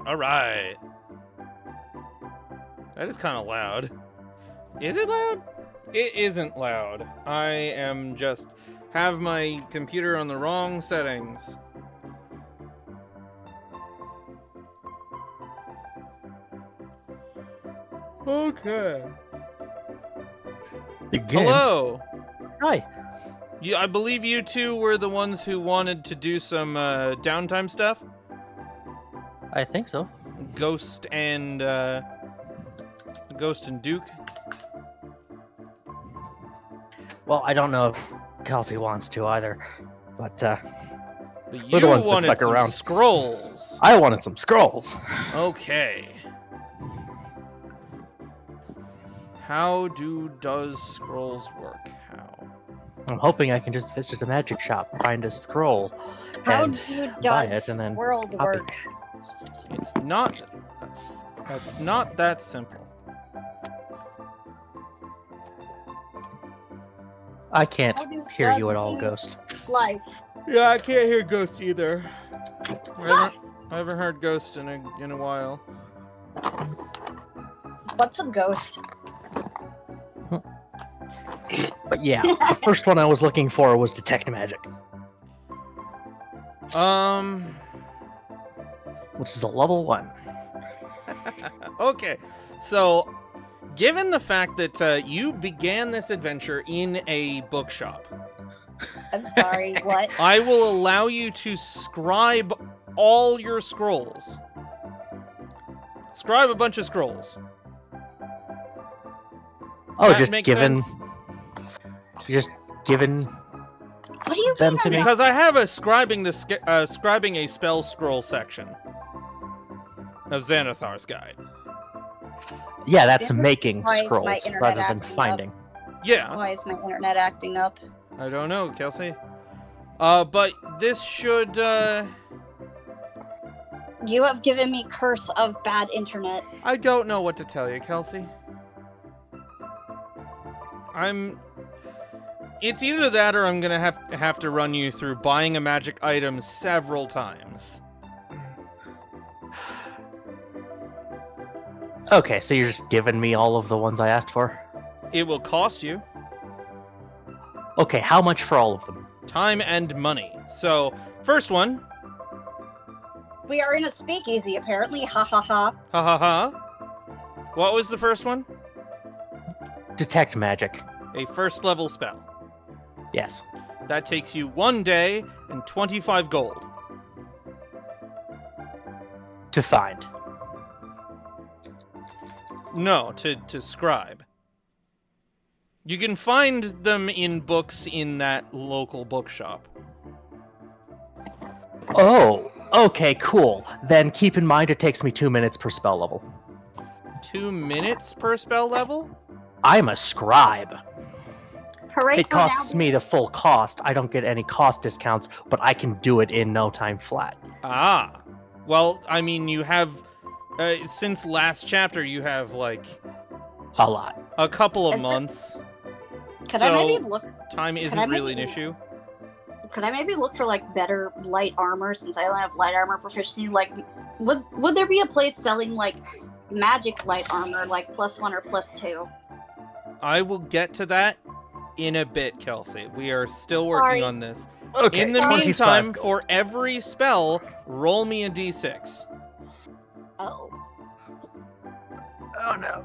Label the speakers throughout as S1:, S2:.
S1: All right. That is kind of loud. Is it loud? It isn't loud. I am just have my computer on the wrong settings. Okay.
S2: The game.
S1: Hello.
S2: Hi.
S1: I believe you two were the ones who wanted to do some downtime stuff.
S2: I think so.
S1: Ghost and Duke.
S2: Well, I don't know if Kelsey wants to either, but
S1: But
S2: we're
S1: you
S2: the ones that
S1: wanted
S2: stuck
S1: some
S2: around.
S1: scrolls.
S2: I wanted some scrolls.
S1: Okay. How does scrolls work? How?
S2: I'm hoping I can just visit a magic shop, find a scroll,
S3: How
S2: and buy it, and then
S3: world
S2: copy.
S3: work?
S1: It's not. That's not that simple.
S2: I can't
S3: How do
S2: hear you at all,
S3: gods
S2: Ghost.
S3: Life.
S1: Yeah, I can't hear Ghost either.
S3: Stop.
S1: I haven't heard Ghost in a while.
S3: What's a ghost?
S2: But yeah, the first one I was looking for was Detect Magic, which is a level 1.
S1: Okay, so given the fact that you began this adventure in a bookshop,
S3: I'm sorry, what?
S1: I will allow you to scribe all your scrolls. Scribe a bunch of scrolls.
S2: Oh,
S1: That
S2: just
S1: makes
S2: given.
S1: sense?
S2: You're just given
S3: What do you
S2: them
S3: mean?
S2: to me.
S1: Because I have a scribing a spell scroll section of Xanathar's guide.
S2: Yeah, that's
S3: Why is
S2: making
S3: my
S2: scrolls
S3: internet
S2: rather than
S3: acting up?
S2: finding.
S1: Yeah,
S3: Why is my internet acting up?
S1: I don't know, Kelsey. But this should,
S3: You have given me curse of bad internet.
S1: I don't know what to tell you, Kelsey. It's either that or I'm gonna have to run you through buying a magic item several times.
S2: Okay, so you're just giving me all of the ones I asked for?
S1: It will cost you
S2: Okay, how much for all of them?
S1: time and money. So, first one,
S3: We are in a speakeasy, apparently. Ha ha ha.
S1: ha ha ha. What was the first one?
S2: Detect Magic.
S1: A first level spell.
S2: Yes.
S1: That takes you 1 day and 25 gold.
S2: To find.
S1: No, to scribe. You can find them in books in that local bookshop.
S2: Oh, okay, cool. Then keep in mind it takes me 2 minutes per spell level.
S1: 2 minutes per spell level?
S2: I'm a scribe.
S3: Hooray
S2: It
S3: for now.
S2: costs me the full cost. I don't get any cost discounts, but I can do it in no time flat.
S1: Ah. Well, I mean, you have... since last chapter, you have, like,
S2: A lot.
S1: a couple of
S3: Is there-
S1: months.
S3: Could
S1: so
S3: I maybe look?
S1: time
S3: I
S1: isn't really an
S3: maybe-
S1: issue.
S3: Could I maybe look for like better light armor since I only have light armor proficiency? Like, would there be a place selling like magic light armor, like +1 or +2?
S1: I will get to that in a bit, Kelsey. We are still working
S3: Sorry.
S1: on this.
S2: Okay,
S1: In the
S2: 25
S1: meantime,
S2: gold.
S1: for every spell, roll me a d6.
S3: Oh,
S2: Oh no.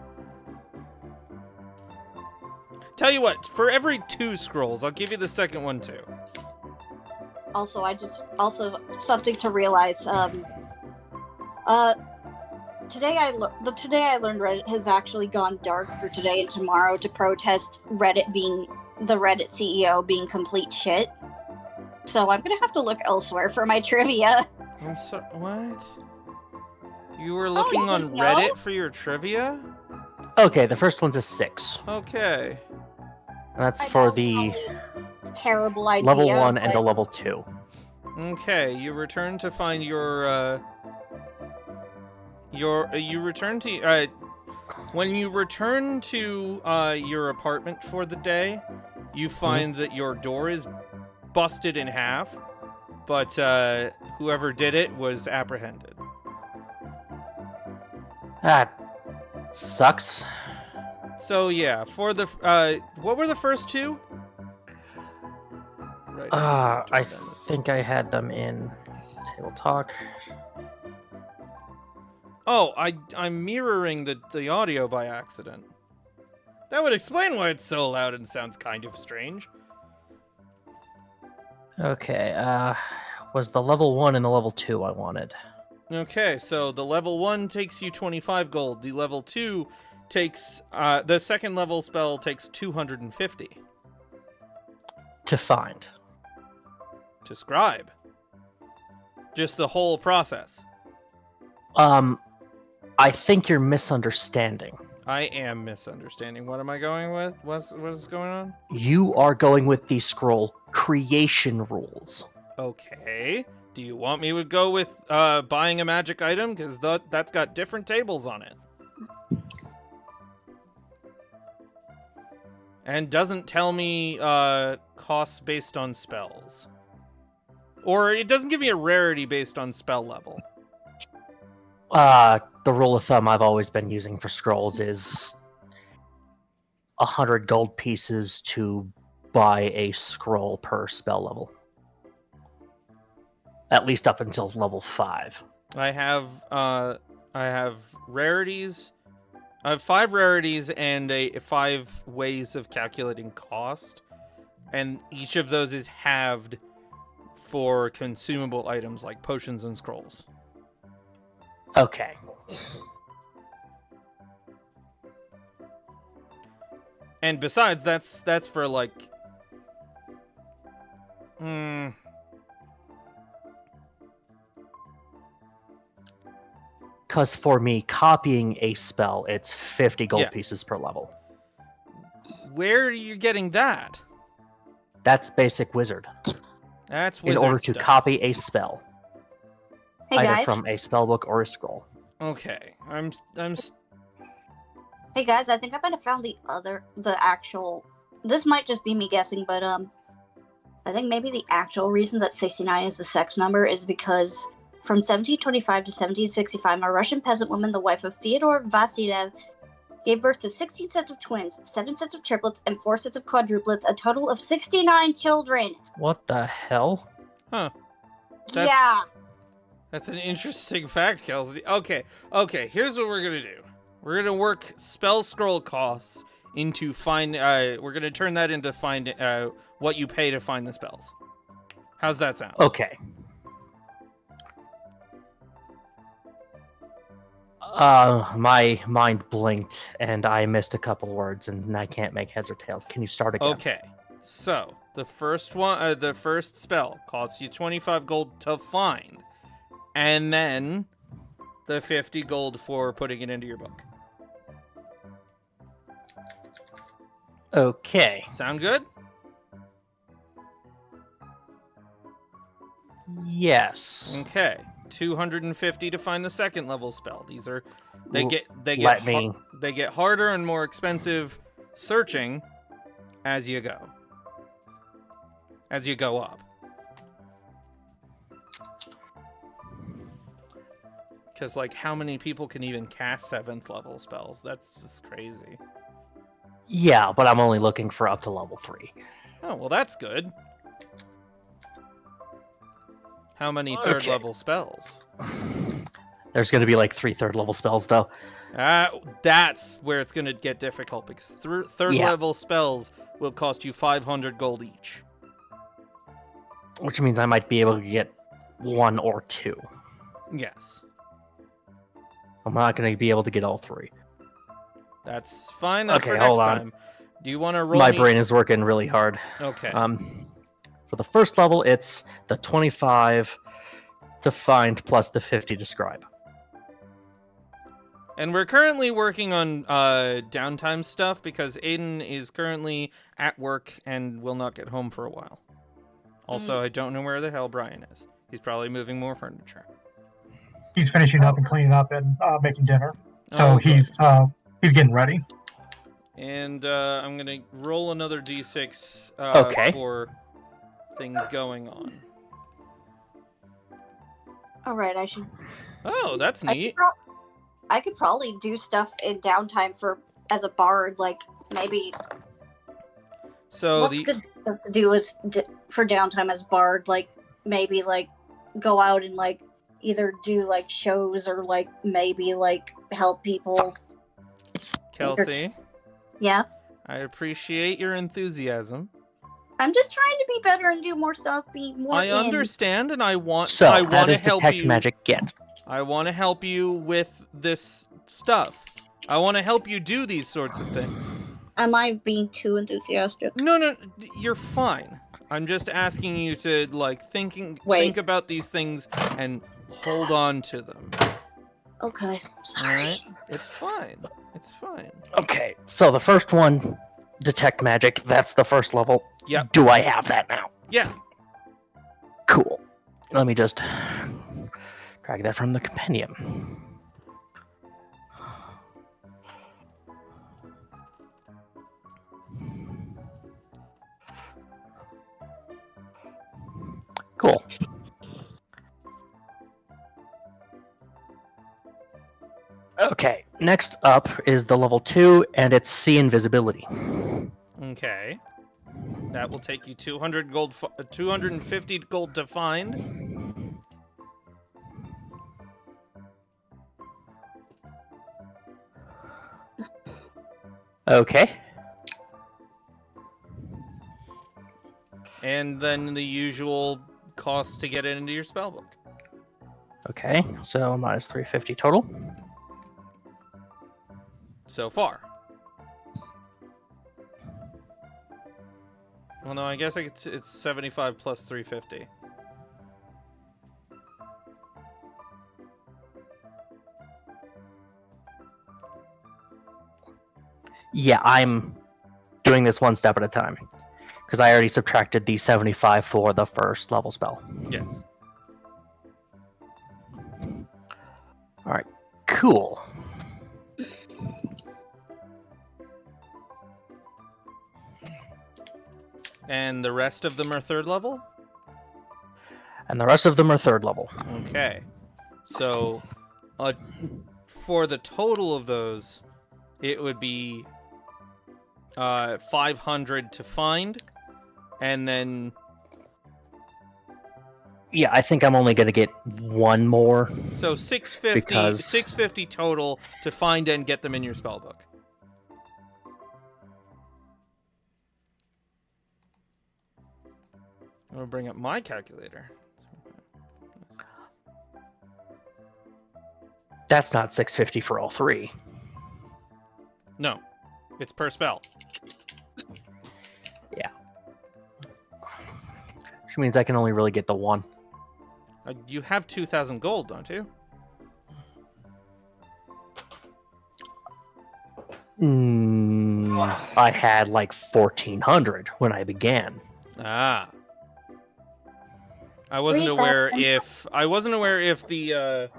S1: Tell you what, for every 2 scrolls, I'll give you the second one too.
S3: also something to realize. Today I learned Reddit has actually gone dark for today and tomorrow to protest the Reddit CEO being complete shit. So I'm gonna have to look elsewhere for my trivia.
S1: I'm so... What? You were looking
S3: you
S1: on
S3: didn't know?
S1: Reddit for your trivia?
S2: Okay, the first one's a 6.
S1: Okay.
S2: And that's
S3: I
S2: for
S3: know,
S2: the
S3: probably terrible idea.
S2: level 1 and
S3: but
S2: a level 2.
S1: Okay, you return to find when you return to your apartment for the day, you find that your door is busted in half, but whoever did it was apprehended.
S2: That sucks.
S1: So yeah, for the what were the first two? Right.
S2: I think I had them in table talk.
S1: Oh, I'm mirroring the audio by accident. That would explain why it's so loud and sounds kind of strange.
S2: Okay, was the level 1 and the level 2 I wanted.
S1: Okay, so the level 1 takes you 25 gold. The level 2 takes the second level spell takes 250
S2: To find.
S1: to scribe. Just the whole process.
S2: I think you're misunderstanding.
S1: I am misunderstanding. What am I going with? What is going on?
S2: You are going with the scroll creation rules.
S1: Okay. Do you want me to go with buying a magic item? Because that's got different tables on it. And doesn't tell me costs based on spells. Or it doesn't give me a rarity based on spell level.
S2: The rule of thumb I've always been using for scrolls is 100 gold pieces to buy a scroll per spell level. At least up until level 5.
S1: I have rarities. I have 5 rarities and 5 ways of calculating cost. And each of those is halved for consumable items like potions and scrolls.
S2: Okay.
S1: And besides, that's for like...
S2: Because for me, copying a spell, it's 50 gold
S1: Yeah.
S2: pieces per level.
S1: Where are you getting that?
S2: That's basic wizard.
S1: That's wizard
S2: In order to
S1: stuff.
S2: copy a spell,
S3: Hey
S2: either
S3: guys.
S2: from a spellbook or a scroll.
S1: Okay,
S3: Hey guys, I think I might have found the actual. This might just be me guessing, but I think maybe the actual reason that 69 is the sex number is because from 1725 to 1765, a Russian peasant woman, the wife of Fyodor Vasilyev, gave birth to 16 sets of twins, 7 sets of triplets, and 4 sets of quadruplets, a total of 69 children.
S2: What the hell?
S1: Huh.
S3: Yeah.
S1: That's an interesting fact, Kelsey. Okay, here's what we're gonna do. We're gonna work spell scroll costs into we're gonna turn that into find what you pay to find the spells. How's that sound?
S2: Okay. My mind blinked and I missed a couple words and I can't make heads or tails. Can you start again?
S1: Okay, so the first one, the first spell costs you 25 gold to find, and then the 50 gold for putting it into your book.
S2: Okay.
S1: Sound good?
S2: Yes.
S1: Okay. 250 to find the second level spell. These are they get harder and more expensive searching as you go. As you go up. Cuz like how many people can even cast 7th level spells? That's just crazy.
S2: Yeah, but I'm only looking for up to level 3.
S1: Oh, well that's good. How many third level spells?
S2: There's going to be like 3 third level spells though.
S1: That's where it's going to get difficult because third level spells will cost you 500 gold each.
S2: Which means I might be able to get 1 or 2.
S1: Yes.
S2: I'm not going to be able to get all 3.
S1: That's fine. That's
S2: Okay,
S1: for next
S2: hold on.
S1: time. Do you want to roll
S2: My
S1: me...
S2: brain is working really hard.
S1: Okay.
S2: For the first level, it's the 25 to find plus the 50 to scribe.
S1: And we're currently working on downtime stuff because Aiden is currently at work and will not get home for a while. Also, I don't know where the hell Brian is. He's probably moving more furniture.
S4: He's finishing up and cleaning up and making dinner. So
S1: Oh,
S4: he's getting ready.
S1: And I'm going to roll another d6
S2: Okay.
S1: for things going on.
S3: All right, I should.
S1: Oh, that's
S3: I
S1: neat.
S3: should, I could probably do stuff in downtime as a bard, like maybe.
S1: So
S3: What's good stuff to do for downtime as bard? Like maybe like go out and like either do like shows or like maybe like help people.
S1: Kelsey,
S3: Yeah.
S1: I appreciate your enthusiasm.
S3: I'm just trying to be better and do more stuff. Be more.
S1: I understand, and I want.
S2: So,
S1: I
S2: how
S1: want
S2: does
S1: to help
S2: detect
S1: you.
S2: magic get?
S1: I want to help you with this stuff. I want to help you do these sorts of things.
S3: Am I being too enthusiastic?
S1: No, you're fine. I'm just asking you to like think about these things and hold on to them.
S3: Okay, sorry.
S1: Alright? It's fine. It's fine.
S2: Okay, so the first one, detect magic. That's the first level.
S1: Yep.
S2: Do I have that now?
S1: Yeah.
S2: Cool. Let me just drag that from the compendium. Cool. Okay, next up is the level 2, and it's see invisibility.
S1: Okay. That will take you 200 gold, 250 gold to find.
S2: Okay.
S1: And then the usual cost to get it into your spellbook.
S2: Okay, so minus 350 total.
S1: So far. Well, no, I guess it's 75 plus 350.
S2: Yeah, I'm doing this one step at a time. Because I already subtracted the 75 for the first level spell.
S1: Yes.
S2: Alright, cool.
S1: And the rest of them are third level?
S2: And the rest of them are third level.
S1: Okay. So, for the total of those, it would be 500 to find, and then...
S2: Yeah, I think I'm only going to get one more.
S1: So 650 total to find and get them in your spellbook. I'm gonna bring up my calculator.
S2: That's not 650 for all three.
S1: No, it's per spell.
S2: Yeah. Which means I can only really get the one.
S1: You have 2,000 gold, don't you?
S2: I had like 1,400 when I began.
S1: Ah. I wasn't aware if the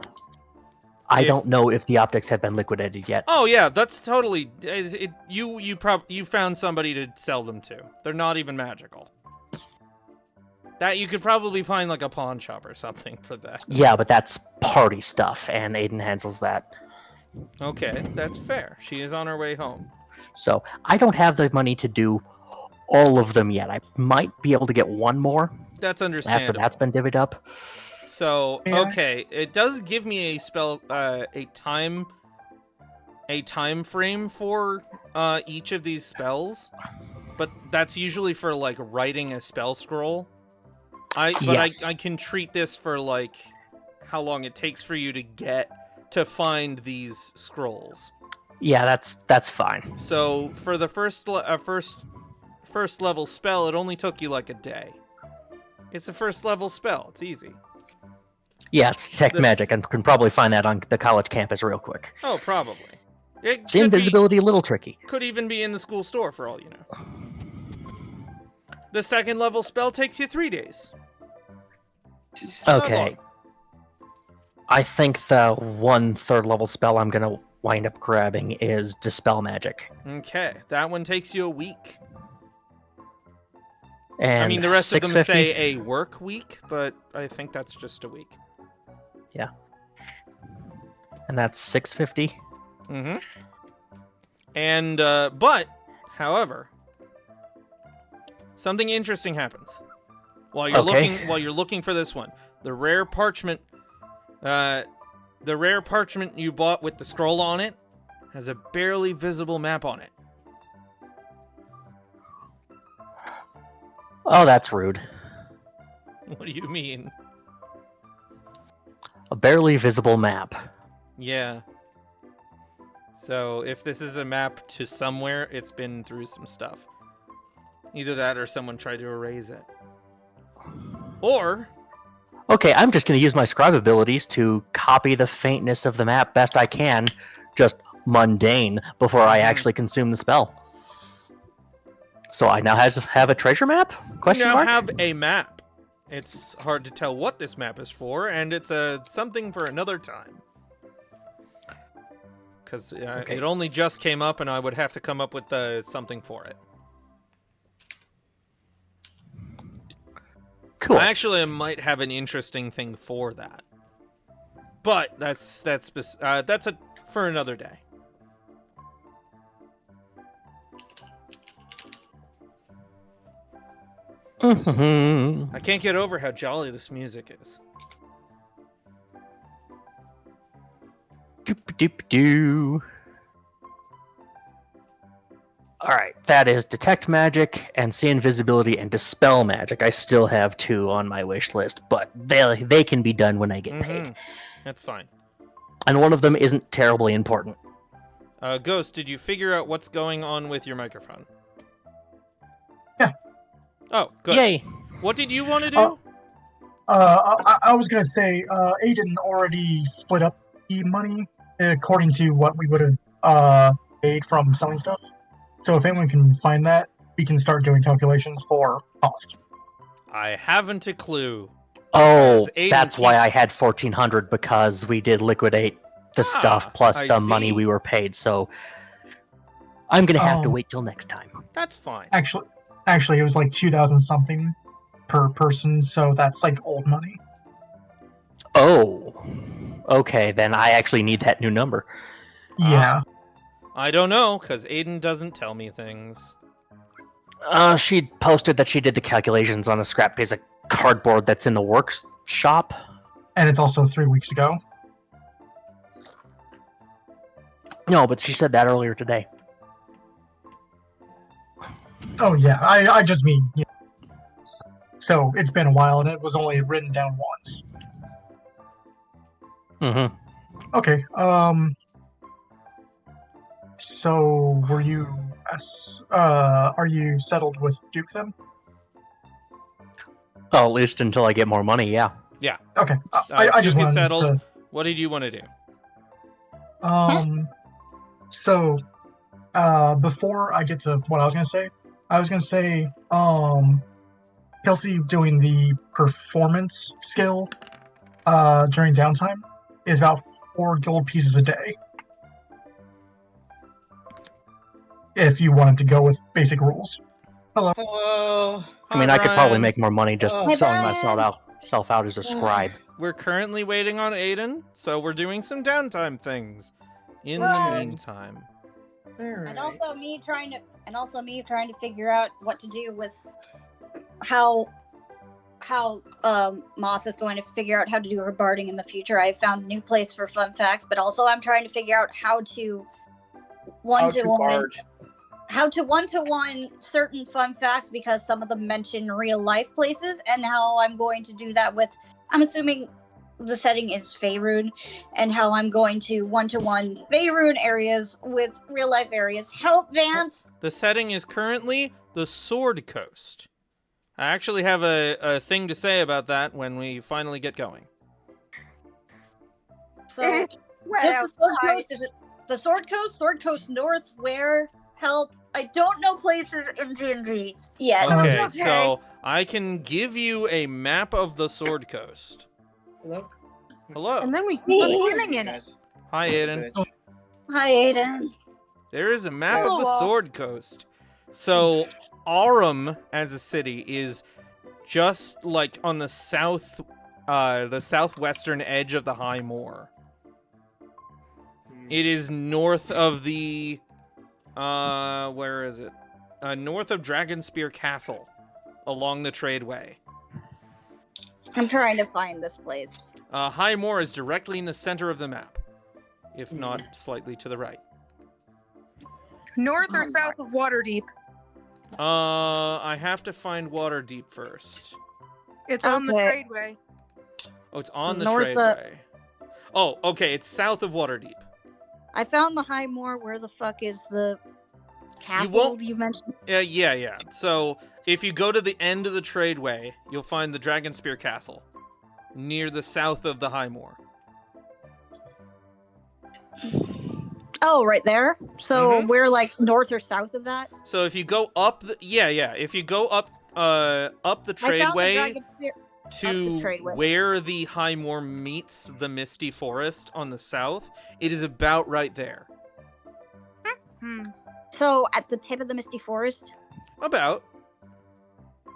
S2: I don't know if the optics have been liquidated yet.
S1: Oh yeah, that's totally you found somebody to sell them to. They're not even magical. That you could probably find like a pawn shop or something for that.
S2: Yeah, but that's party stuff, and Aiden handles that.
S1: Okay, that's fair. She is on her way home.
S2: So I don't have the money to do all of them yet. I might be able to get one more
S1: That's understandable.
S2: after that's been divvied up.
S1: So,
S4: Yeah.
S1: okay, it does give me a spell, a time frame for each of these spells, but that's usually for like writing a spell scroll. I can treat this for like how long it takes for you to find these scrolls.
S2: Yeah, that's fine.
S1: So for the first level spell, it only took you like a day. It's a first level spell. It's easy.
S2: Yeah, it's detect
S1: This-
S2: magic, and can probably find that on the college campus real quick.
S1: Oh, probably. It
S2: See, invisibility a little tricky.
S1: could even be in the school store for all you know. The second level spell takes you 3 days. Not
S2: Okay.
S1: long.
S2: I think the one third level spell I'm gonna wind up grabbing is Dispel Magic.
S1: Okay, that one takes you a week.
S2: And
S1: I mean, the rest of them
S2: 650?
S1: say a work week, but I think that's just a week.
S2: Yeah. And that's 650.
S1: Mm-hmm. And but, however, something interesting happens while you're looking for this one. The rare parchment you bought with the scroll on it has a barely visible map on it.
S2: Oh, that's rude.
S1: What do you mean?
S2: A barely visible map.
S1: Yeah. So if this is a map to somewhere, it's been through some stuff. Either that or someone tried to erase it. Or...
S2: Okay, I'm just going to use my scribe abilities to copy the faintness of the map best I can, just mundane, before I actually consume the spell. So I now have a treasure map? Question
S1: you now
S2: mark?
S1: have a map. It's hard to tell what this map is for, and it's something for another time. Because it only just came up, and I would have to come up with something for it.
S2: Cool.
S1: Actually, I might have an interesting thing for that, but that's for another day. I can't get over how jolly this music is.
S2: Doop-a-doop-a-doo. Alright, that is Detect Magic and See Invisibility and Dispel Magic. I still have 2 on my wish list, but they can be done when I get paid.
S1: That's fine.
S2: And one of them isn't terribly important.
S1: Ghost, did you figure out what's going on with your microphone?
S4: Yeah.
S1: Oh, good.
S2: Yay!
S1: What did you want to do?
S4: I was gonna say, Aiden already split up the money according to what we would have paid from selling stuff. So if anyone can find that, we can start doing calculations for cost.
S1: I haven't a clue.
S2: Oh,
S1: Aiden
S2: that's why
S1: keeps-
S2: I had 1,400, because we did liquidate the stuff plus
S1: I
S2: the money
S1: see.
S2: we were paid, so I'm gonna have to wait till next time.
S1: That's fine.
S4: Actually, it was like 2,000 something per person, so that's like old money.
S2: Oh, okay, then I actually need that new number.
S4: Yeah.
S1: I don't know, because Aiden doesn't tell me things.
S2: She posted that she did the calculations on a scrap piece of cardboard that's in the workshop.
S4: And it's also 3 weeks ago.
S2: No, but she said that earlier today.
S4: Oh yeah, I just mean, yeah. So it's been a while, and it was only written down once.
S2: Mm-hmm.
S4: Okay. So are you settled with Duke then?
S2: Oh, at least until I get more money, yeah.
S1: Yeah.
S4: Okay. I just
S1: Duke is
S4: wanted
S1: settled.
S4: to.
S1: What did you want to do?
S4: So, before I get to what I was gonna say, Kelsey doing the performance skill, during downtime is about 4 gold pieces a day. If you wanted to go with basic rules.
S5: Hello.
S2: I mean,
S1: Hi,
S2: I could probably
S1: Brian.
S2: make more money just
S5: Hi,
S2: selling
S3: Brian.
S2: myself out as a scribe.
S1: We're currently waiting on Aiden, so we're doing some downtime things. In the
S3: Well-
S1: meantime.
S3: And also me trying to figure out what to do with how Moss is going to figure out how to do her barding in the future. I found a new place for fun facts, but also I'm trying to figure out how to one-to-one certain fun facts, because some of them mention real life places, and how I'm going to do that with, I'm assuming the setting is Faerun, and how I'm going to one-to-one Faerun areas with real life areas. Help, Vance!
S1: The setting is currently the Sword Coast. I actually have a thing to say about that when we finally get going.
S3: So,
S6: It is wet
S3: just the Sword
S6: outside.
S3: Coast? Is it the Sword Coast? Sword Coast North? Where? Help! I don't know places in D&D yet.
S1: Okay,
S6: okay.
S1: so I can give you a map of the Sword Coast.
S5: Hello.
S1: Hello.
S6: And then we keep on
S3: Hey.
S6: swimming in it.
S5: Guys.
S1: Hi, Aiden.
S5: Bitch.
S3: Hi, Aiden.
S1: There is a map of the
S6: Hello.
S1: Sword Coast. So, Aurum as a city is just like on the southwestern edge of the High Moor. It is north of the... where is it? North of Dragonspear Castle, along the Tradeway.
S3: I'm trying to find this place.
S1: High Moor is directly in the center of the map, if not slightly to the right.
S6: North or south of Waterdeep?
S1: I have to find Waterdeep first.
S6: It's on the
S3: Okay.
S6: Tradeway.
S1: Oh, it's on the
S3: North of-
S1: Tradeway. Oh, okay, it's south of Waterdeep.
S3: I found the High Moor. Where the fuck is the castle
S1: won't-
S3: you mentioned?
S1: Yeah. So, if you go to the end of the Tradeway, you'll find the Dragonspear Castle, near the south of the High Moor.
S3: Oh, right there. So
S1: Mhm.
S3: we're like north or south of that.
S1: So if you go up the... Yeah. If you go up the
S3: I found the
S1: Tradeway
S3: dragon spear.
S1: to
S3: Tradeway.
S1: where the High Moor meets the Misty Forest on the south, it is about right there.
S6: Hmm.
S3: So at the tip of the Misty Forest.
S1: About.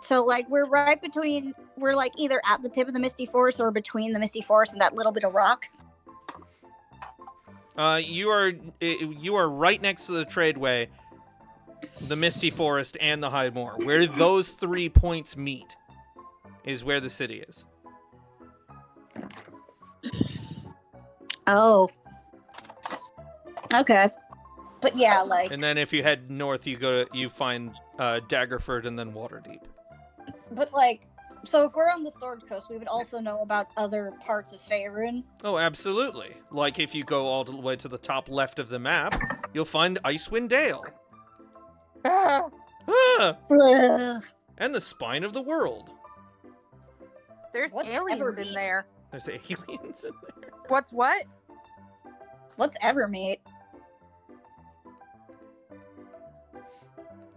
S3: So like we're right between. We're like either at the tip of the Misty Forest or between the Misty Forest and that little bit of rock.
S1: You are right next to the Tradeway, the Misty Forest, and the High Moor. Where those 3 points meet is where the city is.
S3: Oh. Okay. But yeah, like.
S1: And then if you head north, you find Daggerford and then Waterdeep.
S3: But like. So if we're on the Sword Coast, we would also know about other parts of Faerun.
S1: Oh, absolutely. Like if you go all the way to the top left of the map, you'll find Icewind Dale.
S6: Ah,
S1: Ah!
S3: Ugh.
S1: And the Spine of the World.
S6: there's
S3: What's
S6: aliens
S3: Evermeet?
S6: in there.
S1: There's aliens in there.
S6: What's what?
S3: What's Evermeet?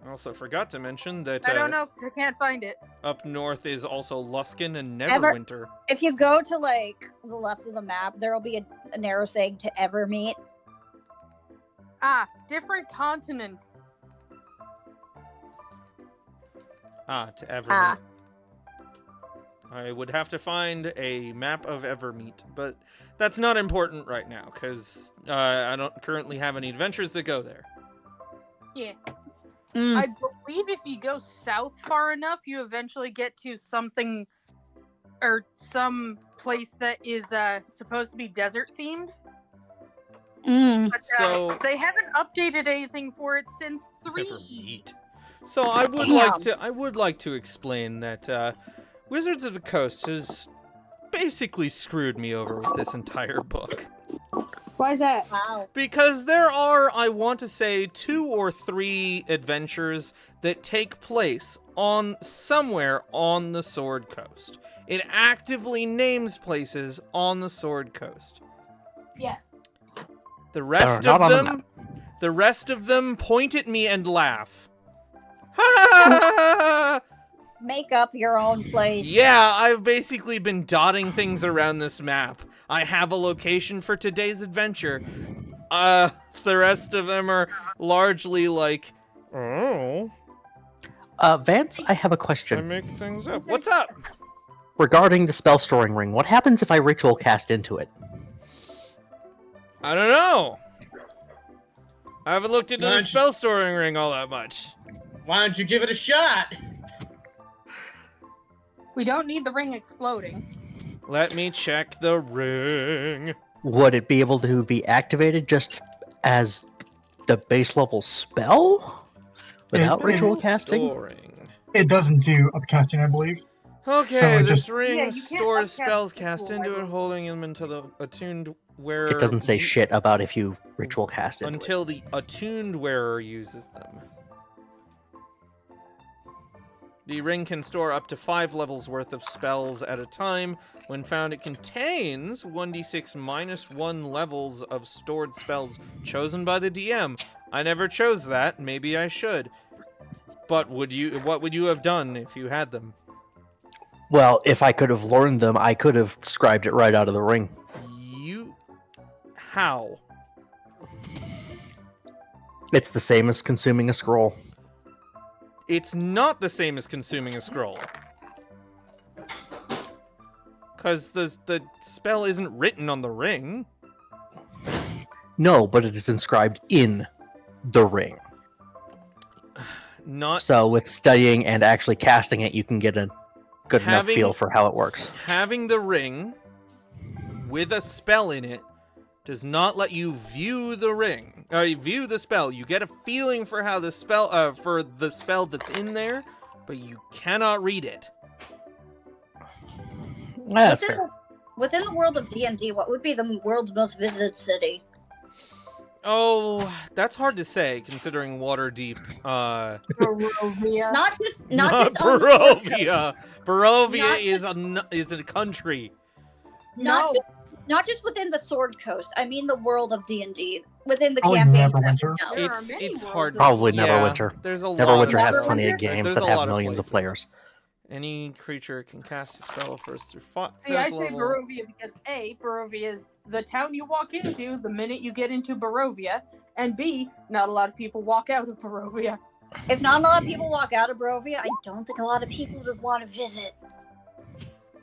S1: I also forgot to mention that
S6: I don't know because I can't find it.
S1: up north is also Luskan and
S3: Ever-
S1: Neverwinter.
S3: If you go to like the left of the map, there will be a narrow saying to Evermeet.
S6: Ah, different continent.
S1: To Evermeet.
S3: Ah.
S1: I would have to find a map of Evermeet, but that's not important right now, because I don't currently have any adventures that go there.
S6: Yeah.
S3: Mm.
S6: I believe if you go south far enough, you eventually get to something or some place that is supposed to be desert themed.
S3: Mm.
S6: But
S1: So-
S6: they haven't updated anything for it since 3.
S1: Evermeet. So I would like to explain that Wizards of the Coast has basically screwed me over with this entire book.
S6: Why is that?
S3: Wow.
S1: Because there are, I want to say, 2 or 3 adventures that take place on somewhere on the Sword Coast. It actively names places on the Sword Coast.
S6: Yes.
S1: The rest
S2: not
S1: of
S2: on the
S1: the rest of them point at me and laugh.
S3: Make up your own place.
S1: Yeah, I've basically been dotting things around this map. I have a location for today's adventure. The rest of them are largely like, oh,
S2: Vance, I have a
S1: I
S2: question.
S1: make things up. What's up?
S2: Regarding the spell storing ring, what happens if I ritual cast into it?
S1: I don't know. I haven't looked into the
S5: Lunch.
S1: spell storing ring all that much.
S5: Why don't you give it a shot?
S6: We don't need the ring exploding.
S1: Let me check the ring.
S2: Would it be able to be activated just as the base level spell? Without
S4: It-
S2: ritual
S4: it-
S2: casting?
S1: Storing.
S4: It doesn't do upcasting, I believe.
S1: Okay,
S4: So it
S1: this
S4: just-
S1: ring
S6: Yeah, you can't
S1: stores
S6: upcast
S1: spells
S6: people,
S1: cast
S6: I
S1: into it,
S6: believe.
S1: holding them until the attuned wearer.
S2: It doesn't say
S1: u-
S2: shit about if you ritual cast into it.
S1: until the attuned wearer uses them. The ring can store up to 5 levels worth of spells at a time. When found, it contains 1d6 minus 1 levels of stored spells chosen by the DM. I never chose that. Maybe I should. But what would you have done if you had them?
S2: Well, if I could have learned them, I could have scribed it right out of the ring.
S1: How?
S2: It's the same as consuming a scroll.
S1: It's not the same as consuming a scroll. Because the spell isn't written on the ring.
S2: No, but it is inscribed in the ring.
S1: Not
S2: So with studying and actually casting it, you can get a good enough
S1: Having-
S2: feel for how it works.
S1: having the ring with a spell in it does not let you view the ring. View the spell. You get a feeling for how the spell that's in there, but you cannot read it.
S2: Yeah, that's fair.
S3: Within the world of D&D, what would be the world's most visited city?
S1: Oh, that's hard to say considering Waterdeep.
S6: Barovia.
S3: Not just on the
S1: Barovia. Barovia
S3: Not
S1: is a country.
S3: Not
S6: No.
S3: not just within the Sword Coast. I mean the world of D&D. Within the
S4: Probably
S3: campaign.
S4: Neverwinter.
S3: No.
S6: There are
S1: It's
S6: many worlds
S1: hard.
S6: of
S2: Probably
S1: yeah,
S2: Neverwinter.
S1: There's a lot.
S2: Neverwinter has
S3: Neverwinter?
S2: plenty of games
S1: There's
S2: that
S1: a
S2: have
S1: lot of
S2: millions of
S1: places.
S2: players.
S1: Any creature can cast a spell first through fifth
S6: See, I say
S1: level.
S6: Barovia because A, Barovia is the town you walk into the minute you get into Barovia, and B, not a lot of people walk out of Barovia.
S3: If not a lot of people walk out of Barovia, I don't think a lot of people would want to visit.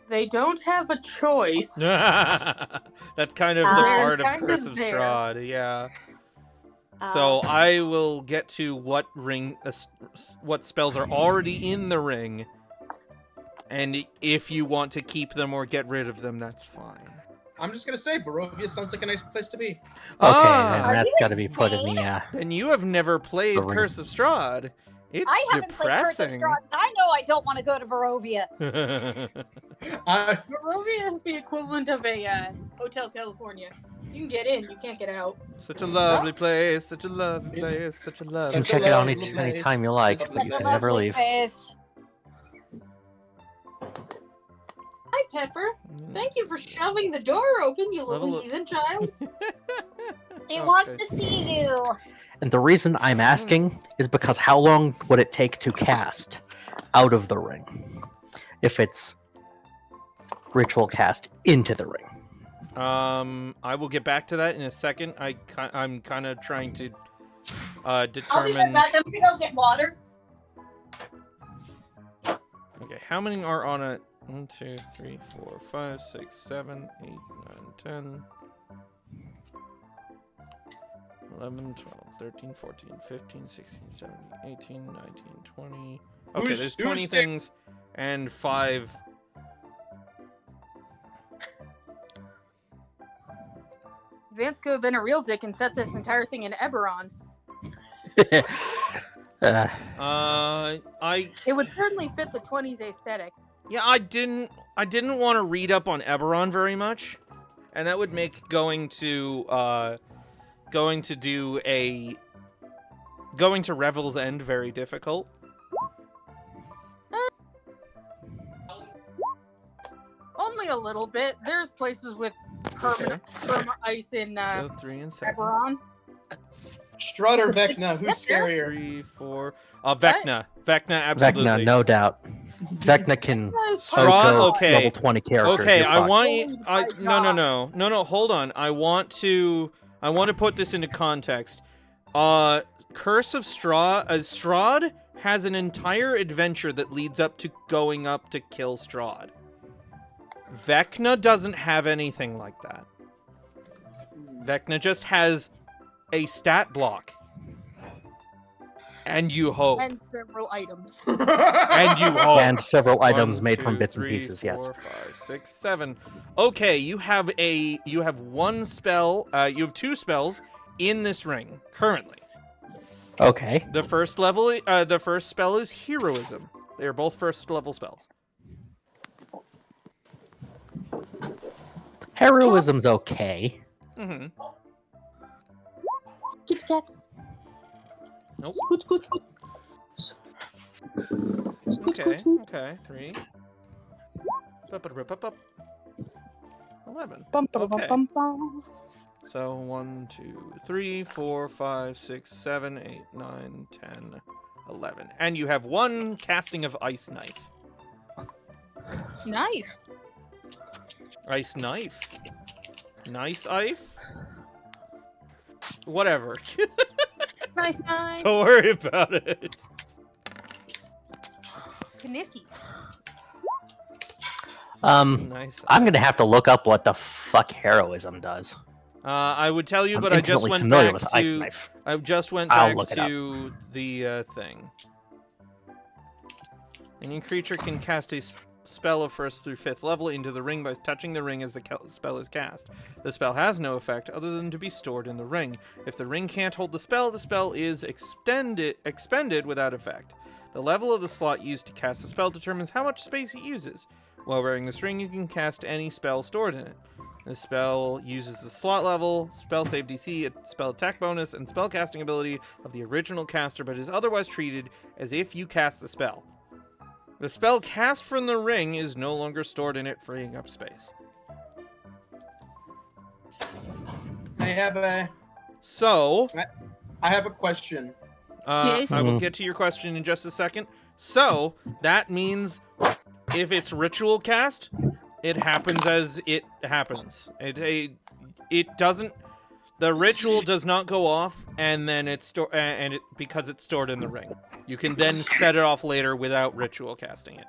S6: They don't have a choice.
S1: That's kind of the
S3: They're
S1: part of
S6: kind
S1: Curse
S6: of
S1: of
S6: there.
S1: Strahd, yeah. So I will get to what what spells are already in the ring, and if you want to keep them or get rid of them, that's fine.
S5: I'm just gonna say, Barovia sounds like a nice place to be.
S2: Okay,
S1: Ah.
S2: then that's got to be put in the.
S1: Then you have never played
S2: The ring.
S1: Curse of Strahd. It's
S3: I haven't played Curse of
S1: depressing.
S3: Strahd. I know I don't want to go to Barovia.
S6: Barovia is the equivalent of a Hotel California. You can get in, you can't get out.
S1: Such a lovely place, such a lovely place, such a
S2: You
S1: lovely
S2: can
S5: Such a
S2: check it out
S5: lovely place.
S2: anytime you like.
S5: Lovely
S2: You
S5: place.
S2: can never leave.
S3: Face.
S6: Hi, Pepper. Thank you for shoving the door open, you little
S1: Level-
S6: heathen child.
S3: He
S1: Okay.
S3: wants to see you.
S2: And the reason I'm asking is because how long would it take to cast out of the ring if it's ritual cast into the ring?
S1: I will get back to that in a second. I'm kind of trying to
S3: I'll be
S1: determine.
S3: right back. I'm gonna go get water.
S1: Okay, how many are on it? 1, 2, 3, 4, 5, 6, 7, 8, 9, 10, 11, 12, 13, 14, 15, 16, 17, 18, 19, 20. Okay,
S5: Who's-
S1: there's
S5: who's
S1: 20
S5: stick-
S1: things and 5.
S6: Vance could have been a real dick and set this entire thing in Eberron.
S1: I
S6: It would certainly fit the 20s aesthetic.
S1: Yeah, I didn't want to read up on Eberron very much, and that would make going to Revel's End very difficult.
S6: Only a little bit. There's places with permanent ice in
S1: So 3 and 7.
S6: Eberron.
S5: Strahd or Vecna, who's
S6: Yes,
S5: scarier?
S1: 3, 4. Vecna. Vecna, absolutely.
S2: Vecna, no doubt. Vecna can
S1: Strahd,
S2: outgo
S1: okay.
S2: level 20 characters.
S1: Okay,
S2: you're
S1: I
S2: fucked.
S1: want you.
S6: Oh my
S1: No. Hold on. I want to put this into context. Curse of Strahd. Strahd has an entire adventure that leads up to going up to kill Strahd. Vecna doesn't have anything like that. Vecna just has a stat block. And you hope.
S6: And several items.
S1: And you hope.
S2: And several items
S1: 1,
S2: made from
S1: 2,
S2: bits and
S1: 3,
S2: pieces, yes.
S1: 4, 5, 6, 7. Okay, you have one spell. You have 2 spells in this ring currently.
S2: Okay.
S1: The first spell is Heroism. They are both first level spells.
S2: Heroism's okay.
S1: Mm-hmm.
S6: Kit Kat.
S1: Nope.
S6: Scoot, scoot, scoot.
S1: Okay. 3. Up. 11.
S6: Bum, bum, bum,
S1: Okay.
S6: bum, bum.
S1: So 1, 2, 3, 4, 5, 6, 7, 8, 9, 10, 11. And you have 1 casting of Ice Knife.
S6: Nice.
S1: Ice Knife? Nice Ice? Whatever.
S6: Nice, nice.
S1: Don't worry about it.
S6: Kniffy.
S1: Nice.
S2: I'm gonna have to look up what the fuck heroism does.
S1: I would tell you,
S2: I'm
S1: but I just
S2: intimately
S1: went
S2: familiar
S1: back
S2: with Ice
S1: to.
S2: Knife.
S1: I just went
S2: I'll
S1: back
S2: look it up.
S1: to the thing. Any creature can cast a spell of 1st through 5th level into the ring by touching the ring as the spell is cast. The spell has no effect other than to be stored in the ring. If the ring can't hold the spell is expended without effect. The level of the slot used to cast the spell determines how much space it uses. While wearing this ring, you can cast any spell stored in it. The spell uses the slot level, spell save DC, a spell attack bonus, and spell casting ability of the original caster, but is otherwise treated as if you cast the spell. The spell cast from the ring is no longer stored in it, freeing up space.
S5: I have a question.
S6: Yes?
S1: I will get to your question in just a second. So, that means if it's ritual cast, it happens as it happens. It doesn't... The ritual does not go off, and then because it's stored in the ring. You can then set it off later without ritual casting it.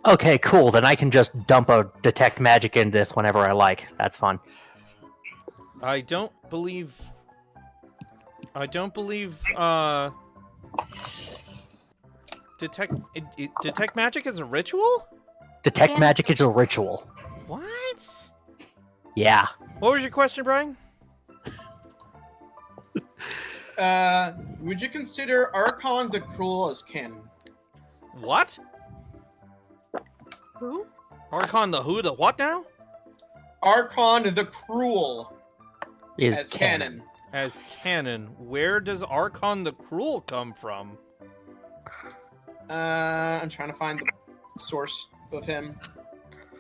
S2: Okay, cool. Then I can just dump a detect magic in this whenever I like. That's fun.
S1: I don't believe detect magic is a ritual?
S2: Detect
S6: Damn.
S2: magic is a ritual.
S1: What?
S2: Yeah.
S1: What was your question, Brian?
S5: Would you consider Archon the Cruel as canon?
S1: What?
S6: Who?
S1: Archon the who? The what now?
S5: Archon the Cruel
S2: Is
S5: as canon.
S1: As canon. Where does Archon the Cruel come from?
S5: I'm trying to find the source of him.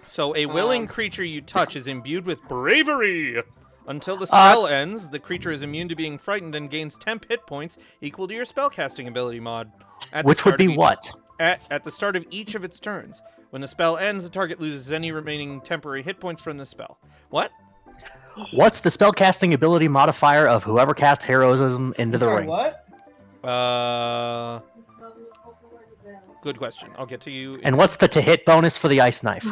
S1: So a willing creature you touch is imbued with bravery. Until the spell ends, the creature is immune to being frightened and gains temp hit points equal to your spellcasting ability mod.
S2: Which would be what?
S1: At the start of each of its turns. When the spell ends, the target loses any remaining temporary hit points from the spell. What?
S2: What's the spellcasting ability modifier of whoever cast heroism into the
S5: Sorry,
S2: ring?
S5: what?
S1: Good question. I'll get to you.
S2: And what's the to hit bonus for the ice knife?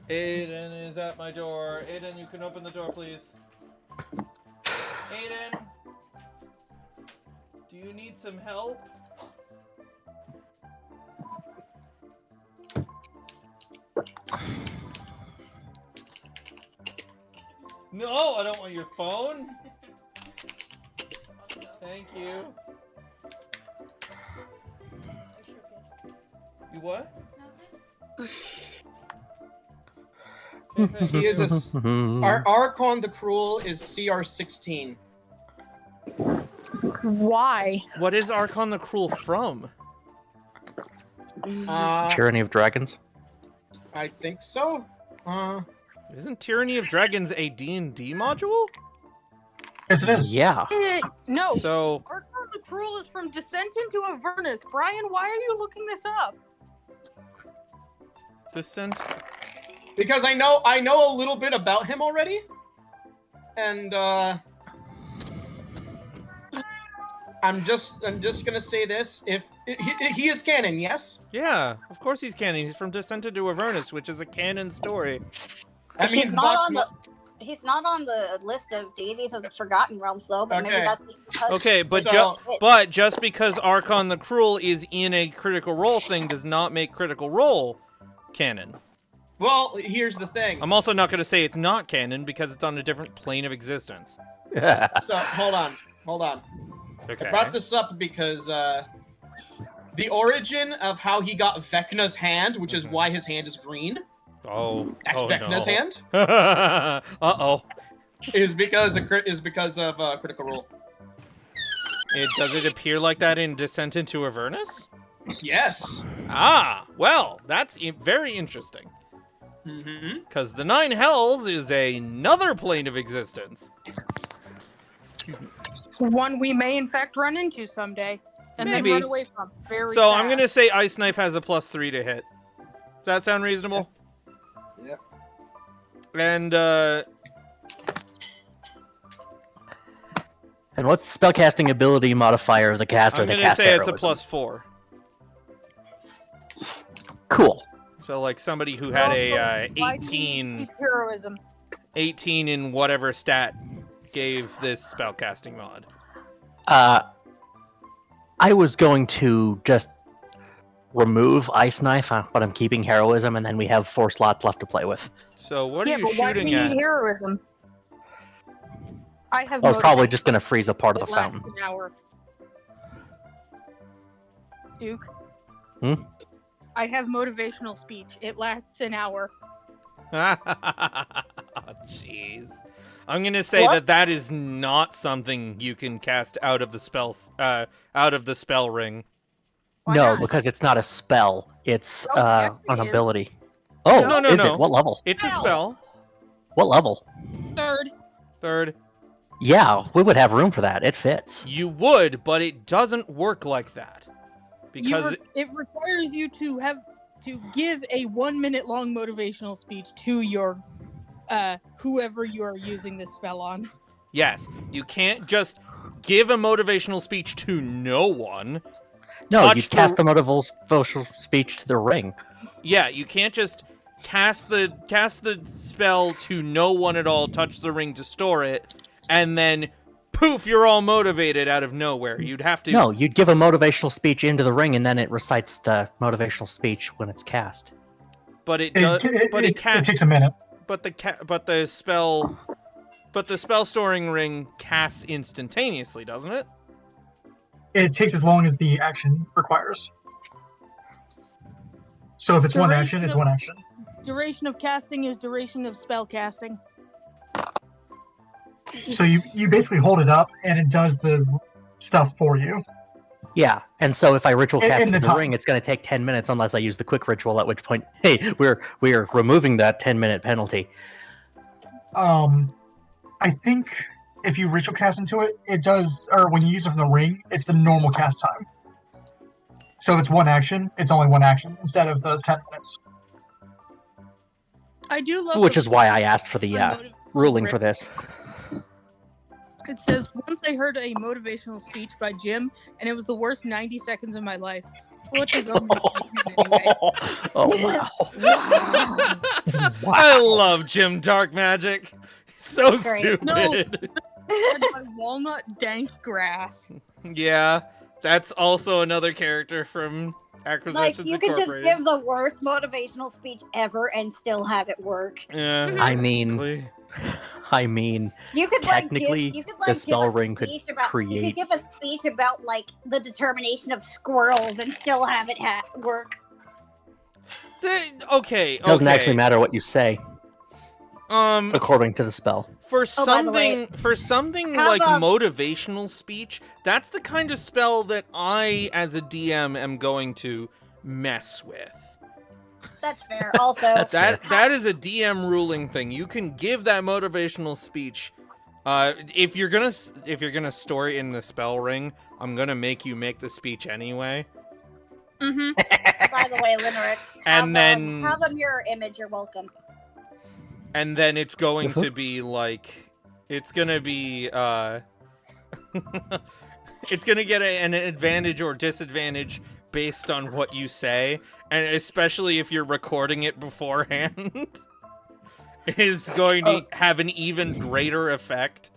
S1: Aiden is at my door. Aiden, you can open the door, please. Aiden! Do you need some help? No, I don't want your phone. Thank you. You what?
S5: He is Archon the Cruel is CR 16.
S6: Why?
S1: What is Archon the Cruel from?
S2: Tyranny of Dragons?
S5: I think so.
S1: Isn't Tyranny of Dragons a D&D module?
S4: Yes, it is.
S2: Yeah.
S6: No.
S1: So,
S6: Archon the Cruel is from Descent into Avernus. Brian, why are you looking this up?
S1: Descent...
S5: Because I know a little bit about him already. And I'm just gonna say this. If he is canon, yes?
S1: Yeah, of course he's canon. He's from Descent into Avernus, which is a canon story.
S5: That means
S3: He's not on the list of deities of the Forgotten Realms, though. But maybe
S5: Okay.
S3: that's because
S1: Okay, but
S5: So-
S1: just because Archon the Cruel is in a Critical Role thing does not make Critical Role canon.
S5: Well, here's the thing.
S1: I'm also not going to say it's not canon because it's on a different plane of existence.
S5: So hold on.
S1: Okay.
S5: I brought this up because the origin of how he got Vecna's hand, which is why his hand is green.
S1: Oh.
S5: That's Vecna's
S1: no.
S5: hand.
S1: Uh-oh.
S5: Is because of Critical Role.
S1: Does it appear like that in Descent into Avernus?
S5: Yes.
S1: Ah, well, that's very interesting.
S5: Mm-hmm.
S1: Because the Nine Hells is another plane of existence.
S6: One we may in fact run into someday. And
S1: Maybe.
S6: then run away from. Very
S1: So
S6: fast.
S1: I'm going to say Ice Knife has a +3 to hit. Does that sound reasonable?
S5: Yep.
S1: And,
S2: And what's the spellcasting ability modifier of the caster
S1: I'm
S2: that
S1: going to
S2: cast
S1: say it's a
S2: heroism?
S1: +4.
S2: Cool.
S1: So like somebody who had a
S6: Why do you need to
S1: 18
S6: keep heroism?
S1: 18 in whatever stat gave this spellcasting mod.
S2: I was going to just remove Ice Knife, but I'm keeping Heroism, and then we have 4 slots left to play with.
S1: So what are you
S6: but why do
S1: shooting
S6: you
S1: at?
S6: need heroism? I have.
S2: I was probably
S6: motivation.
S2: just going to freeze a part of
S6: It
S2: the
S6: lasts
S2: fountain.
S6: an hour. Duke.
S2: Hmm?
S6: I have motivational speech. It lasts an hour.
S1: Jeez. I'm gonna say
S3: What?
S1: that is not something you can cast out of the spell ring.
S6: Why
S2: No,
S6: not?
S2: because it's not a spell. It's
S6: Oh, it actually
S2: an
S6: is.
S2: ability. Oh,
S1: No,
S2: is
S1: no.
S2: it? What level?
S1: It's a
S6: Spell.
S1: spell.
S2: What level?
S6: Third.
S2: Yeah, we would have room for that. It fits.
S1: You would, but it doesn't work like that. Because
S6: It requires you to give a 1 minute long motivational speech to your whoever you are using this spell on.
S1: yes, you can't just give a motivational speech to no one.
S2: No,
S1: Touch
S2: you
S1: the-
S2: cast the motivational speech to the ring.
S1: Yeah, you can't just cast the spell to no one at all, touch the ring to store it, and then poof, you're all motivated out of nowhere. You'd have to.
S2: No, you'd give a motivational speech into the ring, and then it recites the motivational speech when it's cast.
S1: But it does. But it
S4: It
S1: can't.
S4: takes a minute.
S1: But the spell storing ring casts instantaneously, doesn't it?
S4: It takes as long as the action requires. So if it's one
S6: Duration
S4: action, it's
S6: of-
S4: one action.
S6: Duration of casting is duration of spell casting.
S4: So you basically hold it up, and it does the stuff for you.
S2: Yeah, and so if I ritual
S4: In
S2: cast
S4: the
S2: to the
S4: time.
S2: ring, it's going to take 10 minutes unless I use the quick ritual, at which point, hey, we're removing that 10-minute penalty.
S4: I think if you ritual cast into it, it does, or when you use it from the ring, it's the normal cast time. So if it's one action, it's only one action instead of the 10 minutes.
S6: I do love
S2: Which
S6: the
S2: is why I asked for the
S6: motiv-
S2: ruling for this.
S6: It says, once I heard a motivational speech by Jim, and it was the worst 90 seconds of my life. What does anyway?
S2: Oh, wow.
S1: I love Jim Dark Magic. So
S3: Great.
S1: stupid.
S6: Fed by walnut dank grass.
S1: Yeah, that's also another character from Acquisitions
S3: Like, you can just
S1: Incorporated.
S3: give the worst motivational speech ever and still have it work.
S1: Yeah,
S2: I mean,
S1: exactly.
S3: You could
S2: Technically,
S3: like give, you could
S2: the
S3: like
S2: spell
S3: give a
S2: ring could
S3: speech about you
S2: create-
S3: could give a speech about like the determination of squirrels and still have it work.
S1: Okay.
S2: Doesn't
S1: okay.
S2: actually matter what you say, according to the spell.
S1: For
S3: Oh, by the way,
S1: something
S3: how
S1: like
S3: about-
S1: motivational speech, that's the kind of spell that I, as a DM, am going to mess with.
S3: That's fair. Also,
S1: That is a DM ruling thing. You can give that motivational speech. If you're gonna store it in the spell ring, I'm gonna make you make the speech anyway.
S6: Mm-hmm.
S3: by the way, Linerick,
S1: And then-
S3: have a mirror image. You're welcome.
S1: And then it's going to be like, it's gonna be it's gonna get an advantage or disadvantage based on what you say, and especially if you're recording it beforehand, is going to have an even greater effect,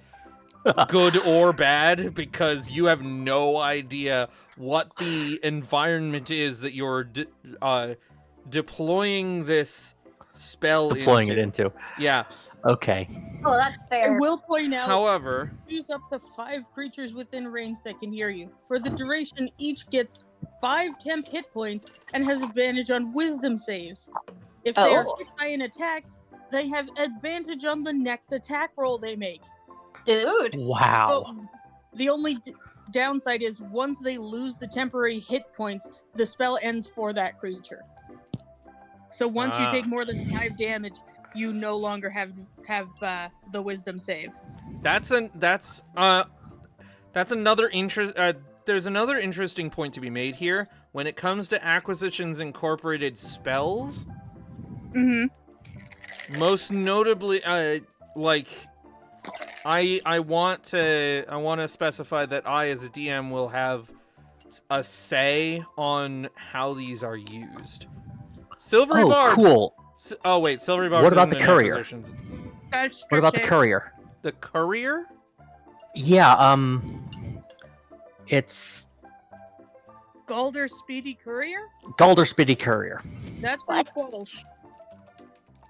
S1: good or bad, because you have no idea what the environment is that you're deploying this spell
S2: Deploying it into.
S1: Yeah.
S2: Okay.
S3: Oh, that's
S6: I
S3: fair.
S6: will point out,
S1: However,
S6: use up to 5 creatures within range that can hear you. For the duration, each gets 5 temp hit points and has advantage on wisdom saves. If they are
S3: Oh.
S6: hit by an attack, they have advantage on the next attack roll they make.
S3: Dude.
S2: Wow.
S6: But the only downside is once they lose the temporary hit points, the spell ends for that creature. So once you
S1: Ah.
S6: take more than 5 damage, you no longer have the wisdom save.
S1: that's another interest. There's another interesting point to be made here when it comes to Acquisitions Incorporated spells.
S6: Mm-hmm.
S1: Most notably, like, I want to specify that I, as a DM, will have a say on how these are used. Silvery
S2: Oh,
S1: barbs.
S2: cool.
S1: Oh wait, silvery barbs.
S2: What about
S1: isn't
S2: the
S1: in
S2: courier?
S1: acquisitions.
S6: That's
S2: What about the
S6: tricky.
S2: courier?
S1: The courier?
S2: Yeah, it's
S6: Galder Speedy Courier?
S2: Galder Speedy Courier.
S6: That's from Qualsh.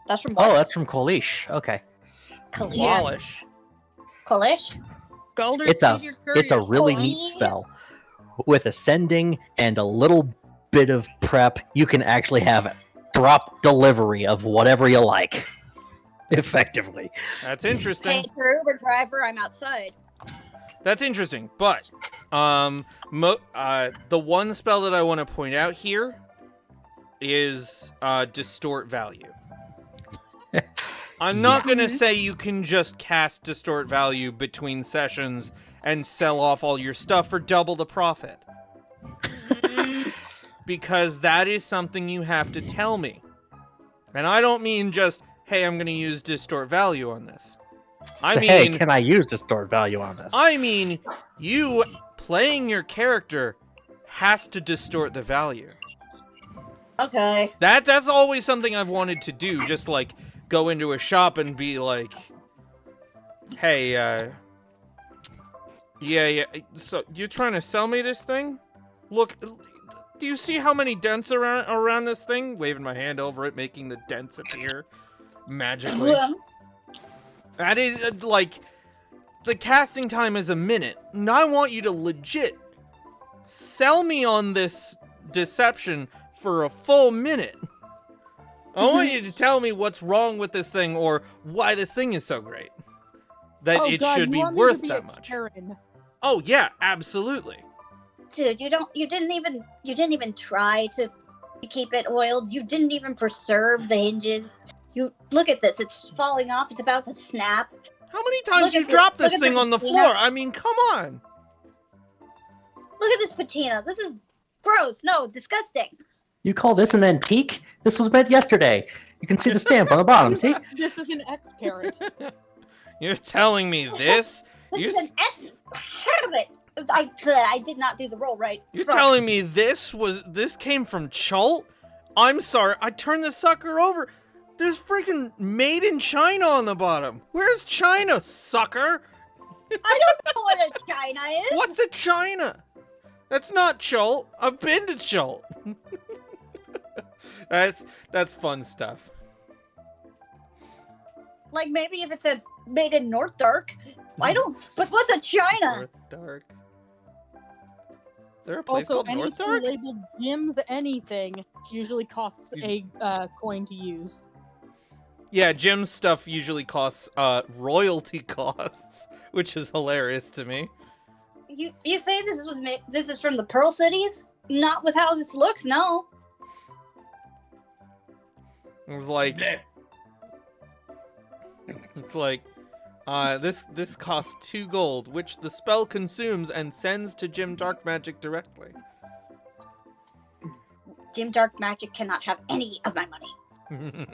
S3: That's from
S2: Oh,
S3: what?
S2: that's from Kolish. Okay.
S3: Kalish.
S1: Wallish.
S3: Kalish?
S6: Galder
S2: It's a
S6: Speedy Courier.
S2: it's a really neat
S3: Kolish.
S2: spell. With ascending and a little bit of prep, you can actually have drop delivery of whatever you like. Effectively.
S1: That's interesting.
S3: Hey, for Uber driver, I'm outside.
S1: That's interesting, but the one spell that I want to point out here is distort value. I'm not
S2: Yeah.
S1: gonna say you can just cast distort value between sessions and sell off all your stuff for double the profit. Because that is something you have to tell me. And I don't mean just, hey, I'm gonna use distort value on this. I
S2: So,
S1: mean,
S2: hey, can I use distort value on this?
S1: I mean, you playing your character has to distort the value.
S3: Okay.
S1: That's always something I've wanted to do. Just like go into a shop and be like, "Hey, yeah. So you're trying to sell me this thing? Look, do you see how many dents around this thing? Waving my hand over it, making the dents appear magically.
S3: Well,
S1: That is like the casting time is a minute, and I want you to legit sell me on this deception for a full minute. I want you to tell me what's wrong with this thing or why this thing is so great. That it should be worth that much.
S6: Karen.
S1: Oh yeah, absolutely.
S3: dude, you didn't even try to keep it oiled. You didn't even preserve the hinges. You look at this, it's falling off, it's about to snap.
S1: How many times
S3: Look
S1: you
S3: at
S1: dropped
S3: this-
S1: this
S3: look at
S1: thing
S3: this
S1: on the
S3: patina.
S1: floor? I mean, come on.
S3: Look at this patina. This is gross. No, disgusting.
S2: You call this an antique? This was made yesterday. You can see the stamp on the bottom, see?
S6: This is an ex-parent.
S1: You're telling me this?
S3: This
S1: You
S3: is an experiment. I did not do the roll right.
S1: You're
S3: Fuck.
S1: telling me this came from Chult? I'm sorry, I turned the sucker over. There's freaking made in China on the bottom. Where's China, sucker?
S3: I don't know what a china is.
S1: What's a China? That's not Chult. I've been to Chult. That's fun stuff.
S3: Like maybe if it's made in North Dark. I don't. But what's a china?
S1: North Dark. Is there a place
S6: Also,
S1: called North
S6: anything
S1: Dark?
S6: labeled gyms anything usually costs a coin to use.
S1: Yeah, Jim's stuff usually costs royalty costs, which is hilarious to me.
S3: You say this is from the Pearl Cities? Not with how this looks, no.
S1: It's like this costs 2 gold, which the spell consumes and sends to Jim Dark Magic directly.
S3: Jim Dark Magic cannot have any of my money.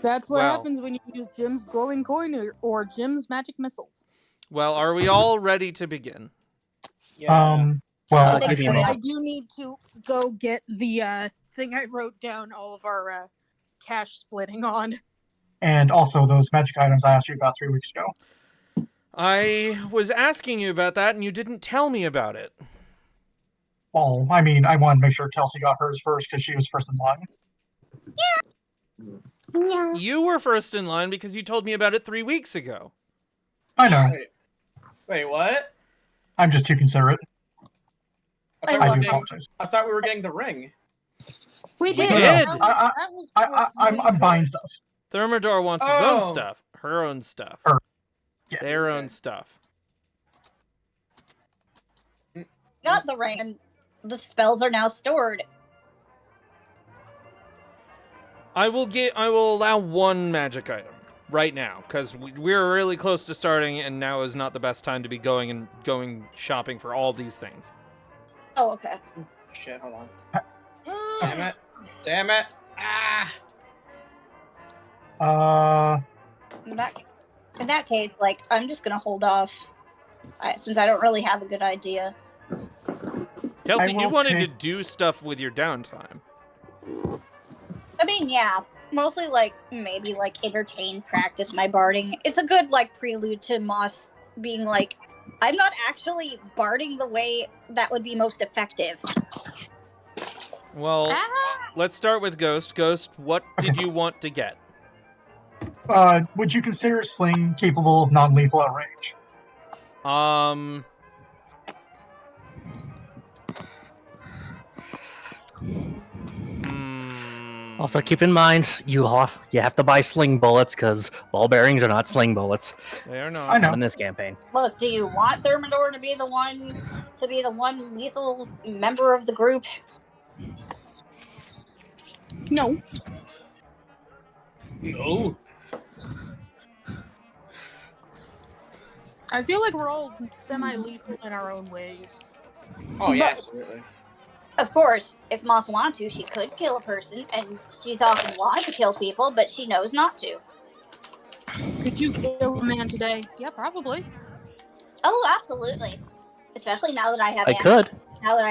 S6: That's what
S1: Well.
S6: happens when you use Jim's glowing coin or Jim's magic missile.
S1: Well, are we all ready to begin?
S5: Yeah.
S4: Well,
S3: I think
S4: give me a
S3: so, yeah.
S6: I
S4: moment.
S6: do need to go get the thing I wrote down all of our cash splitting on.
S4: And also those magic items I asked you about 3 weeks ago.
S1: I was asking you about that, and you didn't tell me about it.
S4: Well, I mean, I wanted to make sure Kelsey got hers first because she was first in line.
S3: Yeah.
S1: You were first in line because you told me about it 3 weeks ago.
S4: I know.
S5: Wait, what?
S4: I'm just too considerate.
S5: I thought,
S3: I
S5: we
S4: I
S5: were
S4: do
S5: getting,
S4: apologize.
S5: I thought we were getting the ring.
S6: We
S1: did.
S6: That
S1: I-
S6: was,
S4: I-
S6: that was
S4: I'm
S6: way
S4: buying
S6: good.
S4: stuff.
S1: Thermidor wants his
S5: Oh.
S1: own stuff, her own stuff,
S4: Yeah.
S1: their
S5: Okay.
S1: own stuff.
S3: Got the ring, and the spells are now stored.
S1: I will allow 1 magic item right now because we're really close to starting, and now is not the best time to be going shopping for all these things.
S3: Oh, okay.
S5: Shit, hold on. Damn it. Damn it. Ah!
S3: In that case, like, I'm just gonna hold off, since I don't really have a good idea.
S1: Kelsey, you
S4: will
S1: wanted to
S4: take-
S1: do stuff with your downtime.
S3: mean, yeah. Mostly, like, maybe, like, entertain, practice my barding. It's a good, like, prelude to Moss being like, I'm not actually barding the way that would be most effective.
S1: Well, let's start with Ghost. Ghost, what did you want to get?
S4: Would you consider Sling capable of non-lethal at range?
S2: Also, keep in mind you have to buy sling bullets because ball bearings are not sling bullets.
S1: They are not.
S4: I know.
S2: Not in this campaign.
S3: Look, do you want Thermidor to be the one lethal member of the group?
S6: No.
S5: No.
S6: I feel like we're all semi-lethal in our own ways.
S5: Oh yeah,
S6: But-
S5: absolutely.
S3: Of course, if Moss wanted to, she could kill a person, and she's often wanted to kill people, but she knows not to.
S6: Could you kill a man today? Yeah, probably.
S3: Oh, absolutely. Especially now that I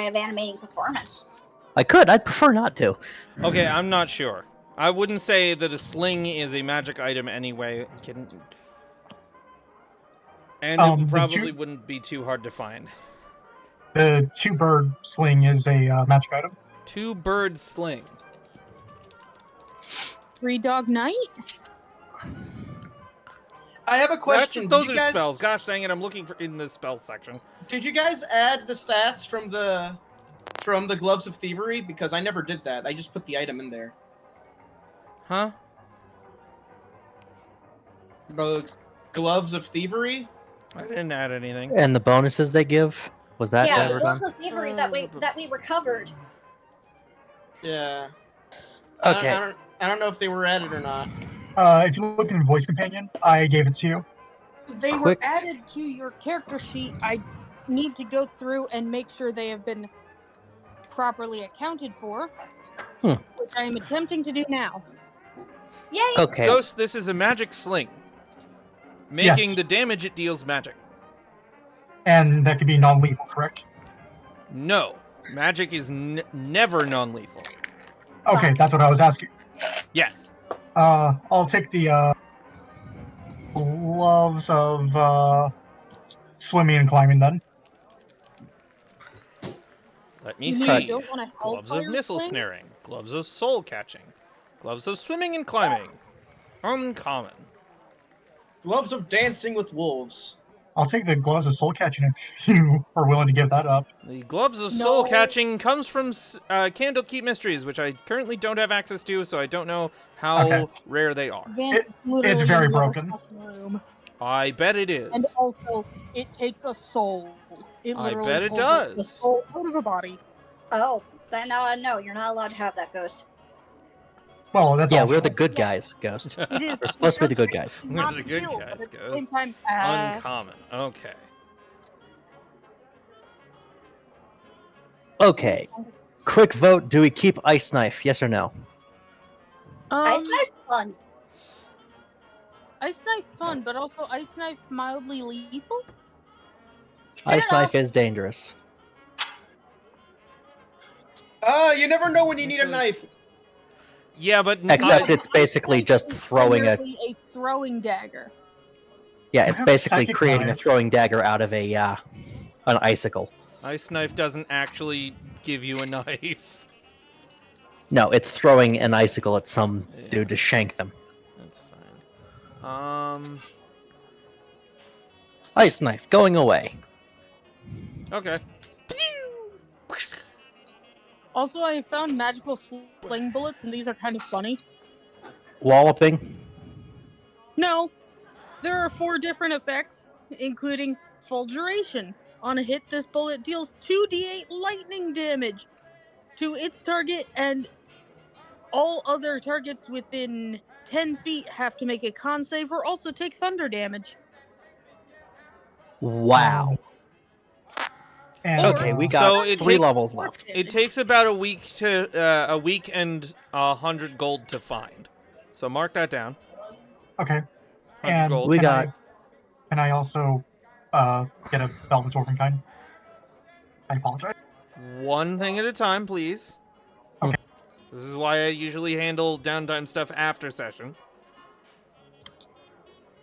S3: have animating performance.
S2: I could. I'd prefer not to.
S1: Okay, I'm not sure. I wouldn't say that a sling is a magic item anyway. And it probably wouldn't be too hard to find.
S4: The two-bird sling is a magic item.
S1: Two-bird sling.
S6: Three-dog night?
S5: I have a question.
S1: Those
S5: Did
S1: are
S5: you guys,
S1: spells. Gosh dang it, I'm looking for in the spell section.
S5: Did you guys add the stats from the Gloves of Thievery? Because I never did that. I just put the item in there.
S1: Huh?
S5: The Gloves of Thievery?
S1: I didn't add anything.
S2: And the bonuses they give, was that
S3: Yeah,
S2: ever
S3: the
S2: done?
S3: Gloves of Thievery that we recovered.
S5: Yeah.
S2: Okay.
S5: I don't know if they were added or not.
S4: If you look in Voice Companion, I gave it to you.
S6: They were
S2: Quick.
S6: added to your character sheet. I need to go through and make sure they have been properly accounted for, which I am attempting to do now.
S3: Yay!
S2: Okay.
S1: Ghost, this is a magic sling. Making
S4: Yes.
S1: the damage it deals magic.
S4: And that could be non-lethal, correct?
S1: No. Magic is never non-lethal.
S4: Okay, that's what I was asking.
S1: Yes.
S4: I'll take the gloves of swimming and climbing then.
S1: Let me
S6: You
S1: see.
S6: don't want a
S1: Gloves of
S6: hellfire
S1: missile
S6: sling?
S1: snaring. Gloves of soul catching. Gloves of swimming and climbing. Uncommon.
S5: Gloves of Dancing with Wolves.
S4: I'll take the gloves of soul catching if you are willing to give that up.
S1: The gloves of soul
S6: No.
S1: catching comes from Candlekeep Mysteries, which I currently don't have access to, so I don't know how rare they are.
S6: Vance
S4: It-
S6: is literally
S4: very
S6: in the other
S4: broken.
S6: fucking room.
S1: I bet it is.
S6: And also, it takes a soul. It
S1: I
S6: literally
S1: bet it
S6: pulls
S1: does.
S6: the soul out of a body.
S3: Oh, then no, you're not allowed to have that, Ghost.
S4: Well, that's
S2: Yeah,
S4: also-
S2: we're the good guys, Ghost.
S6: It is.
S2: We're supposed to be the good guys.
S1: We're
S6: Not
S1: the good
S6: real,
S1: guys,
S6: but at the
S1: Ghost.
S6: same time,
S1: Uncommon. Okay.
S2: Okay. Quick vote. Do we keep Ice Knife? Yes or no?
S3: Ice Knife fun.
S6: Ice knife fun, but also ice knife mildly lethal.
S2: Ice
S3: enough.
S2: Knife is dangerous.
S5: You never know when you need a knife.
S1: Yeah, but
S2: Except
S1: I-
S2: it's basically just
S6: It's
S2: throwing a...
S6: primarily a throwing dagger.
S2: Yeah,
S4: I
S2: it's
S4: have
S2: basically
S4: psychic
S2: creating a
S4: knives.
S2: throwing dagger out of a an icicle.
S1: Ice knife doesn't actually give you a knife.
S2: No, it's throwing an icicle at some
S1: Yeah.
S2: dude to shank them.
S1: That's fine.
S2: Ice Knife, going away.
S1: Okay.
S6: Also, I found magical sling bullets, and these are kind of funny.
S2: Walloping.
S6: No, there are 4 different effects, including fulguration. On a hit, this bullet deals 2d8 lightning damage to its target, and all other targets within 10 feet have to make a con save or also take thunder damage.
S2: Wow.
S4: And,
S2: Okay, we got
S1: So it
S2: 3
S1: takes-
S2: levels left.
S1: It takes about a week and 100 gold to find. So mark that down.
S4: Okay.
S1: 100
S4: And
S1: gold.
S2: We got-
S4: Can I also get a Velvet Orphan? I apologize.
S1: One thing at a time, please. This is why I usually handle downtime stuff after session.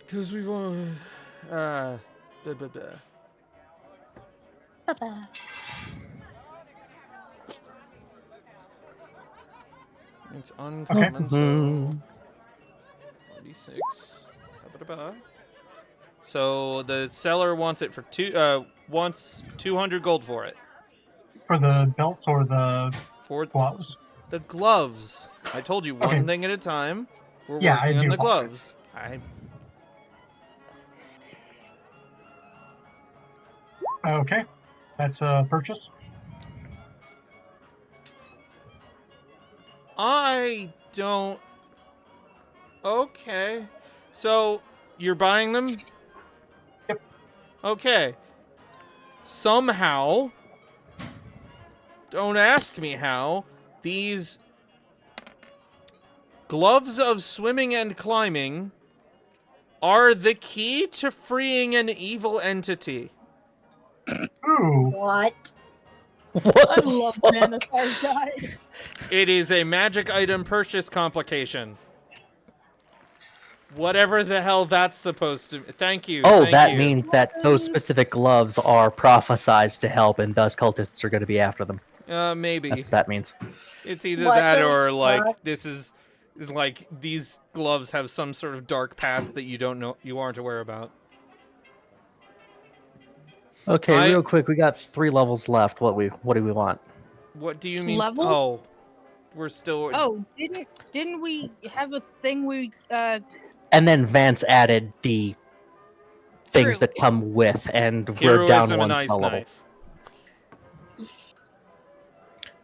S1: Because we've blah, blah, blah.
S3: Bye-bye.
S1: It's uncommon, so
S2: Mhm.
S1: 46. Ba-ba-da-ba. So the seller wants it for wants 200 gold for it.
S4: For the belt or the
S1: For
S4: gloves?
S1: the gloves. I told you one
S4: Okay.
S1: thing at a time. We're
S4: Yeah, I
S1: working on
S4: do
S1: the
S4: apologize.
S1: gloves.
S4: Okay. That's a purchase.
S1: I don't. Okay. So you're buying them?
S4: Yep.
S1: Okay. Somehow, don't ask me how, these gloves of swimming and climbing are the key to freeing an evil entity.
S4: Ooh.
S3: What?
S2: What
S6: I
S2: the
S6: love
S2: fuck?
S6: Xanathar's guide.
S1: It is a magic item purchase complication. Whatever the hell that's supposed to. Thank you.
S2: Oh,
S1: thank
S2: that
S1: you.
S2: means that those specific gloves are prophesized to help, and thus cultists are going to be after them.
S1: Maybe.
S2: That's what that means.
S1: It's either
S3: What
S1: that
S3: the
S1: or like
S3: fuck?
S1: this is like these gloves have some sort of dark past that you aren't aware about.
S2: Okay,
S1: I-
S2: real quick, we got 3 levels left. What do we want?
S1: What do you mean?
S6: Levels?
S1: Oh, we're still.
S6: Oh, didn't we have a thing we
S2: And then Vance added the things
S6: True.
S2: that come with, and we're down
S1: Heroism
S2: one
S1: and ice
S2: spell level.
S1: knife.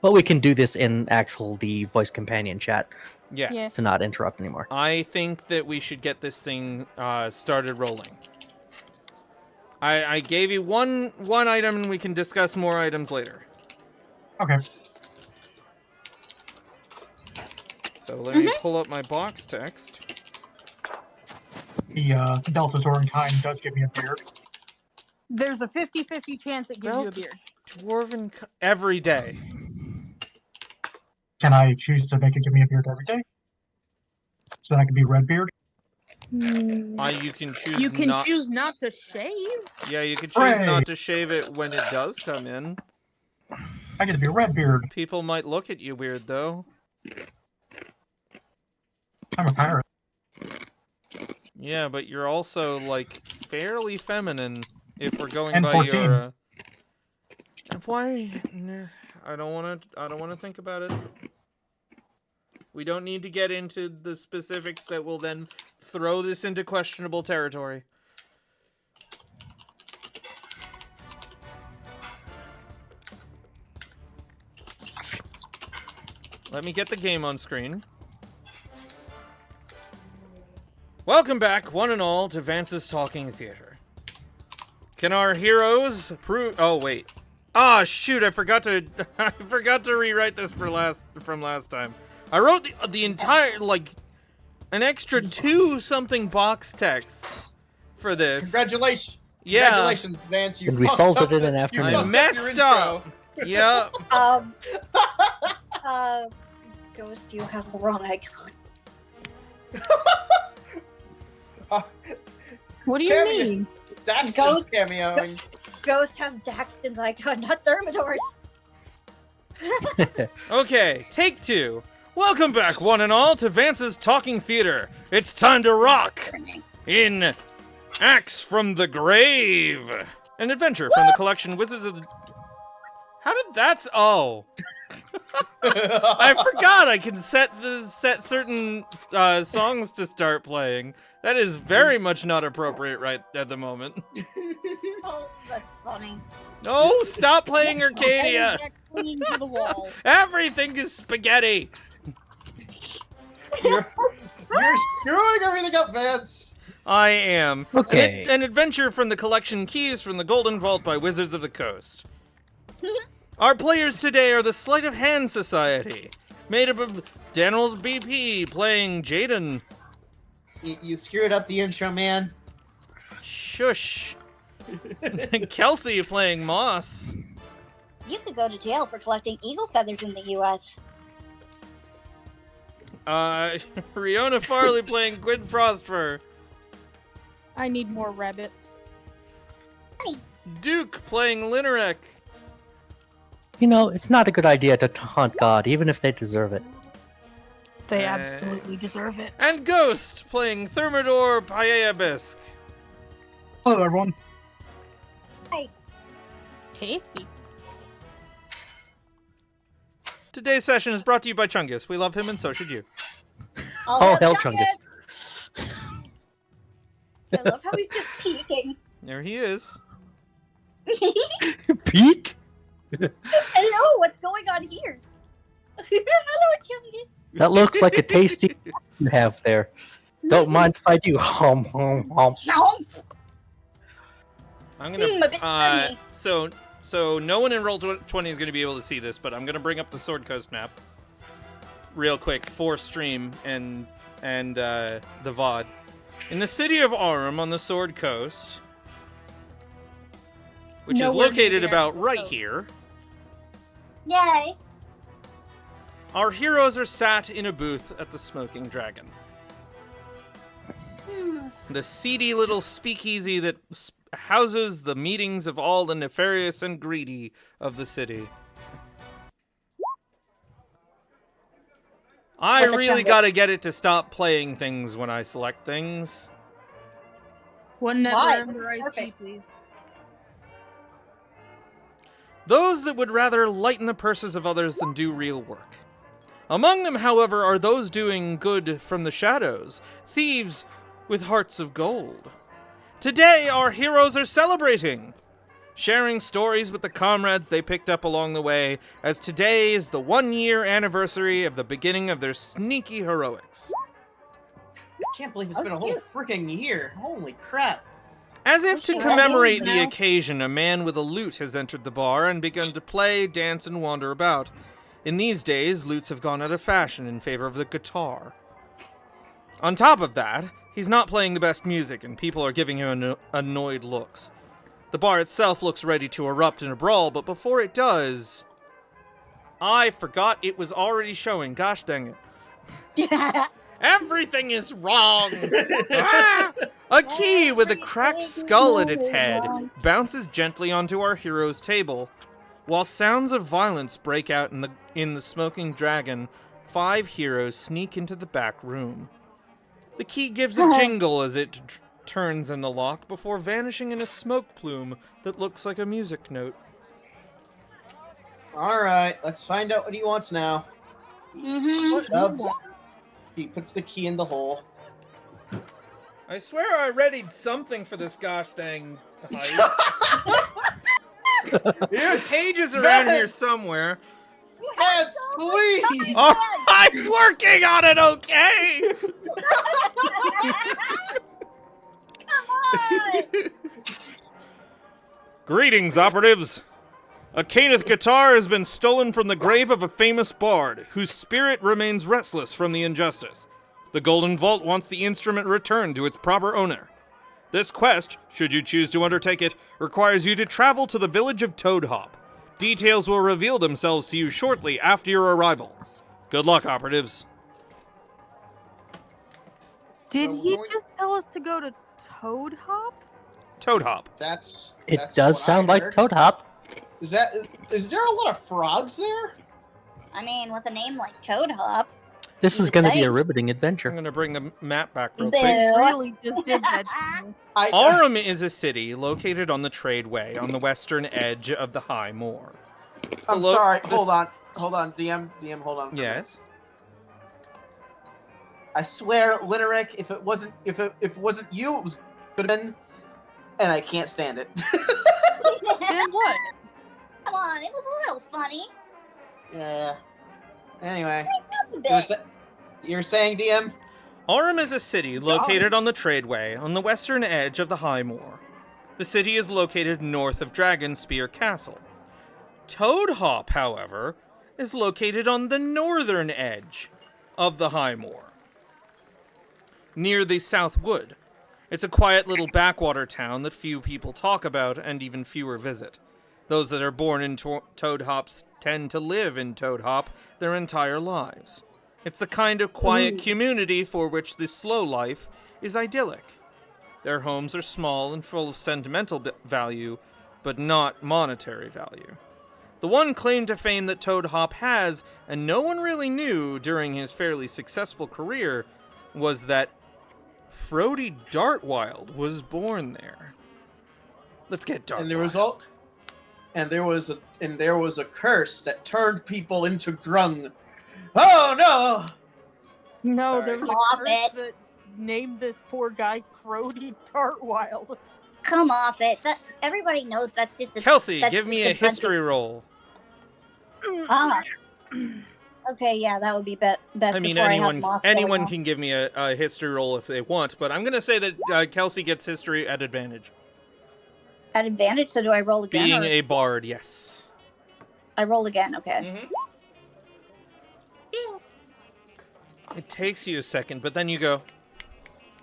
S2: But we can do this in the voice companion chat
S1: Yes.
S6: Yes.
S2: to not interrupt anymore.
S1: I think that we should get this thing started rolling. I gave you one item, and we can discuss more items later.
S4: Okay.
S1: So let me pull up my box text.
S4: The Deltazoran kind does give me a beard.
S6: there's a 50-50 chance it gives you a
S1: Belt-
S6: beard.
S1: Dwarven every day.
S4: Can I choose to make it give me a beard every day? So then I can be Redbeard?
S1: You can choose.
S6: You can
S1: not.
S6: choose not to shave.
S1: Yeah, you can choose
S4: Hooray!
S1: not to shave it when it does come in.
S4: I get to be Redbeard.
S1: People might look at you weird though.
S4: I'm a pirate.
S1: Yeah, but you're also like fairly feminine if we're going
S4: And
S1: by
S4: 14.
S1: your. Why? I don't want to think about it. We don't need to get into the specifics that will then throw this into questionable territory. Let me get the game on screen. Welcome back, one and all, to Vance's Talking Theater. Can our heroes prove? Oh wait. Ah, shoot! I forgot to rewrite this from last time. I wrote the entire an extra 2-something box texts for this.
S5: Congratulations.
S1: Yeah.
S5: Congratulations, Vance. You
S2: And we
S5: fucked
S2: solved
S5: up
S2: it in
S5: the-
S2: an
S5: you
S2: afternoon.
S1: I
S5: fucked
S1: messed
S5: your
S1: up.
S5: intro.
S1: Yeah.
S3: Ghost, you have the wrong icon.
S6: What do you
S5: Cameo.
S6: mean?
S5: Daxton's
S3: Ghost-
S5: cameoing.
S3: Ghost has Daxton's icon, not Thermidor's.
S1: Okay, take 2. Welcome back, one and all, to Vance's Talking Theater. It's time to rock in Axe from the Grave, an adventure from the collection Wizards of the... How did that... Oh. I forgot I can set certain songs to start playing. That is very much not appropriate right at the moment.
S3: Oh, that's funny.
S1: No, stop playing Arcadia.
S6: Always get clean to the wall.
S1: Everything is spaghetti.
S5: You're screwing everything up, Vance.
S1: I am.
S2: Okay.
S1: An adventure from the collection Keys from the Golden Vault by Wizards of the Coast. Our players today are the Sleight of Hand Society, made up of Daniels BP playing Jaden.
S5: You screwed up the intro, man.
S1: Shush. Kelsey playing Moss.
S3: You could go to jail for collecting eagle feathers in the U.S.
S1: Riona Farley playing Gwyn Frostfur.
S6: I need more rabbits.
S1: Duke playing Linerek.
S2: You know, it's not a good idea to taunt God, even if they deserve it.
S6: They absolutely deserve it.
S1: And Ghost playing Thermidor Paeabisk.
S4: Hello, everyone.
S6: Tasty.
S1: Today's session is brought to you by Chungus. We love him and so should you.
S2: Oh, hell, Chungus.
S3: I love how he's just peeking.
S1: There he is.
S2: Peek?
S3: Hello, what's going on here? Hello, Chungus.
S2: That looks like a tasty you have there. Don't mind if I do. Hum, hum, hum.
S3: Chomp.
S1: I'm
S3: A bit
S1: gonna
S3: funny.
S1: so no one in Roll20 is gonna be able to see this, but I'm gonna bring up the Sword Coast map real quick for stream and the VOD. In the city of Aurum on the Sword Coast, which
S6: Nowhere
S1: is
S6: near
S1: located
S6: the
S1: about
S6: actual
S1: right
S6: coast.
S1: here,
S3: Yay.
S1: our heroes are sat in a booth at the Smoking Dragon. The seedy little speakeasy that houses the meetings of all the nefarious and greedy of the city. I
S3: With the
S1: really
S3: jungle.
S1: gotta get it to stop playing things when I select things.
S6: One never
S3: Why?
S6: ever iced tea,
S3: Perfect.
S6: please.
S1: Those that would rather lighten the purses of others than do real work. Among them, however, are those doing good from the shadows, thieves with hearts of gold. Today, our heroes are celebrating, sharing stories with the comrades they picked up along the way, as today is the 1-year anniversary of the beginning of their sneaky heroics.
S5: I can't believe it's been a whole freaking year. Holy crap.
S1: As if to
S3: She
S1: commemorate
S3: rebels
S1: the
S3: now.
S1: occasion, a man with a lute has entered the bar and begun to play, dance, and wander about. In these days, lutes have gone out of fashion in favor of the guitar. On top of that, he's not playing the best music, and people are giving him annoyed looks. The bar itself looks ready to erupt in a brawl, but before it does... I forgot it was already showing. Gosh dang it. Everything is wrong! Ah! A key with a cracked skull at its head bounces gently onto our hero's table. While sounds of violence break out in the Smoking Dragon, 5 heroes sneak into the back room. The key gives a jingle as it turns in the lock before vanishing in a smoke plume that looks like a music note.
S5: Alright, let's find out what he wants now. Shoves. He puts the key in the hole.
S1: I swear I readied something for this gosh dang heist.
S5: Yes!
S1: Pages around here
S5: Vance!
S1: somewhere.
S5: Vance, please!
S1: Oh, I'm working on it, okay?
S3: Come on.
S1: Greetings, operatives. A Caneth guitar has been stolen from the grave of a famous bard, whose spirit remains restless from the injustice. The Golden Vault wants the instrument returned to its proper owner. This quest, should you choose to undertake it, requires you to travel to the village of Toadhop. Details will reveal themselves to you shortly after your arrival. Good luck, operatives.
S6: Did
S5: So
S6: he
S5: we're going-
S6: just tell us to go to Toad Hop?
S1: Toadhop.
S5: That's
S2: It
S5: that's
S2: does
S5: what
S2: sound
S5: I
S2: like
S5: heard.
S2: Toad Hop.
S5: Is there a lot of frogs there?
S3: I mean, with a name like Toad Hop.
S2: This is going to be a
S3: Thanks.
S2: riveting
S1: I'm
S2: adventure.
S1: going to bring the map back real
S3: Boo.
S1: quick.
S6: Really just did that to me.
S1: Aurum is a city located on the Tradeway on the western edge of the High Moor.
S5: I'm
S1: Hello-
S5: sorry.
S1: this-
S5: Hold on, DM, hold on. for a minute.
S1: Yes.
S5: I swear, Linerek, if it wasn't you, it was could have been, and I can't stand it.
S6: Then what?
S3: Come on, it was a little funny.
S5: Yeah. Anyway,
S3: Just a bit.
S5: you're saying DM?
S1: Aurum is a city located on the Tradeway on the western edge of the High Moor. The city is located north of Dragonspear Castle. Toadhop, however, is located on the northern edge of the High Moor, near the South Wood. It's a quiet little backwater town that few people talk about and even fewer visit. Those that are born in Toadhops tend to live in Toadhop their entire lives. It's the kind of quiet community for which the slow life is idyllic. Their homes are small and full of sentimental value, but not monetary value. The one claim to fame that Toad Hop has, and no one really knew during his fairly successful career, was that Frody Dartwild was born there. Let's get dark.
S5: And there was a curse that turned people into grung. Oh no!
S6: No,
S5: Sorry.
S6: there was a
S3: Stop
S6: curse
S3: it.
S6: that named this poor guy Frody Dartwild.
S3: Come off it. Everybody knows that's just a.
S1: Kelsey,
S3: that's
S1: give
S3: just
S1: me
S3: a
S1: a
S3: bunch of-
S1: history roll.
S3: Ah. Okay, yeah, that would be best
S1: I mean,
S3: before I have lost
S1: anyone can give me a history roll if they want, but I'm going to say that Kelsey gets history at advantage.
S3: At advantage, so do I roll again?
S1: Being
S3: or-
S1: a bard, yes.
S3: I roll again, okay.
S1: It takes you a second, but then you go,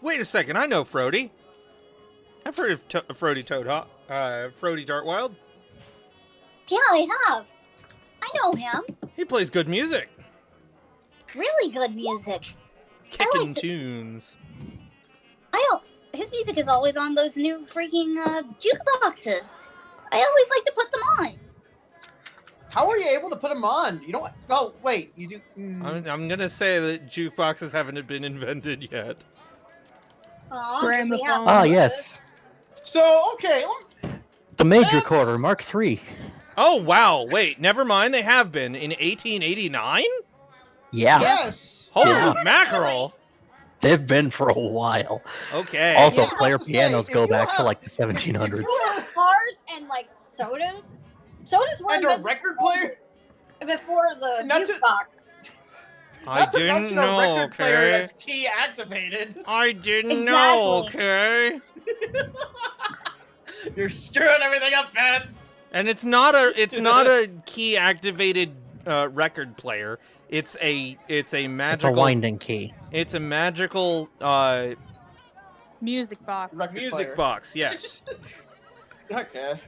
S1: wait a second, I know Frody. I've heard of Frody Frody Dartwild.
S3: Yeah, I have. I know him.
S1: He plays good music.
S3: Really good music.
S1: Kicking
S3: like to-
S1: tunes.
S3: His music is always on those new freaking jukeboxes. I always like to put them on.
S5: How are you able to put them on? You don't. Oh wait, you do.
S1: I'm going to say that jukeboxes haven't been invented yet.
S3: Aw,
S6: Gramophone.
S2: Ah, yes.
S5: So okay.
S2: The major
S5: That's-
S2: quarter, Mark III.
S1: Oh, wow. Wait, never mind. They have been in 1889?
S2: Yeah,
S5: Yes.
S1: Holy
S2: Yeah.
S1: mackerel.
S2: they've been for a while.
S1: Okay.
S2: Also,
S5: Yeah, I
S2: player
S5: was about to say,
S2: pianos
S5: if
S2: go
S5: you
S2: back to
S5: have-
S2: like the 1700s.
S3: Cars and like sodas. Sodas were
S5: And a
S3: invented
S5: record player.
S3: before the
S5: Not to-
S3: jukebox.
S1: I
S5: Not to
S1: didn't
S5: mention
S1: know,
S5: a record player
S1: okay?
S5: that's key activated.
S1: I didn't know, okay?
S5: You're screwing everything up, Vance.
S1: And it's not a key activated record player. It's a
S2: It's a
S1: magical
S2: winding key.
S1: It's a magical
S6: Music box.
S5: Record
S1: music
S5: player.
S1: box, yes.
S5: Okay.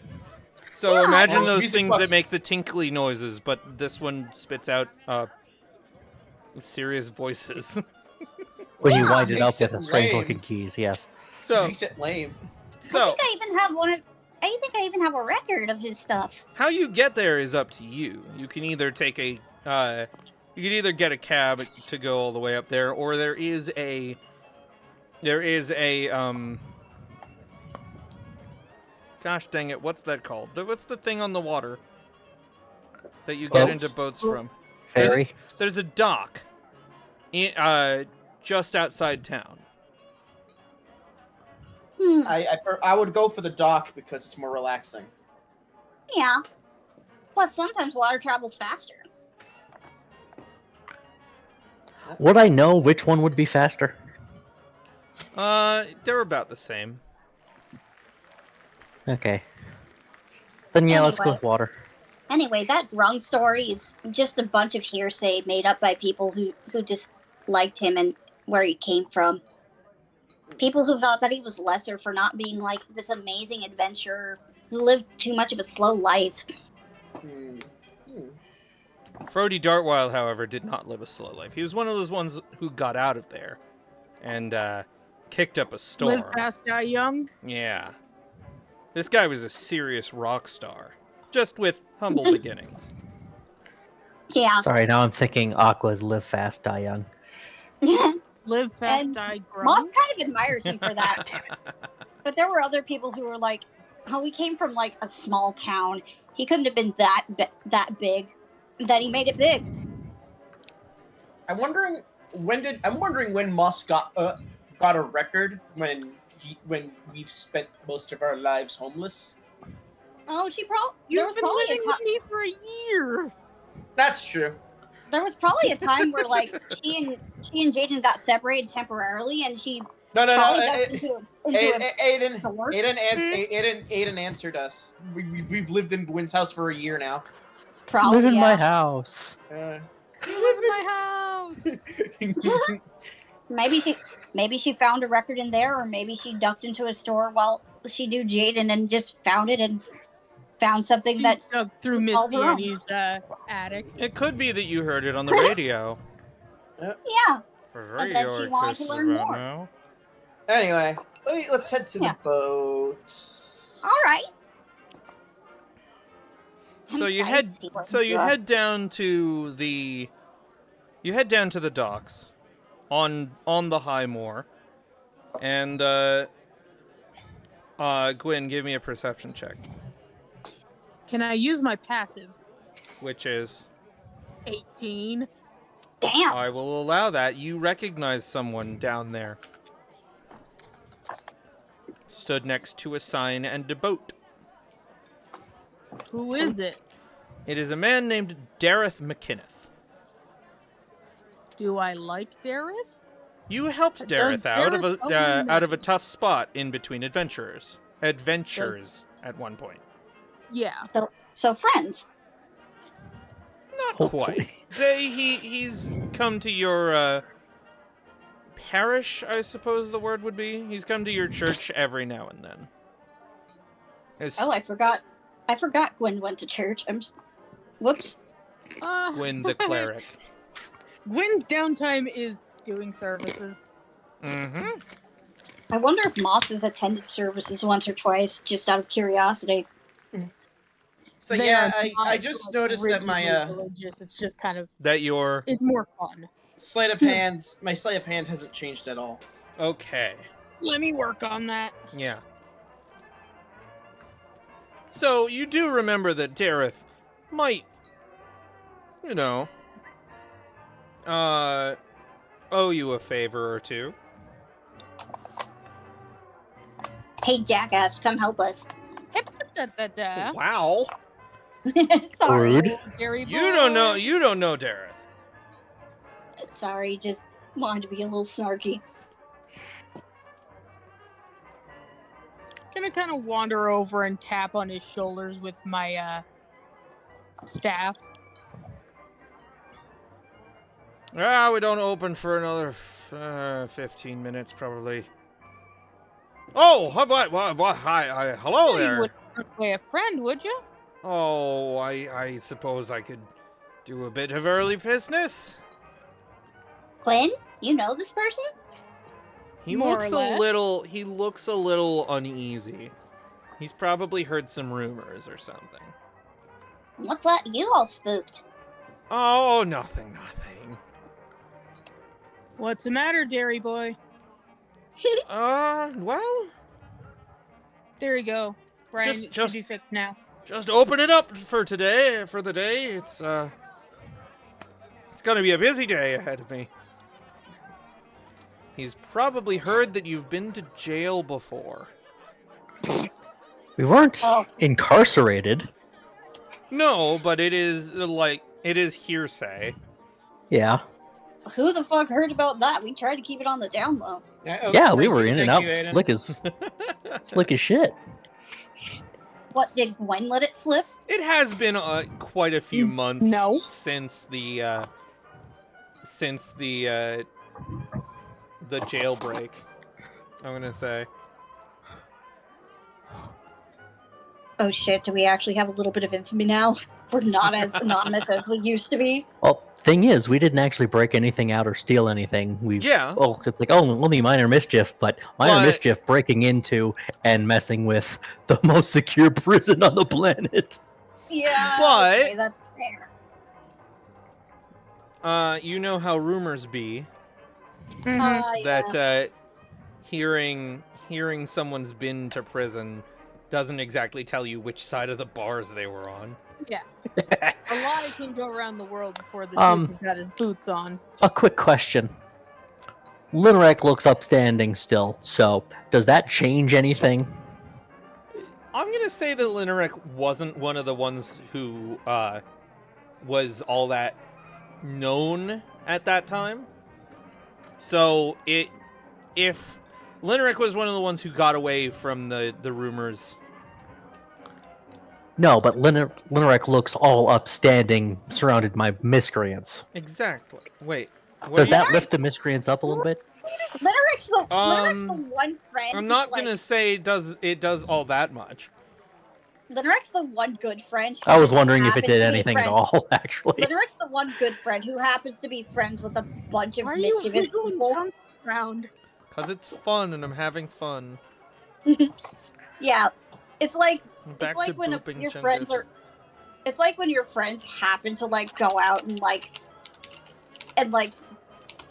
S1: So
S3: Yeah,
S1: imagine
S5: well,
S1: those
S5: music
S1: things
S5: box.
S1: that make the tinkly noises, but this one spits out serious voices.
S2: When you
S3: Yeah.
S2: wind it up
S5: Makes
S2: with
S5: it
S2: the strange
S5: lame.
S2: looking keys, yes.
S1: So
S5: Makes it lame.
S1: so
S3: I think I even have one. I think I even have a record of his stuff.
S1: how you get there is up to you. You can either take you can either get a cab to go all the way up there, or there is a gosh dang it, what's that called? What's the thing on the water that you get
S2: Boat?
S1: into boats from?
S2: Ferry.
S1: There's a dock just outside town.
S3: Hmm.
S5: I would go for the dock because it's more relaxing.
S3: Yeah. Plus, sometimes water travels faster.
S2: Would I know which one would be faster?
S1: They're about the same.
S2: Okay. Then yeah, let's go
S3: Anyway.
S2: with water.
S3: Anyway, that wrong story is just a bunch of hearsay made up by people who just liked him and where he came from. People who thought that he was lesser for not being like this amazing adventurer who lived too much of a slow life.
S5: Hmm.
S1: Frody Dartwild, however, did not live a slow life. He was one of those ones who got out of there and kicked up a storm.
S6: Live fast, die young.
S1: Yeah. This guy was a serious rock star, just with humble beginnings.
S3: Yeah.
S2: Sorry, now I'm thinking Aqua's Live Fast, Die Young.
S6: Live fast,
S3: And
S6: die
S3: Moss
S6: grown.
S3: kind of admires him for that. But there were other people who were like, "Oh, he came from like a small town. He couldn't have been that big. That he made it big."
S5: I'm wondering when Moss got a record when we've spent most of our lives homeless.
S3: Oh, there
S6: You've
S3: was
S6: been
S3: probably
S6: living
S3: a
S6: with
S3: time.
S6: me for a year.
S5: That's true.
S3: There was probably a time where like she and Jaden got separated temporarily, and she
S5: No.
S3: probably got into
S5: Aiden,
S3: door.
S5: Aiden answered us. We've lived in Gwen's house for a year now.
S3: probably
S2: Live in my
S3: yeah.
S2: house.
S6: You live in my house.
S3: Maybe she found a record in there, or maybe she ducked into a store while she knew Jaden and just found it and found something that
S6: Dug through
S3: All
S6: Miss
S3: wrong.
S6: Danny's attic.
S1: It could be that you heard it on the radio.
S3: Yeah.
S1: Very
S3: then she wanted to learn
S1: about
S3: more.
S1: now.
S5: Anyway, let's head to
S3: Yeah.
S5: the boat.
S3: All right.
S1: So you head down to the docks on the high moor. And Gwyn, give me a perception check,
S6: Can I use my passive?
S1: which is
S6: 18.
S3: Damn.
S1: I will allow that. You recognize someone down there. Stood next to a sign and a boat.
S6: Who is it?
S1: It is a man named Dareth McKinneth.
S6: Do I like Dareth?
S1: You helped
S6: Does
S1: Dareth out of
S6: Dareth own
S1: out of a
S6: that?
S1: tough spot in between adventures at one point.
S6: Yeah.
S3: So friends.
S1: Not
S2: Hopefully.
S1: quite. Say he's come to your parish, I suppose the word would be. He's come to your church every now and then.
S3: Oh, I forgot. I forgot Gwen went to church. Whoops.
S1: Gwyn the cleric.
S6: Gwen's downtime is doing services.
S1: Mm-hmm.
S3: I wonder if Moss has attended services once or twice, just out of curiosity.
S5: So
S6: They
S5: yeah,
S6: are not,
S5: I just
S6: like,
S5: noticed that my
S6: rigidly religious. It's just kind of,
S1: That you're
S6: it's more fun.
S5: sleight of hand hasn't changed at all.
S1: okay.
S6: Let me work on that.
S1: Yeah. So you do remember that Dareth might, owe you a favor or two.
S3: Hey, jackass, come help us.
S6: Da-da-da.
S1: Wow.
S3: Sorry.
S2: Rude.
S6: Gary
S1: You don't know Dareth.
S3: Sorry, just wanted to be a little snarky.
S6: Gonna kind of wander over and tap on his shoulders with my staff.
S1: We don't open for another 15 minutes, probably. Oh, what, hi, hello
S6: You
S1: there.
S6: wouldn't play a friend, would you?
S1: Oh, I suppose I could do a bit of early business.
S3: Gwen, you know this person?
S1: He
S6: More
S1: looks
S6: or less.
S1: he looks a little uneasy. He's probably heard some rumors or something.
S3: What's that? You all spooked.
S1: Oh, nothing.
S6: What's the matter, dairy boy?
S1: Well,
S6: There you go. Brian, it
S1: just-
S6: should be fixed now.
S1: just open it up for the day. It's gonna be a busy day ahead of me. He's probably heard that you've been to jail before.
S2: We weren't
S3: Oh.
S2: incarcerated.
S1: No, but it is hearsay.
S2: Yeah.
S3: Who the fuck heard about that? We tried to keep it on the down low.
S2: Yeah, we were in and out slick as shit.
S3: What, did Gwen let it slip?
S1: It has been quite a few months
S6: No.
S1: since the jailbreak. I'm gonna say.
S3: Oh shit, do we actually have a little bit of infamy now? We're not as anonymous as we used to be.
S2: Well, thing is, we didn't actually break anything out or steal anything.
S1: Yeah.
S2: Well, it's like, only minor mischief, but minor
S1: But-
S2: mischief breaking into and messing with the most secure prison on the planet.
S3: Yeah,
S1: But-
S3: okay, that's fair.
S1: You know how rumors be
S6: Mhm.
S3: Yeah.
S1: that hearing someone's been to prison doesn't exactly tell you which side of the bars they were on.
S6: A lot can go around the world before the
S2: Um,
S6: dude has got his boots on.
S2: A quick question. Linarek looks upstanding still, so does that change anything?
S1: I'm gonna say that Linarek wasn't one of the ones who was all that known at that time. So if Linarek was one of the ones who got away from the rumors.
S2: No, but Linarek looks all upstanding, surrounded by miscreants.
S1: Exactly. Wait. What
S2: Does
S1: do you-
S2: that lift the miscreants up a little bit?
S3: Limeric's the one friend.
S1: I'm
S3: who's
S1: not
S3: like,
S1: gonna say it does all that much.
S3: Lineric's the one good friend.
S2: I was wondering if it
S3: happens
S2: did
S3: to be
S2: anything at
S3: friends-
S2: all, actually.
S3: Lineric's the one good friend who happens to be friends with a bunch of
S6: Why are you
S3: mischievous
S6: wiggling
S3: people.
S6: junk around?
S1: Cause it's fun and I'm having fun.
S3: Yeah, it's like
S1: Back to
S3: when
S1: booping
S3: your friends
S1: Chungus.
S3: are. It's like when your friends happen to like go out and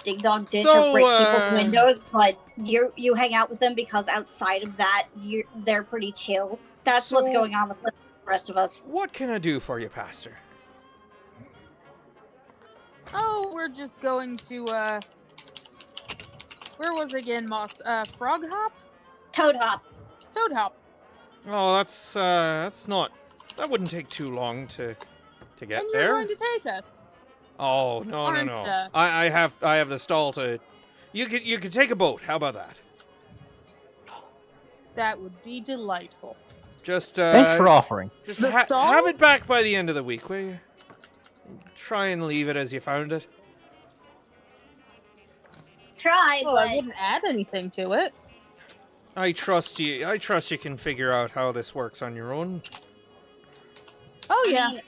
S3: ding dong ditch
S1: So,
S3: or break people's
S1: uh,
S3: windows, but you hang out with them because outside of that they're pretty chill. That's what's
S1: So-
S3: going on with the rest of us.
S1: What can I do for you, Pastor?
S6: Oh, we're just going to, where was it again, Moss? Frog Hop?
S3: Toad Hop.
S6: Toad Hop.
S1: Oh, that's not. That wouldn't take too long to get
S6: And you're
S1: there.
S6: going to take us.
S1: Oh no.
S6: Aren't,
S1: I have the stall to. You could take a boat. How about that?
S6: That would be delightful.
S1: Just
S2: Thanks for offering.
S1: Just
S6: The stall?
S1: have it back by the end of the week, will you? Try and leave it as you found it.
S3: Try,
S6: Well, I
S3: but
S6: wouldn't add anything to it.
S1: I trust you. I trust you can figure out how this works on your own.
S6: Oh,
S3: I
S6: yeah.
S3: mean,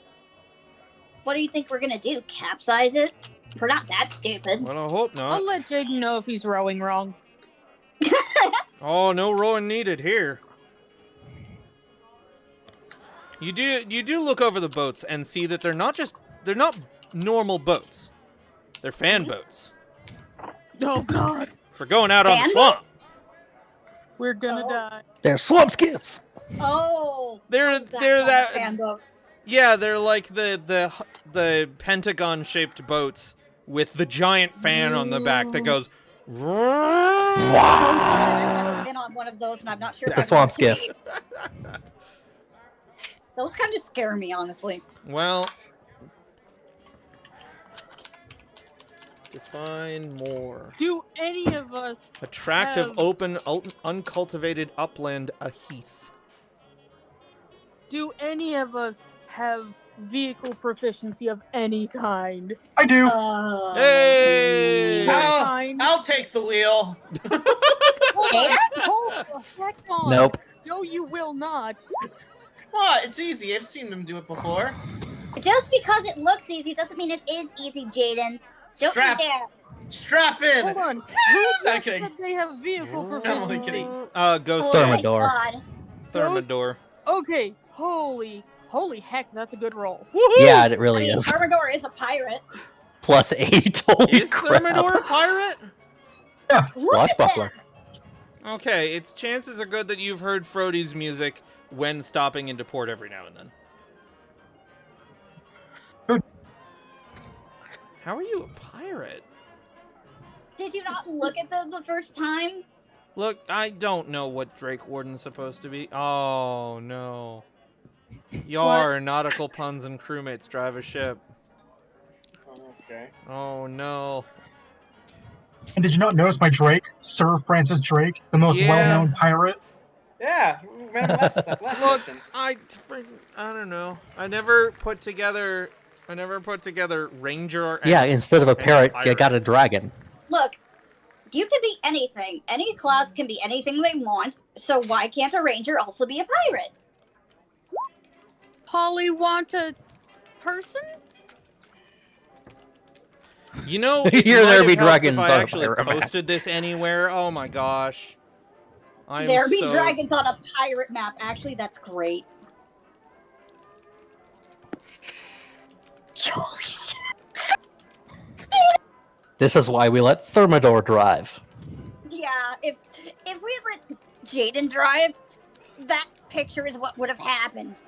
S3: what do you think we're gonna do? Capsize it? We're not that stupid.
S1: Well, I hope not.
S6: I'll let Jaden know if he's rowing wrong.
S1: Oh, no rowing needed here. You do look over the boats and see that they're not normal boats. They're fan boats
S6: Oh, God.
S1: for going out on the
S3: Fan
S1: swamp.
S6: We're gonna
S3: Oh.
S6: die.
S2: They're swamp skiffs.
S3: Oh,
S1: They're
S3: that
S1: they're
S3: kind of
S1: that
S3: fan boat.
S1: yeah, they're like the pentagon shaped boats with the giant fan on the back that goes.
S3: I've never been on one of those, and I'm not sure.
S2: It's
S3: if
S2: a
S3: I want
S2: swamp
S3: to be. Those kind of scare me, honestly.
S1: Well, define more.
S6: Do any of us
S1: A tract of
S6: Have-
S1: open, uncultivated upland, a heath.
S6: have vehicle proficiency of any kind?
S4: I do.
S1: Hey!
S5: Wow.
S6: Fine.
S5: I'll take the wheel.
S6: Hold the heck on.
S2: Nope.
S6: No, you will not.
S5: What? It's easy. I've seen them do it before.
S3: Just because it looks easy doesn't mean it is easy, Jaden. Don't
S5: Strap-
S3: be there.
S5: Strap in.
S6: Hold on. Who
S5: Not
S6: just
S5: kidding.
S6: said they have vehicle
S5: I'm only
S6: proficiency?
S5: kidding.
S1: Ghost
S3: Oh my
S2: Thermidor.
S3: God.
S1: Thermidor.
S6: Okay, holy heck, that's a good roll.
S1: Woohoo!
S2: Yeah, it
S3: I
S2: really
S3: mean,
S2: is.
S3: Thermidor is a pirate.
S2: Plus 8. Holy
S1: Is
S2: crap.
S1: Thermidor a pirate?
S3: Look at
S2: Swashbuckler.
S3: that.
S1: Okay, its chances are good that you've heard Frody's music when stopping into port every now and then.
S4: Good.
S1: How are you a pirate?
S3: Did you not look at them the first time?
S1: Look, I don't know what Drake Warden's supposed to be. Oh, no. Yar, nautical puns and crewmates drive a ship.
S5: Okay.
S1: Oh, no.
S4: And did you not notice my Drake, Sir Francis Drake, the most
S1: Yeah.
S4: well-known pirate?
S5: Yeah, we met him last
S1: Look,
S5: session.
S1: I don't know. I never put together Ranger and
S2: Yeah, instead of a parrot, you
S1: pirate.
S2: got a dragon.
S3: Look, you can be anything. Any class can be anything they want. So why can't a ranger also be a pirate?
S6: Polly want a person?
S1: You know, it
S2: Here
S1: might
S2: there
S1: have
S2: be
S1: helped
S2: dragons
S1: if
S2: on
S1: I
S2: a
S1: actually
S2: pirate map.
S1: posted this anywhere. Oh my gosh.
S3: There be dragons on a pirate map. Actually, that's great. Holy shit.
S2: This is why we let Thermidor drive.
S3: Yeah, if we let Jaden drive, that picture is what would have happened.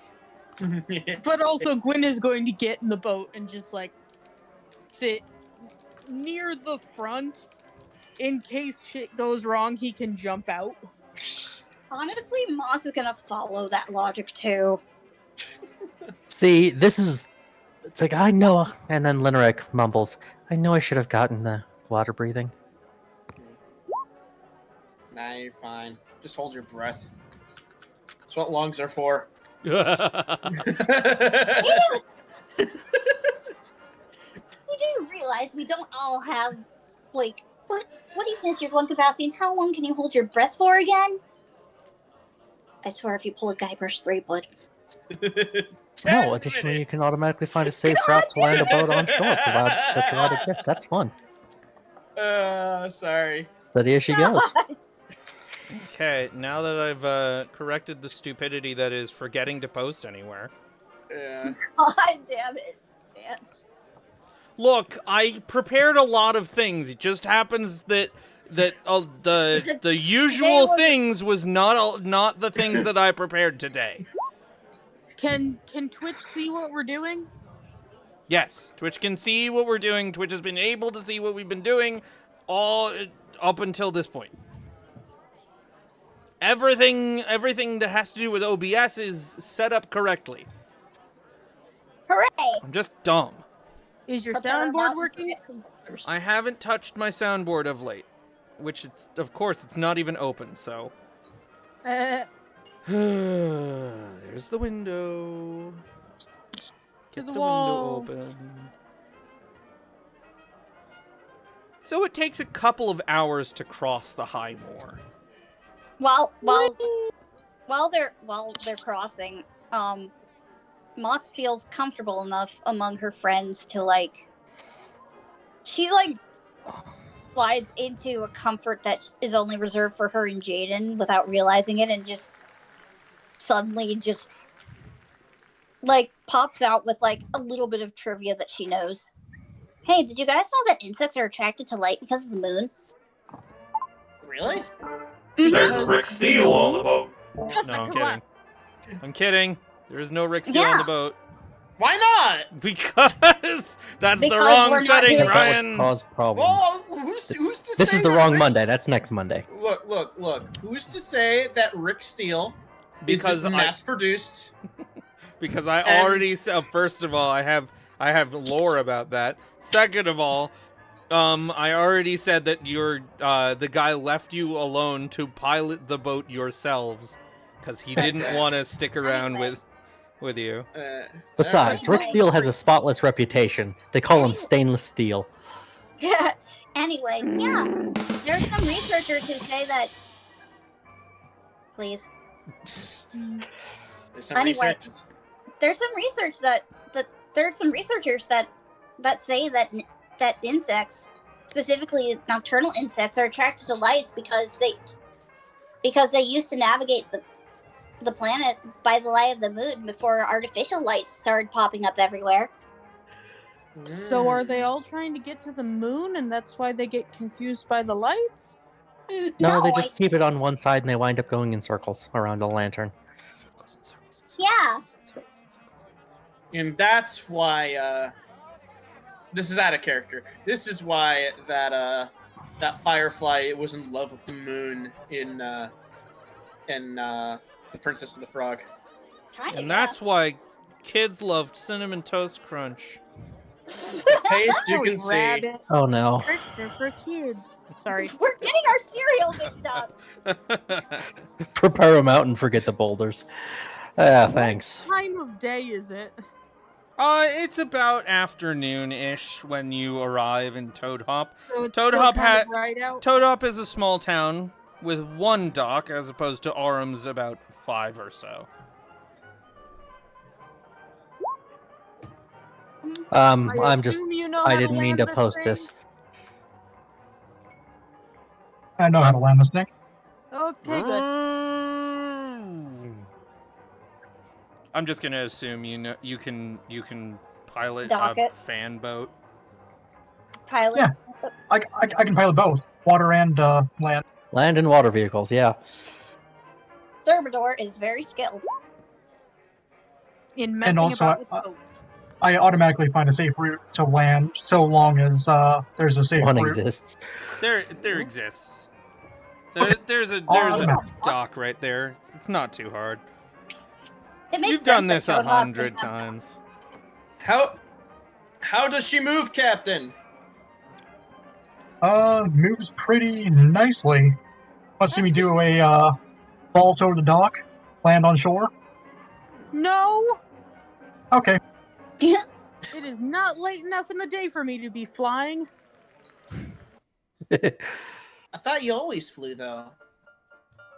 S6: But also, Gwen is going to get in the boat and just like sit near the front in case shit goes wrong. He can jump out.
S3: Honestly, Moss is gonna follow that logic too.
S2: See, it's like, I know, and then Lineric mumbles, I know I should have gotten the water breathing.
S5: Nah, you're fine. Just hold your breath. That's what lungs are for.
S3: You do realize we don't all have, like, what even is your lung capacity and how long can you hold your breath for again? I swear if you pull a Guybrush 3 bud.
S2: No, additionally, you can automatically find a safe route to land a boat on shore, provided such a route exists. That's fun.
S5: Sorry.
S2: Steady as she goes.
S1: Okay, now that I've corrected the stupidity that is forgetting to post anywhere.
S5: Yeah.
S3: God damn it, Vance.
S1: Look, I prepared a lot of things. It just happens that the usual
S3: was-
S1: things was not the things that I prepared today.
S6: Can Twitch see what we're doing?
S1: Yes, Twitch can see what we're doing. Twitch has been able to see what we've been doing all up until this point. Everything that has to do with OBS is set up correctly.
S3: Hooray!
S1: I'm just dumb.
S6: Is your
S3: Prepare
S6: soundboard
S3: now.
S6: working?
S1: I haven't touched my soundboard of late, which of course it's not even open, so. There's the window. Get
S6: the
S1: the
S6: wall.
S1: window open. So it takes a couple of hours to cross the high moor.
S3: While they're crossing, Moss feels comfortable enough among her friends to she slides into a comfort that is only reserved for her and Jaden without realizing it, and just suddenly pops out with a little bit of trivia that she knows. Hey, did you guys know that insects are attracted to light because of the moon?
S5: Really?
S1: There's Rick Steele on the boat.
S6: Cut
S1: No,
S6: that,
S1: I'm
S6: come on.
S1: kidding. I'm kidding. There is no Rick Steele on
S3: Yeah.
S1: the boat.
S5: Why not?
S1: Because that's the
S3: Because
S1: wrong
S3: we're not
S1: setting,
S3: doing-
S2: That would
S1: Ryan.
S2: cause problems.
S5: Well, who's to
S2: This
S5: say
S2: is the
S5: that
S2: wrong
S5: Rick-
S2: Monday. That's next Monday.
S5: Look. Who's to say that Rick Steele
S1: Because
S5: isn't mass-produced?
S1: Because I
S5: And-
S1: already said, first of all, I have lore about that. Second of all, I already said that the guy left you alone to pilot the boat yourselves, because he didn't want to stick around
S3: Anyway.
S1: with you.
S2: Besides, Rick
S3: Anyway.
S2: Steele has a spotless reputation. They call him
S3: Anyway.
S2: stainless steel.
S3: Anyway, yeah. There's some researchers who say that. Please.
S5: There's some
S3: Anyway.
S5: research.
S3: There's some research there's some researchers that say that insects, specifically nocturnal insects, are attracted to lights because they used to navigate the planet by the light of the moon before artificial lights started popping up everywhere.
S6: So are they all trying to get to the moon, and that's why they get confused by the lights?
S2: No, they
S3: I
S2: just keep it on one side and they wind up going in circles around a lantern.
S3: Yeah.
S5: And that's why this is out of character. This is why that Firefly was in love with the moon in The Princess and the Frog.
S3: Kind of.
S1: And that's why kids loved Cinnamon Toast Crunch.
S5: The taste you can see.
S6: Rabbit
S2: Oh no.
S6: tricks are for kids. Sorry.
S3: We're getting our cereal mixed up.
S2: Prepare them out and forget the boulders. Thanks.
S6: What time of day is it?
S1: It's about afternoon-ish when you arrive in Toad Hop.
S6: So it's
S1: Toad
S6: still
S1: Hop
S6: kind of right out.
S1: Toad Hop is a small town with one dock, as opposed to Auram's about 5 or so.
S2: I'm just.
S6: assume you know
S2: I
S6: how
S2: didn't mean
S6: land
S2: to post
S6: thing?
S2: this.
S4: I know how to land this thing.
S6: Okay, good.
S1: I'm just gonna assume you can pilot
S3: Dock
S1: a
S3: it.
S1: fan boat.
S3: Pilot.
S4: Yeah. I can pilot both, water and land.
S2: Land and water vehicles, yeah.
S3: Thermidor is very skilled.
S6: In messing
S4: also,
S6: about with boats.
S4: I automatically find a safe route to land so long as there's a safe
S2: One
S4: route.
S2: exists.
S1: There exists.
S4: Okay.
S1: There's a dock right there. It's not too hard.
S3: It makes
S1: You've
S3: sense
S1: done
S3: that
S1: this
S3: Toad Hop
S1: 100
S3: would have
S1: times.
S5: How does she move, Captain?
S4: Moves pretty nicely. Want to see me do a vault over the dock, land on shore?
S6: No,
S4: Okay.
S3: that.
S6: it is not late enough in the day for me to be flying.
S5: I thought you always flew, though.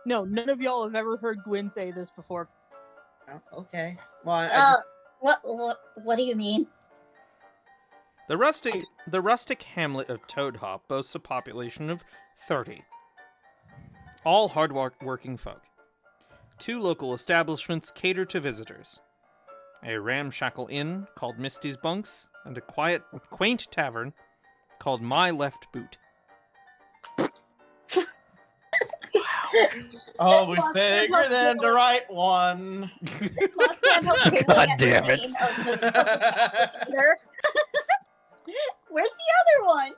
S6: No, none of y'all have ever heard Gwyn say this before.
S5: Oh, okay. Well, I just
S3: What do you mean?
S1: The rustic hamlet of Toadhop boasts a population of 30. All hard-working folk. 2 local establishments cater to visitors. A ramshackle inn called Misty's Bunks, and a quaint tavern called My Left Boot.
S5: always bigger than the right one.
S2: God damn it.
S3: Where's the other one?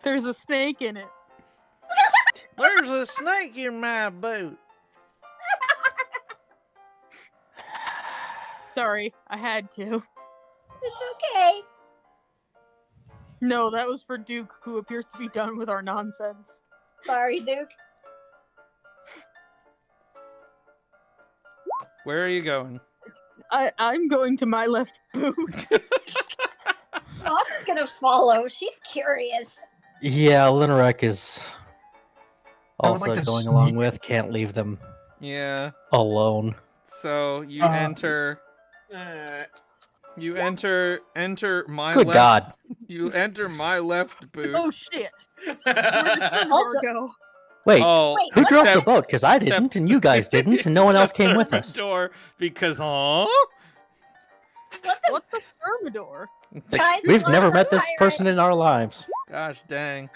S6: There's a snake in it.
S1: There's a snake in my boot.
S6: Sorry, I had to.
S3: It's okay.
S6: No, that was for Duke, who appears to be done with our nonsense.
S3: Sorry, Duke.
S1: Where are you going?
S6: I'm going to my left boot.
S3: Moss is gonna follow. She's curious.
S2: Yeah, Linarek is
S4: I would
S2: also
S4: like to
S2: going
S4: sneak.
S2: along with. Can't leave them
S1: Yeah.
S2: alone.
S1: So you
S4: Uh,
S1: enter. You enter my
S2: Good
S1: left.
S2: God.
S1: You enter my left boot.
S6: Oh shit! Where did
S3: Also-
S6: go?
S2: Wait,
S1: Oh,
S3: Wait,
S2: who
S3: what?
S2: drove the
S1: Except-
S2: boat? Because I didn't, and you guys didn't, and no one else came with us.
S1: Door because
S6: What's a thermidor?
S3: Guys,
S2: We've
S3: a
S2: never
S3: lot
S2: met
S3: of
S2: this
S3: pirate-
S2: person in our lives.
S1: gosh dang,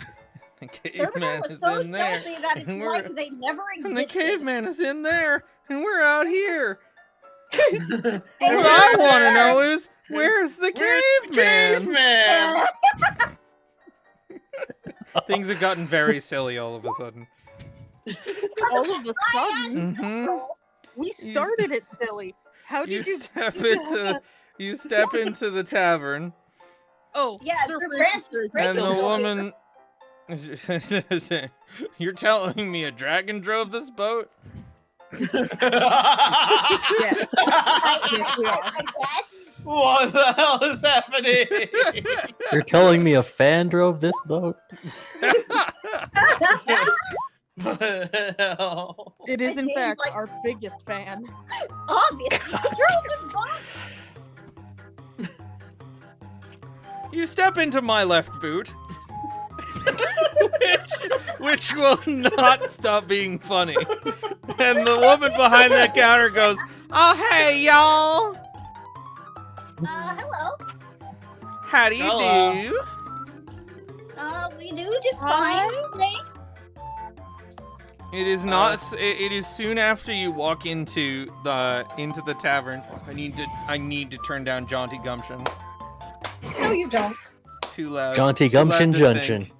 S1: the
S3: Thermidor
S1: caveman
S3: was
S1: is
S3: so
S1: in there,
S3: stealthy that it's
S1: and
S3: like they never
S1: and the
S3: existed.
S1: caveman is in there, and we're out here.
S3: And
S1: What
S3: we're
S1: I want to
S3: there.
S1: know is where's the caveman?
S5: Caveman.
S1: Things have gotten very silly all of a sudden.
S6: All of a sudden,
S1: hmm
S6: we started it silly. How
S1: You
S6: did you?
S1: step into the tavern,
S6: Oh,
S3: Yeah,
S6: Sir
S3: for
S6: Francis
S3: Francis
S6: Drake
S1: and the
S3: Drake.
S1: woman. You're telling me a dragon drove this boat?
S6: Yes.
S3: I,
S6: we are.
S3: I guess.
S5: What the hell is happening?
S2: You're telling me a fan drove this boat?
S5: What the hell?
S6: It is
S3: It
S6: in
S3: seems
S6: fact
S3: like-
S6: our biggest fan.
S3: Obviously, the girl just bought.
S1: You step into my left boot, which will not stop being funny. And the woman behind that counter goes, "Oh hey y'all,
S3: Hello.
S1: how do you
S5: Hello.
S1: do?"
S3: We do just
S6: Hi.
S3: fine. Thanks.
S1: It is not. It is soon after you walk into the tavern. I need to turn down Jaunty Gumption.
S3: No, you don't.
S1: It's too loud.
S2: Jaunty
S1: Too loud
S2: Gumption
S1: to
S2: Junction.
S1: think.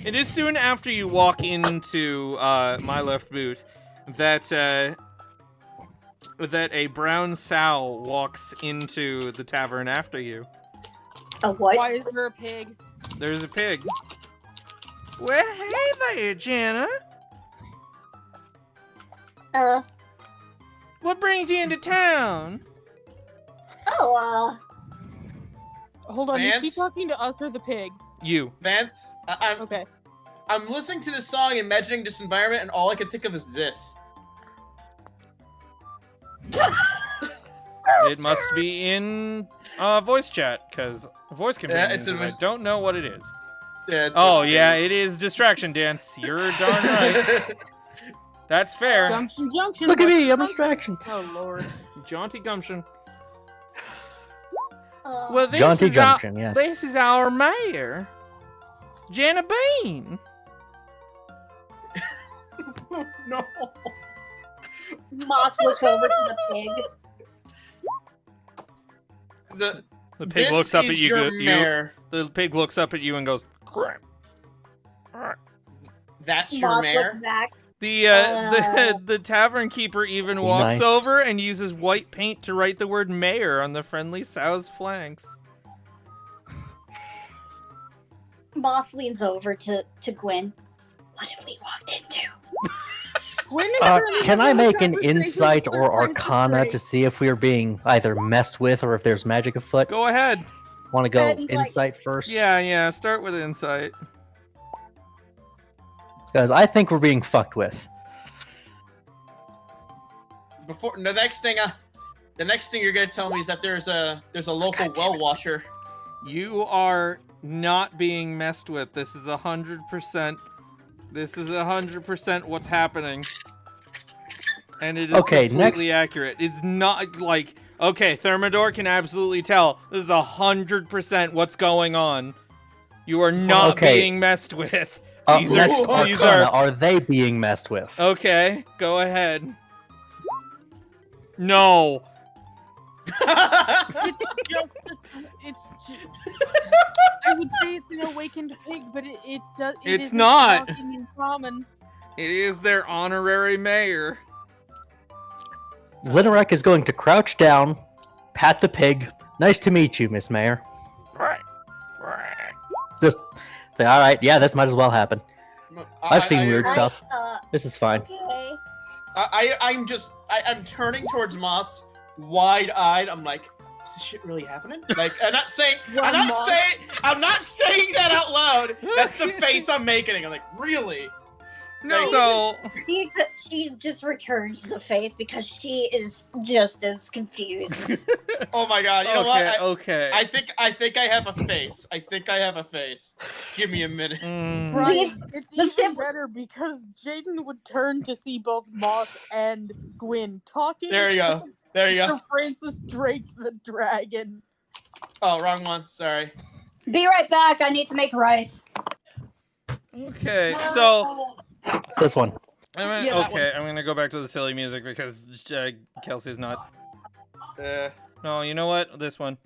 S1: It is soon after you walk into my left boot that a brown sow walks into the tavern after you.
S3: A what?
S6: Why is there a pig?
S1: There's a pig. Well, hey there, Jana. What brings you into town?
S3: Oh,
S6: Hold on, is he
S5: Vance?
S6: talking to us or the pig?
S1: You.
S5: Vance,
S6: Okay.
S5: I'm listening to this song, imagining this environment, and all I can think of is this.
S1: It must be in voice chat, because voice companions,
S5: it's in
S1: and I
S5: voice-
S1: don't know what it is.
S5: Yeah,
S1: Oh,
S5: just-
S1: yeah, it is Distraction Dance. You're darn right. That's fair.
S6: Junction, junction.
S2: Look at
S6: what's
S2: me,
S6: the
S2: I'm a
S6: junction?
S2: distraction.
S6: Oh lord.
S1: Jaunty Gumption.
S3: oh.
S1: Well, this
S2: Jaunty
S1: is
S2: Junction, yes.
S1: This is our mayor, Jana Bean.
S5: No.
S3: Moss looks over to the pig.
S5: The
S1: The pig
S5: this
S1: looks up
S5: is
S1: at you.
S5: your mayor.
S1: The pig looks up at you and goes, "Crap."
S5: That's your
S3: Moss
S5: mayor.
S3: looks back.
S1: The tavern keeper even walks
S2: Nice.
S1: over and uses white paint to write the word mayor on the friendly sow's flanks.
S3: Moss leans over to Gwen. What have we walked into?
S6: When is there any
S2: Can I
S6: other
S2: make an
S6: conversation
S2: insight
S6: with
S2: or
S6: Sir Francis
S2: arcana
S6: Drake?
S2: to see if we are being either messed with or if there's magic afoot?
S1: Go ahead.
S2: Want to go
S3: And, like-
S2: insight first?
S1: Yeah, start with insight.
S2: Because I think we're being fucked with.
S5: before the next thing you're gonna tell me is that there's a local well washer.
S1: You are not being messed with. This is 100%. This is 100% what's happening. And it is completely accurate. It's not like, okay, Thermidor can absolutely tell. This is 100% what's going on. You are not being messed with.
S2: Next Arcana, are they being messed with?
S1: Okay, go ahead. No.
S6: It's just, I would say it's an awakened pig, but it does.
S1: It's not.
S6: Talking in common.
S1: It is their honorary mayor.
S2: Linarek is going to crouch down, pat the pig. Nice to meet you, Miss Mayor. Just say, all right, yeah, this might as well happen. I've seen weird stuff. This is fine.
S3: Okay.
S5: I'm turning towards Moss, wide-eyed. I'm like, is this shit really happening? Like, I'm not saying that out loud. That's the face I'm making. I'm like, really?
S1: No. So
S3: She just returns the face because she is just as confused.
S5: Oh my god! You know what?
S1: Okay.
S5: I think I have a face. Give me a minute.
S6: Right. It's even better because Jaden would turn to see both Moss and Gwyn talking.
S5: There you go.
S6: To Francis Drake the dragon.
S5: Oh, wrong one. Sorry.
S3: Be right back. I need to make rice.
S1: Okay. So.
S2: This one.
S1: I'm gonna go back to the silly music because Kelsey's not. No, you know what? This one.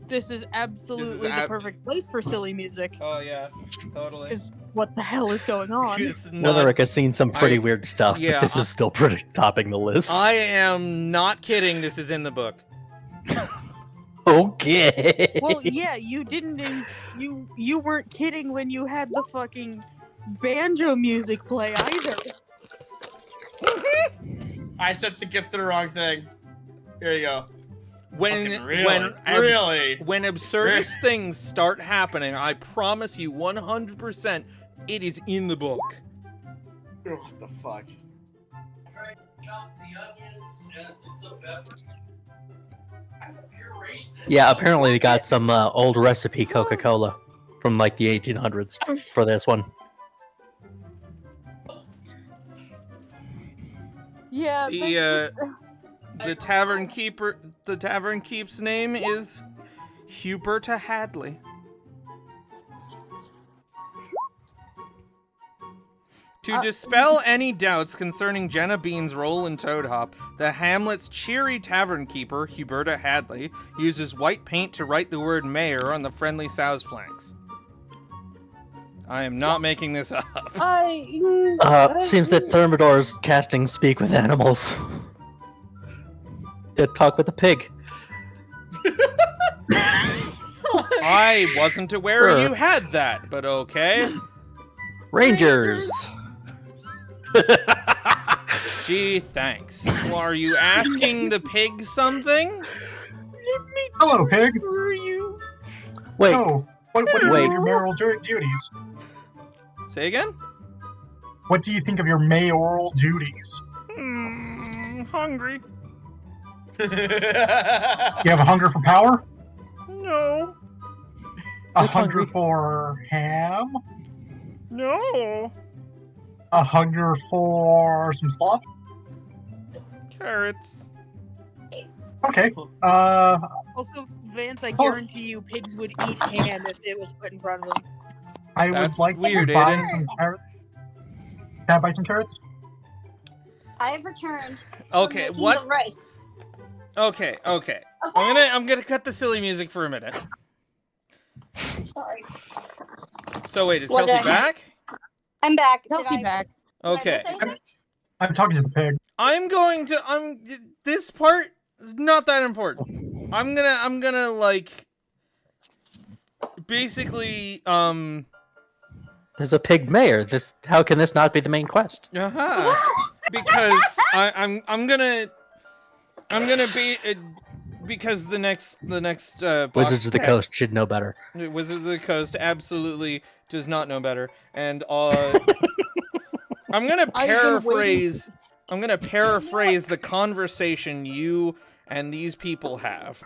S6: This is absolutely the perfect place for silly music.
S1: Oh yeah, totally.
S6: Because what the hell is going on?
S2: Linarek has seen some pretty weird stuff, but this is still pretty topping the list.
S1: I am not kidding. This is in the book.
S2: Okay.
S6: Well, yeah, you didn't. You weren't kidding when you had the fucking banjo music play either.
S5: I sent the gift to the wrong thing. Here you go.
S1: When absurdist things start happening, I promise you 100% it is in the book.
S5: What the fuck?
S2: Yeah, apparently they got some old recipe Coca-Cola from like the 1800s for this one.
S6: Yeah.
S1: The tavern keep's name is Huberta Hadley. To dispel any doubts concerning Jenna Bean's role in Toad Hop, the hamlet's cheery tavern keeper, Huberta Hadley, uses white paint to write the word mayor on the friendly sow's flanks. I am not making this up.
S2: Seems that Thermidor's casting Speak with Animals. Talk with the pig.
S1: I wasn't aware you had that, but okay.
S2: Rangers!
S1: Gee, thanks. Well, are you asking the pig something?
S4: Hello, pig.
S2: Wait.
S4: So, what do you think of your mayoral duties?
S1: Say again?
S4: What do you think of your mayoral duties?
S1: Hungry.
S4: You have a hunger for power?
S1: No.
S4: A hunger for ham?
S1: No.
S4: A hunger for some slop?
S1: Carrots.
S4: Okay.
S6: Also, Vance, I guarantee you pigs would eat ham if it was put in front of them.
S4: I would like
S1: weird,
S4: to buy
S1: Aiden.
S4: some carrots. Can I buy some carrots?
S3: I have returned.
S1: Okay,
S3: from
S1: what?
S3: making the rice.
S1: Okay. I'm gonna cut the silly music for a minute.
S3: Sorry.
S1: So wait, is
S3: What
S1: Kelsey
S3: did I-
S1: back?
S3: I'm back.
S6: Kelsey back.
S1: Okay.
S4: I'm talking to the pig.
S1: This part is not that important. I'm gonna like basically
S2: There's a pig mayor. How can this not be the main quest?
S1: because I'm gonna be because the next box
S2: Wizards of the
S1: text-
S2: Coast should know better.
S1: Wizards of the Coast absolutely does not know better, and I'm gonna
S6: I've been
S1: paraphrase I'm gonna paraphrase the conversation you and these people have.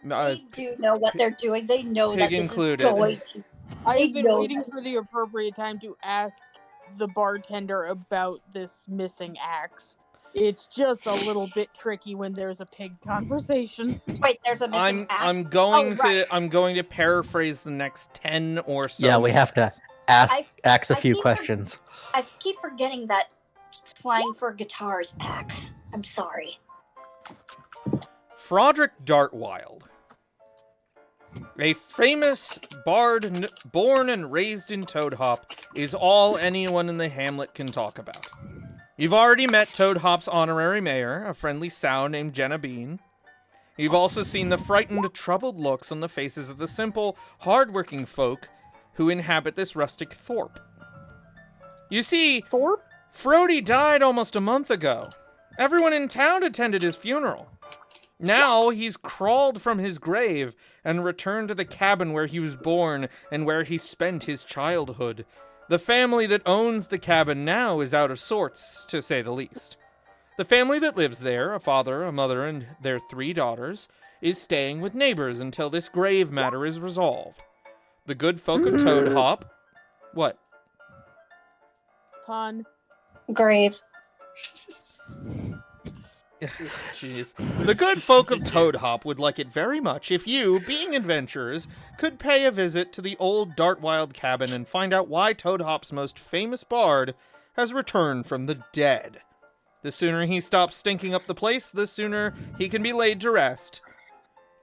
S3: They do know what they're doing. They know
S1: Pig
S3: that this
S1: included.
S3: is going to.
S6: I've been
S3: know
S6: waiting
S3: that.
S6: for the appropriate time to ask the bartender about this missing axe. It's just a little bit tricky when there's a pig conversation.
S3: Wait, there's a missing axe.
S1: I'm going
S3: right.
S1: to I'm going to paraphrase the next 10 or so.
S2: Yeah, we have to
S1: minutes.
S2: ask a
S3: I
S2: few
S3: keep
S2: questions.
S3: I keep forgetting that slang for guitar is axe. I'm sorry.
S1: Froderick Dartwild, a famous bard born and raised in Toadhop, is all anyone in the hamlet can talk about. You've already met Toadhop's honorary mayor, a friendly sow named Jenna Bean. You've also seen the frightened, troubled looks on the faces of the simple, hard-working folk who inhabit this rustic thorp. You see,
S6: Thorpe?
S1: Frody died almost a month ago. Everyone in town attended his funeral. Now he's crawled from his grave and returned to the cabin where he was born and where he spent his childhood. The family that owns the cabin now is out of sorts, to say the least. The family that lives there, a father, a mother, and their 3 daughters, is staying with neighbors until this grave matter is resolved. The good folk of Toadhop... What?
S6: Pun.
S3: Grave.
S1: Jeez. The good folk of Toadhop would like it very much if you, being adventurers, could pay a visit to the old Dartwild cabin and find out why Toadhop's most famous bard has returned from the dead. The sooner he stops stinking up the place, the sooner he can be laid to rest.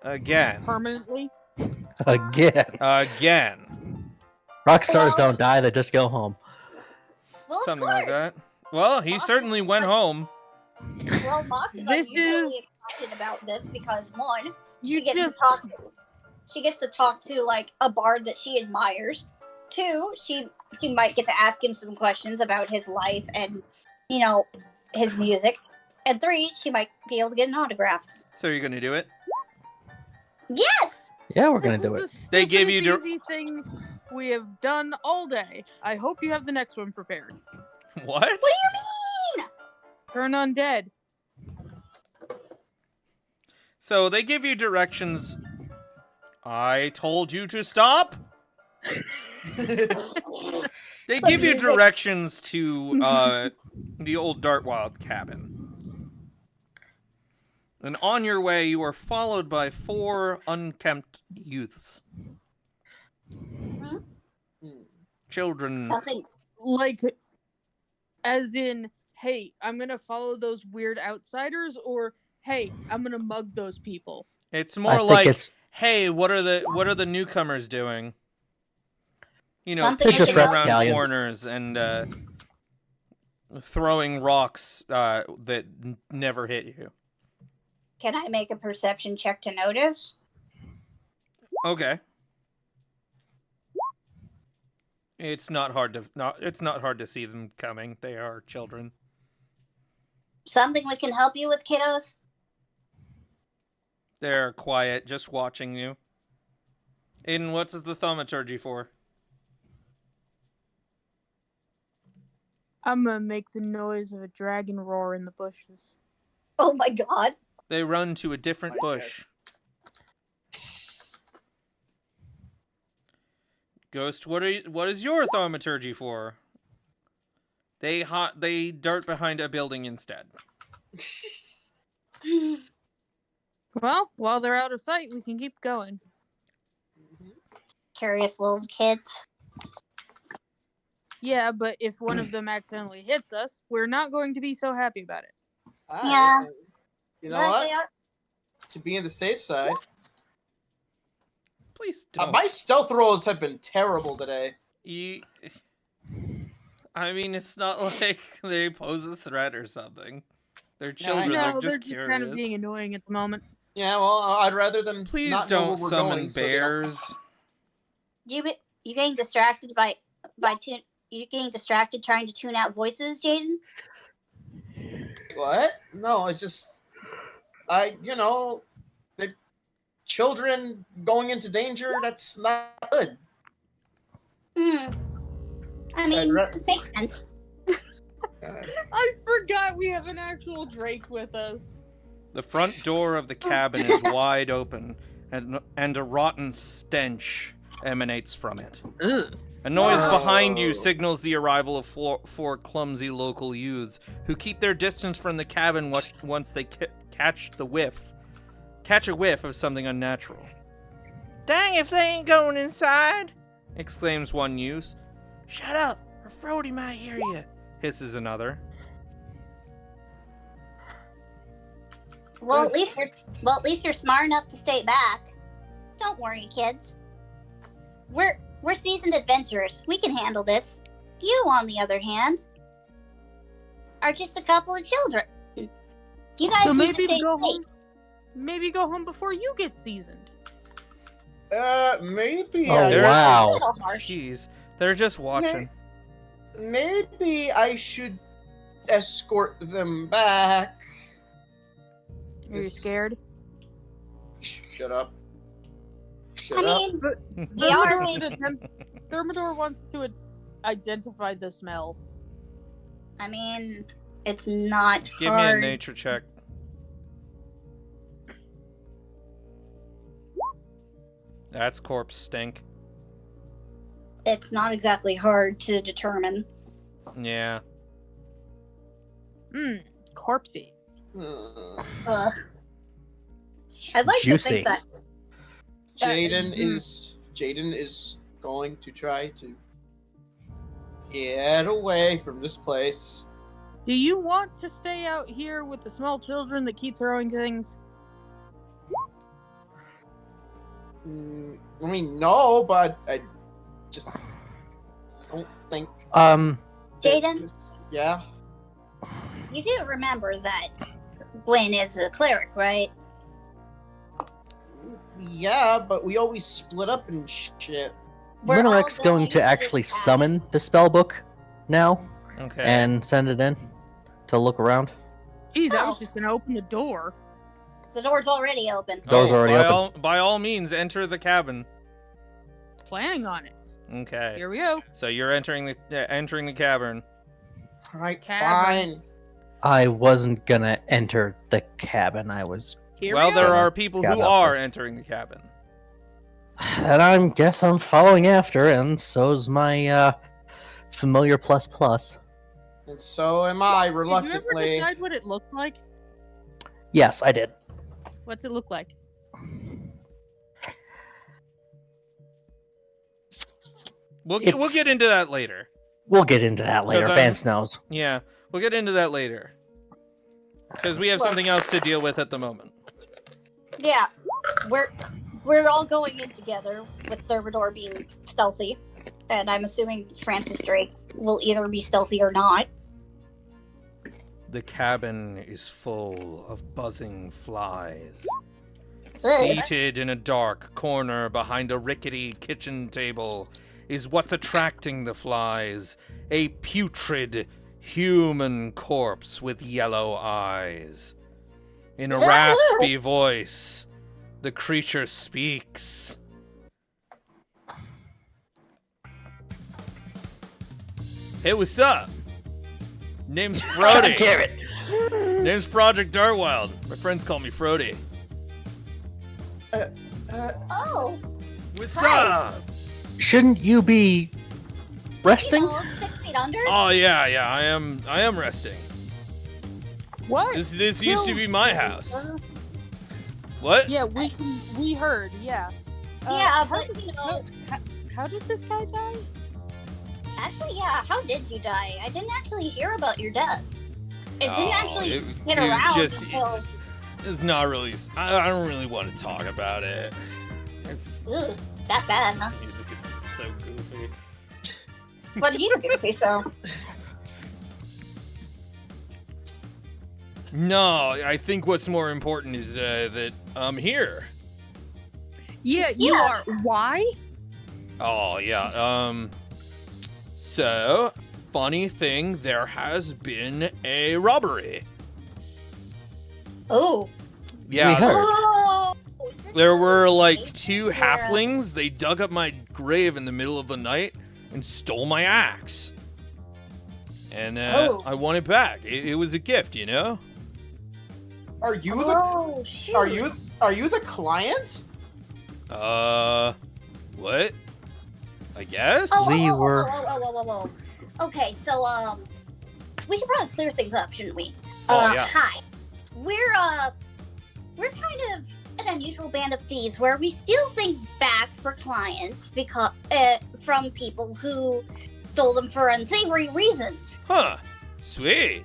S1: Again.
S6: Permanently?
S1: Again.
S2: Rockstars don't die, they just go home.
S3: Well, of
S1: Something
S3: course.
S1: like that. Well, he certainly went home.
S3: Well, Moss is
S6: This
S3: unusually excited about this because one,
S6: You
S3: she gets
S6: just-
S3: to talk. She gets to talk to like a bard that she admires. 2, she might get to ask him some questions about his life and his music. And 3, she might be able to get an autograph.
S1: So you're gonna do it?
S3: Yes.
S2: Yeah, we're gonna do it.
S1: They give you
S6: the easy thing we have done all day. I hope you have the next one prepared.
S1: What?
S3: What do you mean?
S6: Turn undead.
S1: So they give you directions. I told you to stop? They give you directions to the old Dartwild cabin. And on your way, you are followed by 4 unkempt youths. Children.
S3: Something.
S6: Like, as in, hey, I'm gonna follow those weird outsiders, or hey, I'm gonna mug those people.
S1: It's
S2: I
S1: more
S2: think
S1: like,
S2: it's
S1: hey, what are the newcomers doing? You know,
S3: Something
S2: They're just
S1: peeking around
S2: rapscallions.
S1: corners and throwing rocks that never hit you.
S3: Can I make a perception check to notice?
S1: Okay. It's not hard to see them coming. They are children.
S3: Something we can help you with, kiddos?
S1: They're quiet, just watching you. Aiden, what's the thaumaturgy for?
S6: I'm gonna make the noise of a dragon roar in the bushes.
S3: Oh my god.
S1: They run to a different
S5: My
S1: bush. Ghost, what is your thaumaturgy for? They dart behind a building instead.
S6: Well, while they're out of sight, we can keep going.
S3: Curious little kids.
S6: Yeah, but if one of them accidentally hits us, we're not going to be so happy about it.
S3: Yeah.
S5: You know
S3: But
S5: what?
S3: they are-
S5: To be on the safe side,
S1: Please don't.
S5: my stealth rolls have been terrible today.
S1: I mean, it's not like they pose a threat or something. They're
S5: I
S1: children.
S6: No,
S1: they're
S6: they're
S1: just
S6: just
S1: curious.
S6: kind of being annoying at the moment.
S5: Yeah, well, I'd rather them
S1: Please
S5: not know
S1: don't
S5: where we're
S1: summon
S5: going, so they don't-
S1: bears.
S3: You getting distracted by you getting distracted trying to tune out voices, Jaden?
S5: What? No, it's just the children going into danger. That's not good.
S3: I mean,
S5: I'd ra-
S3: it makes sense.
S6: I forgot we have an actual Drake with us.
S1: The front door of the cabin is wide open, and a rotten stench emanates from it.
S6: Ugh.
S1: A noise
S5: No.
S1: behind you signals the arrival of four clumsy local youths who keep their distance from the cabin once they catch a whiff of something unnatural. Dang if they ain't going inside, exclaims one youth. Shut up, or Frody might hear you, hisses another.
S3: Well, at least you're smart enough to stay back. Don't worry, kids. We're seasoned adventurers. We can handle this. You, on the other hand, are just a couple of children. You guys
S6: So
S3: need
S6: maybe
S3: to stay
S6: go
S3: safe.
S6: home. Maybe go home before you get seasoned.
S5: Maybe.
S2: Oh,
S1: They're-
S2: wow.
S3: A little harsh.
S1: Jeez, they're just watching.
S5: Maybe I should escort them back.
S6: Are you scared?
S5: Shut up.
S3: I
S5: Shut up.
S3: mean, we are.
S6: Thermidor wants to identify the smell.
S3: I mean, it's not
S1: Give me a
S3: hard.
S1: nature check. That's corpse stink.
S3: It's not exactly hard to determine.
S1: Yeah.
S6: Corpsey.
S3: Ugh. I'd like to
S2: Juicy.
S3: think that.
S5: Jaden is going to try to get away from this place.
S6: Do you want to stay out here with the small children that keep throwing things?
S5: I mean, no, but I just don't think.
S3: Jaden,
S5: Yeah.
S3: you do remember that Gwen is a cleric, right?
S5: Yeah, but we always split up and shit.
S3: We're all
S2: Minarek's going to
S3: this
S2: actually
S3: cabin.
S2: summon the spell book now
S1: Okay.
S2: and send it in to look around.
S6: Jeez, I
S3: Oh.
S6: was just gonna open the door.
S3: The door's already open.
S2: Door's already
S1: by
S2: open.
S1: by all means, enter the cabin.
S6: Planning on it.
S1: Okay.
S6: Here we go.
S1: So you're entering the cavern.
S5: All right,
S6: Cabin.
S5: fine.
S2: I wasn't gonna enter the cabin. I was,
S6: Here
S1: Well,
S6: we go.
S1: there
S2: Gonna
S1: are people
S2: scout
S1: who
S2: out
S1: are
S2: first.
S1: entering the cabin.
S2: and I guess I'm following after, and so's my familiar plus plus.
S5: And so am I,
S6: Did you ever
S5: reluctantly.
S6: decide what it looked like?
S2: Yes, I did.
S6: What's it look like?
S1: We'll
S2: It's-
S1: get into that later.
S2: We'll get into that later.
S1: 'Cause I'm-
S2: Vance knows.
S1: Yeah, we'll get into that later. Because we have
S3: Look.
S1: something else to deal with at the moment.
S3: Yeah, we're all going in together with Thermidor being stealthy, and I'm assuming Francis Drake will either be stealthy or not.
S1: The cabin is full of buzzing flies.
S3: Ugh.
S1: Seated in a dark corner behind a rickety kitchen table is what's attracting the flies, a putrid human corpse with yellow eyes. In a raspy voice, the creature speaks. Hey, what's up? Name's Frody. Name's Project Dartwild. My friends call me Frody.
S3: Oh,
S1: What's
S3: Hi.
S1: up?
S2: Shouldn't you be resting?
S3: you know, 6 feet under.
S1: Oh yeah, I am resting.
S6: What?
S1: This used to be my house. What?
S6: Yeah, we heard. Yeah.
S3: Yeah,
S6: how,
S3: but you know,
S6: how did this guy die?
S3: actually, yeah. How did you die? I didn't actually hear about your death. It didn't
S1: Oh,
S3: actually
S1: it
S3: get
S1: was
S3: around
S1: just-
S3: until.
S1: It's not really. I don't really want to talk about it. It's
S3: Ugh, that bad, huh?
S1: music is so goofy.
S3: But he's goofy, so.
S1: No, I think what's more important is that I'm here.
S6: Yeah, you
S3: Yeah.
S6: are. Why?
S1: Oh yeah. So, funny thing, there has been a robbery.
S3: Oh.
S1: Yeah.
S2: We heard.
S3: Oh. is this
S1: There were
S3: one of
S1: like
S3: those
S1: two
S3: cases where-
S1: halflings. They dug up my grave in the middle of the night and stole my axe. and
S3: Oh.
S1: I want it back. It was a gift, you know.
S5: Are you
S3: Oh, shoot.
S5: are you the client?
S1: What? I guess.
S2: We were-
S3: Whoa. Okay, so we should probably clear things up, shouldn't we?
S1: Oh, yeah.
S3: Hi. We're kind of an unusual band of thieves where we steal things back for clients because from people who stole them for unsavory reasons.
S1: Huh. Sweet.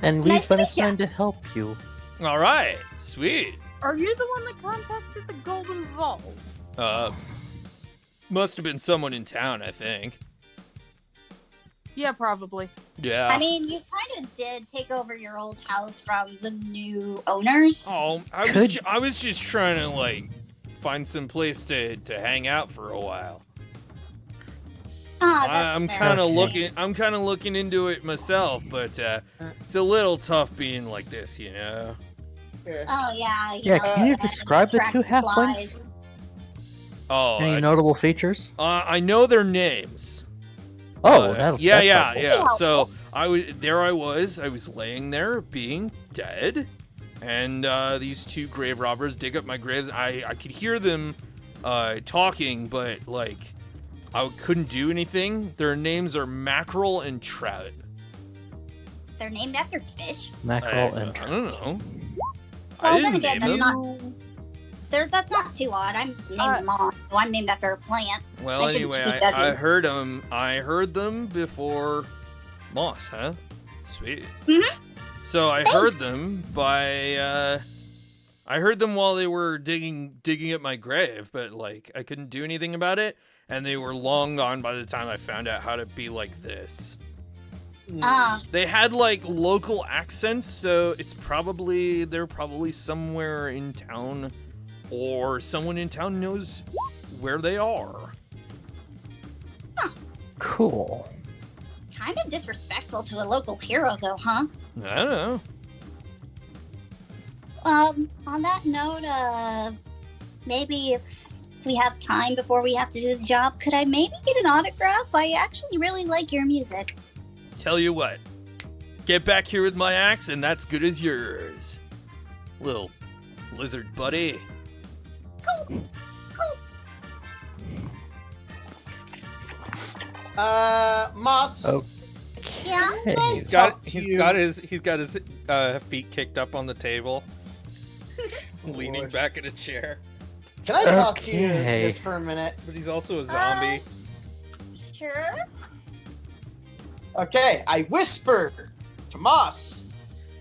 S2: And
S3: Nice
S2: we've
S3: to
S2: been
S3: meet ya.
S2: assigned to help you.
S1: All right. Sweet.
S6: Are you the one that contacted the Golden Vault?
S1: Must have been someone in town, I think.
S6: Yeah, probably.
S1: Yeah.
S3: I mean, you kind of did take over your old house from the new owners.
S1: Oh, I was just trying to like find some place to hang out for a while.
S3: That's
S1: I'm
S3: fair.
S1: kind of
S2: Okay.
S1: looking into it myself, but it's a little tough being like this, you know.
S3: Oh yeah.
S2: Yeah, can you describe the two
S3: attract
S2: halflings?
S3: flies.
S1: Oh,
S2: Any notable features?
S1: I know their names.
S2: Oh, that's
S1: yeah.
S3: helpful.
S1: So I was laying there being dead, and these two grave robbers dig up my graves. I could hear them talking, but like I couldn't do anything. Their names are Mackerel and Trout.
S3: They're named after fish.
S2: Mackerel
S1: I
S2: and
S1: don't know.
S3: Well,
S1: I
S3: then
S1: didn't
S3: again,
S1: name
S3: that's
S1: them.
S3: That's not too odd. I'm named Mom, so I'm named after a plant.
S1: Well,
S3: I shouldn't
S1: anyway,
S3: speak
S1: I
S3: ugly.
S1: heard them. I heard them before Moss, huh? Sweet.
S3: Mhm.
S1: So I
S3: Thanks.
S1: heard them by. I heard them while they were digging at my grave, but like I couldn't do anything about it, and they were long gone by the time I found out how to be like this.
S3: Ah,
S1: They had like local accents, so they're probably somewhere in town, or someone in town knows where they are.
S2: Cool.
S3: kind of disrespectful to a local hero, though, huh?
S1: I don't know.
S3: On that note, maybe if we have time before we have to do the job, could I maybe get an autograph? I actually really like your music.
S1: Tell you what, get back here with my axe, and that's good as yours, little lizard buddy.
S3: Cool.
S5: Moss.
S2: Oh.
S3: Yeah.
S2: Hey.
S1: He's got
S5: Talk to
S1: he's
S5: you.
S1: got his feet kicked up on the table, leaning
S5: Lord.
S1: back in a chair.
S5: Can I talk to you
S2: Okay.
S5: just for a minute?
S1: But he's also a zombie.
S3: Sure.
S5: Okay, I whisper to Moss.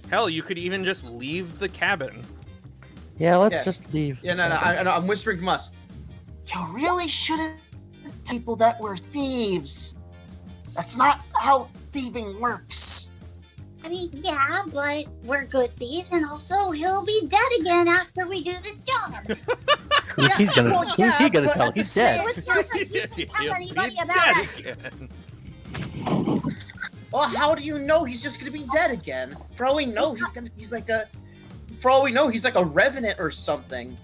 S1: Hell, you could even just leave the cabin.
S2: Yeah, let's
S5: Yes.
S2: just leave.
S5: Yeah, no, I'm whispering to Moss. You really shouldn't tell people that we're thieves. That's not how thieving works.
S3: I mean, yeah, but we're good thieves, and also he'll be dead again after we do this job.
S2: Who's he gonna
S5: but
S2: tell?
S5: at
S2: He's
S5: the
S2: dead.
S3: So it's not like you can tell
S1: He'll
S3: anybody
S1: be
S3: about
S1: dead
S3: us.
S1: again.
S5: Well, how do you know he's just gonna be dead again? For all we know, he's like a revenant or something.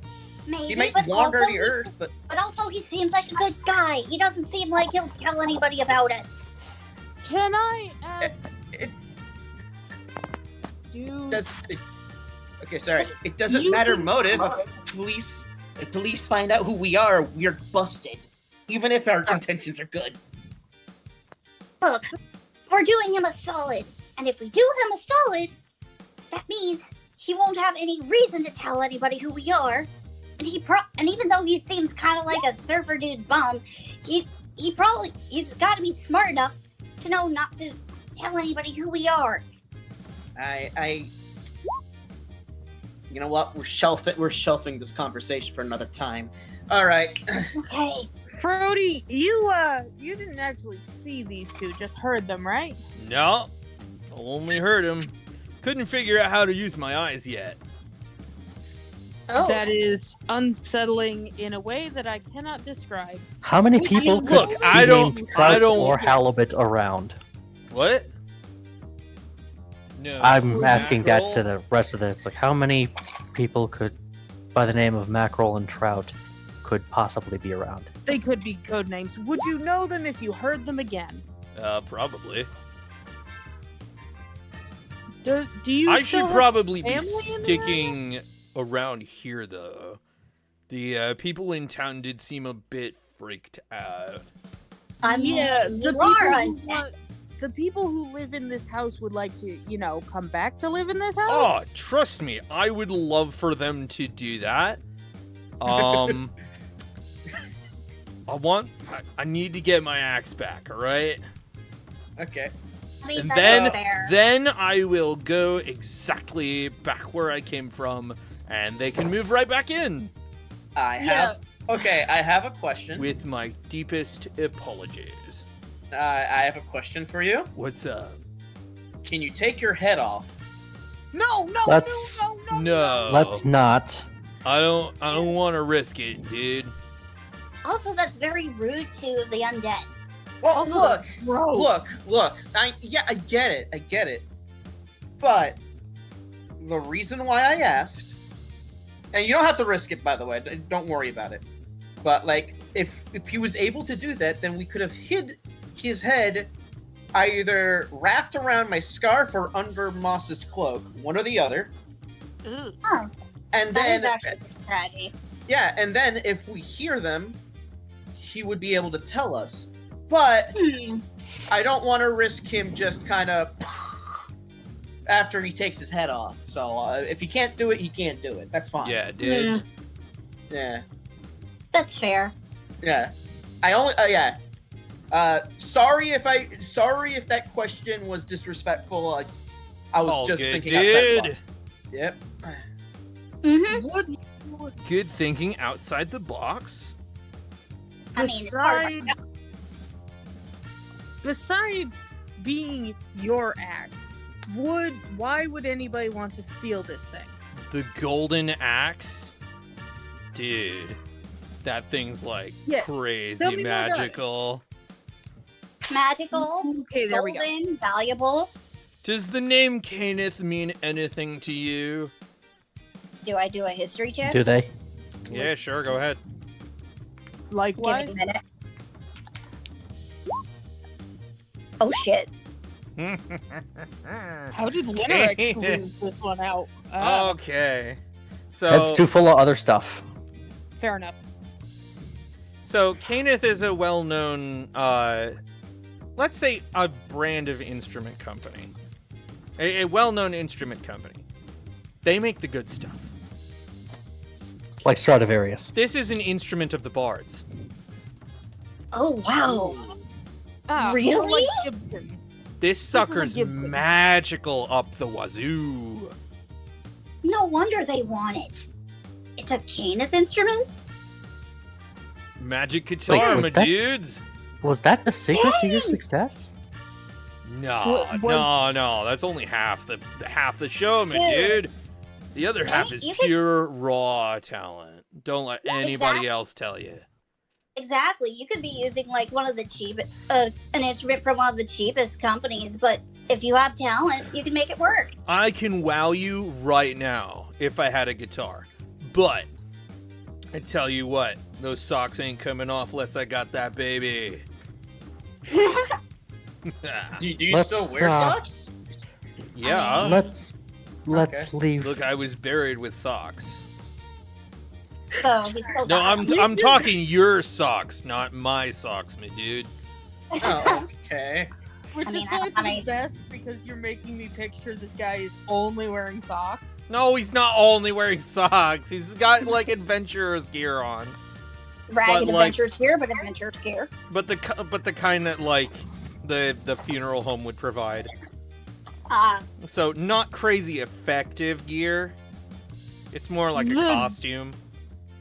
S3: Maybe,
S5: He might
S3: but
S5: wander
S3: also
S5: the earth, but
S3: But also, he seems like a good guy. He doesn't seem like he'll tell anybody about us.
S6: Can I ask
S5: it
S6: you?
S5: does. Okay, sorry. It doesn't
S3: You
S5: matter
S3: can-
S5: motive. If police find out who we are, we're busted. Even if our intentions are good.
S3: Look, we're doing him a solid. And if we do him a solid, that means he won't have any reason to tell anybody who we are. And and even though he seems kind of like a surfer dude bum, he's got to be smart enough to know not to tell anybody who we are.
S5: You know what? We're shelving this conversation for another time. All right.
S3: Okay.
S6: Frody, you didn't actually see these two, just heard them, right?
S1: No, only heard him. Couldn't figure out how to use my eyes yet.
S3: Oh,
S6: That is unsettling in a way that I cannot describe.
S2: How many people
S3: mean,
S2: could
S1: look,
S2: be
S1: I don't-
S2: named Trout
S1: I don't-
S2: or halibut around?
S1: What? No.
S2: I'm asking that
S1: Mackerel?
S2: to the rest of the. It's like how many people could, by the name of Mackerel and Trout, could possibly be around?
S6: They could be code names. Would you know them if you heard them again?
S1: Probably.
S6: Do you?
S1: I
S6: still
S1: should
S6: have
S1: probably be
S6: family in the
S1: sticking around here, though. The people in town did seem a bit freaked out.
S3: I mean,
S6: yeah,
S3: you are undead.
S6: the people who live in this house would like to, come back to live in this house.
S1: Oh, trust me, I would love for them to do that. I need to get my axe back, alright?
S5: Okay.
S3: I mean,
S1: And
S3: that's fair.
S1: then I will go exactly back where I came from, and they can move right back in.
S5: I have a question.
S1: With my deepest apologies.
S5: I have a question for you.
S1: What's up?
S5: Can you take your head off?
S6: No,
S2: Let's-
S1: No.
S2: Let's not.
S1: I don't want to risk it, dude.
S3: Also, that's very rude to the undead.
S5: Well,
S6: Also,
S5: look,
S6: gross.
S5: look. I get it. But the reason why I asked, and you don't have to risk it, by the way. Don't worry about it. But like, if he was able to do that, then we could have hid his head either wrapped around my scarf or under Moss's cloak, one or the other.
S6: Ooh.
S3: Oh,
S5: And
S3: that is
S5: then,
S3: actually a strategy.
S5: yeah, and then if we hear them, he would be able to tell us. But I don't want to risk him just kind of after he takes his head off. So if he can't do it, he can't do it. That's fine.
S1: Yeah, dude.
S5: Yeah.
S3: That's fair.
S5: Yeah. I only. Yeah. Sorry if that question was disrespectful. I was
S1: All
S5: just
S1: good,
S5: thinking outside the
S1: dude.
S5: box. Yep.
S3: Mm-hmm.
S6: Would
S1: Good thinking outside the box.
S3: I mean, it's hard.
S6: besides being your axe, why would anybody want to steal this thing?
S1: The golden axe? Dude. That thing's like
S6: Yeah,
S1: crazy
S6: tell me more about it.
S1: magical.
S3: Magical,
S6: Okay, there we go.
S3: golden, valuable.
S1: Does the name Kenneth mean anything to you?
S3: Do I do a history check?
S2: Do they?
S1: Yeah, sure, go ahead.
S6: Like
S3: Give
S6: what?
S3: me a minute. Oh shit.
S6: How did Linerex lose this one out?
S1: Okay. So
S2: That's too full of other stuff.
S6: Fair enough.
S1: So Kenneth is a well-known, let's say a brand of instrument company. A well-known instrument company. They make the good stuff.
S2: It's like Stradivarius.
S1: This is an instrument of the bards.
S3: Oh wow.
S6: Really?
S3: Really?
S6: Like Gibson.
S1: This sucker's
S6: Gibson.
S1: magical up the wazoo.
S3: No wonder they want it. It's a Canis instrument?
S1: Magic guitar,
S2: was
S1: my
S2: that-
S1: dudes.
S2: Was that the secret to your
S3: Dang!
S2: success?
S1: No, no, that's only half the show, my dude. The other half
S3: Dang,
S1: is
S3: you could-
S1: pure raw talent. Don't let
S3: Yeah,
S1: anybody
S3: exactly.
S1: else tell you.
S3: Exactly. You could be using like one of the an instrument from one of the cheapest companies, but if you have talent, you can make it work.
S1: I can wow you right now if I had a guitar. But I tell you what, those socks ain't coming off unless I got that baby.
S5: Do you
S2: Let's,
S5: still wear socks?
S1: Yeah.
S2: Let's leave.
S1: Look, I was buried with socks.
S3: So he's still
S1: No,
S3: got
S1: I'm talking your socks, not my socks, my dude.
S5: Oh, okay.
S6: Which
S3: I mean,
S6: is
S3: I-
S6: kind
S3: I
S6: of
S3: mean-
S6: the best because you're making me picture this guy is only wearing socks.
S1: No, he's not only wearing socks. He's got like adventurer's gear on,
S3: ragged
S1: but, like-
S3: adventurous gear, but adventurous gear.
S1: but the kind that like the funeral home would provide. So not crazy effective gear. It's more like a
S6: The-
S1: costume.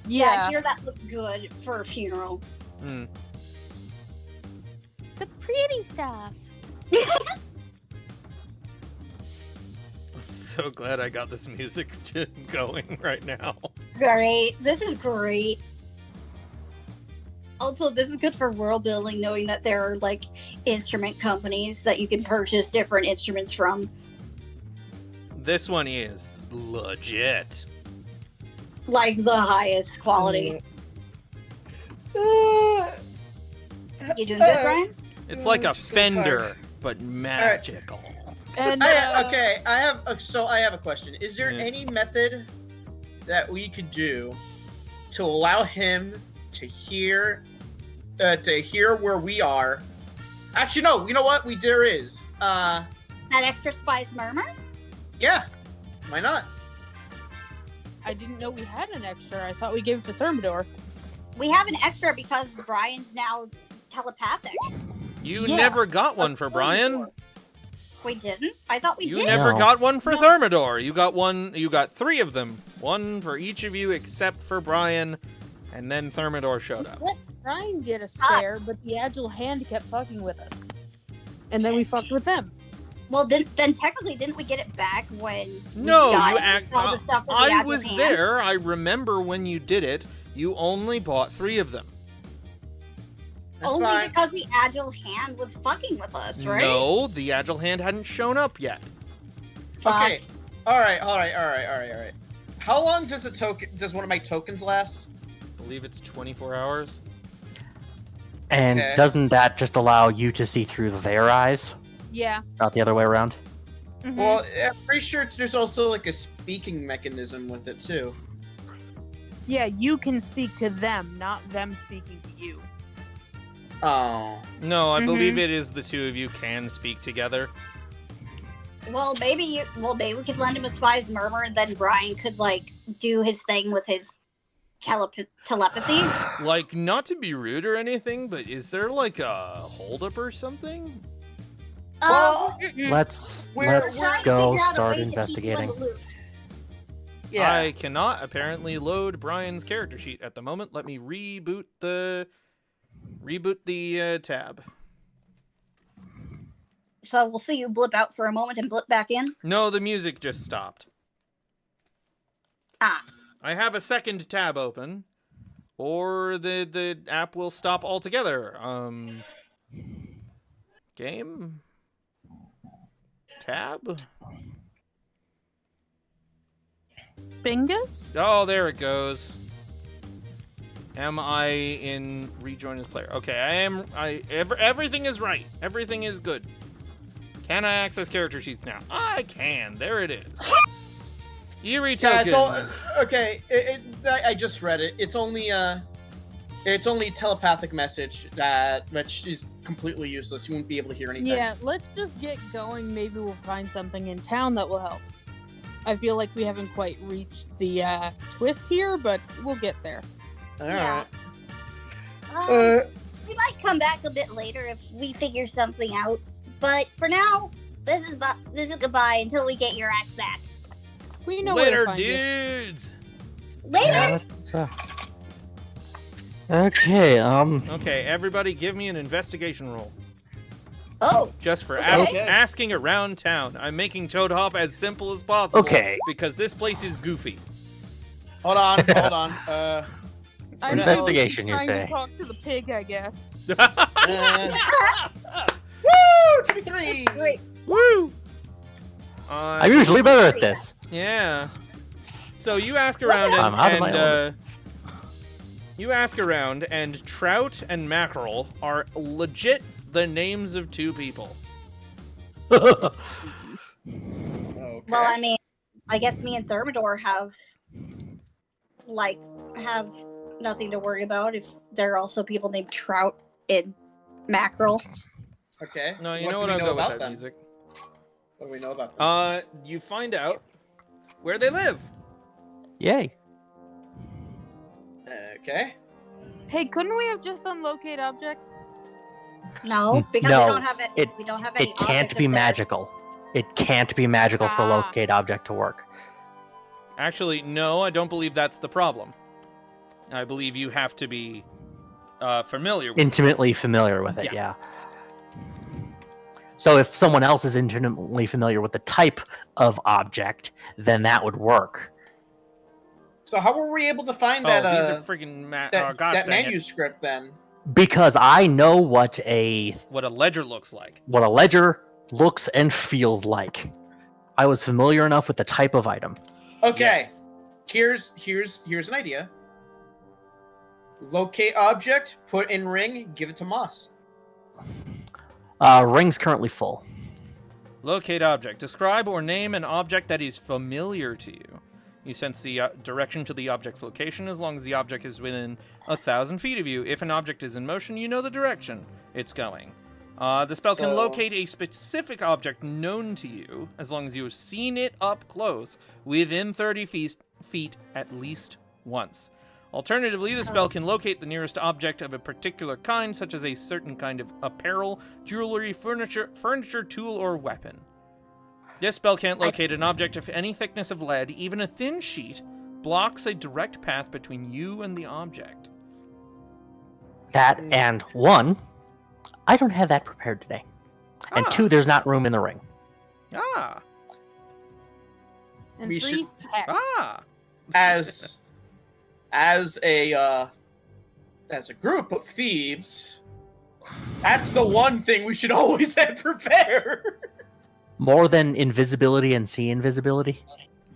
S3: Yeah, gear that looked good for a funeral.
S1: Mm.
S6: The pretty stuff.
S1: I'm so glad I got this music going right now.
S3: Great. This is great. Also, this is good for world building, knowing that there are like instrument companies that you can purchase different instruments from.
S1: This one is legit.
S3: Like the highest quality. You doing good, Brian?
S1: It's like a
S5: just so
S1: fender,
S5: tired.
S1: but magical.
S6: And
S5: I have a question. Is there
S1: Yeah.
S5: any method that we could do to allow him to hear where we are? Actually, no. You know what? There is.
S3: That extra spice murmur?
S5: Yeah. Why not?
S6: I didn't know we had an extra. I thought we gave it to Thermidor.
S3: We have an extra because Brian's now telepathic.
S1: You
S6: Yeah.
S1: never got one for Brian.
S3: We didn't? I thought we
S1: You
S3: did.
S1: never
S2: No.
S1: got one for
S6: No.
S1: Thermidor. You got one. You got 3 of them. One for each of you except for Brian, and then Thermidor showed up.
S6: Let Brian get a spare, but the agile hand kept fucking with us. And then we fucked with them.
S3: Well, then technically, didn't we get it back when we
S1: No,
S3: got
S1: you act.
S3: all the stuff with the
S1: I
S3: agile
S1: was
S3: hand?
S1: there. I remember when you did it. You only bought 3 of them.
S5: That's
S3: Only
S5: fine.
S3: because the agile hand was fucking with us, right?
S1: No, the agile hand hadn't shown up yet.
S3: Fuck.
S5: Okay. All right. How long does one of my tokens last?
S1: I believe it's 24 hours.
S2: And
S5: Okay.
S2: doesn't that just allow you to see through their eyes,
S6: Yeah.
S2: not the other way around?
S6: Mhm.
S5: Well, I'm pretty sure there's also like a speaking mechanism with it too.
S6: Yeah, you can speak to them, not them speaking to you.
S5: Oh.
S1: No, I believe
S6: Mhm.
S1: it is the 2 of you can speak together.
S3: Well, maybe we could lend him a spice murmur, and then Brian could like do his thing with his telepathy.
S1: Like, not to be rude or anything, but is there like a holdup or something?
S5: Well,
S2: Let's
S5: We're
S3: trying to
S2: go
S3: figure out a
S2: start
S3: way to keep you in
S2: investigating.
S3: the loop.
S5: yeah.
S1: I cannot apparently load Brian's character sheet at the moment. Let me reboot the tab.
S3: So we'll see you blip out for a moment and blip back in.
S1: No, the music just stopped.
S3: Ah.
S1: I have a second tab open, or the app will stop altogether. Game tab.
S6: Bingus?
S1: Oh, there it goes. Am I in rejoin as player? Okay, I am. Everything is right. Everything is good. Can I access character sheets now? I can. There it is. Eerie
S5: Yeah,
S1: token.
S5: it's all okay. I just read it. It's only telepathic message which is completely useless. You won't be able to hear anything.
S6: Yeah, let's just get going. Maybe we'll find something in town that will help. I feel like we haven't quite reached the twist here, but we'll get there.
S5: All
S3: Yeah.
S5: right.
S3: We might come back a bit later if we figure something out. But for now, this is goodbye until we get your axe back.
S6: We know where
S1: Later,
S6: to find you.
S1: dudes.
S3: Later.
S2: Okay,
S1: Okay, everybody, give me an investigation roll.
S3: Oh,
S1: Just for
S3: Okay.
S1: asking around town. I'm making Toad Hop as simple as possible.
S2: Okay.
S1: Because this place is goofy.
S5: Hold on.
S6: I
S2: Investigation, you
S6: trying
S2: say?
S6: to talk to the pig, I guess.
S5: Woo! 23.
S3: great.
S1: Woo!
S2: I'm usually better at this.
S1: Yeah. So you ask around
S2: I'm out of my
S1: and you ask around, and trout and mackerel are legit the names of 2 people.
S5: Okay.
S3: Well, I mean, I guess me and Thermidor have nothing to worry about if there are also people named Trout and Mackerel.
S5: Okay.
S1: No, you know
S5: do
S1: what?
S5: we
S1: I'll go with
S5: about
S1: that
S5: them?
S1: music.
S5: What do we know about them?
S1: You find out where they live.
S2: Yay.
S5: Okay.
S6: Hey, couldn't we have just done locate object?
S3: No, because
S2: No,
S3: we don't have it. We don't have any.
S2: It can't
S3: object
S2: be
S3: effect.
S2: magical. It can't be magical for
S6: Ah.
S2: locate object to work.
S1: Actually, no, I don't believe that's the problem. I believe you have to be familiar with it.
S2: Intimately familiar with it,
S1: Yeah.
S2: yeah. So if someone else is intimately familiar with the type of object, then that would work.
S5: So how were we able to find
S1: Oh,
S5: that
S1: these are freaking
S5: that
S1: gosh dang it.
S5: manuscript then?
S2: Because I know what a
S1: What a ledger looks like.
S2: ledger looks and feels like. I was familiar enough with the type of item.
S5: Okay.
S1: Yes.
S5: Here's an idea. Locate object, put in ring, give it to Moss.
S2: Ring's currently full.
S1: Locate object. Describe or name an object that is familiar to you. You sense the direction to the object's location as long as the object is within 1,000 feet of you. If an object is in motion, you know the direction it's going. The spell can locate a specific object known to you as long as you have seen it up close within 30 feet at least once. Alternatively, the spell can locate the nearest object of a particular kind, such as a certain kind of apparel, jewelry, furniture, tool, or weapon. This spell can't locate an object of any thickness of lead. Even a thin sheet blocks a direct path between you and the object.
S2: That, and 1, I don't have that prepared today. And 2, there's not room in the ring.
S1: Ah.
S6: And
S5: We
S6: 3, heck.
S1: Ah.
S5: As a group of thieves, that's the one thing we should always have prepared.
S2: More than invisibility and see invisibility?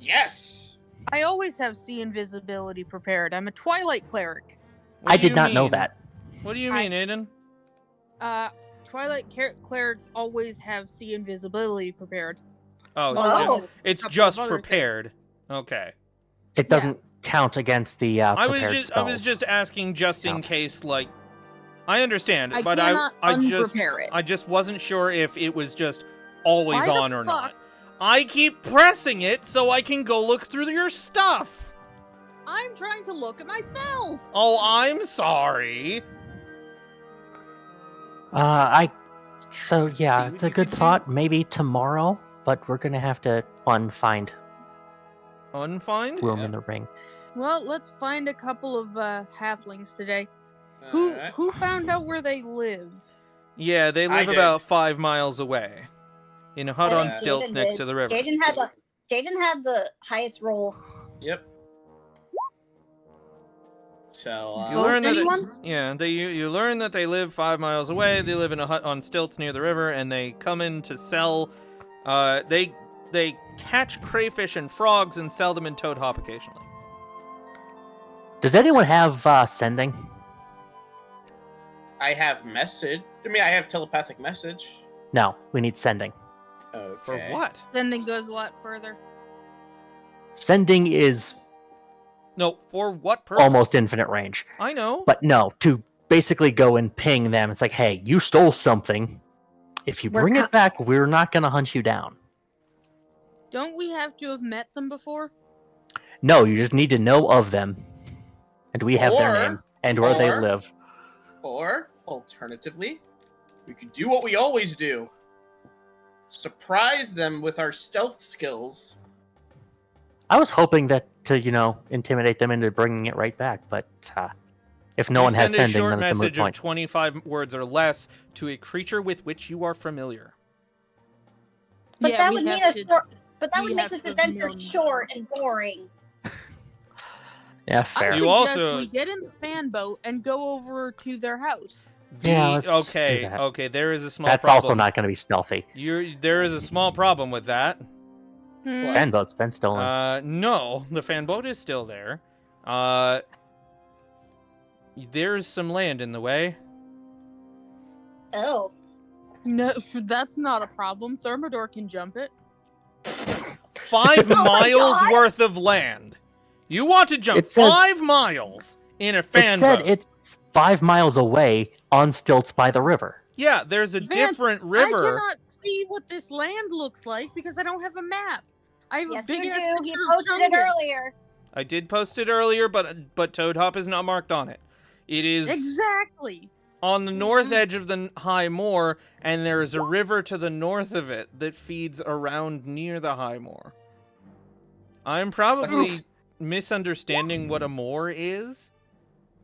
S5: Yes.
S6: I always have see invisibility prepared. I'm a Twilight cleric.
S1: What
S2: I
S1: do you
S2: did not know
S1: mean?
S2: that.
S1: What do you mean, Aiden?
S6: Twilight clerics always have see invisibility prepared.
S1: Oh,
S3: Oh.
S1: it's
S6: Couple
S1: just
S6: of other
S1: prepared. Okay.
S2: It doesn't count against the
S1: I
S2: prepared
S1: was
S2: spells.
S1: just asking just in
S2: Count.
S1: case, like, I understand,
S6: I
S1: but
S6: cannot
S1: just
S6: unprepare it.
S1: I just wasn't sure if it was just always
S6: Why the
S1: on or
S6: fuck?
S1: not. I keep pressing it so I can go look through your stuff.
S6: I'm trying to look at my spells.
S1: Oh, I'm sorry.
S2: So
S1: See
S2: yeah,
S1: what
S2: it's a
S1: you
S2: good
S1: can do?
S2: thought. Maybe tomorrow, but we're gonna have to find
S1: Unfind?
S2: room in the ring.
S6: Well, let's find a couple of halflings today.
S5: Alright.
S6: Who found out where they live?
S1: Yeah, they
S5: I
S1: live
S5: did.
S1: about 5 miles away. In a hut
S3: I
S1: on
S3: think
S1: stilts
S3: Jaden
S1: next
S3: did.
S1: to the river.
S3: Jaden had the highest roll.
S5: Yep. So,
S1: You learn that
S6: anyone?
S1: you learn that they live 5 miles away. They live in a hut on stilts near the river, and they come in to sell. They catch crayfish and frogs and sell them in Toad Hop occasionally.
S2: Does anyone have sending?
S5: I have message. I mean, I have telepathic message.
S2: No, we need sending.
S5: Okay.
S1: For what?
S6: Sending goes a lot further.
S2: Sending is
S1: No, for what purpose?
S2: almost infinite range.
S1: I know.
S2: But no, to basically go and ping them, it's like, hey, you stole something. If you
S3: We're
S2: bring
S3: co-
S2: it back, we're not gonna hunt you down.
S6: Don't we have to have met them before?
S2: No, you just need to know of them. And we have their
S5: Or-
S2: name and where they
S5: or-
S2: live.
S5: Or, alternatively, we could do what we always do. Surprise them with our stealth skills.
S2: I was hoping that to, intimidate them into bringing it right back, but if no
S1: You
S2: one has
S1: send a
S2: sending,
S1: short
S2: then it's a moot
S1: message of
S2: point.
S1: 25 words or less to a creature with which you are familiar.
S3: But
S6: Yeah,
S3: that
S6: we
S3: would
S6: have
S3: mean
S6: to-
S3: that
S6: we
S3: would make
S6: have
S3: this
S6: to
S3: adventure
S6: know-
S3: short and boring.
S2: Yeah,
S6: I
S2: fair.
S1: You
S6: suggest
S1: also-
S6: we get in the fan boat and go over to their house.
S2: Yeah, let's do
S1: okay,
S2: that.
S1: okay. There is a small
S2: That's
S1: problem.
S2: also not going to be stealthy.
S1: There is a small problem with that.
S2: Fan boat's been stolen.
S1: No, the fan boat is still there. There's some land in the way.
S3: Oh.
S6: No, that's not a problem. Thermidor can jump it.
S1: 5
S3: Oh my
S1: miles
S3: God!
S1: worth of land. You want to jump
S2: It said-
S1: 5 miles in a fan
S2: It said
S1: boat?
S2: it's 5 miles away on stilts by the river.
S1: Yeah, there's a
S6: Vance,
S1: different river.
S6: I cannot see what this land looks like because I don't have a map. I have
S3: Yes,
S6: a big
S3: you
S6: ass
S3: do. He
S6: picture of
S3: posted it
S6: Chungus.
S3: earlier.
S1: I did post it earlier, but Toad Hop is not marked on it. It is
S6: Exactly.
S1: on the north edge of the high moor, and there is a river to the north of it that feeds around near the high moor. I'm probably misunderstanding what a moor is,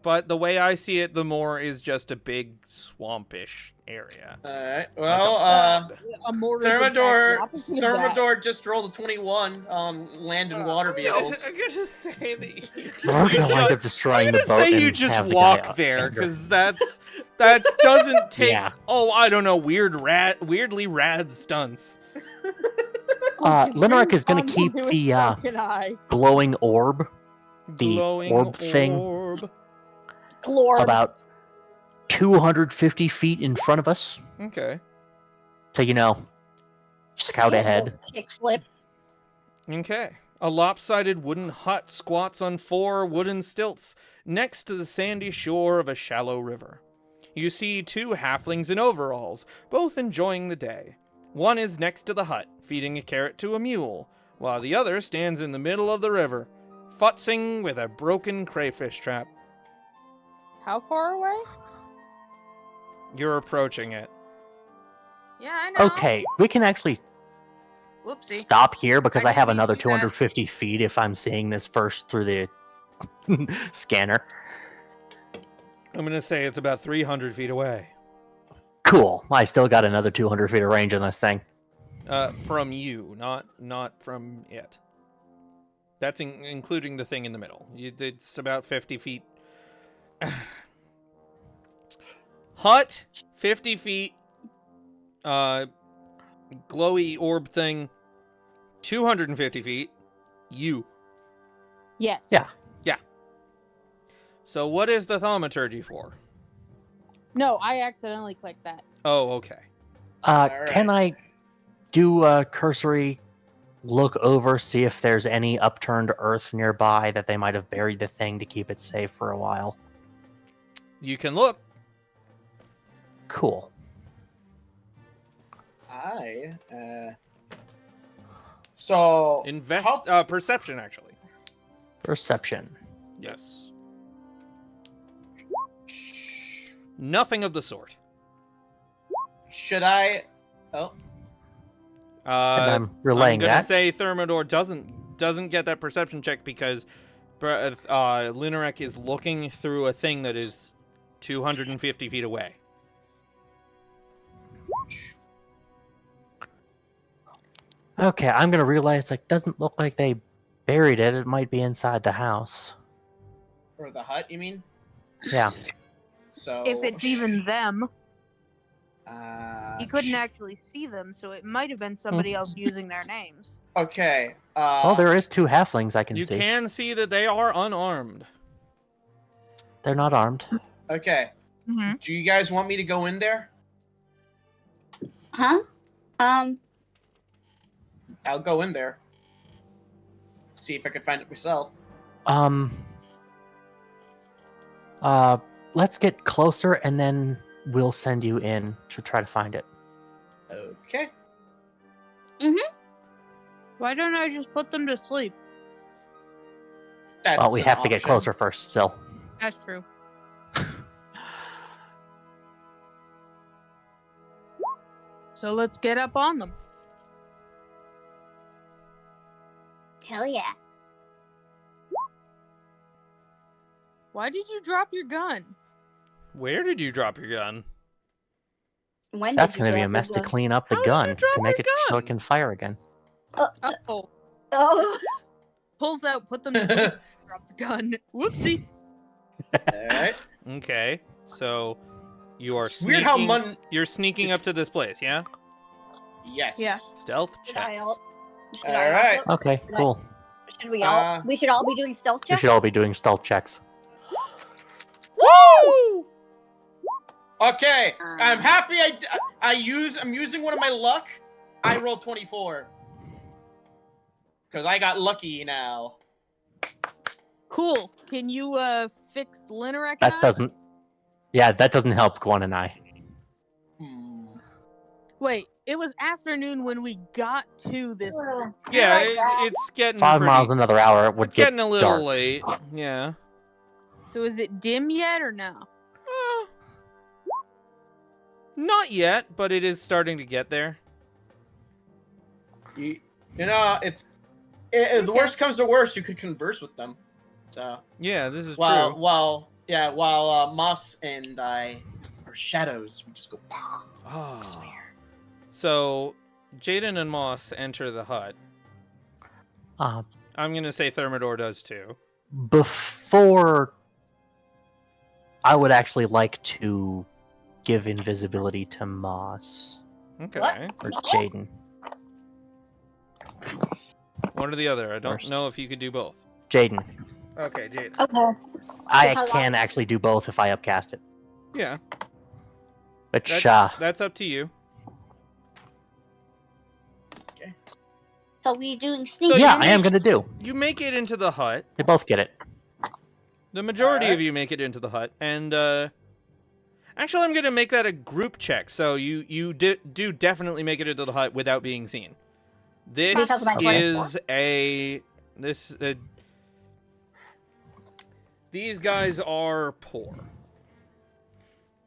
S1: but the way I see it, the moor is just a big swampish area.
S5: Alright,
S1: Like a
S5: well,
S1: pond.
S6: A more is in fact the
S5: Thermidor,
S6: opposite of that.
S5: Thermidor just rolled a 21 on land and water vehicles.
S1: I'm gonna say that
S2: We're going to wind up destroying
S1: I'm
S2: the
S1: gonna
S2: boat
S1: say you
S2: and
S1: just
S2: have the
S1: walk
S2: guy
S1: there,
S2: anger.
S1: because that doesn't take.
S2: Yeah.
S1: Oh, I don't know, weirdly rad stunts.
S2: Linerick is going to keep
S6: Onto
S2: the
S6: its fucking eye.
S2: glowing orb, the
S1: Glowing
S2: orb thing,
S1: orb.
S3: Glorb.
S2: about 250 feet in front of us.
S1: Okay.
S2: to, scout ahead.
S3: Kickflip.
S1: Okay. A lopsided wooden hut squats on 4 wooden stilts next to the sandy shore of a shallow river. You see 2 halflings in overalls, both enjoying the day. One is next to the hut, feeding a carrot to a mule, while the other stands in the middle of the river, futzing with a broken crayfish trap.
S6: How far away?
S1: You're approaching it.
S6: Yeah, I know.
S2: Okay, we can actually
S6: Whoopsie.
S2: stop here because
S6: I
S2: I have
S6: didn't mean
S2: another
S6: to do that.
S2: 250 feet if I'm seeing this first through the scanner.
S1: I'm going to say it's about 300 feet away.
S2: Cool. I still got another 200 feet of range on this thing.
S1: From you, not from it. That's including the thing in the middle. It's about 50 feet. Hut, 50 feet. Glowy orb thing, 250 feet. You.
S6: Yes.
S2: Yeah.
S1: So what is the thaumaturgy for?
S6: No, I accidentally clicked that.
S1: Oh, okay.
S2: Can I do a cursory look over, see if there's any upturned earth nearby that they might have buried the thing to keep it safe for a while?
S1: You can look.
S2: Cool.
S5: So
S1: Perception, actually.
S2: Perception.
S1: Yes. Nothing of the sort.
S5: Should I? Oh,
S2: And I'm relaying
S1: I'm gonna
S2: that.
S1: say Thermidor doesn't get that perception check because Linarek is looking through a thing that is 250 feet away.
S2: Okay, I'm gonna realize doesn't look like they buried it. It might be inside the house.
S5: or the hut? You mean?
S2: Yeah.
S5: So
S6: If it's even them,
S5: Uh,
S6: you couldn't actually see them, so it might have been somebody else using their names.
S5: Okay.
S2: Well, there is 2 halflings I can
S1: You
S2: see.
S1: can see that they are unarmed.
S2: They're not armed.
S5: Okay.
S6: Mm-hmm.
S5: Do you guys want me to go in there?
S3: Huh?
S5: I'll go in there. See if I can find it myself.
S2: Let's get closer and then we'll send you in to try to find it.
S5: Okay.
S6: Why don't I just put them to sleep?
S5: That's
S2: Well, we
S5: an
S2: have to get
S5: option.
S2: closer first, still.
S6: That's true. So let's get up on them.
S3: Hell yeah.
S6: Why did you drop your gun?
S1: Where did you drop your gun?
S3: When
S2: That's
S3: did you
S2: going to be a
S3: drop
S2: mess
S3: your
S2: to
S3: gun?
S2: clean up the
S1: How did you
S2: gun
S1: drop
S2: to make
S1: your
S2: it so
S1: gun?
S2: it can fire again.
S6: Uh-oh.
S3: Oh.
S6: Pulls out, put them to sleep, drop the gun. Whoopsie.
S5: All right.
S1: Okay, so you are
S5: It's
S1: sneaking.
S5: weird how
S1: You're sneaking up to this place, yeah?
S5: Yes.
S6: Yeah.
S1: Stealth
S3: Should
S1: check.
S3: I all? Should
S5: All
S3: I
S5: right.
S3: also-
S2: Okay,
S3: Should I-
S2: cool.
S3: Should we all? We should all be doing stealth
S2: We
S3: checks.
S2: should all be doing stealth checks.
S1: Woo!
S5: Okay. I'm happy. I'm using one of my luck. I rolled 24. Because I got lucky now.
S6: Cool. Can you fix Linarek and I?
S2: That doesn't... Yeah, that doesn't help Gwen and I.
S5: Hmm.
S6: Wait, it was afternoon when we got to this.
S1: Yeah,
S3: like that.
S1: it's getting
S2: 5
S1: pretty,
S2: miles another hour, it would
S1: It's
S2: get
S1: getting a little
S2: dark.
S1: late. Yeah.
S6: So is it dim yet or no?
S1: Not yet, but it is starting to get there.
S5: You know, if the worst comes to worst, you could converse with them. So
S1: Yeah, this is
S5: while
S1: true.
S5: while Moss and I are shadows, we just go
S1: Ah.
S5: spear.
S1: So, Jaden and Moss enter the hut.
S2: Uh,
S1: I'm gonna say Thermidor does too.
S2: before... I would actually like to give invisibility to Moss.
S1: Okay.
S2: Or Jaden.
S1: One or the other. I don't
S2: First.
S1: know if you could do both.
S2: Jaden.
S1: Okay, Jaden.
S3: Okay.
S2: I
S3: How
S2: can actually do both if I upcast it.
S1: Yeah,
S2: Which,
S1: that's up to you.
S5: Okay.
S3: So we doing sneak?
S1: So
S2: Yeah,
S1: you
S2: I am
S1: make-
S2: gonna do.
S1: You make it into the hut.
S2: They both get it.
S1: The majority of
S5: Alright.
S1: you make it into the hut, and actually, I'm gonna make that a group check. So you do definitely make it into the hut without being seen. This
S3: Because of my
S1: is this. These guys are poor.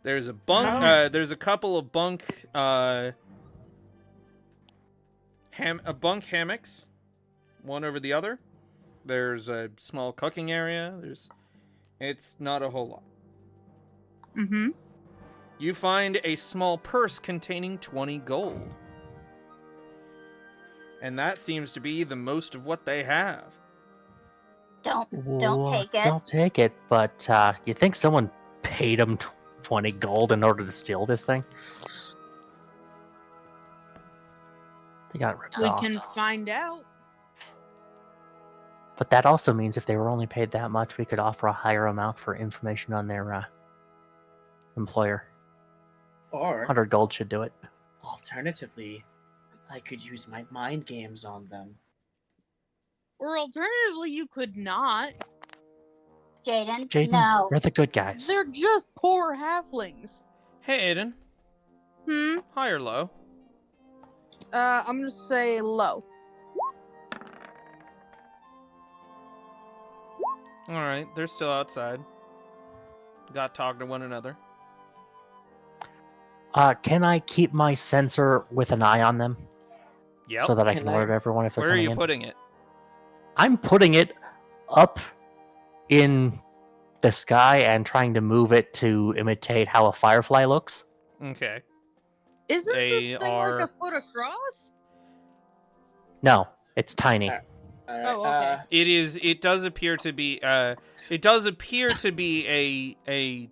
S1: There's a bunk.
S6: Oh.
S1: There's a couple of bunk. Bunk hammocks, one over the other. There's a small cooking area. It's not a whole lot.
S6: Mm-hmm.
S1: You find a small purse containing 20 gold. And that seems to be the most of what they have.
S3: Don't
S2: Whoa,
S3: take it.
S2: Don't take it, but you think someone paid them 20 gold in order to steal this thing? They got ripped
S6: We
S2: off.
S6: can find out.
S2: But that also means if they were only paid that much, we could offer a higher amount for information on their employer.
S5: Or
S2: 100 gold should do it.
S5: alternatively, I could use my mind games on them.
S6: Or alternatively, you could not.
S3: Jaden,
S2: Jaden,
S3: no.
S2: you're the good guys.
S6: They're just poor halflings.
S1: Hey, Aiden. High or low?
S6: I'm gonna say low.
S1: Alright, they're still outside. Got talking to one another.
S2: Can I keep my sensor with an eye on them
S1: Yep.
S2: so that I
S5: Can
S2: can
S5: I-
S2: alert everyone if they're
S1: Where are
S2: coming
S1: you
S2: in?
S1: putting it?
S2: I'm putting it up in the sky and trying to move it to imitate how a firefly looks.
S1: Okay.
S6: Isn't
S1: They
S6: the thing
S1: are-
S6: like a foot across?
S2: No, it's tiny.
S5: Alright. Alright,
S6: Oh, okay.
S1: It does appear to be it does appear to be a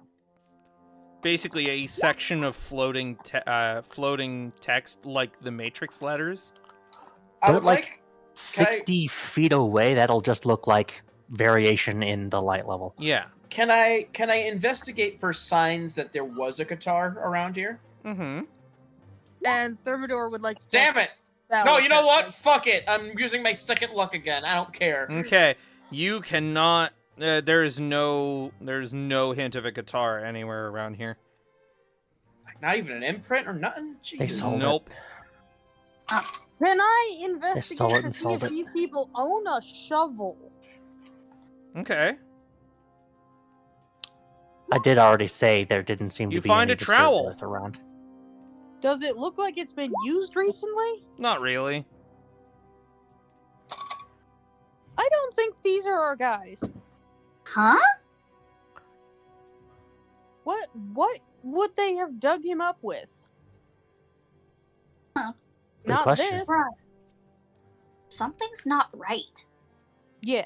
S1: basically a section of floating text like the Matrix letters.
S5: I
S2: They're
S5: would
S2: like-
S5: like.
S2: 60 feet away, that'll just look like variation in the light level.
S1: Yeah.
S5: Can I investigate for signs that there was a guitar around here?
S1: Mm-hmm.
S6: And Thermidor would like to.
S5: Damn
S6: cast
S5: it!
S6: spell
S5: No, you know
S6: attack.
S5: what? Fuck it. I'm using my second luck again. I don't care.
S1: Okay. You cannot there's no hint of a guitar anywhere around here.
S5: Not even an imprint or nothing. Jesus.
S2: sold it.
S1: Nope.
S6: Can I investigate
S2: stole it
S6: to
S2: and
S6: see
S2: sold
S6: if
S2: it.
S6: these people own a shovel?
S1: Okay.
S2: I did already say there didn't seem
S1: You
S2: to be
S1: find
S2: any
S1: a
S2: disturbed
S1: trowel.
S2: earth around.
S6: Does it look like it's been used recently?
S1: Not really.
S6: I don't think these are our guys.
S3: Huh?
S6: What would they have dug him up with?
S3: Huh.
S2: Good
S6: Not
S2: question.
S6: this.
S3: Right. Something's not right.
S6: Yeah.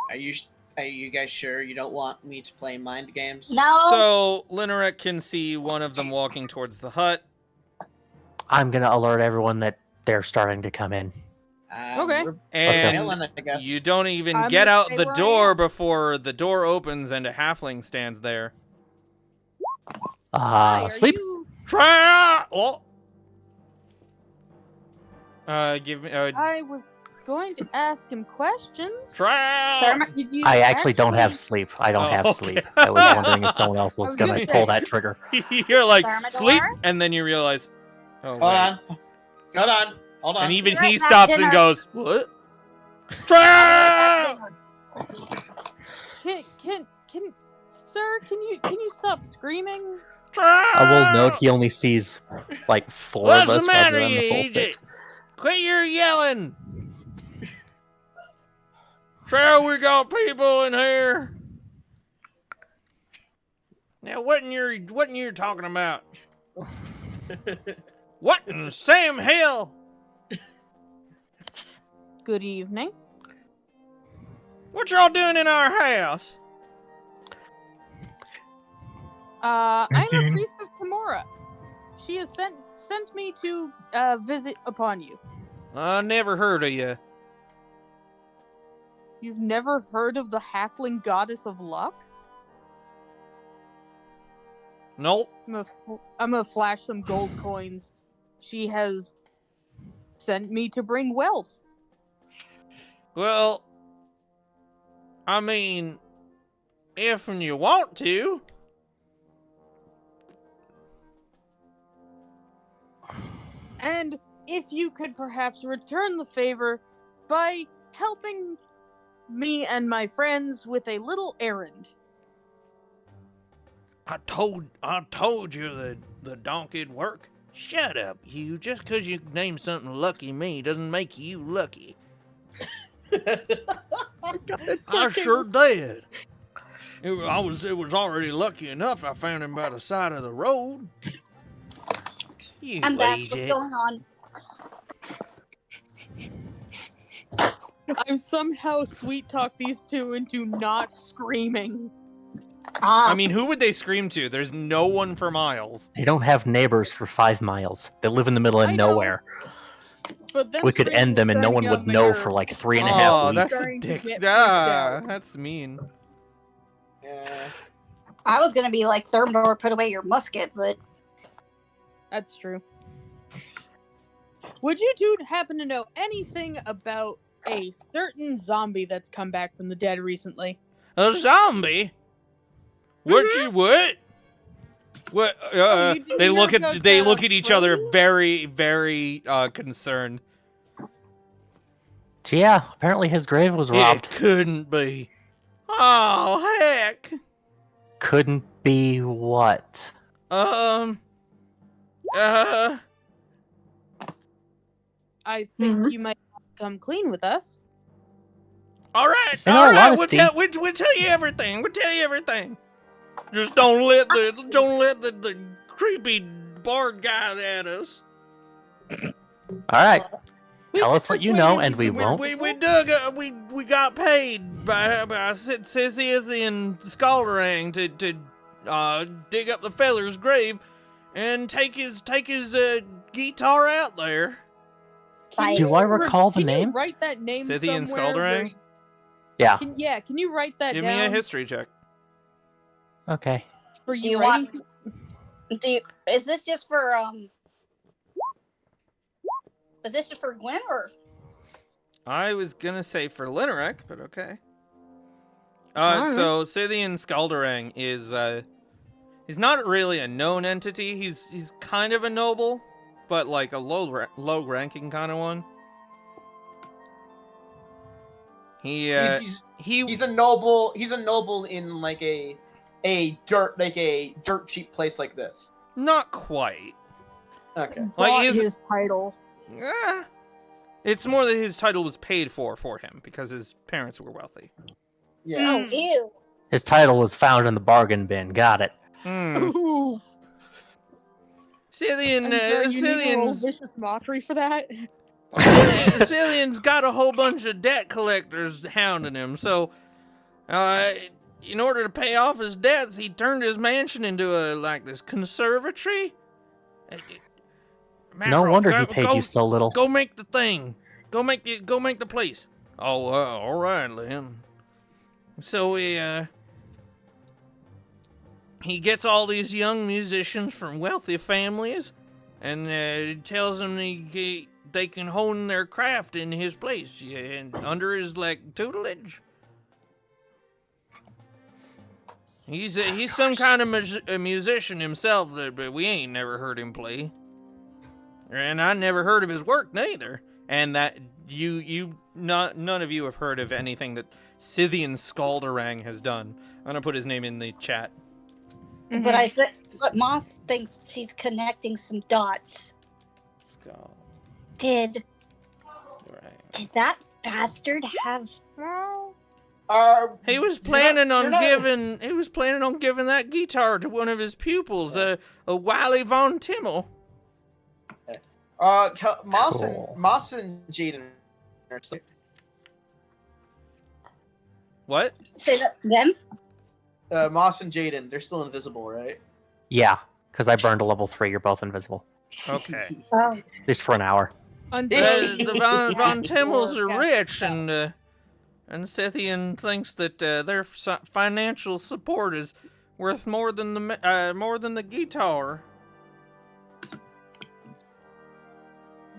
S5: Are you guys sure you don't want me to play mind games?
S3: No.
S1: So Linorek can see one of them walking towards the hut.
S2: I'm gonna alert everyone that they're starting to come in.
S6: Okay.
S5: We're
S1: And
S5: bailing, I guess.
S1: you don't even
S6: I'm
S1: get
S6: gonna
S1: out
S6: stay
S1: the
S6: where I
S1: door
S6: am.
S1: before the door opens and a halfling stands there.
S6: Hi, are
S2: Sleep.
S6: you-
S1: Try oh. Give me
S6: I was going to ask him questions.
S1: try
S3: Therm-
S6: Did you
S2: I actually don't have sleep. I don't
S1: Oh,
S2: have
S1: okay.
S2: sleep. I was wondering if someone else was
S6: I was
S2: gonna
S6: gonna
S2: pull
S6: say.
S2: that trigger.
S1: You're like
S3: Thermidor?
S1: sleep, and then you realize, oh,
S5: Hold
S1: wait.
S5: on. Hold on.
S1: And even
S3: Be right
S1: he
S3: back,
S1: stops and
S3: dinner.
S1: goes, what? Try
S6: Can sir, can you stop screaming?
S2: I will note he only sees like four
S1: What's
S2: of us
S1: the matter,
S2: rather than the
S1: you
S2: full
S1: idiot?
S2: six.
S1: Quit your yelling! Trey, we got people in here. Now, what in you talking about? What in Sam hell?
S6: Good evening.
S1: What y'all doing in our house?
S6: I'm a
S4: Routine.
S6: priest of Kimura. She has sent me to visit upon you.
S1: I never heard of you.
S6: You've never heard of the halfling goddess of luck?
S1: Nope.
S6: I'm gonna flash some gold coins. She has sent me to bring wealth.
S1: Well, I mean, if you want to.
S6: And if you could perhaps return the favor by helping me and my friends with a little errand.
S1: I told you the donkey'd work. Shut up, you. Just 'cause you named something Lucky Me doesn't make you lucky. I sure did. It was already lucky enough I found him by the side of the road. You
S3: I'm back. What's
S1: idiot.
S3: going on?
S6: I've somehow sweet talked these two into not screaming.
S3: Ah,
S1: I mean, who would they scream to? There's no one for miles.
S2: They don't have neighbors for 5 miles. They live in the middle of
S6: I know.
S2: nowhere.
S6: But them
S2: We could
S6: screaming
S2: end them
S6: is
S2: and no
S6: starting
S2: one
S6: to
S2: would
S6: get on my
S2: know
S6: nerves.
S2: for like 3.5
S1: Oh,
S2: weeks.
S1: that's a
S6: Starting to
S1: dick.
S6: get freaked
S1: Ah,
S6: out.
S1: that's mean.
S5: Yeah.
S3: I was gonna be like Thermidor, put away your musket, but
S6: That's true. Would you two happen to know anything about a certain zombie that's come back from the dead recently?
S1: A zombie? What you what? What?
S6: Oh, you didn't
S1: They
S6: hear
S1: look
S6: about
S1: at they
S6: the
S1: look at each other
S6: Frozen?
S1: very, very concerned.
S2: So yeah, apparently his grave was robbed.
S1: It couldn't be. Oh heck.
S2: Couldn't be what?
S1: Uh.
S6: I think
S3: Mhm.
S6: you might come clean with us.
S1: All right.
S2: In
S1: All
S2: all
S1: right.
S2: honesty-
S1: We'll tell you everything. We'll tell you everything. Just don't let the creepy bard guy at us.
S2: Alright,
S6: We
S2: tell
S6: can
S2: us what you
S6: persuade
S2: know
S6: him
S2: and
S6: to
S2: we
S6: be
S2: won't.
S1: We dug we got paid by Scythian Scalderang to dig up the feller's grave and take his guitar out there.
S2: Do I recall the
S6: Can
S2: name?
S6: you write that name
S1: Scythian
S6: somewhere?
S1: Scalderang?
S2: Yeah,
S6: Can you write that
S1: Give
S6: down?
S1: me a history check.
S2: okay.
S6: For
S3: do
S6: you
S3: you
S6: writing?
S3: is this just for is this just for Gwen or?
S1: I was gonna say for Linerek, but okay.
S6: Alright.
S1: So Scythian Scalderang is he's not really a known entity. He's kind of a noble, but like a low ranking kind of one.
S5: He's a noble. He's a noble in like a dirt cheap place like this.
S1: Not quite.
S5: Okay.
S6: Bought
S1: he's-
S6: his title.
S1: It's more that his title was paid for him because his parents were wealthy.
S5: Yeah.
S3: Oh, ew.
S2: His title was found in the bargain bin. Got it.
S6: Ooh.
S1: Scythian,
S6: I'm sorry, you need to roll
S1: Scythian's,
S6: vicious mockery for that.
S1: Scythian's got a whole bunch of debt collectors hounding him. So, in order to pay off his debts, he turned his mansion into this conservatory.
S2: No
S1: Mackerel,
S2: wonder he paid you so little.
S1: Go make the thing. Go make the place. Oh, all right then. So he gets all these young musicians from wealthy families, and tells them they can hone their craft in his place, and under his tutelage. He's some kind of a musician himself, but we ain't never heard him play. And I never heard of his work neither. And that none of you have heard of anything that Scythian Scalderang has done. I'm gonna put his name in the chat.
S3: But but Moss thinks she's connecting some dots. Did that bastard have?
S1: He was planning on giving that guitar to one of his pupils, a Wily von Timmel.
S5: Moss
S2: Cool.
S5: and Jaden.
S1: What?
S3: Say that again.
S5: Moss and Jaden, they're still invisible, right?
S2: Yeah, because I burned a level 3. You're both invisible.
S1: Okay.
S3: Oh,
S2: At least for an hour.
S1: The Von Timmels are
S3: Yeah.
S1: rich, and Scythian thinks that their financial support is worth more than the guitar.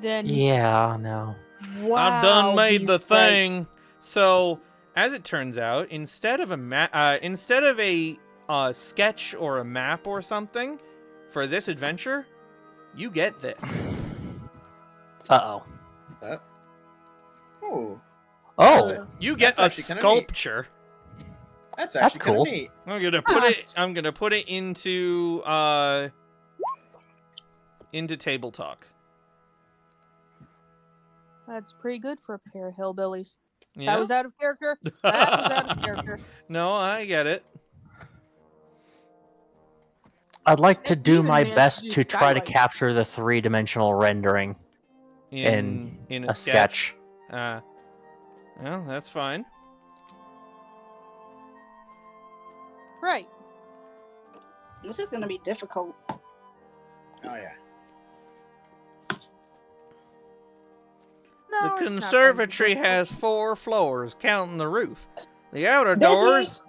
S6: then
S2: Yeah, no.
S6: wow.
S1: I done made
S6: he's
S1: the
S6: right.
S1: thing. So, as it turns out, instead of a sketch or a map or something for this adventure, you get this.
S2: Uh-oh.
S5: Oh,
S2: Oh,
S1: You get
S5: That's
S1: a
S5: actually kinda neat.
S1: sculpture.
S5: that's
S2: That's
S5: actually kind
S2: cool.
S5: of neat.
S1: I'm gonna put it into table talk.
S6: That's pretty good for a pair of hillbillies.
S1: Yeah.
S6: That was out of character. That was out of character.
S1: No, I get it.
S2: I'd like to
S6: Heck,
S2: do
S6: even
S2: my
S6: managed
S2: best
S6: to do
S2: to try to
S6: skylights.
S2: capture the three-dimensional rendering
S1: In
S2: a sketch.
S1: Well, that's fine.
S6: Right.
S3: This is gonna be difficult.
S5: Oh yeah.
S6: No,
S1: The
S6: it's not
S1: conservatory
S6: going to be
S1: has 4 floors, counting the roof. The outer
S3: Busy.
S1: doors.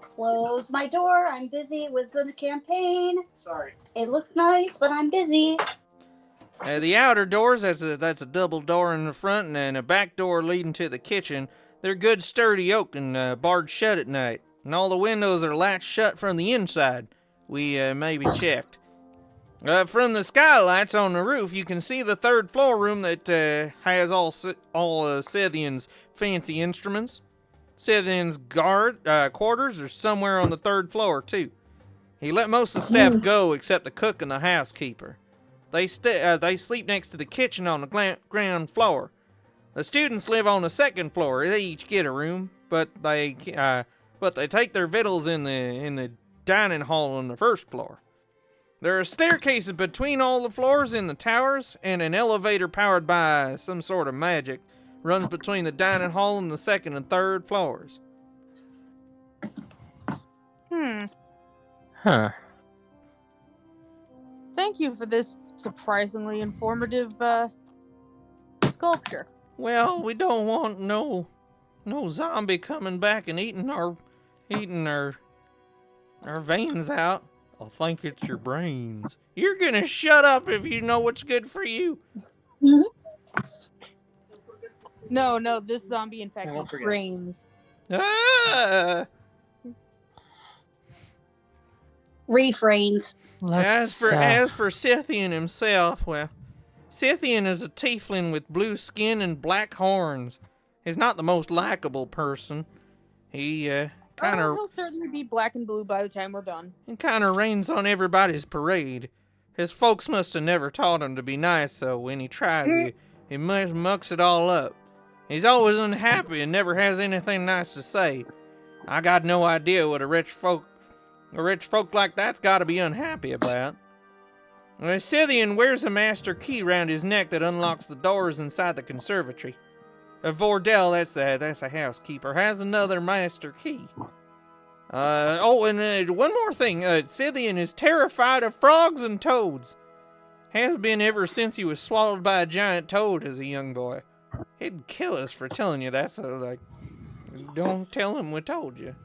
S3: Close my door. I'm busy with the campaign.
S5: Sorry.
S3: It looks nice, but I'm busy.
S1: The outer doors, that's a double door in the front and a back door leading to the kitchen. They're good sturdy oak and barred shut at night. And all the windows are latched shut from the inside. We maybe checked. From the skylights on the roof, you can see the 3rd floor room that has all Scythian's fancy instruments. Scythian's quarters are somewhere on the 3rd floor, too. He let most of the staff go except the cook and the housekeeper. They sleep next to the kitchen on the ground floor. The students live on the 2nd floor. They each get a room, but they take their victuals in the dining hall on the 1st floor. There are staircases between all the floors in the towers, and an elevator powered by some sort of magic runs between the dining hall and the 2nd and 3rd floors.
S2: Huh.
S6: Thank you for this surprisingly informative sculpture.
S1: Well, we don't want no zombie coming back and eating our veins out. I think it's your brains. You're gonna shut up if you know what's good for you.
S6: No, this zombie in fact
S5: I won't
S6: eats
S5: forget.
S6: brains.
S1: Ah!
S3: Refrains.
S2: Let's,
S1: As for Scythian himself, well, Scythian is a tiefling with blue skin and black horns. He's not the most likable person. He
S6: He'll certainly be black and blue by the time we're done.
S1: rains on everybody's parade. His folks must have never taught him to be nice, so when he tries, he mucks it all up. He's always unhappy and never has anything nice to say. I got no idea what a rich folk like that's got to be unhappy about. Scythian wears a master key round his neck that unlocks the doors inside the conservatory. Vordell, that's a housekeeper, has another master key. And one more thing. Scythian is terrified of frogs and toads. Has been ever since he was swallowed by a giant toad as a young boy. He'd kill us for telling you that, so, don't tell him we told you.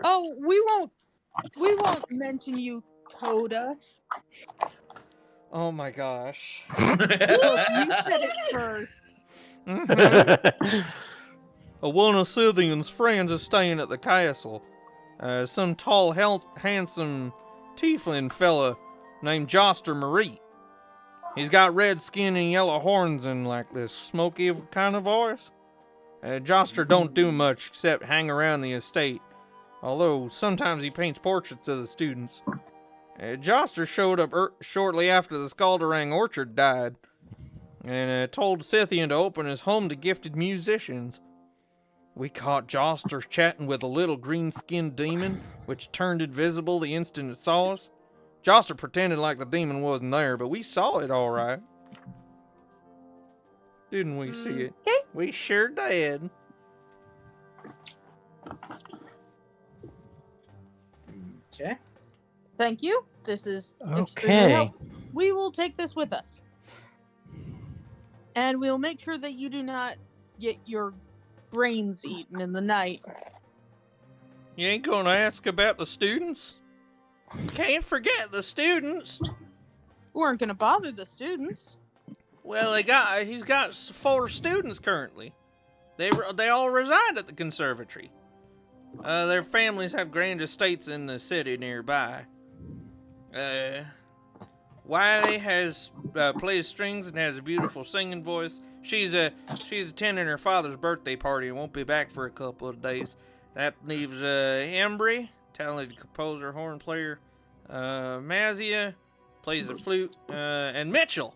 S6: Oh, we won't mention you told us.
S1: Oh my gosh.
S6: Look, you said it first.
S1: One of Scythian's friends is staying at the castle. Some tall, handsome tiefling fella named Joster Marie. He's got red skin and yellow horns and this smoky kind of voice. Joster don't do much except hang around the estate, although sometimes he paints portraits of the students. Joster showed up shortly after the Scalderang orchard died, and told Scythian to open his home to gifted musicians. We caught Joster chatting with a little green-skinned demon, which turned invisible the instant it saw us. Joster pretended like the demon wasn't there, but we saw it all right. Didn't we see it?
S6: Okay.
S1: We sure did.
S5: Okay.
S6: Thank you. This is extremely
S2: okay.
S6: helpful. We will take this with us. And we'll make sure that you do not get your brains eaten in the night.
S1: You ain't gonna ask about the students? Can't forget the students.
S6: We weren't gonna bother the students.
S1: Well, he's got 4 students currently. They all reside at the conservatory. Their families have grand estates in the city nearby. Wiley plays strings and has a beautiful singing voice. She's attending her father's birthday party and won't be back for a couple of days. That leaves Embry, talented composer, horn player. Mazia plays the flute, and Mitchell,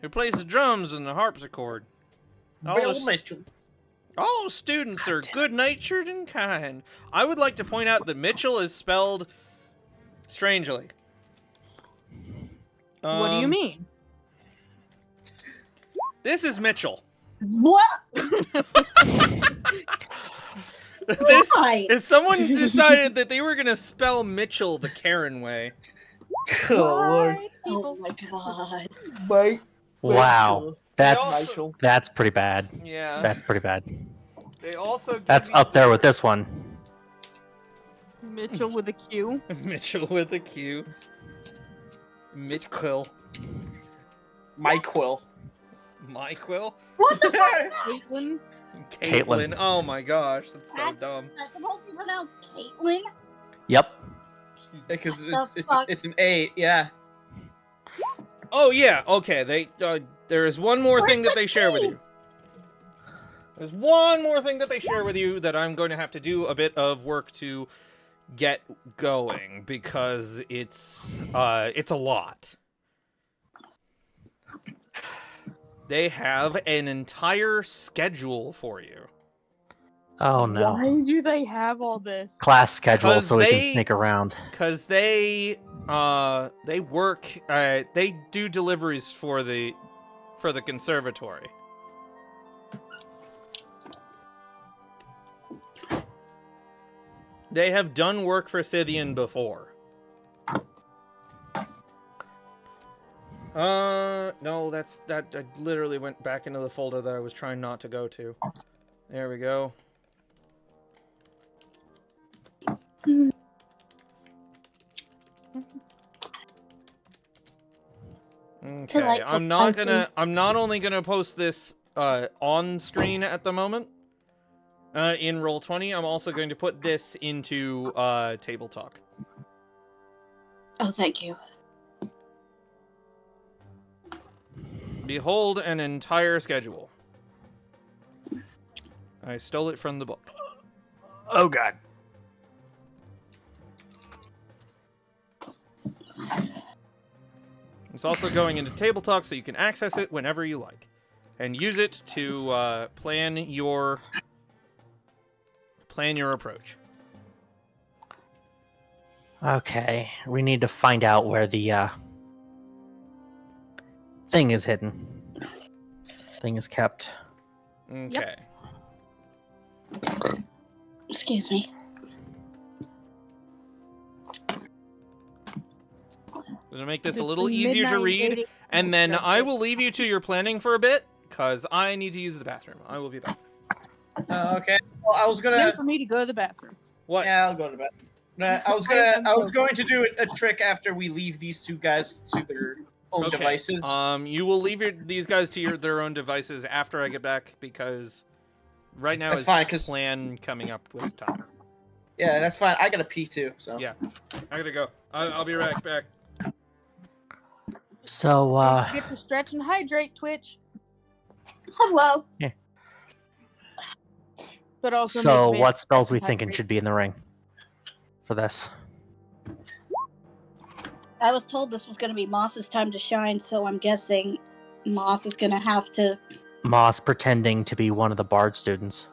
S1: who plays the drums and the harpsichord.
S5: Mitchell.
S1: All the students are good-natured and kind. I would like to point out that Mitchell is spelled strangely.
S6: What do you mean?
S1: This is Mitchell.
S3: What? Why?
S1: If someone decided that they were gonna spell Mitchell the Karen way.
S5: Oh, Lord.
S3: Oh my god.
S5: Mike.
S2: Wow, that's
S1: also-
S2: pretty bad.
S1: Yeah.
S2: That's pretty bad.
S1: They also give
S2: That's
S1: you-
S2: up there with this one.
S6: Mitchell with a Q.
S1: Mitchell with a Q. Mitch Quill.
S5: Mike Quill.
S1: My Quill.
S3: What the fuck?
S6: Caitlin.
S1: Caitlin. Oh my gosh, that's so
S3: That's-
S1: dumb.
S3: That's supposed to be pronounced Caitlin?
S2: Yep.
S5: Because
S3: What the fuck?
S5: it's an 8, yeah.
S1: Oh yeah, okay. There is one more thing
S3: Where's
S1: that
S3: the
S1: they share with
S3: key?
S1: you. There's one more thing that they share with you that I'm going to have to do a bit of work to get going because it's a lot. They have an entire schedule for you.
S2: Oh no.
S6: Why do they have all this?
S2: Class schedule
S1: 'Cause
S2: so we can
S1: they-
S2: sneak around.
S1: Cause they work they do deliveries for the conservatory. They have done work for Scythian before. No, that I literally went back into the folder that I was trying not to go to. There we go. Okay,
S3: Delightful
S1: I'm not
S3: person.
S1: I'm not only gonna post this on screen at the moment in Roll20, I'm also going to put this into Table Talk.
S3: Oh, thank you.
S1: Behold an entire schedule. I stole it from the book.
S2: Oh god.
S1: It's also going into Table Talk so you can access it whenever you like. And use it to plan your approach.
S2: Okay, we need to find out where the thing is hidden. Thing is kept.
S1: Okay.
S3: Excuse me.
S1: I'm gonna make this a
S6: It's
S1: little easier to
S6: midnight,
S1: read,
S6: baby.
S1: and then I will leave you to your planning for a bit, because I need to use the bathroom. I will be back.
S5: Okay. Well, I was
S6: Time
S5: gonna.
S6: for me to go to the bathroom.
S1: What?
S5: Yeah, I'll go to bed. I was going to do a trick after we leave these two guys to their own
S1: Okay.
S5: devices.
S1: You will leave these guys to their own devices after I get back, because right now
S5: That's
S1: is
S5: fine, 'cause-
S1: plan coming up with time.
S5: Yeah, that's fine. I gotta pee too. So
S1: Yeah. I gotta go. I'll be right back.
S2: So,
S6: Don't forget to stretch and hydrate, Twitch.
S3: Hello.
S6: But also
S2: so
S6: make
S2: what spells we
S6: hydrate.
S2: thinking should be in the ring for this?
S3: I was told this was going to be Moss's time to shine, so I'm guessing Moss is going to have to.
S2: Moss pretending to be one of the Bard students.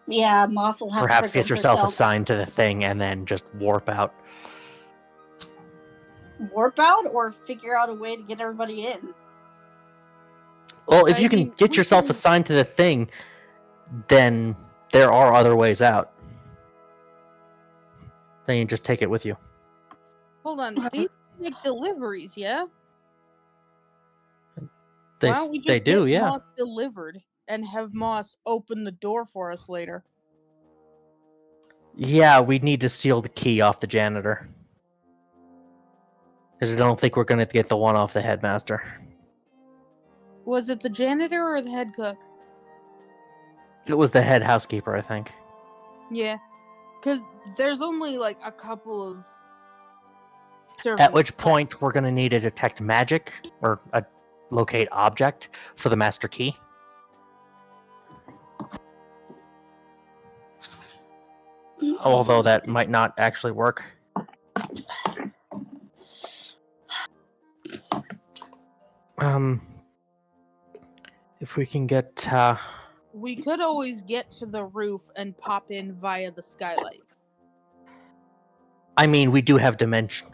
S3: Yeah, Moss will have
S2: Perhaps
S3: to
S2: get
S3: present
S2: yourself
S3: herself.
S2: assigned to the thing and then just warp out.
S3: Warp out or figure out a way to get everybody in.
S2: Well, if
S6: I
S2: you can
S6: mean,
S2: get
S6: we
S2: yourself
S6: can-
S2: assigned to the thing, then there are other ways out. Then you just take it with you.
S6: Hold on. These make deliveries, yeah?
S2: They,
S6: Why don't we just
S2: they do,
S6: get
S2: yeah.
S6: Moss delivered and have Moss open the door for us later?
S2: Yeah, we need to steal the key off the janitor. Because I don't think we're going to get the one off the headmaster.
S6: Was it the janitor or the head cook?
S2: It was the head housekeeper, I think.
S6: Yeah. Because there's only like a couple of
S2: At
S6: servants
S2: which
S6: left.
S2: point we're going to need to detect magic or a locate object for the master key. Although that might not actually work. If we can get
S6: We could always get to the roof and pop in via the skylight.
S2: I mean, we do have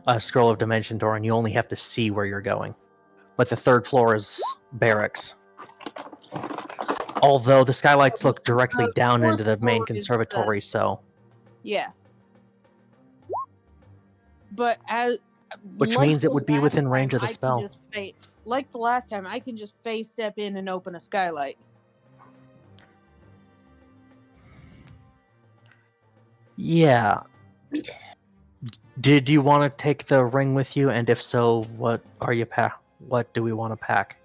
S2: a scroll of dimension door, and you only have to see where you're going. But the third floor is barracks. Although the skylights look directly down
S6: fourth
S2: into the main
S6: floor is
S2: conservatory, so...
S6: Yeah. But as...
S2: Which
S6: like
S2: means it
S6: the
S2: would be
S6: last
S2: within range
S6: time,
S2: of the
S6: I can
S2: spell.
S6: just like the last time, I can just phase step in and open a skylight.
S2: Yeah. Did you want to take the ring with you? And if so, what do we want to pack?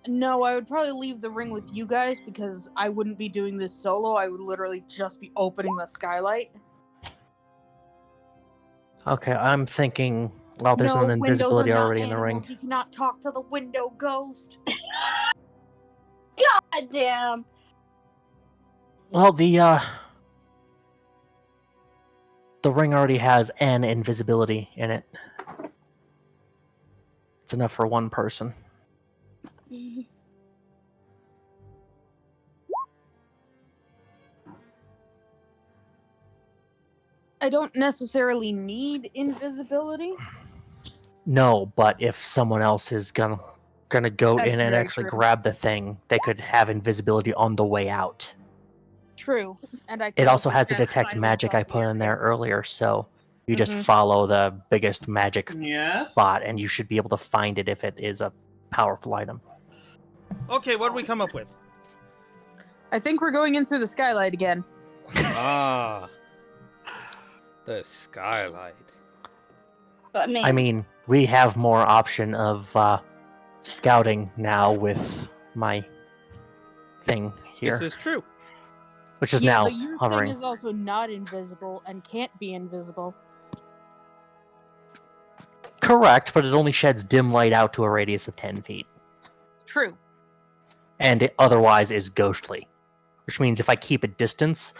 S6: No, I would probably leave the ring with you guys because I wouldn't be doing this solo. I would literally just be opening the skylight.
S2: Okay, I'm thinking... Well, there's
S6: No,
S2: an
S6: windows
S2: invisibility
S6: are not
S2: already in the ring.
S6: animals. You cannot talk to the window ghost.
S3: God damn.
S2: Well, the ring already has an invisibility in it. It's enough for one person.
S6: I don't necessarily need invisibility.
S2: No, but if someone else is gonna go
S6: That's
S2: in and
S6: very
S2: actually
S6: true.
S2: grab the thing, they could have invisibility on the way out.
S6: True, and I.
S2: It
S6: could
S2: also has to
S6: cast
S2: detect
S6: silence
S2: magic
S6: on
S2: I
S6: the
S2: put in
S6: area.
S2: there earlier, so you just
S6: Mhm.
S2: follow the biggest magic
S5: Yes.
S2: spot, and you should be able to find it if it is a powerful item.
S1: Okay, what did we come up with?
S6: I think we're going in through the skylight again.
S1: Ah. The skylight.
S2: I mean, we have more option of scouting now with my thing here,
S1: This is true.
S2: which is
S6: Yeah,
S2: now
S6: but your
S2: hovering.
S6: thing is also not invisible and can't be invisible.
S2: Correct, but it only sheds dim light out to a radius of 10 feet.
S6: True.
S2: And it otherwise is ghostly. Which means if I keep a distance,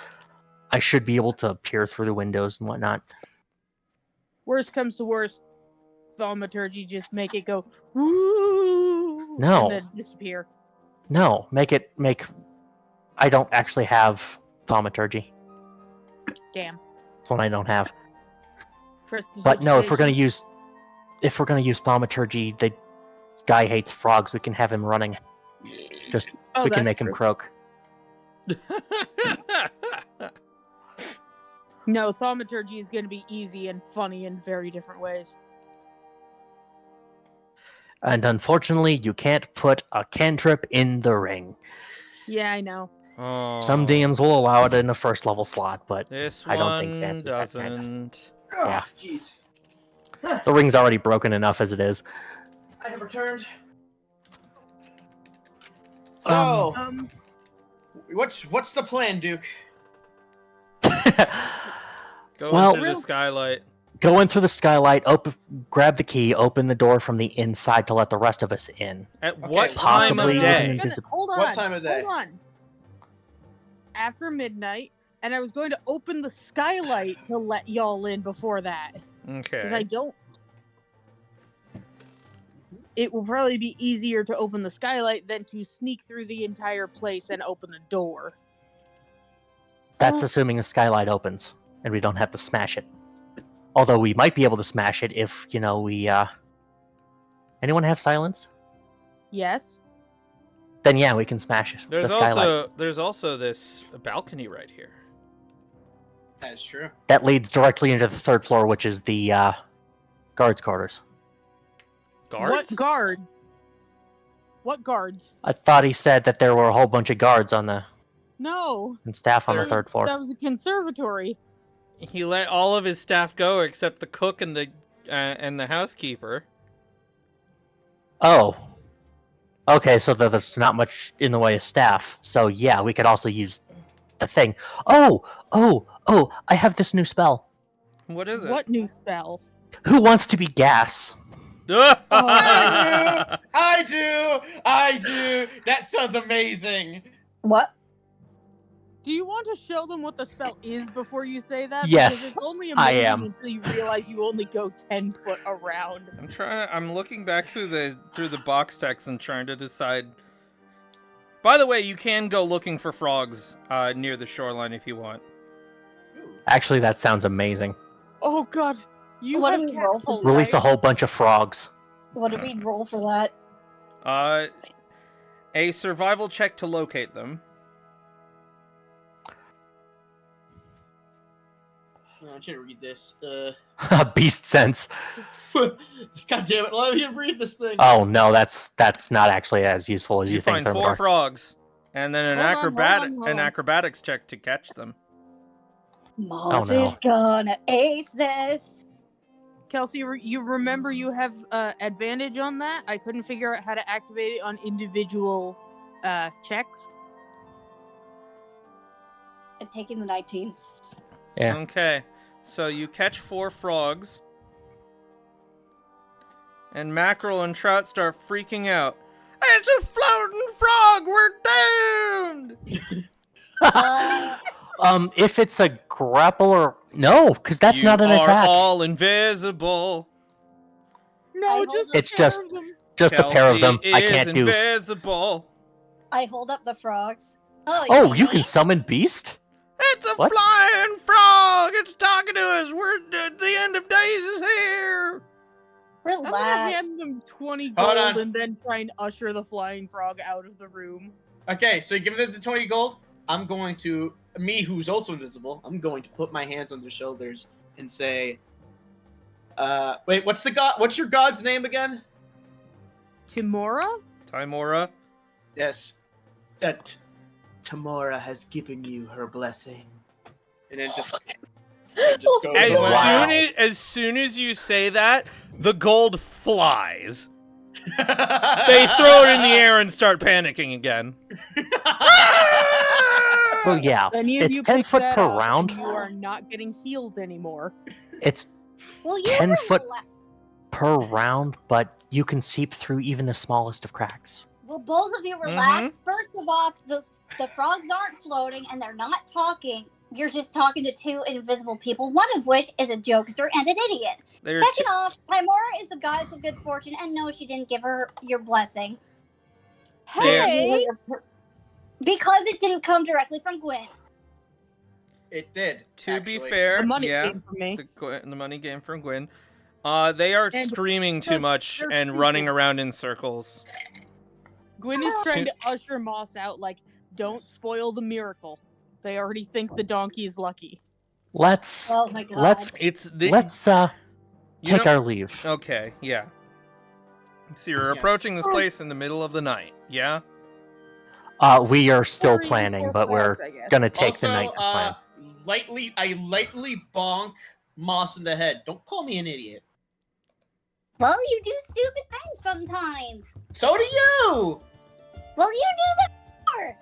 S2: I should be able to peer through the windows and whatnot.
S6: Worst comes to worst, thaumaturgy, just make it go woo,
S2: No.
S6: and then disappear.
S2: No, I don't actually have thaumaturgy.
S6: Damn.
S2: It's one I don't have. But no, if we're gonna
S6: Prestidigitation.
S2: use thaumaturgy, the guy hates frogs. We can have him running. Just
S6: Oh,
S2: we can
S6: that's
S2: make him
S6: true.
S2: croak.
S6: No, thaumaturgy is going to be easy and funny in very different ways.
S2: And unfortunately, you can't put a cantrip in the ring.
S6: Yeah, I know.
S1: Oh,
S2: Some DMs will allow it in a first level slot, but
S1: This
S2: I don't think
S1: one
S2: Vance is that kind of-
S1: doesn't.
S2: Yeah.
S5: Jeez.
S2: the ring's already broken enough as it is.
S5: I have returned. So, what's the plan, Duke?
S1: Go
S2: Well-
S1: into the skylight.
S2: Go in through the skylight, grab the key, open the door from the inside to let the rest of us in.
S1: At
S5: Okay,
S1: what time
S2: possibly
S1: of
S2: with
S1: day?
S2: an invisi-
S6: Hold on.
S5: What time of day?
S6: Hold on. After midnight, and I was going to open the skylight to let y'all in before that. Because I
S1: Okay.
S6: don't. It will probably be easier to open the skylight than to sneak through the entire place and open the door.
S2: That's assuming the skylight opens, and we don't have to smash it. Although we might be able to smash it if, we, Anyone have silence?
S6: Yes.
S2: Then yeah, we can smash it.
S1: There's
S2: the skylight.
S1: also this balcony right here.
S5: That is true.
S2: That leads directly into the third floor, which is the, guards' quarters.
S1: Guards?
S6: What guards? What guards?
S2: I thought he said that there were a whole bunch of guards and
S6: No.
S2: staff on the
S1: There's-
S2: third floor.
S6: That was a conservatory.
S1: He let all of his staff go except the cook and the and the housekeeper.
S2: Oh. Okay, so there's not much in the way of staff. So yeah, we could also use the thing. Oh! I have this new spell.
S1: What is it?
S6: What new spell?
S2: Who wants to be gas?
S5: I do. That sounds amazing.
S3: What?
S6: Do you want to show them what the spell is before you say that?
S2: Yes,
S6: Because it's only
S2: I
S6: amazing
S2: am.
S6: until you realize you only go 10 foot around.
S1: I'm looking back through the box text and trying to decide. By the way, you can go looking for frogs near the shoreline if you want.
S2: Actually, that sounds amazing.
S6: Oh god. You
S3: What
S6: have
S3: do we roll for
S6: catapult,
S2: Release a
S6: right?
S2: whole bunch of frogs.
S3: What did we roll for that?
S1: A survival check to locate them.
S5: Oh, I should read this.
S2: Beast sense.
S5: God damn it! Let me read this thing.
S2: Oh no, that's not actually as useful as
S1: You
S2: you think.
S1: find 4
S2: Thermidor.
S1: frogs, and then
S6: Hold on.
S1: an acrobatics check to catch them.
S3: Moss
S2: no.
S3: is gonna ace this.
S6: Kelsey, you remember you have advantage on that? I couldn't figure out how to activate it on individual checks.
S3: I'm taking the 19.
S2: Yeah.
S1: Okay, so you catch 4 frogs, and Mackerel and Trout start freaking out. It's a floating frog! We're doomed!
S2: If it's a grapple or no, because that's not an
S1: You are
S2: attack.
S1: all invisible.
S6: No,
S3: I
S6: just
S3: hold
S6: a
S2: It's
S6: pair
S2: just-
S6: of them.
S2: Just a pair of them.
S1: Kelsey
S2: I
S1: is
S2: can't do.
S1: invisible.
S3: I hold up the frogs. Oh,
S2: Oh, you
S3: mean
S2: can
S3: me?
S2: summon Beast?
S1: It's a
S2: What?
S1: flying frog! It's talking to us! The end of days is here!
S6: I'm gonna
S3: Relax.
S6: hand them 20
S5: Hold
S6: gold
S5: on.
S6: and then try and usher the flying frog out of the room.
S5: Okay, so you give them the 20 gold. I'm going to who's also invisible. I'm going to put my hands on their shoulders and say, wait, what's your god's name again?
S6: Timora?
S1: Timora?
S5: Yes. That Tamora has given you her blessing. And then just goes
S1: As
S5: away.
S2: Wow.
S1: as soon as you say that, the gold flies. They throw it in the air and start panicking again.
S2: Well, yeah.
S6: Any of
S2: It's
S6: you
S2: 10
S6: pick
S2: foot
S6: that
S2: per
S6: up,
S2: round.
S6: and you are not getting healed anymore.
S2: It's
S3: Will you
S2: 10 foot
S3: relax?
S2: per round, but you can seep through even the smallest of cracks.
S3: Will both of you relax? First of all, the frogs aren't floating and they're not talking. You're just talking to 2 invisible people, one of which is a jokester and an idiot.
S1: They're
S3: Second off, Timora is the goddess of good fortune, and no, she didn't give her your blessing.
S6: Hey!
S3: Because it didn't come directly from Gwen.
S5: It did.
S1: To be
S5: actually.
S1: fair,
S6: The money
S1: yeah,
S6: came from me.
S1: the money came from Gwen. They are
S6: And
S1: screaming too much
S6: they're
S1: and
S6: stupid.
S1: running around in circles.
S6: Gwen is trying to usher Moss out, like, don't spoil the miracle. They already think the donkey is lucky.
S2: Let's
S3: Oh my god.
S2: let's
S1: You
S2: take
S1: know-
S2: our leave.
S1: Okay, yeah. So you're
S5: Yes.
S1: approaching this place in the middle of the night, yeah?
S2: We are still
S6: Hurry
S2: planning,
S6: before
S2: but we're
S6: class, I guess.
S2: gonna take
S5: Also,
S2: the night to plan.
S5: I lightly bonk Moss in the head. Don't call me an idiot.
S3: Well, you do stupid things sometimes.
S5: So do you!
S3: Well, you do them more.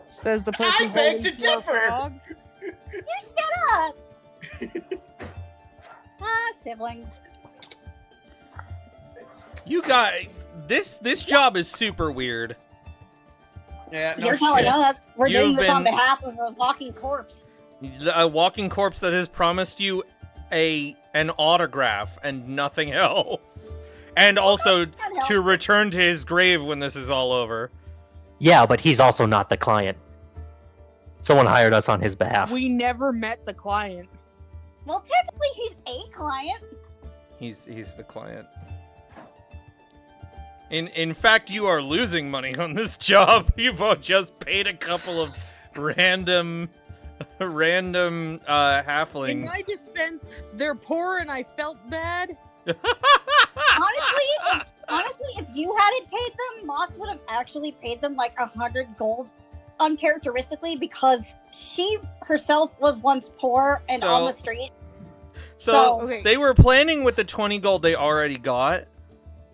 S6: Says the person
S5: I beg
S6: holding
S5: to
S6: poor
S5: differ.
S6: frog.
S3: You shut up. Siblings.
S1: You got this job is super weird.
S5: Yeah, no
S3: You're telling
S5: shit.
S3: us we're doing
S1: You've
S3: this on
S1: been-
S3: behalf of a walking corpse.
S1: A walking corpse that has promised you an autograph and nothing else. And also to return to his grave when this is all over.
S2: Yeah, but he's also not the client. Someone hired us on his behalf.
S6: We never met the client.
S3: Well, technically, he's a client.
S1: He's the client. In fact, you are losing money on this job. You've just paid a couple of random
S6: In
S1: halflings.
S6: my defense, they're poor and I felt bad.
S3: Honestly, if you hadn't paid them, Moss would have actually paid them like 100 gold uncharacteristically because she herself was once poor and on
S1: So-
S3: the street.
S1: So
S6: Okay.
S1: they were planning with the 20 gold they already got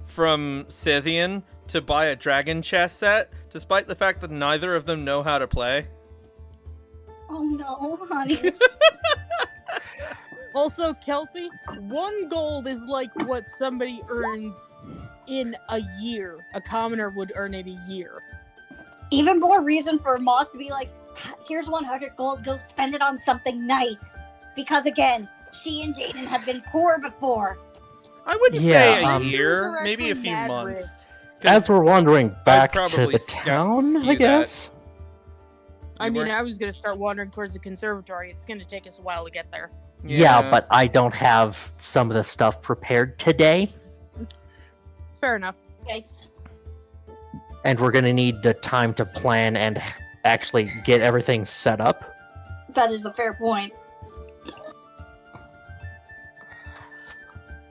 S1: from Scythian to buy a dragon chess set, despite the fact that neither of them know how to play.
S3: Oh no, honey.
S6: Also, Kelsey, 1 gold is like what somebody earns in a year. A commoner would earn in a year.
S3: Even more reason for Moss to be like, here's 100 gold, go spend it on something nice. Because again, she and Jaden have been poor before.
S1: I wouldn't
S2: Yeah,
S1: say a
S2: um,
S1: year,
S6: Those are
S1: maybe a
S6: actually
S1: few
S6: mad
S1: months.
S6: rich.
S1: 'Cause
S2: As we're wandering back to
S1: probably
S2: the
S1: skew
S2: town, I
S1: that.
S2: guess.
S6: I
S1: You
S6: mean,
S1: were-
S6: I was gonna start wandering towards the conservatory. It's gonna take us a while to get there.
S2: Yeah, but I don't have some of the stuff prepared today,
S6: Fair enough.
S3: Yikes.
S2: and we're gonna need the time to plan and actually get everything set up.
S3: That is a fair point.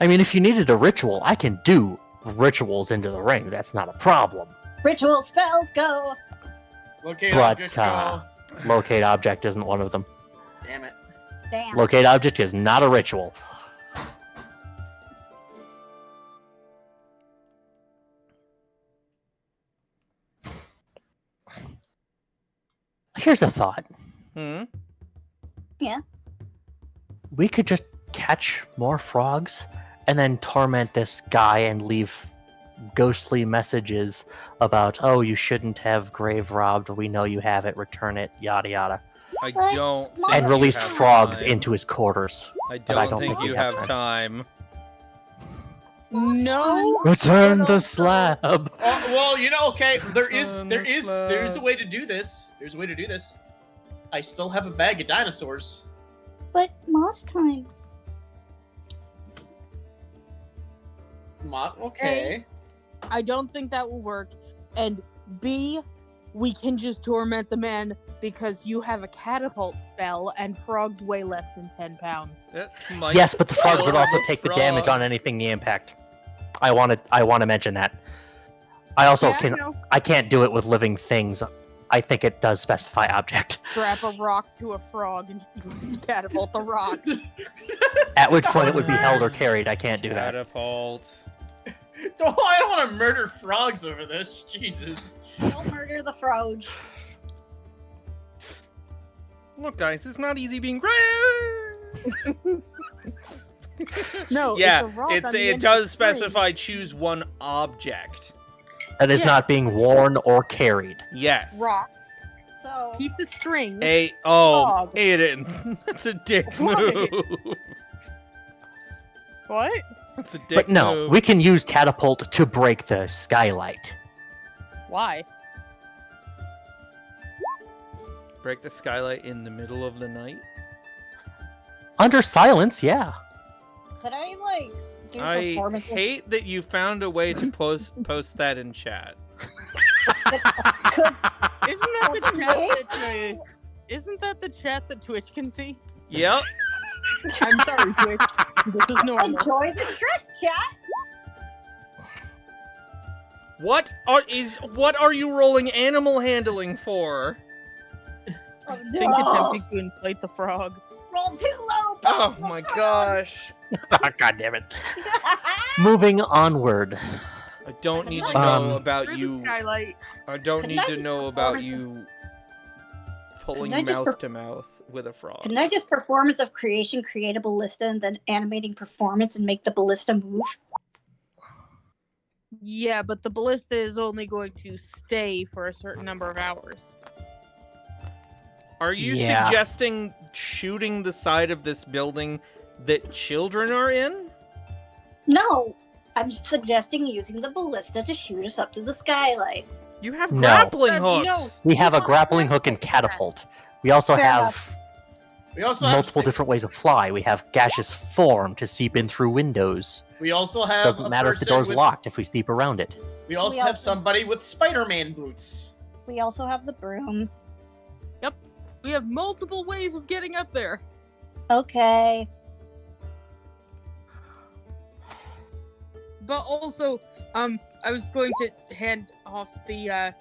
S2: I mean, if you needed a ritual, I can do rituals into the ring. That's not a problem.
S3: Ritual spells go.
S5: Locate
S2: But,
S5: object, go.
S2: Locate object isn't one of them.
S5: Damn it.
S3: Damn.
S2: Locate object is not a ritual. Here's a thought.
S1: Hmm?
S2: We could just catch more frogs and then torment this guy and leave ghostly messages about, oh, you shouldn't have grave robbed, we know you have it, return it, yada yada.
S1: I
S3: Right.
S1: don't think
S2: And
S1: you
S2: release
S1: have
S2: frogs
S1: time.
S2: into his quarters.
S1: I
S2: but I
S1: don't
S2: don't
S1: think
S2: think
S1: you
S2: we have
S1: have time.
S6: No.
S2: Return the slab!
S5: Oh, well, you know, okay, there is
S1: On the
S5: a
S1: slab.
S5: way to do this. There's a way to do this. I still have a bag of dinosaurs.
S3: But Moss time.
S5: Okay.
S6: I don't think that will work. And B, we can just torment the man because you have a catapult spell and frogs weigh less than 10 pounds.
S1: It might
S2: Yes, but the frogs would
S1: kill
S2: also
S1: the
S2: take the damage on
S1: frog.
S2: anything the impact. I want to mention that. I also
S6: Yeah,
S2: can.
S6: know.
S2: I can't do it with living things. I think it does specify object.
S6: Strap a rock to a frog and catapult the rock.
S2: At which point it would be held or carried. I can't do that.
S1: Catapult.
S5: Oh, I don't want to murder frogs over this. Jesus.
S3: Don't murder the froge.
S1: Look, guys, it's not easy being great.
S6: No,
S1: Yeah,
S6: it's a rock on the
S1: it
S6: end
S1: does
S6: of the string.
S1: specify choose one object.
S2: That is
S6: Yeah.
S2: not being worn or carried.
S1: Yes.
S6: Rock,
S3: So
S6: piece of string.
S1: Oh,
S6: Frog.
S1: Aiden, that's a dick
S6: What?
S1: move.
S6: What?
S1: That's a dick
S2: But no,
S1: move.
S2: we can use catapult to break the skylight.
S6: Why?
S1: Break the skylight in the middle of the night.
S2: Under silence, yeah.
S3: could I like do
S1: I
S3: performance?
S1: hate that you found a way to post that in chat.
S6: Isn't that the chat that isn't that the chat that Twitch can see?
S1: Yep.
S6: I'm sorry, Twitch. This is normal.
S3: Enjoy the trick, chat.
S1: What are you rolling animal handling for?
S3: Oh,
S6: I think attempting to inflate the frog.
S3: Roll too low.
S1: Oh my gosh.
S2: God damn it. Moving onward.
S1: I don't need to
S2: Um,
S1: know about
S6: Through the
S1: you.
S6: skylight.
S1: I don't
S3: Couldn't
S1: need
S3: I
S1: to
S3: just
S1: know about
S3: performance-
S1: you pulling
S3: Couldn't I just
S1: mouth to mouth with a frog.
S3: Couldn't I just performance of creation, create a ballista, and then animating performance and make the ballista move?
S6: Yeah, but the ballista is only going to stay for a certain number of hours.
S1: Are you
S2: Yeah.
S1: suggesting shooting the side of this building that children are in?
S3: No, I'm suggesting using the ballista to shoot us up to the skylight.
S1: You have
S2: No.
S1: grappling
S6: No.
S1: hooks.
S2: We have a
S6: Yeah,
S2: grappling hook and catapult. We also
S3: Fair
S2: have
S3: enough.
S5: We also
S2: multiple
S5: have,
S2: different ways of fly. We have gaseous form to seep in through windows.
S5: We also have
S2: Doesn't
S5: a
S2: matter if the
S5: person
S2: door's
S5: with,
S2: locked if we seep around it.
S5: We also
S3: We
S5: have
S3: also-
S5: somebody with Spider-Man boots.
S3: We also have the broom.
S6: We have multiple ways of getting up there.
S3: Okay.
S6: But also, I was going to hand off the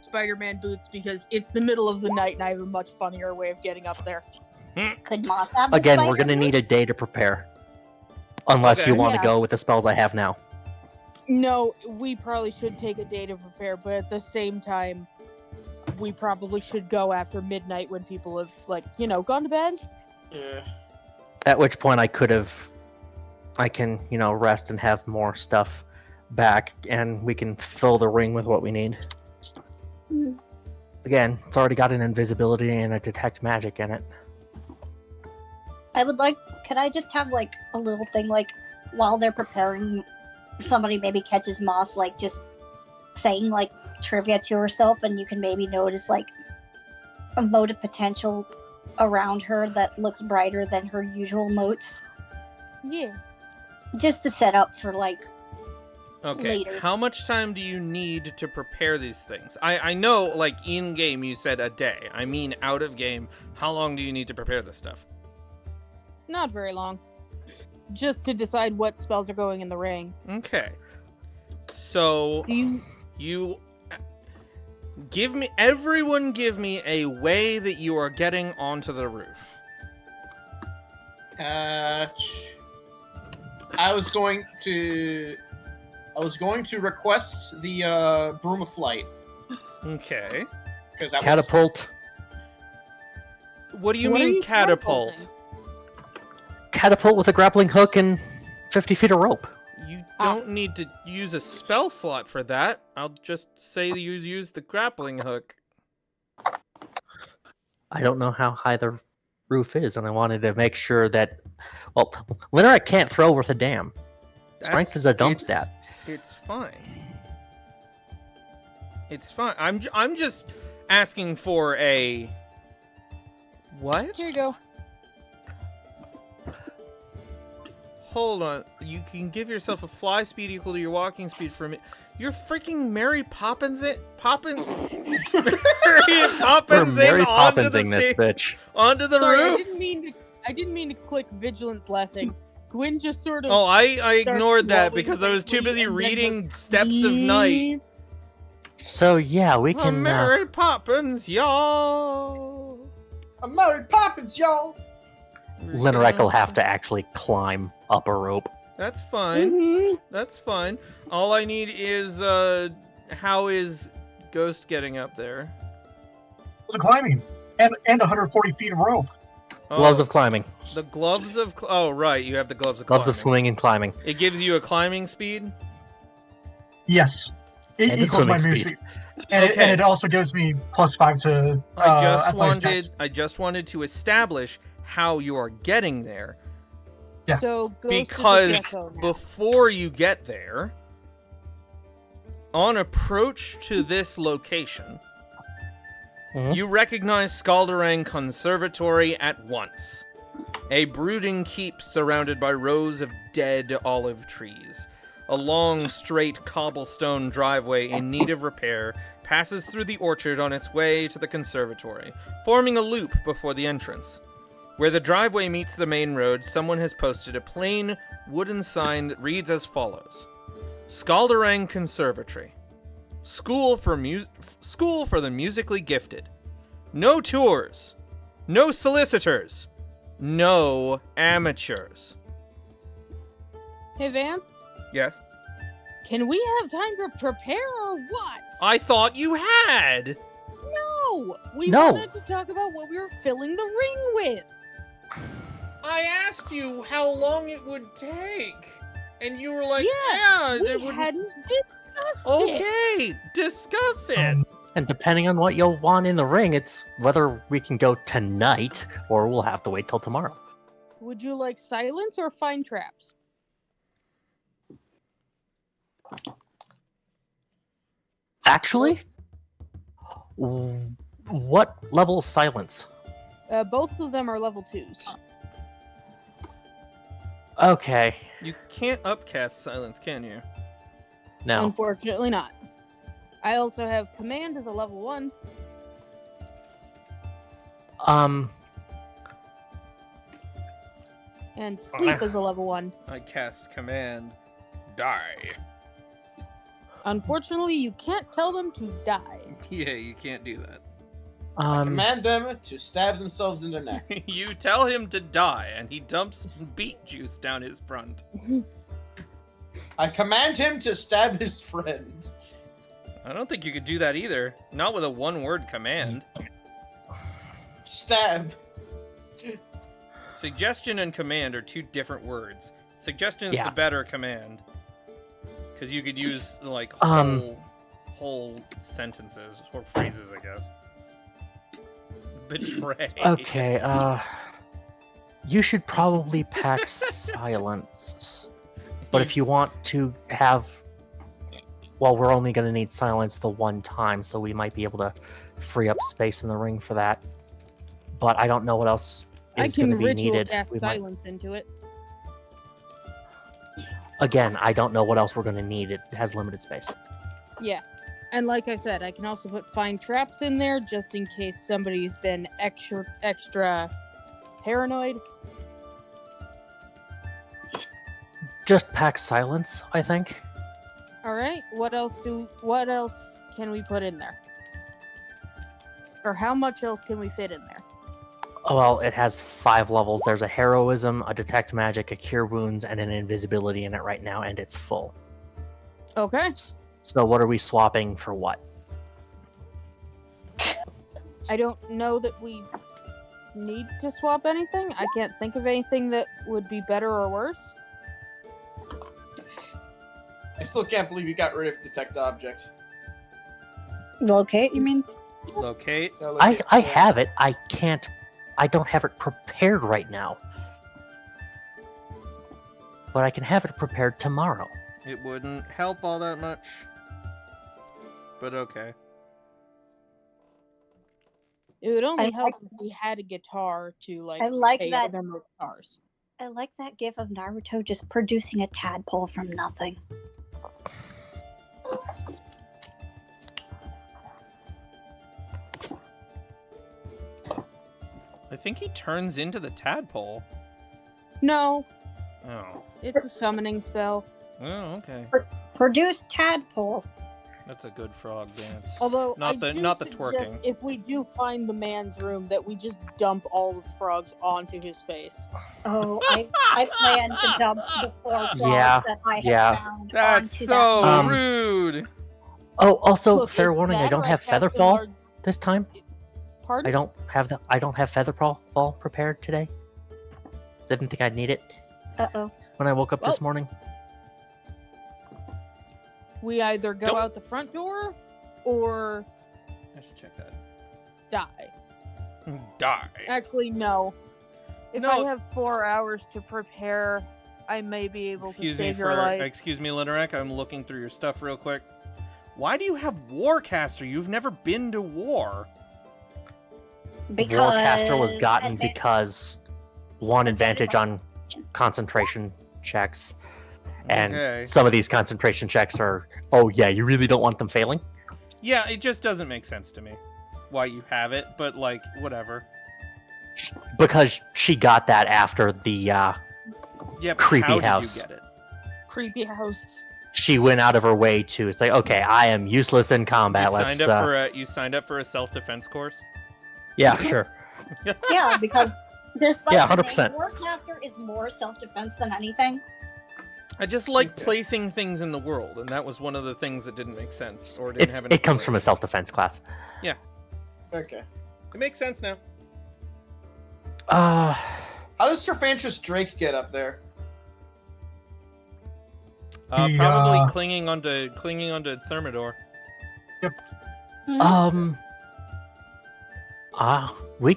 S6: Spider-Man boots because it's the middle of the night and I have a much funnier way of getting up there.
S3: Could Moss have the
S2: Again, we're
S3: spider
S2: gonna need
S3: boots?
S2: a day to prepare. Unless
S1: Okay.
S2: you want to
S6: Yeah.
S2: go with the spells I have now.
S6: No, we probably should take a day to prepare, but at the same time, we probably should go after midnight when people have, like, gone to bed.
S5: Yeah.
S2: At which point I can, rest and have more stuff back, and we can fill the ring with what we need.
S3: Hmm.
S2: Again, it's already got an invisibility and a detect magic in it.
S3: Could I just have like a little thing like while they're preparing, somebody maybe catches Moss like just saying like trivia to herself, and you can maybe notice like a mote of potential around her that looks brighter than her usual motes,
S6: Yeah.
S3: just to set up for like
S1: Okay,
S3: later.
S1: how much time do you need to prepare these things? I know, like, in-game you said a day. I mean out of game, how long do you need to prepare this stuff?
S6: Not very long. Just to decide what spells are going in the ring.
S1: Okay. So,
S6: Do
S1: you... Everyone give me a way that you are getting onto the roof.
S5: I was going to request the broom of flight
S1: Okay.
S5: because that
S2: Catapult.
S1: What do you
S6: What are
S1: mean
S6: you
S1: catapult?
S6: catapulting?
S2: Catapult with a grappling hook and 50 feet of rope.
S1: You don't need to use a spell slot for that. I'll just say that you use the grappling hook.
S2: I don't know how high the roof is, and I wanted to make sure that... Well, Linneric can't throw worth a damn. Strength is a dump stat.
S1: It's fine. It's fine. I'm just asking for a... What?
S6: Here you go.
S1: Hold on. You can give yourself a fly speed equal to your walking speed for a minute. You're freaking Mary Poppins it? Poppins? Mary
S2: We're
S1: Poppins
S2: Mary
S1: onto the
S2: Poppinsing this bitch.
S1: onto the
S6: Sorry,
S1: roof?
S6: I didn't mean to click Vigilant Blessing. Gwyn just sort of...
S1: Oh, I
S6: starts
S1: ignored that
S6: rolling
S1: because I was too
S6: quickly
S1: busy
S6: and then
S1: reading
S6: goes,
S1: Steps of Night.
S2: So yeah, we
S1: Oh,
S2: can...
S1: Mary Poppins, y'all.
S5: I'm Mary Poppins, y'all.
S2: Linneric will have to actually climb up a rope.
S1: That's fine.
S6: Mhm.
S1: That's fine. All I need is, how is Ghost getting up there?
S4: So climbing and 140 feet of rope.
S2: Gloves
S1: Oh,
S2: of climbing.
S1: the gloves of... Oh, right, you have the gloves of
S2: Gloves
S1: climbing.
S2: of swimming and climbing.
S1: It gives you a climbing speed?
S4: Yes, it
S2: And the
S4: equals my
S2: swimming
S4: move
S2: speed.
S4: speed, and,
S1: Okay.
S4: and it also gives me +5 to athletics checks.
S1: I just wanted to establish how you are getting there,
S4: Yeah.
S6: So Ghost is a
S1: because
S6: gecko now.
S1: before you get there, on approach to this location,
S2: Mhm.
S1: you recognize Skaldarang Conservatory at once. A brooding keep surrounded by rows of dead olive trees. A long, straight cobblestone driveway in need of repair passes through the orchard on its way to the conservatory, forming a loop before the entrance. Where the driveway meets the main road, someone has posted a plain wooden sign that reads as follows: Skaldarang Conservatory. School for the musically gifted. No tours. No solicitors. No amateurs.
S6: Hey, Vance,
S1: Yes?
S6: can we have time to prepare or what?
S1: I thought you had!
S6: No! We
S2: No.
S6: wanted to talk about what we were filling the ring with.
S1: I asked you how long it would take. And you were like,
S6: Yeah,
S1: it
S6: We
S1: wouldn't...
S6: hadn't discussed it.
S1: Okay, discuss it.
S4: Um,
S2: And depending on what you'll want in the ring, it's whether we can go tonight or we'll have to wait till tomorrow.
S6: Would you like silence or fine traps?
S2: Actually, what level is silence?
S6: Both of them are level 2s.
S2: Okay,
S1: You can't upcast silence, can you?
S2: no.
S6: Unfortunately not. I also have command as a level 1. And sleep as a level 1.
S1: I cast command. Die.
S6: Unfortunately, you can't tell them to die.
S1: Yeah, you can't do that.
S5: I command them to stab themselves in the neck.
S1: You tell him to die, and he dumps beet juice down his front.
S5: I command him to stab his friend.
S1: I don't think you could do that either. Not with a one-word command.
S5: Stab.
S1: Suggestion and command are two different words. Suggestion is
S2: Yeah.
S1: the better command. Because you could use, like, whole sentences or phrases, I guess. Betray.
S2: Okay, you should probably pack silence. But if you want to have... Well, we're only going to need silence the one time, so we might be able to free up space in the ring for that. But I don't know what else
S6: I
S2: is going
S6: can
S2: to be
S6: ritual
S2: needed.
S6: cast
S2: We might...
S6: silence into it.
S2: Again, I don't know what else we're going to need. It has limited space.
S6: Yeah. And like I said, I can also put find traps in there just in case somebody's been extra paranoid.
S2: Just pack silence, I think.
S6: All right. What else can we put in there? Or how much else can we fit in there?
S2: Oh, well, it has 5 levels. There's a heroism, a detect magic, a cure wounds, and an invisibility in it right now, and it's full.
S6: Okay.
S2: So what are we swapping for what?
S6: I don't know that we need to swap anything. I can't think of anything that would be better or worse.
S5: I still can't believe you got rid of detect object.
S3: Locate, you mean?
S1: Locate.
S2: I have it. I don't have it prepared right now. But I can have it prepared tomorrow.
S1: It wouldn't help all that much. But okay.
S6: It would only
S3: I
S6: help
S3: like-
S6: if we had a guitar to
S3: I like
S6: pay
S3: that-
S6: them with guitars.
S3: I like that gif of Naruto just producing a tadpole from nothing.
S1: I think he turns into the tadpole.
S6: No,
S1: Oh.
S6: it's a summoning spell.
S1: Oh, okay.
S3: Produce tadpole.
S1: That's a good frog dance.
S6: Although
S1: Not
S6: I
S1: the-
S6: do
S1: not the
S6: suggest
S1: twerking.
S6: If we do find the man's room, that we just dump all the frogs onto his face.
S3: Oh, I plan to dump the 4 frogs
S2: Yeah,
S3: that I have
S2: yeah.
S3: found
S1: That's
S3: onto
S1: so
S3: that.
S1: rude.
S2: Oh, also,
S6: Look,
S2: fair
S6: it's
S2: warning, I
S6: that
S2: don't
S6: or
S2: have
S6: cast a
S2: Featherfall
S6: large-
S2: this time.
S6: Pardon?
S2: I don't have Featherfall prepared today. Didn't think I'd need it
S3: Uh-oh.
S2: when I woke up this
S6: Well-
S2: morning.
S6: We either go
S1: Don't-
S6: out the front door or
S1: I should check that.
S6: die.
S1: Die.
S6: Actually, no. If
S1: No.
S6: I have 4 hours to prepare, I may be able
S1: Excuse
S6: to
S1: me
S6: save your life.
S1: excuse me, Linorek. I'm looking through your stuff real quick. Why do you have Warcaster? You've never been to war.
S3: Because
S2: Warcaster was gotten
S3: advan-
S2: because one advantage on
S3: concentration.
S2: concentration checks, and
S1: Okay.
S2: some of these concentration checks are, oh yeah, you really don't want them failing?
S1: Yeah, it just doesn't make sense to me why you have it, but like, whatever.
S2: Because she got that after the,
S1: Yeah, but
S2: Creepy
S1: how
S2: house.
S1: did you get it?
S6: Creepy house.
S2: she went out of her way to, it's like, okay, I am useless in combat,
S1: You
S2: let's,
S1: you signed up for a self-defense course?
S2: yeah, sure.
S3: Yeah, because despite
S2: Yeah,
S3: the name,
S2: 100%.
S3: Warcaster is more self-defense than anything.
S1: I just like
S5: Okay.
S1: placing things in the world, and that was one of the things that didn't make sense, or didn't have enough
S2: It comes from a
S1: variety.
S2: self-defense class.
S5: Okay.
S1: It makes sense now.
S2: Uh,
S5: How does Sir Fantress Drake get up there?
S4: He,
S1: Probably clinging onto Thermidor.
S2: we,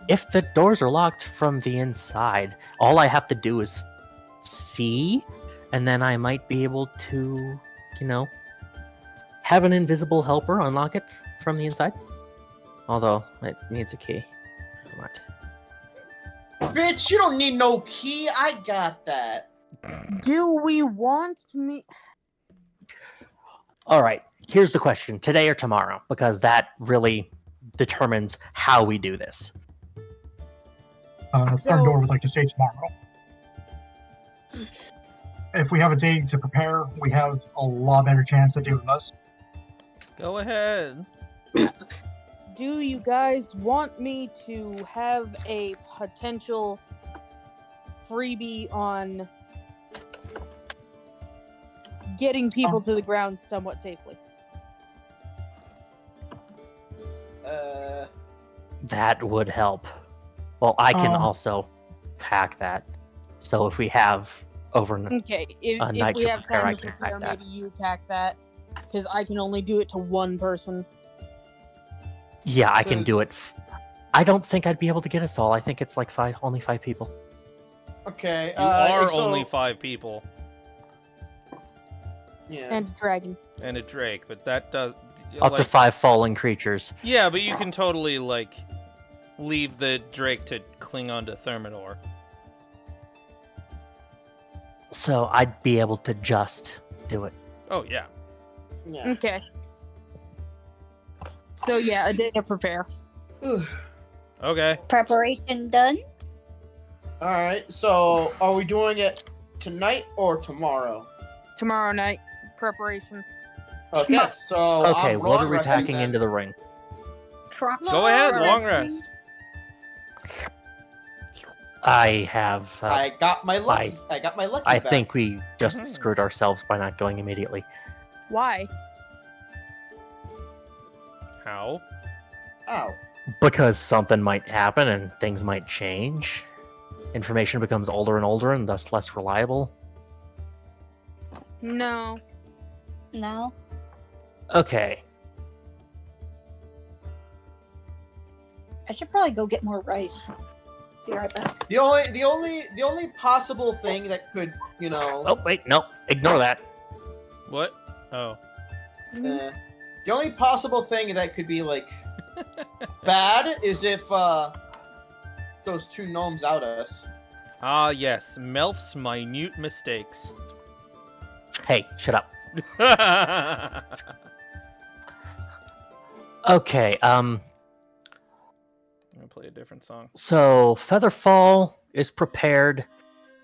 S2: if the doors are locked from the inside, all I have to do is see, and then I might be able to, have an invisible helper unlock it from the inside. Although, it needs a key. Come on.
S5: Bitch, you don't need no key. I got that.
S6: Do we want me?
S2: Alright, here's the question. Today or tomorrow? Because that really determines how we do this.
S4: Third door would like to say tomorrow. If we have a day to prepare, we have a lot better chance of doing this.
S1: Go ahead.
S6: do you guys want me to have a potential freebie on getting people to the ground somewhat safely?
S2: That would help. Well, I can
S4: Um,
S2: also pack that. So if we have
S6: Okay, if
S2: night
S6: we
S2: to
S6: have
S2: prepare, I
S6: time to
S2: can pack
S6: prepare,
S2: that.
S6: maybe you pack that. Because I can only do it to one person.
S2: Yeah, I can
S5: So-
S2: do it. I don't think I'd be able to get us all. I think it's like only 5 people.
S5: Okay.
S1: You are
S5: so-
S1: only 5 people
S5: Yeah.
S6: And a dragon.
S1: and a Drake, but that does
S2: Up to 5 falling creatures.
S1: Yeah, but you can totally like leave the Drake to cling onto Thermidor.
S2: So I'd be able to just do it.
S1: Oh yeah.
S5: Yeah.
S6: Okay. So yeah, a day to prepare.
S1: Okay.
S3: Preparation done.
S5: All right. So, are we doing it tonight or tomorrow?
S6: Tomorrow night, preparations.
S5: Okay. So,
S2: Okay,
S5: I'm
S2: what are
S5: long
S2: we
S5: resting
S2: packing
S5: then.
S2: into the ring?
S1: Go ahead, long rest.
S2: I have.
S5: I got my lucky. I got my lucky.
S2: I
S5: back.
S2: think we just
S1: Mhm.
S2: screwed ourselves by not going immediately.
S6: Why?
S1: How?
S5: Ow.
S2: Because something might happen and things might change. Information becomes older and older and thus less reliable.
S6: No.
S3: No.
S2: Okay.
S3: I should probably go get more rice. Be right back.
S5: The only possible thing that could, you know,
S2: Oh, wait, no. Ignore that.
S1: What? Oh.
S5: the only possible thing that could be like bad is if those 2 gnomes out us.
S1: Ah yes, Melf's minute mistakes.
S2: Hey, shut up.
S1: I'm
S2: Okay,
S1: gonna play a different song.
S2: so Featherfall is prepared.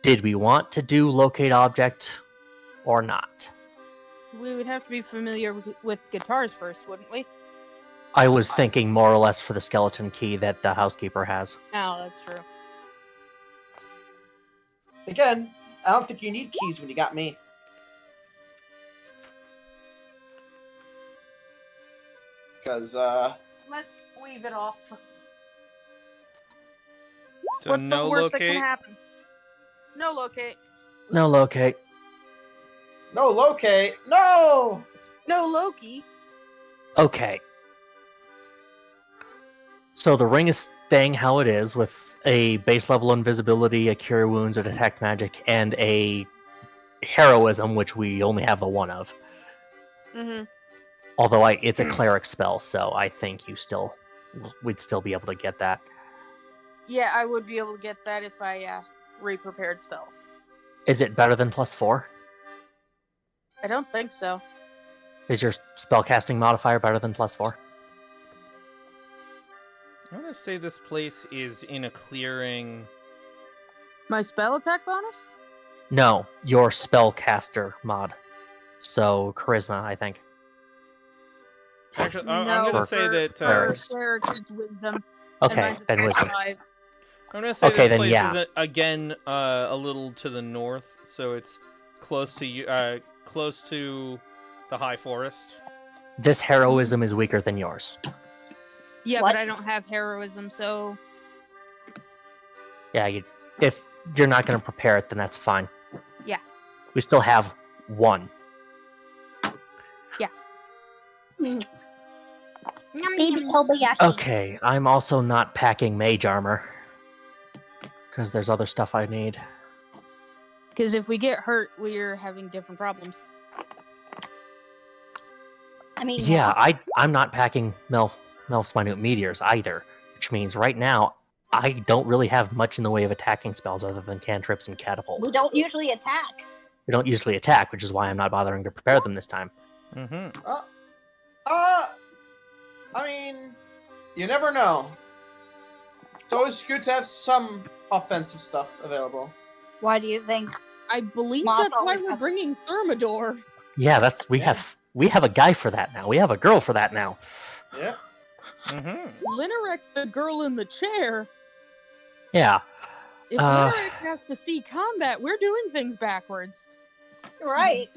S2: Did we want to do locate object or not?
S6: We would have to be familiar with guitars first, wouldn't we?
S2: I was thinking more or less for the skeleton key that the housekeeper has.
S6: Oh, that's true.
S5: Again, I don't think you need keys when you got me. Because
S6: Let's leave it off.
S1: So
S6: What's
S1: no
S6: the worst that can
S1: locate.
S6: happen? No locate.
S2: No locate.
S5: no locate. No.
S6: No Loki.
S2: Okay. So the ring is staying how it is with a base level invisibility, a cure wounds, a detect magic, and a heroism, which we only have the one of.
S6: Mm-hmm.
S2: Although it's a cleric spell, so I think we'd still be able to get that.
S6: Yeah, I would be able to get that if I re-prepared spells.
S2: Is it better than +4?
S6: I don't think so.
S2: Is your spellcasting modifier better than +4?
S1: I want to say this place is in a clearing.
S6: My spell attack bonus?
S2: No, your spellcaster mod. So charisma, I think.
S1: Actually, I'm
S6: No,
S1: gonna say that.
S2: Clerics.
S6: Cleric is wisdom.
S2: Okay,
S6: and mine's
S2: then
S6: attack
S2: wisdom.
S6: 5.
S1: I'm gonna say
S2: Okay,
S1: this
S2: then
S1: place
S2: yeah.
S1: is again a little to the north, so it's close to you, close to the high forest.
S2: This heroism is weaker than yours.
S6: Yeah,
S3: What?
S6: but I don't have heroism, so
S2: Yeah, if you're not going to prepare it, then that's fine.
S6: Yeah.
S2: We still have 1.
S3: Baby Kobayashi.
S2: Okay, I'm also not packing mage armor. Because there's other stuff I need.
S6: because if we get hurt, we're having different problems.
S3: I mean,
S2: Yeah, I'm not packing Melf's Minute Meteors either. Which means right now, I don't really have much in the way of attacking spells other than cantrips and catapult.
S3: we don't usually attack.
S2: We don't usually attack, which is why I'm not bothering to prepare them this time.
S1: Mm-hmm.
S5: I mean, you never know. It's always good to have some offensive stuff available.
S3: Why do you think?
S6: I believe
S3: Mom
S6: that's why
S3: always
S6: we're
S3: has-
S6: bringing Thermidor.
S2: Yeah, we
S5: Yeah.
S2: have a guy for that now. We have a girl for that now.
S5: Yeah.
S6: Linerek's the girl in the chair.
S2: Yeah.
S6: If Linerek has to see combat, we're doing things backwards.
S3: Right.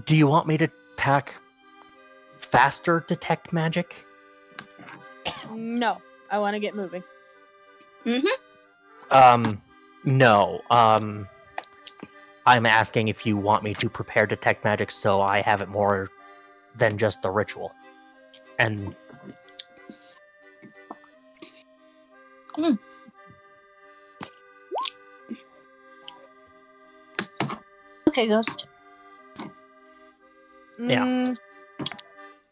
S2: Do you want me to pack faster detect magic?
S6: No, I want to get moving.
S2: No. I'm asking if you want me to prepare detect magic so I have it more than just the ritual. And
S3: Okay, Ghost.
S2: Yeah.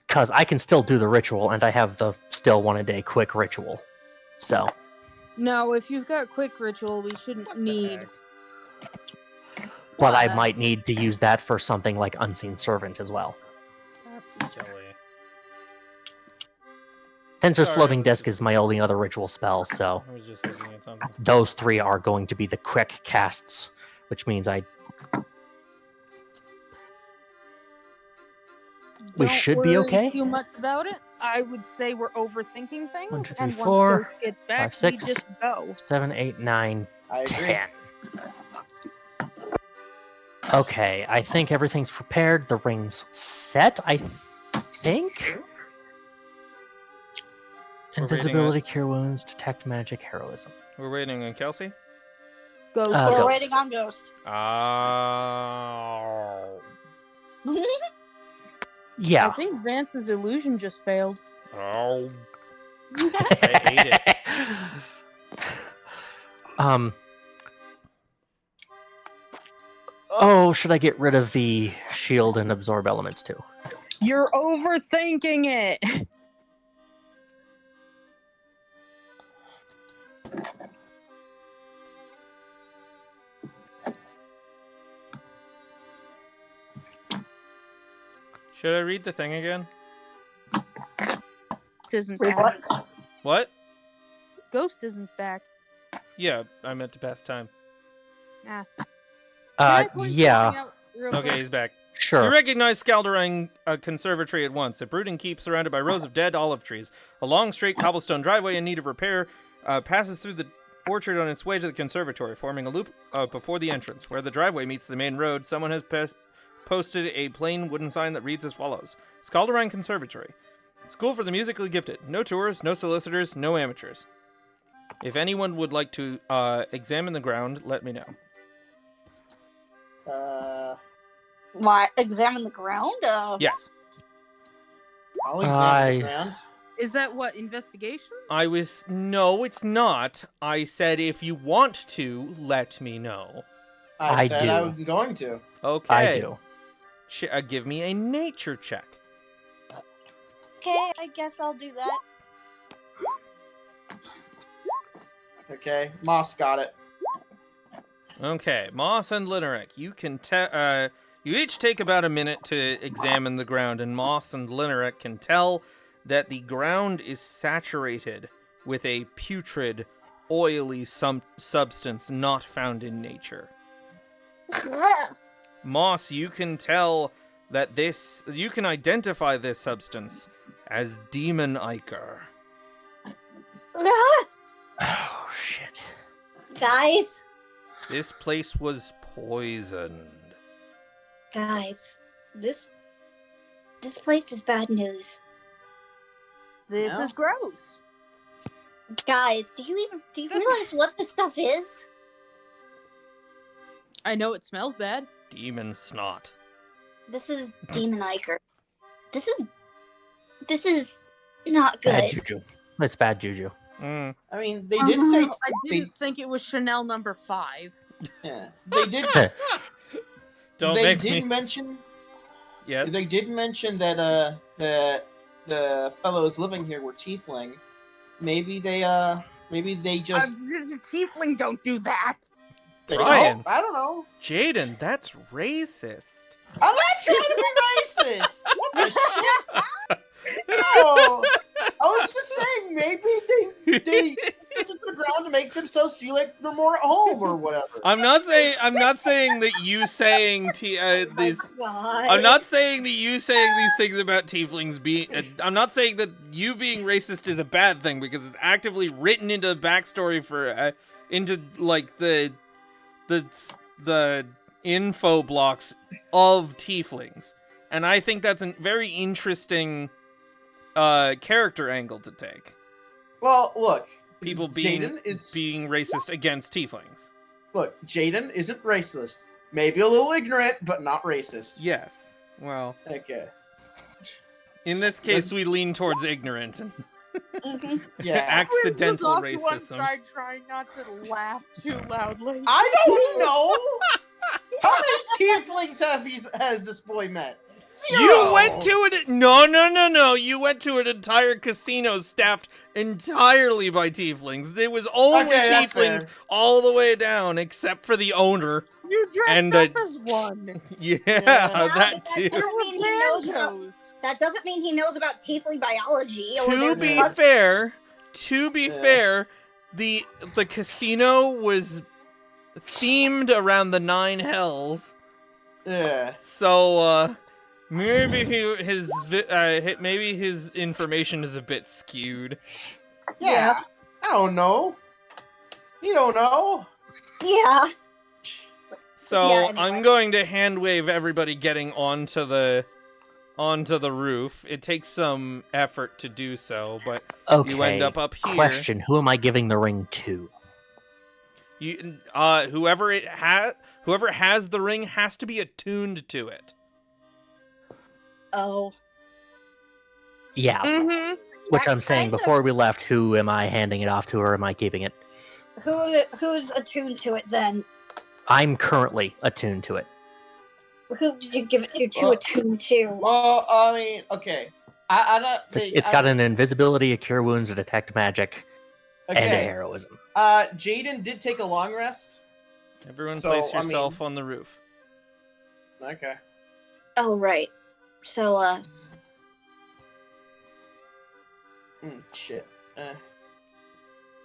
S2: Because I can still do the ritual, and I have the still 1-a-day quick ritual. So.
S6: No, if you've got quick ritual, we shouldn't need.
S2: But I might need to use that for something like Unseen Servant as well.
S1: That's silly.
S2: Tensor's
S1: Sorry,
S2: Floating
S1: I was
S2: Disc
S1: just-
S2: is my only other ritual spell, so
S1: I was just looking at something.
S2: those 3 are going to be the quick casts, which means we should be
S6: Don't worry
S2: okay.
S6: too much about it. I would say we're overthinking things.
S2: 1, 2, 3,
S6: and
S2: 4,
S6: once Ghost gets back,
S2: 5, 6,
S6: we just go.
S2: 7, 8, 9,
S5: I agree.
S2: 10. Okay, I think everything's prepared. The ring's set, I think?
S1: We're
S2: Invisibility, Cure Wounds, Detect Magic, Heroism.
S1: We're waiting on Kelsey.
S6: Ghost.
S3: We're
S2: Ghost.
S3: waiting on Ghost.
S2: Yeah.
S6: I think Vance's illusion just failed.
S1: Oh. I hate it.
S2: Oh, should I get rid of the shield and absorb elements too?
S6: You're overthinking it.
S1: Should I read the thing again?
S6: Isn't
S3: Wait,
S6: back.
S3: what?
S1: What?
S6: Ghost isn't back.
S1: Yeah, I meant to pass time.
S6: Can I point
S2: Yeah,
S6: something out real
S1: Okay,
S6: quick?
S1: he's back. You
S2: sure.
S1: recognize Skaldurang Conservatory at once. A brooding keep surrounded by rows of dead olive trees. A long, straight cobblestone driveway in need of repair passes through the orchard on its way to the conservatory, forming a loop before the entrance. Where the driveway meets the main road, someone has posted a plain wooden sign that reads as follows. Skaldurang Conservatory. School for the musically gifted. No tourists, no solicitors, no amateurs. If anyone would like to examine the ground, let me know.
S3: Why? Examine the ground?
S1: Yes.
S5: I'll examine the ground.
S6: Is that what, investigation?
S1: No, it's not. I said if you want to, let me know.
S2: I
S5: said
S2: do.
S5: I'm going to.
S1: Okay.
S2: I do.
S1: Give me a nature check.
S3: Okay, I guess I'll do that.
S5: Okay, Moss got it.
S1: Okay, Moss and Linerek, you can you each take about a minute to examine the ground, and Moss and Linerek can tell that the ground is saturated with a putrid, oily substance not found in nature. Moss, you can tell that you can identify this substance as demon ichor.
S2: Oh, shit.
S3: Guys,
S1: This place was poisoned.
S3: guys, this place is bad news.
S6: This
S5: No.
S6: is gross.
S3: Guys, do you realize what this stuff is?
S6: I know it smells bad.
S1: Demon snot.
S3: This is demon ichor. This is not
S2: Bad
S3: good.
S2: juju. It's bad juju.
S1: Mm.
S5: I mean, they did say
S6: I
S5: they,
S6: didn't think it was Chanel number 5.
S5: yeah, they did.
S1: Don't
S5: they
S1: make
S5: did
S1: me.
S5: mention.
S1: Yes.
S5: They did mention that the fellows living here were tiefling. Maybe they just
S6: Tiefling don't do that.
S5: they
S1: Brian.
S5: don't. I don't know.
S1: Jaden, that's racist.
S5: I'm not trying to be racist. What the shit? No, I was just saying maybe they put it to the ground and make themselves feel like they're more at home or whatever.
S1: I'm not saying that you saying these.
S3: God.
S1: I'm not saying that you saying these things about tieflings being. I'm not saying that you being racist is a bad thing because it's actively written into the backstory for into like the info blocks of tieflings, and I think that's a very interesting character angle to take.
S5: Well, look,
S1: People being
S5: Jaden
S1: being racist against tieflings.
S5: Look, Jaden isn't racist. Maybe a little ignorant, but not racist.
S1: Yes. Well,
S5: Okay.
S1: in this case, we lean towards ignorant and
S5: Yeah.
S1: accidental
S6: Just off to one
S1: racism.
S6: side, trying not to laugh too loudly.
S5: I don't know. How many tieflings has this boy met? 0.
S1: You went to it. No. You went to an entire casino staffed entirely by tieflings. There was only
S5: Okay, that's
S1: tieflings
S5: fair.
S1: all the way down, except for the owner.
S6: You dressed
S1: And,
S6: up as one.
S1: Yeah,
S3: but
S1: that too.
S3: That doesn't mean he knows about tiefling biology. Or
S1: To
S3: their
S1: be
S3: cus-
S1: fair, the casino was themed around the 9 hells.
S5: Yeah.
S1: So maybe maybe his information is a bit skewed.
S5: Yeah. I don't know. You don't know.
S3: Yeah.
S1: So
S3: Yeah, anyway.
S1: I'm going to hand wave everybody getting onto the roof. It takes some effort to do so, but
S2: Okay.
S1: you end up here.
S2: Question: who am I giving the ring to?
S1: You whoever has the ring has to be attuned to it.
S3: Oh.
S2: Yeah.
S6: Mm-hmm.
S2: Which I'm
S3: That's
S2: saying
S3: kind of-
S2: before we left, who am I handing it off to, or am I keeping it?
S3: Who's attuned to it then?
S2: I'm currently attuned to it.
S3: Who did you give it to
S5: Well-
S3: attune to?
S5: Well, I mean, okay. I don't.
S2: It's got an invisibility, a cure wounds, a detect magic, and a
S5: Okay.
S2: heroism.
S5: Jaden did take a long rest.
S1: Everyone
S5: So,
S1: place
S5: I
S1: yourself on the roof.
S5: Okay.
S3: Oh, right. So,
S5: Shit.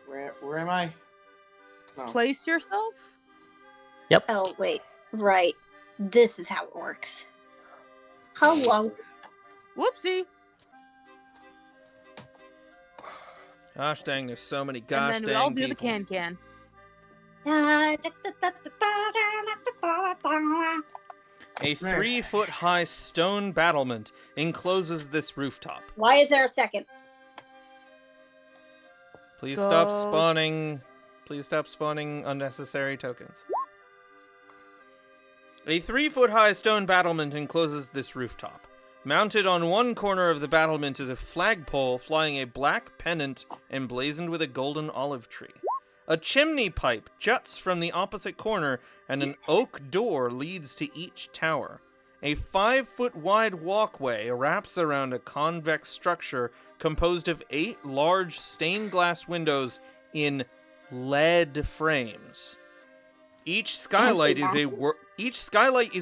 S5: Where am I? No.
S6: Place yourself?
S3: oh, wait. Right. This is how it works. How long?
S6: Whoopsie.
S1: Gosh dang, there's so many
S6: And
S1: gosh
S6: then
S1: dang
S6: we all do the
S1: people.
S6: can.
S1: A 3-foot high stone battlement encloses this rooftop.
S3: Why is there a second?
S1: Please stop
S6: Gosh.
S1: spawning. Please stop spawning unnecessary tokens. A 3-foot high stone battlement encloses this rooftop. Mounted on one corner of the battlement is a flagpole flying a black pennant emblazoned with a golden olive tree. A chimney pipe juts from the opposite corner, and an oak door leads to each tower. A 5-foot wide walkway wraps around a convex structure composed of 8 large stained glass windows in lead frames. Each skylight is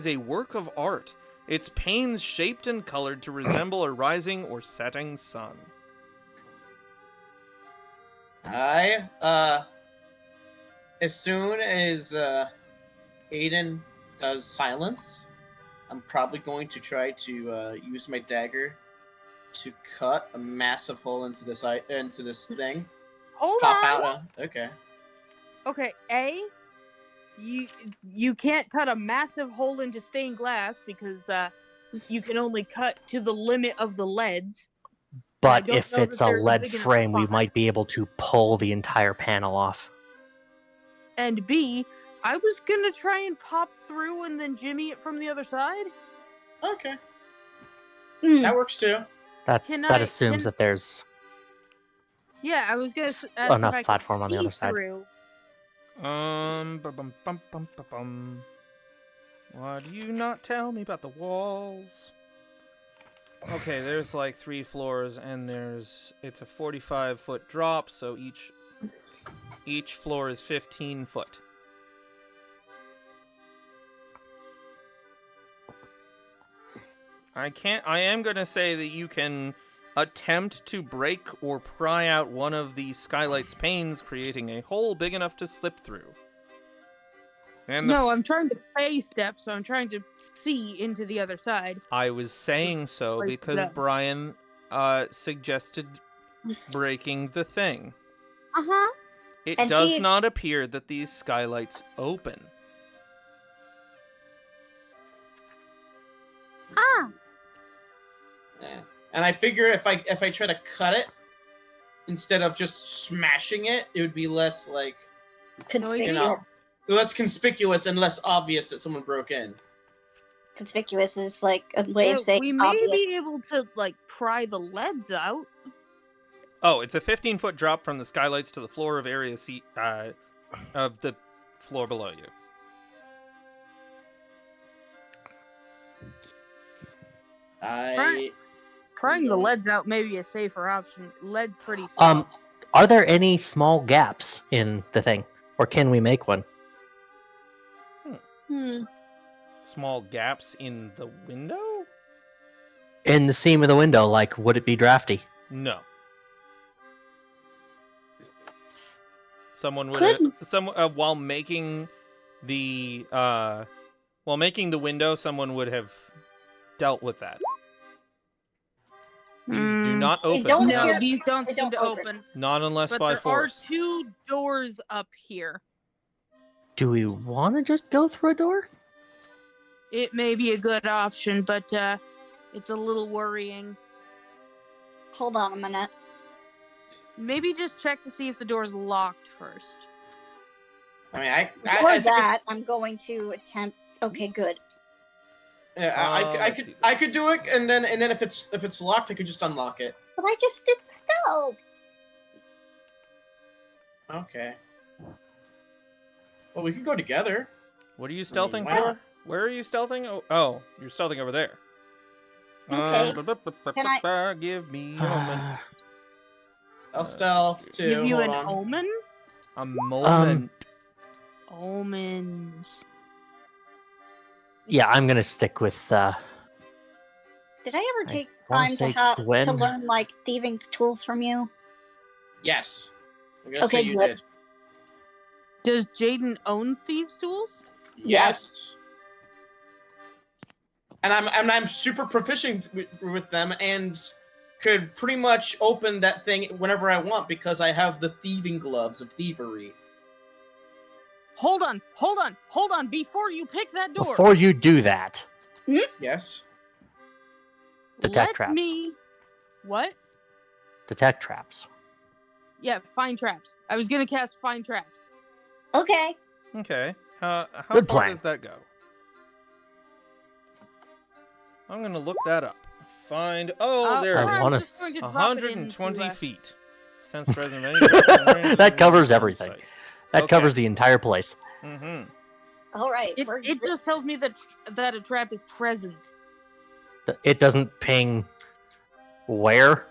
S1: a work of art, its panes shaped and colored to resemble a rising or setting sun.
S5: As soon as Aiden does silence, I'm probably going to try to use my dagger to cut a massive hole into this thing.
S6: Hold
S5: Pop
S6: on.
S5: out. Okay.
S6: Okay, you can't cut a massive hole into stained glass because you can only cut to the limit of the leads.
S2: But
S6: don't
S2: if
S6: know
S2: it's
S6: that
S2: a
S6: there's a
S2: lead
S6: big enough
S2: frame, we
S6: spot.
S2: might be able to pull the entire panel off.
S6: And B, I was gonna try and pop through and then jimmy it from the other side.
S5: Okay.
S3: Hmm.
S5: That works too.
S2: That
S6: Can
S2: assumes that there's
S6: Yeah, I was gonna
S2: S-
S6: ask
S2: enough
S6: if I could
S2: platform on the
S6: see
S2: other side.
S6: through.
S1: Bum. Why do you not tell me about the walls? Okay, there's like 3 floors, and it's a 45-foot drop, so each floor is 15 foot. I am gonna say that you can attempt to break or pry out one of the skylight's panes, creating a hole big enough to slip through. And
S6: No, I'm trying to pay step, so I'm trying to see into the other side.
S1: I was saying so
S6: Place it
S1: because
S6: up.
S1: Brian suggested breaking the thing.
S6: Uh-huh.
S1: It
S3: And
S1: does
S3: she-
S1: not appear that these skylights open.
S6: Ah!
S5: Yeah. And I figure if I try to cut it instead of just smashing it, it would be less like
S3: Conspicuous.
S5: less conspicuous and less obvious that someone broke in.
S3: Conspicuous is like a way
S6: Yeah,
S3: of saying
S6: we may
S3: obvious.
S6: be able to, like, pry the leads out.
S1: Oh, it's a 15-foot drop from the skylights to the floor of area C of the floor below you.
S6: Prying the leads out may be a safer option. Lead's pretty soft.
S2: Are there any small gaps in the thing, or can we make one?
S1: Small gaps in the window?
S2: In the seam of the window, like, would it be drafty?
S1: No. Someone would
S3: Could-
S1: while making the window, someone would have dealt with that. These do not
S3: They
S1: open.
S3: don't
S6: No,
S3: appear-
S6: these don't
S3: they
S6: seem
S3: don't
S6: to
S3: open.
S6: open.
S1: Not unless
S6: But
S1: by
S6: there
S1: force.
S6: are 2 doors up here.
S2: Do we want to just go through a door?
S6: It may be a good option, but it's a little worrying.
S3: Hold on a minute.
S6: Maybe just check to see if the door's locked first.
S5: I mean, I
S3: Before
S5: think
S3: that, I'm going to attempt. Okay, good.
S5: yeah, I could do it, and then if it's locked, I could just unlock it.
S3: But I just did stealth.
S5: Okay. Well, we could go together.
S1: What are you stealthing
S5: why
S1: for?
S5: not?
S1: Where are you stealthing? Oh, you're stealthing over there.
S3: Okay. Can
S1: Give me a moment.
S5: I'll stealth too.
S6: Give you
S5: Hold
S6: an
S5: on.
S6: omen?
S1: A moment.
S6: Omens.
S2: Yeah, I'm gonna stick with.
S3: Did I ever
S2: I
S3: take
S2: wanna
S3: time
S2: say
S3: to
S2: Gwen.
S3: learn like thieving tools from you?
S5: Yes. I'm gonna
S3: Okay,
S5: say you
S3: good.
S5: did.
S6: Does Jaden own thieves' tools?
S5: Yes. And I'm super proficient with them and could pretty much open that thing whenever I want because I have the thieving gloves of thievery.
S6: Hold on. Before you pick that door.
S2: Before you do that,
S5: Yes.
S2: detect
S6: let
S2: traps.
S6: me. What?
S2: Detect traps.
S6: Yeah, find traps. I was gonna cast find traps.
S3: Okay.
S1: Okay. How
S2: Good
S1: far
S2: plan.
S1: does that go? I'm gonna look that up. Find. Oh, there
S2: I
S1: it
S6: I'm
S2: wanna
S6: just going to drop it
S1: 120
S6: into,
S1: feet. Sense present of any trap.
S2: That covers everything. That covers the entire place.
S1: Mm-hmm.
S3: All right.
S6: It just tells me that a trap is present.
S2: It doesn't ping where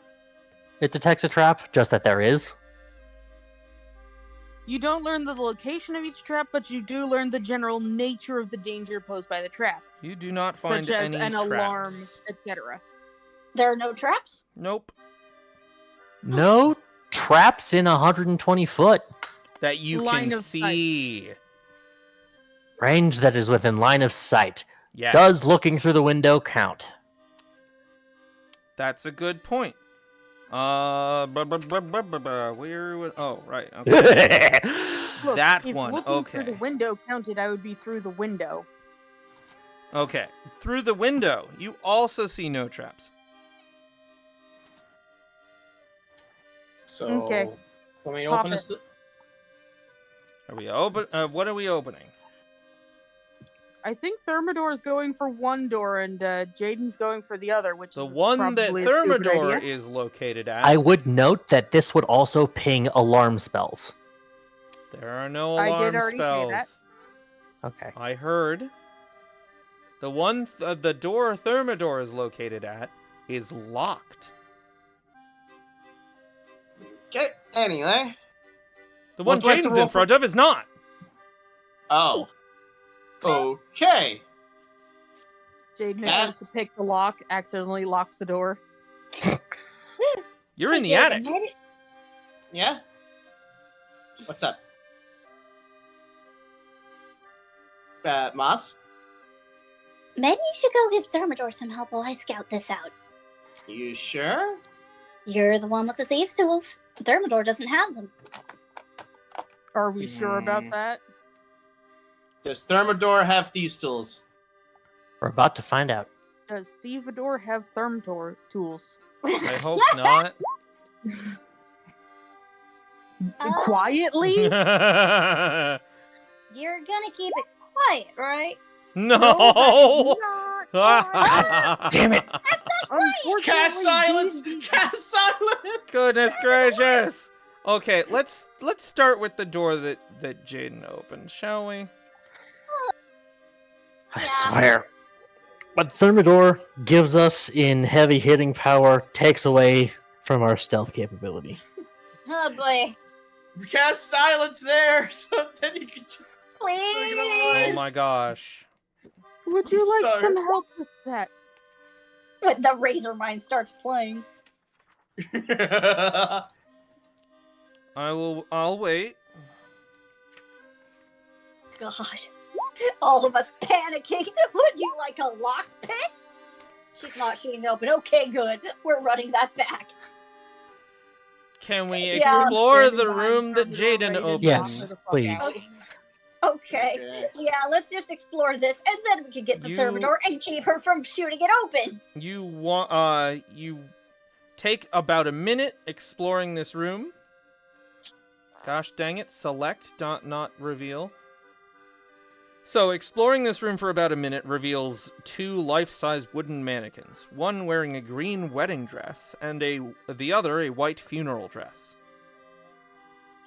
S2: it detects a trap, just that there is.
S6: You don't learn the location of each trap, but you do learn the general nature of the danger posed by the trap,
S1: You do not find
S6: such as
S1: any
S6: an
S1: traps.
S6: alarm, etc.
S3: There are no traps.
S1: Nope.
S2: No traps in 120 foot
S1: That you
S6: Line
S1: can
S6: of
S1: see.
S2: range that is within line of sight.
S1: Yes.
S2: Does looking through the window count?
S1: That's a good point. Where? Oh, right. Okay.
S6: Look,
S1: That
S6: if
S1: one,
S6: looking through
S1: okay.
S6: the window counted, I would be through the window.
S1: Okay. Through the window, you also see no traps.
S5: So
S6: Okay.
S5: let me
S6: Pop
S5: open this.
S1: Are we open? What are we opening?
S6: I think Thermidor is going for one door and Jaden's going for the other, which
S1: The
S6: is
S1: one that
S6: probably a stupid
S1: Thermidor
S6: idea.
S1: is located at.
S2: I would note that this would also ping alarm spells.
S1: There are no
S6: I
S1: alarm
S6: did already say
S1: spells.
S6: that.
S2: Okay.
S1: I heard. The one, the door Thermidor is located at is locked.
S5: Okay. Anyway.
S1: The one
S5: Would you like to
S1: Jaden's
S5: roll
S1: in
S5: for-
S1: front of is not.
S5: Oh. Okay.
S6: Jaden attempts
S5: That's-
S6: to pick the lock, accidentally locks the door.
S1: You're in the
S3: Jaden,
S1: attic.
S5: Yeah? What's up? Moss?
S3: Maybe you should go give Thermidor some help while I scout this out.
S5: You sure?
S3: You're the one with the thieves' tools. Thermidor doesn't have them.
S6: Are we sure about
S5: Hmm.
S6: that?
S5: Does Thermidor have these tools?
S2: We're about to find out.
S6: Does Thievador have Thermidor tools?
S1: I hope not.
S6: Quietly?
S3: You're gonna keep it quiet, right?
S1: No!
S6: Not
S2: Damn it!
S6: Unfortunately,
S5: Cast silence!
S6: D&D
S5: Cast silence!
S1: Goodness gracious! Okay, let's start with the door that Jaden opened, shall we?
S2: I swear. What Thermidor gives us in heavy hitting power takes away from our stealth capability.
S3: Oh boy.
S5: Cast silence there, so then you can just.
S3: Please.
S1: Oh my gosh.
S6: Would you
S5: I'm
S6: like
S5: sorry.
S6: some help with that?
S3: But the razor mine starts playing.
S1: I'll wait.
S3: God. All of us panicking. Would you like a lockpick? She's not shooting open. Okay, good. We're running that back.
S1: Can we
S3: Yeah.
S1: explore
S6: Standing
S1: the
S6: behind
S1: room that
S6: Thermidor, ready
S1: Jaden
S6: to
S1: opened?
S2: Yes,
S6: knock her the fuck
S2: please.
S6: out.
S3: Okay.
S5: Okay.
S3: Yeah, let's just explore this, and then we can get the
S1: You-
S3: Thermidor and keep her from shooting it open.
S1: You take about a minute exploring this room. Gosh dang it, select, not reveal. So, exploring this room for about a minute reveals two life-size wooden mannequins, one wearing a green wedding dress, and the other a white funeral dress.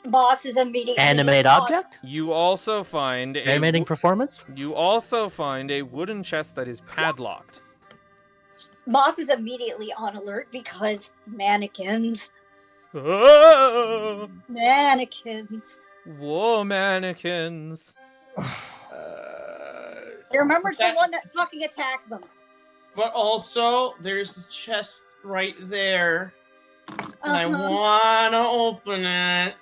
S3: Boss is immediately
S2: Animate
S3: on-
S2: object?
S1: You also find
S2: Animating performance?
S1: You also find a wooden chest that is padlocked.
S3: Boss is immediately on alert because mannequins.
S1: Oh,
S3: Mannequins.
S1: whoa, mannequins.
S3: Remember
S5: That-
S3: someone that fucking attacked them.
S5: But also, there's a chest right there, and I
S3: Uh-huh.
S5: want to open it.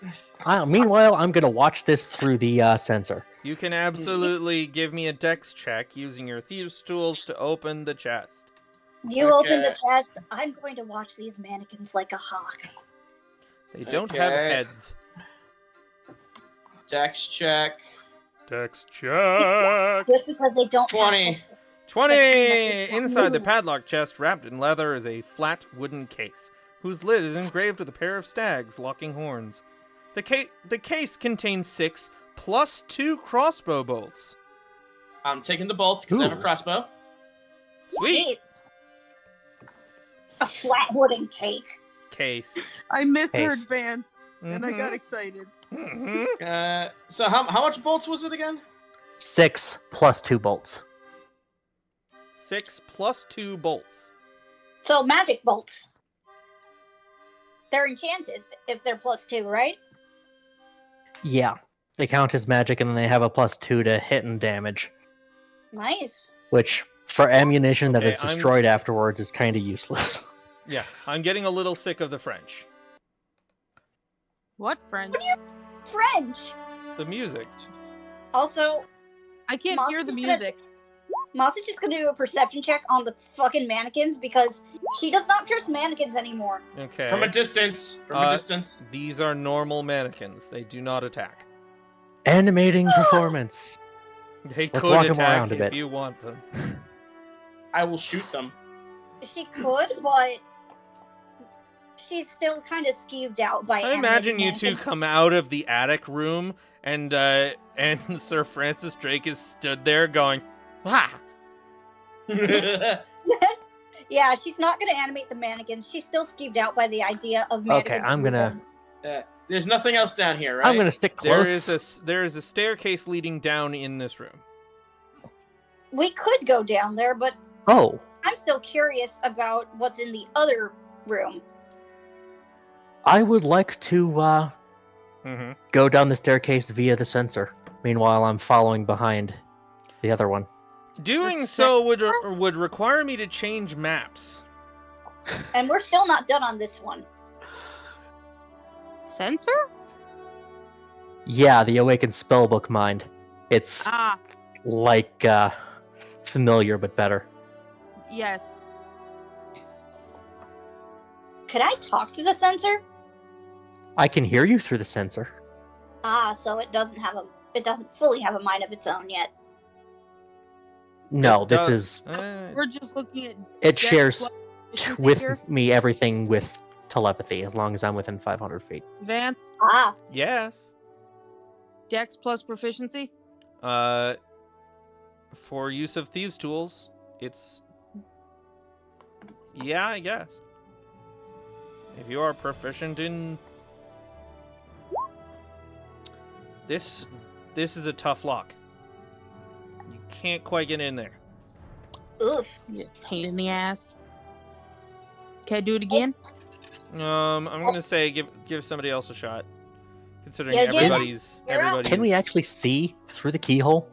S2: Meanwhile, I'm gonna watch this through the sensor.
S1: You can absolutely give me a dex check using your thieves' tools to open the chest.
S3: You open the
S5: Okay.
S3: chest. I'm going to watch these mannequins like a hawk.
S1: They don't have
S5: Okay.
S1: heads.
S5: Dex check.
S1: Dex check.
S3: Just because they don't
S5: 20.
S3: have
S1: 20! Inside the padlock chest, wrapped in leather, is a flat wooden case, whose lid is engraved with a pair of stags locking horns. The case contains 6 plus 2 crossbow bolts.
S5: I'm taking the bolts because I have a
S2: Ooh.
S5: crossbow.
S1: Sweet!
S3: Neat. A flat wooden cake.
S1: Case.
S6: I misheard
S2: Case.
S6: Vance, and I got excited.
S1: Mhm.
S5: So how much bolts was it again?
S2: 6 plus 2 bolts.
S1: 6 plus 2 bolts.
S3: So magic bolts. They're enchanted if they're +2, right?
S2: Yeah. They count as magic and then they have a plus 2 to hit and damage.
S3: Nice.
S2: Which, for ammunition that
S1: Okay,
S2: is destroyed afterwards, is kind of useless.
S1: Yeah, I'm getting a little sick of the French.
S6: What, French?
S3: French.
S1: The music.
S3: Also,
S6: I can't hear the
S3: Monster's
S6: music.
S3: Moss is just gonna do a perception check on the fucking mannequins because she does not trust mannequins anymore.
S1: Okay.
S5: From a distance. From a distance.
S1: These are normal mannequins. They do not attack.
S2: Animating performance.
S1: They
S2: Let's
S1: could
S2: walk 'em
S1: attack
S2: around a
S1: if
S2: bit.
S1: you want them.
S5: I will shoot them.
S3: She could, but she's still kind of skeeved out by
S1: I imagine you
S3: animated
S1: two
S3: mannequins.
S1: come out of the attic room and Sir Francis Drake is stood there going, "Ha!"
S3: Yeah, she's not gonna animate the mannequins. She's still skeeved out by the idea of mannequins.
S2: I'm gonna-
S3: moving.
S5: There's nothing else down here, right?
S2: I'm gonna stick close.
S1: There is a staircase leading down in this room.
S3: We could go down there, but
S2: Oh,
S3: I'm still curious about what's in the other room.
S2: I would like to
S1: Mm-hmm.
S2: go down the staircase via the sensor. Meanwhile, I'm following behind the other one.
S1: Doing
S6: That's
S1: so would require me to change maps.
S3: And we're still not done on this one.
S6: Sensor?
S2: Yeah, the Awakened Spellbook Mind. It's
S6: Ah,
S2: like familiar but better.
S6: yes.
S3: Could I talk to the sensor?
S2: I can hear you through the sensor.
S3: So it doesn't fully have a mind of its own yet.
S2: No,
S1: It
S2: this
S1: does-
S2: is
S6: We're just looking at
S2: it
S6: Dex
S2: shares
S6: plus efficiency
S2: with
S6: here.
S2: me everything with telepathy as long as I'm within 500 feet.
S6: Vance,
S1: Yes.
S6: Dex plus proficiency.
S1: For use of thieves' tools, it's. Yeah, I guess. If you are proficient in. This is a tough lock. You can't quite get in there.
S3: Oof.
S6: You pain in the ass. Can I do it again?
S1: I'm gonna say give somebody else a shot. Considering
S3: Yeah, Jim,
S1: everybody's.
S3: you're up.
S2: Can we actually see through the keyhole?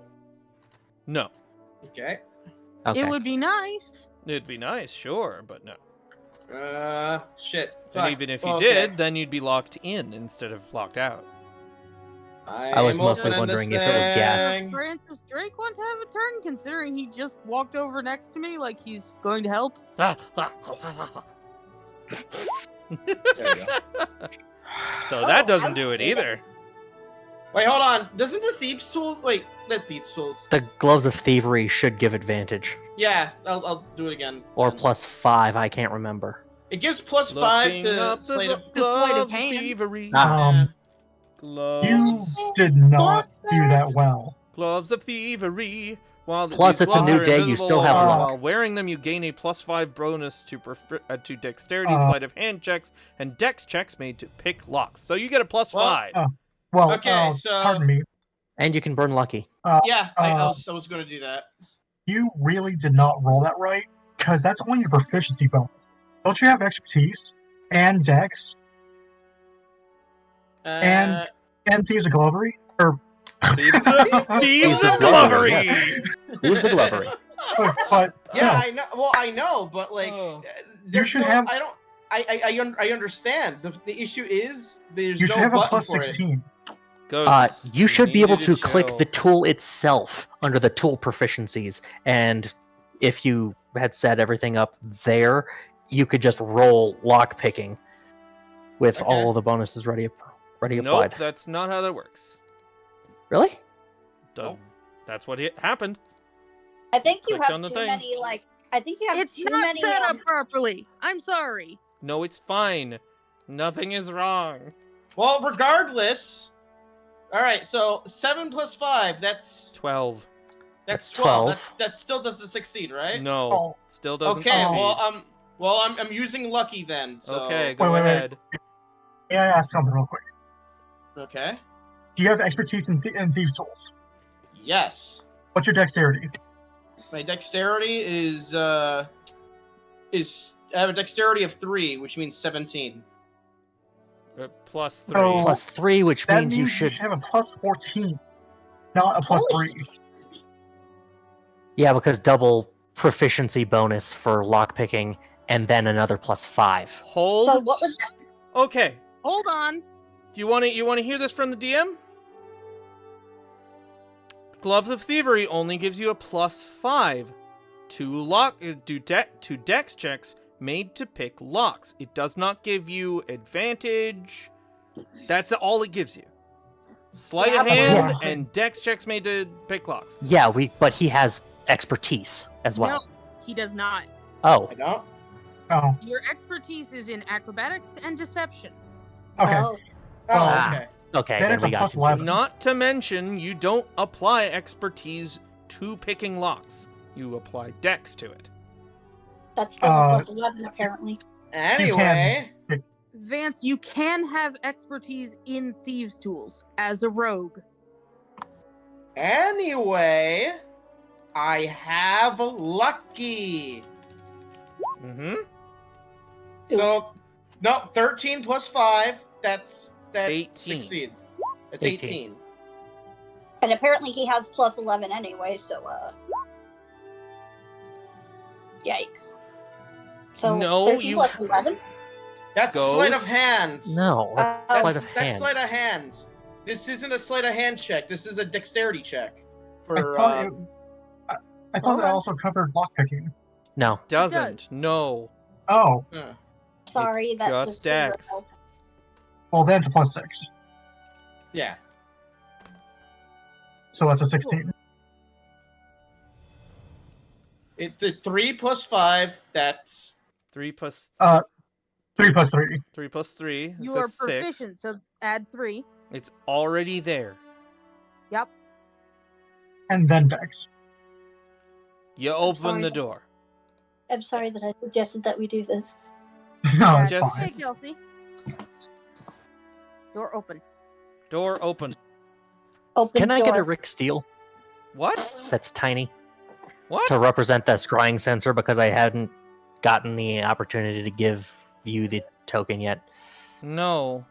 S1: No.
S5: Okay.
S2: Okay.
S6: It would be nice.
S1: It'd be nice, sure, but no.
S5: Shit.
S1: And
S5: Fuck.
S1: even if you
S5: Okay.
S1: did, then you'd be locked in instead of locked out.
S2: I was
S5: am
S2: mostly
S5: opening
S2: wondering
S5: this
S2: if it was gas.
S5: thing.
S6: Francis Drake want to have a turn, considering he just walked over next to me like he's going to help.
S5: There we go.
S1: So that
S3: Oh,
S1: doesn't
S3: I
S1: do
S3: would
S1: it
S3: do
S1: either.
S5: Wait, hold on. Doesn't the thieves tool? Wait, not thieves tools.
S2: The Gloves of Thievery should give advantage.
S5: Yeah, I'll do it again.
S2: Or
S5: then.
S2: +5, I can't remember.
S5: It gives +5
S1: Looking
S5: to
S1: up the
S5: Sleight of.
S6: The sleight of
S1: gloves
S6: hand.
S1: thievery.
S4: You
S1: Gloves,
S4: did not do that well.
S1: gloves of thievery. While
S2: Plus,
S1: these
S2: it's a
S1: gloves
S2: new
S1: are
S2: day, you
S1: invisible
S2: still have
S4: luck.
S1: While wearing them, you gain a +5 bonus to dexterity,
S4: Uh,
S1: sleight of hand checks, and dex checks made to pick locks. So you get a +5.
S4: Well,
S5: Okay, so-
S4: pardon me.
S2: And you can burn lucky.
S5: Yeah, I
S4: Uh,
S5: was going to do that.
S4: You really did not roll that right, because that's only your proficiency bonus. Don't you have expertise and dex and Thieves of Glovery? Or
S1: Thieves of
S2: Thieves of
S1: glovery.
S2: Glovery, Who's the Glovery?
S4: but
S5: Yeah,
S4: no.
S5: I know. Well, I know, but like,
S1: Oh.
S5: there's
S4: should
S5: no,
S4: have-
S5: I don't. I understand. The issue is there's
S4: You
S5: no
S4: should have a
S5: button
S4: plus
S5: for it.
S4: 16.
S1: Ghosts,
S2: You should be able
S1: needed
S2: to click
S1: chill.
S2: the tool itself under the tool proficiencies, and if you had set everything up there, you could just roll lock picking with
S5: Okay.
S2: all the bonuses ready
S1: Nope,
S2: applied.
S1: that's not how that works.
S2: Really?
S1: Does- That's what happened.
S3: I think you
S1: Clicked
S3: have
S1: on the
S3: too
S1: thing.
S3: many, I think you have
S6: It's
S3: too
S6: not
S3: many.
S6: set up properly. I'm sorry.
S1: No, it's fine. Nothing is wrong.
S5: Well, regardless. All right, so 7 + 5. That's
S1: 12.
S2: That's
S5: 12. That still doesn't succeed, right?
S1: No,
S4: Oh.
S1: still doesn't
S5: Okay.
S1: succeed.
S5: Well, I'm using lucky then. So.
S1: Okay, go
S4: Wait.
S1: ahead.
S4: May I ask something real quick?
S5: Okay.
S4: Do you have expertise in Thieves' Tools?
S5: Yes.
S4: What's your dexterity?
S5: My dexterity is I have a dexterity of 3, which means 17.
S1: +3.
S4: Oh.
S2: +3, which
S4: That
S2: means you should.
S4: have a plus 14, not a plus
S3: Holy
S4: 3.
S2: Yeah, because double proficiency bonus for lock picking, and then another +5.
S1: Hold.
S3: So what was that?
S1: Okay.
S6: Hold on.
S1: Do you want to hear this from the DM? Gloves of Thievery only gives you a +5 to dex checks made to pick locks. It does not give you advantage. That's all it gives you. Sleight of
S3: Yeah, but
S1: hand
S4: yeah.
S1: and dex checks made to pick locks.
S2: Yeah, but he has expertise as well.
S6: No, he does not.
S2: Oh,
S5: I don't.
S4: Oh,
S6: Your expertise is in acrobatics and deception.
S4: okay.
S3: Oh,
S5: Oh,
S2: Ah.
S5: okay.
S2: okay,
S4: Then
S2: then
S4: it's
S2: we
S4: a
S2: got
S4: plus
S2: you.
S4: 11.
S1: Not to mention, you don't apply expertise to picking locks. You apply dex to it.
S3: that's still
S4: Uh,
S3: a plus 11 apparently.
S5: Anyway.
S6: Vance, you can have expertise in thieves' tools as a rogue.
S5: Anyway, I have lucky.
S1: Mm-hmm.
S5: So, no, 13 + 5. That
S1: 18.
S5: succeeds. It's
S2: 18.
S5: 18.
S3: And apparently he has plus 11 anyway, so yikes. So
S1: No,
S3: 13
S1: you-
S3: plus 11?
S5: That's
S1: Ghost?
S5: sleight of hand.
S2: No,
S3: That's
S2: sleight of
S5: That's
S2: hand.
S5: sleight of hand. This isn't a sleight of hand check. This is a dexterity check.
S4: I
S5: For
S4: thought I thought
S6: Hold
S4: that
S6: on.
S4: also covered lockpicking.
S2: No.
S1: Doesn't. No.
S4: Oh,
S3: Sorry,
S1: It's
S3: that
S1: just
S3: just
S1: Dex.
S4: well then it's a +6,
S5: yeah.
S4: so that's a 16.
S5: It's the 3 plus 5. That's
S1: 3 plus
S4: 3 plus 3.
S1: 3 plus 3.
S6: You
S1: That's
S6: are
S1: 6.
S6: proficient, so add 3.
S1: It's already there.
S6: Yep.
S4: And then Dex.
S1: You open
S3: sorry.
S1: the door.
S3: I'm sorry that I suggested that we do this.
S4: No,
S6: Yeah,
S4: it's
S1: just-
S6: Hey,
S4: fine.
S6: Kelsey. Door open.
S1: Door open.
S3: Open
S2: Can I
S3: door.
S2: get a Rick Steel
S1: What?
S2: that's tiny
S1: What?
S2: to represent the scrying sensor because I hadn't gotten the opportunity to give you the token yet?
S1: No.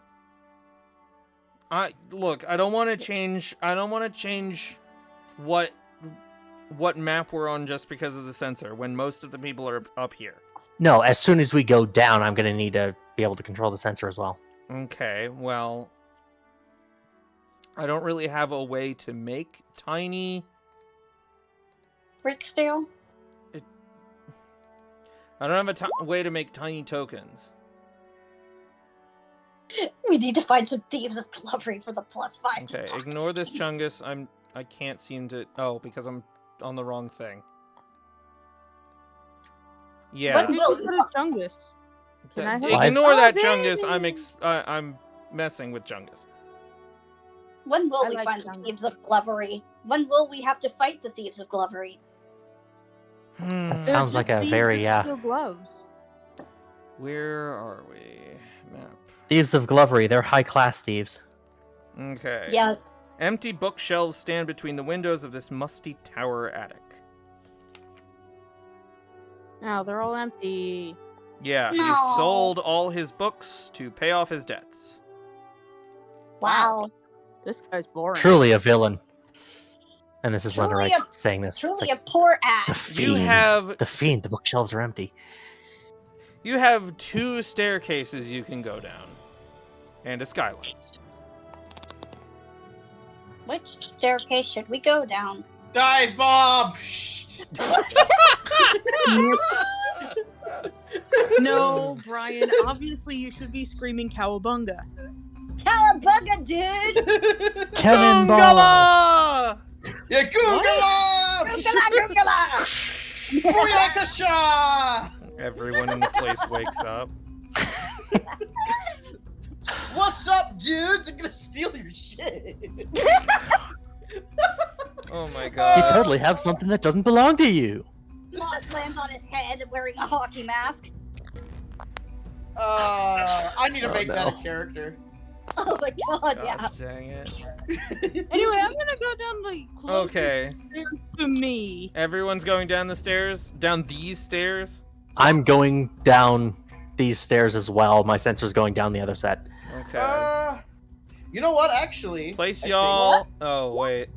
S1: I don't want to change. I don't want to change what map we're on just because of the sensor when most of the people are up here.
S2: No, as soon as we go down, I'm going to need to be able to control the sensor as well.
S1: Okay, well, I don't really have a way to make tiny.
S3: Rickstale?
S1: I don't have a way to make tiny tokens.
S3: We need to find some thieves of glory for the +5.
S1: Okay, ignore this Chungus. I can't seem to. Oh, because I'm on the wrong thing. Yeah.
S3: What
S6: Why did
S3: will
S6: you put a Chungus? Can I help?
S1: Ignore
S6: Oh,
S1: that
S6: there
S1: Chungus.
S6: it
S1: I'm messing with Chungus.
S3: When will
S6: I
S3: we
S6: like
S3: find the
S6: Chungus.
S3: thieves of glory? When will we have to fight the thieves of glory?
S2: That
S6: They're
S2: sounds like
S6: just
S2: a
S6: thieves
S2: very,
S6: that steal gloves.
S1: Where are we? Map.
S2: Thieves of Glovery, they're high-class thieves.
S1: Okay.
S3: Yes.
S1: Empty bookshelves stand between the windows of this musty tower attic.
S6: Now they're all empty.
S1: Yeah, he
S3: No.
S1: sold all his books to pay off his debts.
S3: Wow.
S6: This guy's boring.
S2: Truly a villain. And this is
S3: Truly
S2: Linda
S3: a-
S2: saying this. It's
S3: Truly
S2: like,
S3: a poor
S2: the
S3: ass.
S1: You
S2: fiend.
S1: have
S2: The fiend. The bookshelves are empty.
S1: You have 2 staircases you can go down, and a skylight.
S3: Which staircase should we go down?
S5: Dive bomb. Shh.
S6: No, Brian. Obviously, you should be screaming cowabunga.
S3: Cowabunga, dude!
S2: Cannonball!
S1: Gungala!
S5: Yeah, Googala!
S3: Googala, googala!
S5: Booyakasha!
S1: Everyone in the place wakes up.
S5: What's up, dudes? I'm gonna steal your shit.
S1: Oh my
S2: You
S1: god.
S2: totally have something that doesn't belong to you.
S3: Moss lands on his head wearing a hockey mask.
S5: I need to
S2: Oh,
S5: make that
S2: no.
S5: a character.
S3: Oh my god, yeah.
S1: Gosh dang it.
S6: Anyway, I'm gonna go down the closest
S1: Okay.
S6: stairs to me.
S1: Everyone's going down the stairs? Down these stairs?
S2: I'm going down these stairs as well. My sensor's going down the other set.
S1: Okay.
S5: You know what? Actually,
S1: Place
S5: I
S1: y'all. Oh, wait.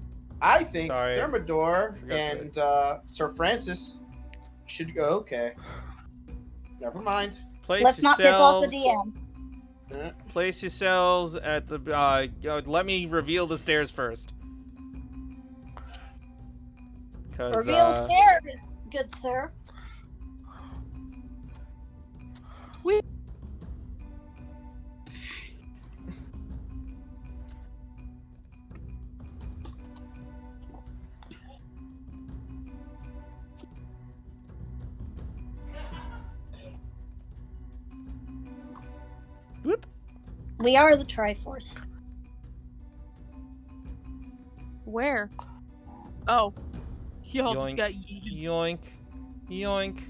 S5: I think
S1: Sorry.
S5: Thermidor
S1: Forgot
S5: and Sir Francis should go. Okay. Never mind.
S1: Place
S3: Let's not piss off the
S1: yourselves-
S3: DM.
S1: Place yourselves at the. Let me reveal the stairs first. 'Cause,
S3: Reveal stairs, good sir.
S1: Whoop.
S3: We are the Triforce.
S6: Where? Oh. Y'all just
S1: Yoink.
S6: got yeeted.
S1: Yoink. Yoink.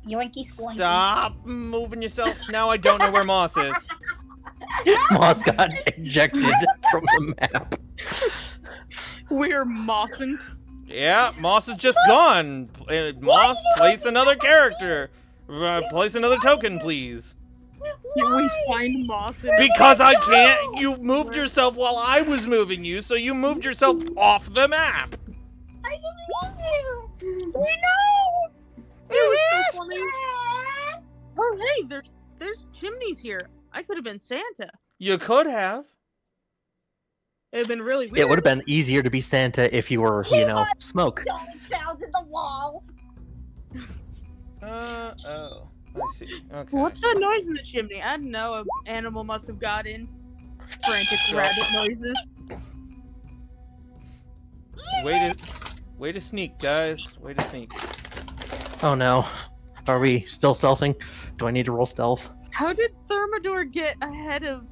S3: Yoinky sploinky.
S1: Stop moving yourself. Now I don't know where Moss is.
S2: Moss got ejected from the map.
S6: We're mossing.
S1: Yeah, Moss is just gone. Moss, place another character. Place another token, please.
S6: We find moss in
S1: Because I can't. You moved yourself while I was moving you, so you moved yourself off the map.
S3: I didn't mean to.
S6: We know! It was so funny. Oh, hey, there's There's chimneys here. I could have been Santa.
S1: You could have.
S6: It'd been really weird.
S2: It would have been easier to be Santa if you were, smoke.
S3: Don't sounds in the wall.
S1: Oh. I see. Okay.
S6: What's that noise in the chimney? I don't know. An animal must have got in. Frantic rabbit noises.
S1: Way to sneak, guys. Way to sneak.
S2: Oh no. Are we still stealthing? Do I need to roll stealth?
S6: How did Thermidor get ahead of...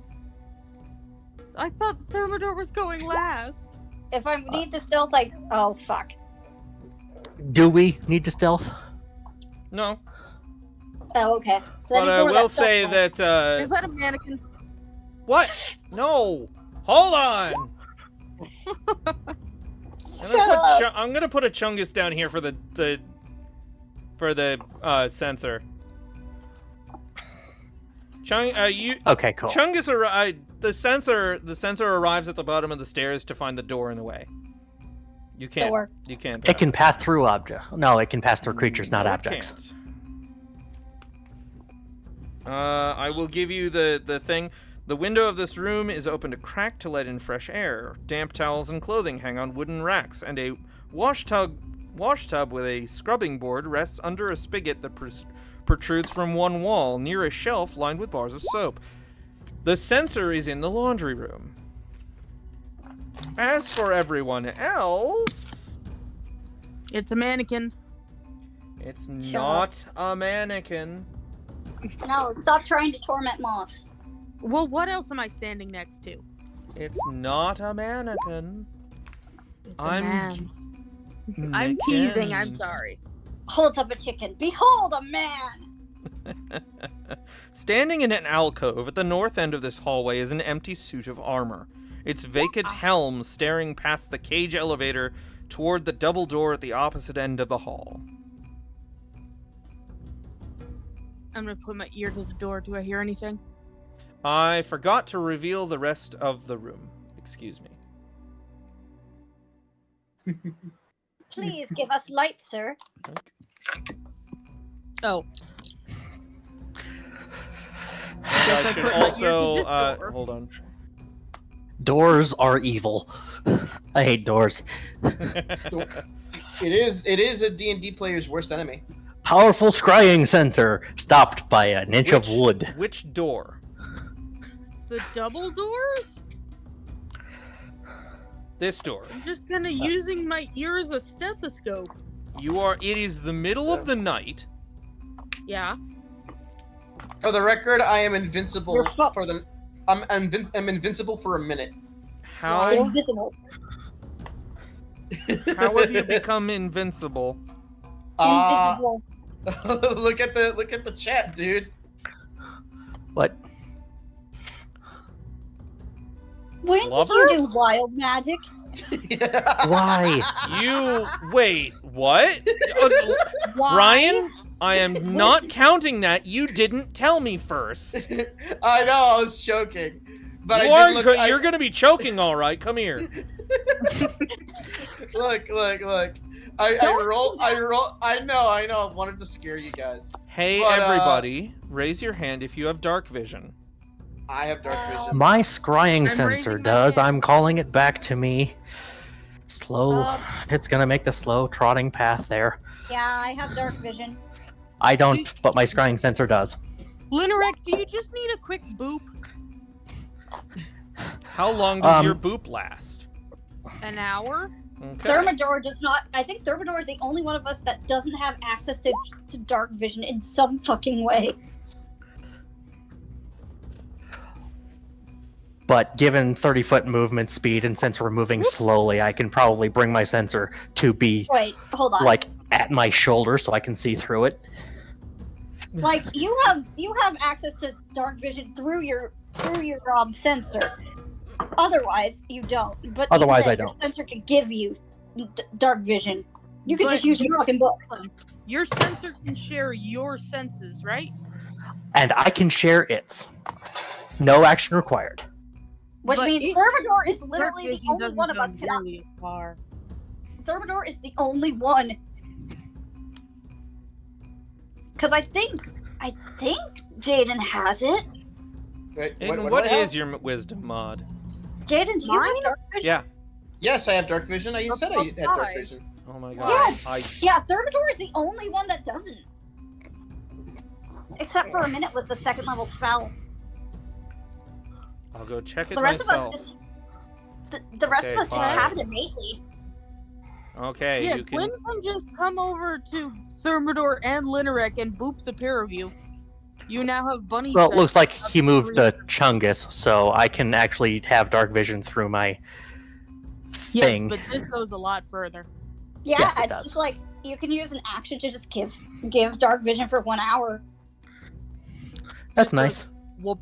S6: I thought Thermidor was going last.
S3: If I need to stealth, oh fuck.
S2: Do we need to stealth?
S1: No.
S3: Oh, okay.
S1: But I will say that,
S6: Is that a mannequin?
S1: What? No! Hold on! I'm gonna put a chungus down here for the sensor.
S2: Okay, cool.
S1: Chungus, the sensor arrives at the bottom of the stairs to find the door in the way. You can't.
S3: Door.
S1: You can't.
S2: It can pass through objects. No, it can pass through creatures, not
S1: No, it
S2: objects.
S1: can't. I will give you the thing. The window of this room is open to crack to let in fresh air. Damp towels and clothing hang on wooden racks, and a wash tub with a scrubbing board rests under a spigot that protrudes from one wall near a shelf lined with bars of soap. The sensor is in the laundry room. As for everyone else,
S6: It's a mannequin.
S1: it's
S3: Shut
S1: not a mannequin.
S3: No, stop trying to torment Moss.
S6: Well, what else am I standing next to?
S1: It's not a mannequin.
S6: It's a man. I'm
S1: Mannequin.
S6: teasing. I'm sorry.
S3: Holds up a chicken. Behold a man!
S1: Standing in an alcove at the north end of this hallway is an empty suit of armor. Its vacant helm staring past the cage elevator toward the double door at the opposite end of the hall.
S6: I'm gonna put my ear to the door. Do I hear anything?
S1: I forgot to reveal the rest of the room. Excuse me.
S3: Please give us light, sir.
S6: Oh.
S1: I
S6: I
S1: should
S6: put my ear to
S1: also,
S6: this door.
S1: hold on.
S2: Doors are evil. I hate doors.
S5: It is a D&D player's worst enemy.
S2: Powerful scrying sensor stopped by an inch of wood.
S1: Which door?
S6: The double doors?
S1: This door.
S6: I'm just kind of using my ear as a stethoscope.
S1: It is the middle of the night.
S6: Yeah.
S5: For the record, I am invincible
S3: You're fucked.
S5: for the. I'm invincible for a minute.
S1: How
S3: Invisible.
S1: have you become invincible?
S3: Invisible.
S5: Look at the chat, dude.
S2: What?
S3: When
S1: Blubber?
S3: did you do wild magic?
S2: Why?
S1: Wait, what?
S3: Why?
S1: Ryan, I am not counting that. You didn't tell me first.
S5: I know, I was joking, but I did look.
S1: You're gonna be choking, all right. Come here.
S5: Look. I roll. I know. I wanted to scare you guys.
S1: Hey,
S5: But,
S1: everybody, raise your hand if you have dark vision.
S5: I have dark vision.
S2: My scrying
S6: I'm
S2: sensor
S6: raising my
S2: does.
S6: hand.
S2: I'm calling it back to me. Slow. It's gonna make the slow trotting path there.
S3: Yeah, I have dark vision.
S2: I don't, but my scrying sensor does.
S6: Lineric, do you just need a quick boop?
S1: How long does your boop last?
S6: An hour?
S1: Okay.
S3: Thermidor does not. I think Thermidor is the only one of us that doesn't have access to dark vision in some fucking way.
S2: But given 30-foot movement speed, and since we're moving slowly, I can probably bring my sensor to be
S3: Wait, hold on.
S2: like at my shoulder so I can see through it.
S3: Like you have access to dark vision through your sensor. Otherwise, you don't. But even
S2: Otherwise,
S3: then,
S2: I don't.
S3: Your sensor can give you dark vision. You could
S6: But
S3: just use your fucking book.
S6: Your sensor can share your senses, right?
S2: And I can share its. No action required.
S3: Which
S6: But
S3: means
S6: it-
S3: Thermidor is
S6: Dark
S3: literally the
S6: vision
S3: only
S6: doesn't
S3: one of
S6: go
S3: us cannot.
S6: nearly as far.
S3: Thermidor is the only one. Because I think I think Jaden has it.
S5: Wait,
S1: Aiden,
S5: what
S1: what
S5: do I have?
S1: is your wisdom mod?
S3: Jaden, do you
S6: Mine?
S3: have dark vision?
S1: Yeah.
S5: Yes, I have dark vision. I said I had dark
S6: five.
S5: vision.
S1: Oh my god.
S3: Yeah. Yeah, Thermidor is the only one that doesn't. Except for a minute with the second level spell.
S1: I'll go check it
S3: The rest
S1: myself.
S3: of us just the rest
S1: Okay,
S3: of us just
S1: fine.
S3: have it innately.
S1: Okay,
S6: Yeah,
S1: you can.
S6: Gwen can just come over to Thermidor and Linerek and boop the pair of you. You now have bunny
S2: Well, it
S6: sight.
S2: looks like he moved the Chungus, so I can actually have dark vision through my
S6: Yes,
S2: thing.
S6: but this goes a lot further.
S3: Yeah,
S2: Yes, it
S3: it's
S2: does.
S3: just like you can use an action to just give dark vision for 1 hour.
S2: That's
S6: Just
S2: nice.
S6: Whoop.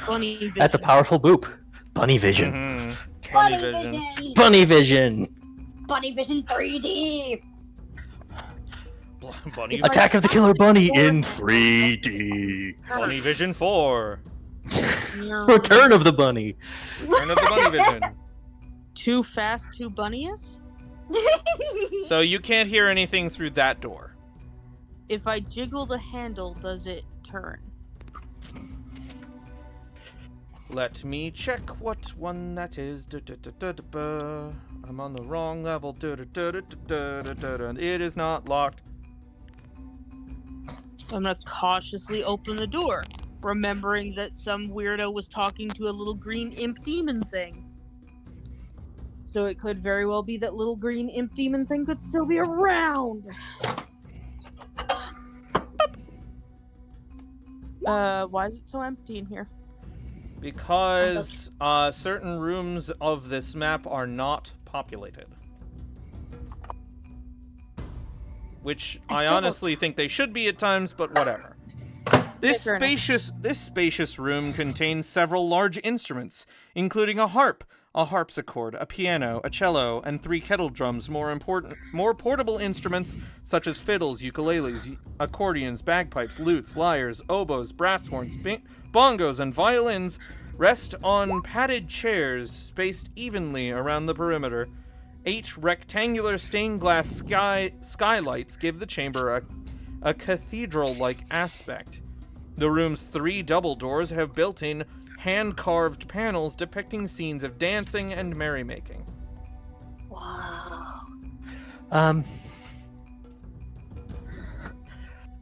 S6: Bunny vision.
S2: That's a powerful boop. Bunny vision.
S1: Mhm.
S3: Bunny
S1: Vision.
S3: vision!
S2: Bunny vision.
S3: Bunny vision 3D!
S1: Bunny,
S6: It's like-
S2: Attack of the Killer Bunny in 3D.
S1: Bunny Vision 4.
S2: Return of the Bunny.
S1: Turn of the Bunny Vision.
S6: Too fast, too bunniest?
S1: So you can't hear anything through that door.
S6: If I jiggle the handle, does it turn?
S1: Let me check what one that is. I'm on the wrong level. It is not locked.
S6: I'm gonna cautiously open the door, remembering that some weirdo was talking to a little green imp demon thing. So it could very well be that little green imp demon thing could still be around. Why is it so empty in here?
S1: Because certain rooms of this map are not populated. Which I honestly think they should be at times, but whatever. This
S6: fair enough.
S1: spacious room contains several large instruments, including a harp, a harpsichord, a piano, a cello, and 3 kettle drums. More portable instruments such as fiddles, ukuleles, accordions, bagpipes, lutes, lyres, oboes, brass horns, bongos, and violins rest on padded chairs spaced evenly around the perimeter. 8 rectangular stained glass skylights give the chamber a cathedral-like aspect. The room's 3 double doors have built-in hand-carved panels depicting scenes of dancing and merrymaking.
S3: Wow.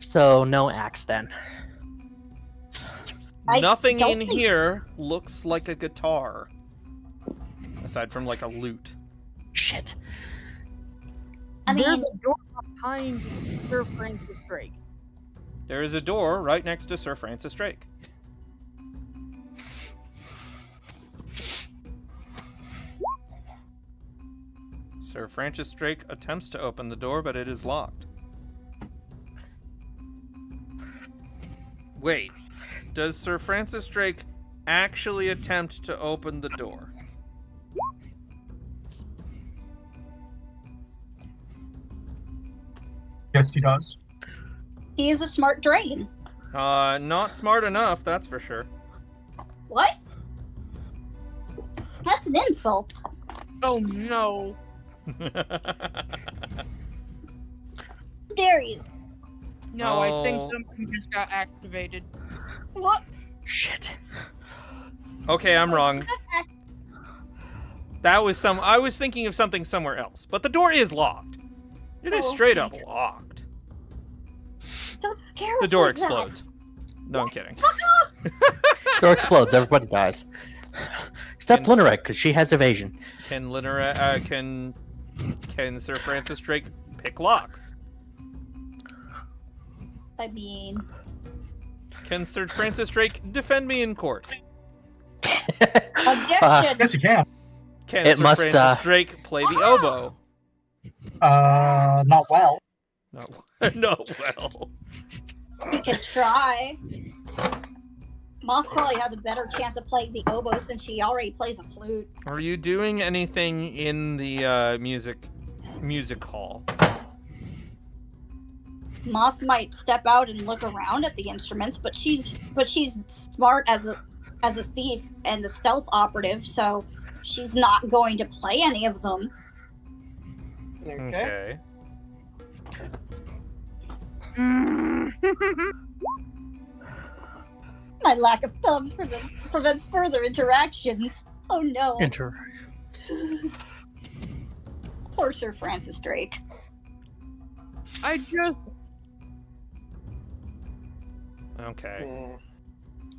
S2: So no axe then.
S1: Nothing
S3: don't
S1: in
S3: think-
S1: here looks like a guitar. Aside from like a lute.
S2: Shit.
S3: I mean,
S6: There's a door behind Sir Francis Drake.
S1: There is a door right next to Sir Francis Drake. Sir Francis Drake attempts to open the door, but it is locked. Wait, does Sir Francis Drake actually attempt to open the door?
S4: Yes, he does.
S3: he is a smart dragon.
S1: Not smart enough, that's for sure.
S3: What? That's an insult.
S6: Oh no.
S3: Dare you?
S6: No, I think
S1: Oh.
S6: something just got activated.
S3: What?
S2: Shit.
S1: Okay, I'm wrong. I was thinking of something somewhere else, but the door is locked. It is
S3: Oh,
S1: straight up locked.
S3: Don't scare us
S1: The door
S3: like that.
S1: explodes. No, I'm kidding.
S2: Door explodes. Everybody dies. Except
S1: Can-
S2: Linerek, because she has evasion.
S1: Can can Sir Francis Drake pick locks?
S3: I mean,
S1: Can Sir Francis Drake defend me in court?
S3: objection.
S4: Yes, you can.
S1: Can
S2: It
S1: Sir
S2: must,
S1: Francis Drake play the oboe?
S4: Not well.
S1: No, no. Well,
S3: You can try. Moss probably has a better chance of playing the oboe since she already plays a flute.
S1: are you doing anything in the music hall?
S3: Moss might step out and look around at the instruments, but she's smart as a thief and a stealth operative, so she's not going to play any of them.
S5: Okay.
S3: My lack of thumbs prevents further interactions. Oh no. Poor Sir Francis Drake.
S6: I just
S1: Okay.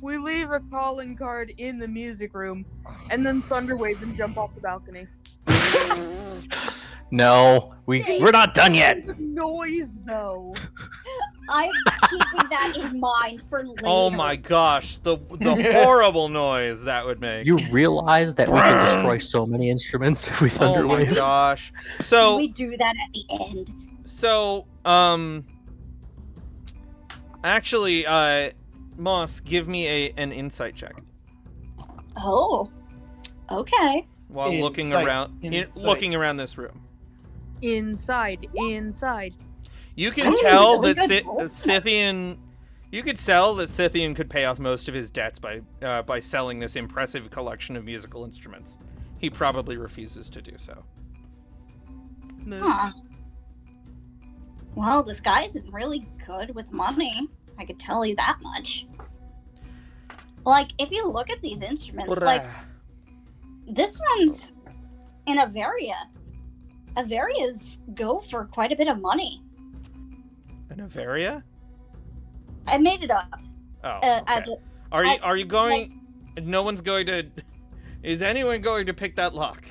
S6: we leave a calling card in the music room, and then thunder waves and jump off the balcony.
S2: No, we're not done yet.
S6: The noise, though.
S3: I'm keeping that in mind for later.
S1: Oh my gosh, the horrible noise that would make.
S2: You realize that we can destroy so many instruments with
S1: Oh
S2: thunder
S1: my
S2: wave?
S1: gosh. So
S3: We do that at the end.
S1: actually, Moss, give me an insight check
S3: Oh. Okay.
S1: while looking
S5: Insight,
S1: around this room.
S6: Inside.
S1: You can
S3: That's
S1: tell
S3: really
S1: that
S3: good.
S1: Scythian. You could tell that Scythian could pay off most of his debts by selling this impressive collection of musical instruments. He probably refuses to do so.
S6: Move.
S3: Huh. Well, this guy isn't really good with money. I could tell you that much. Like, if you look at these instruments, like, this one's in Averia. Averias go for quite a bit of money.
S1: An Averia?
S3: I made it up.
S1: Oh,
S3: As
S1: okay.
S3: a,
S1: Are you going? No one's going to. Is anyone going to pick that lock?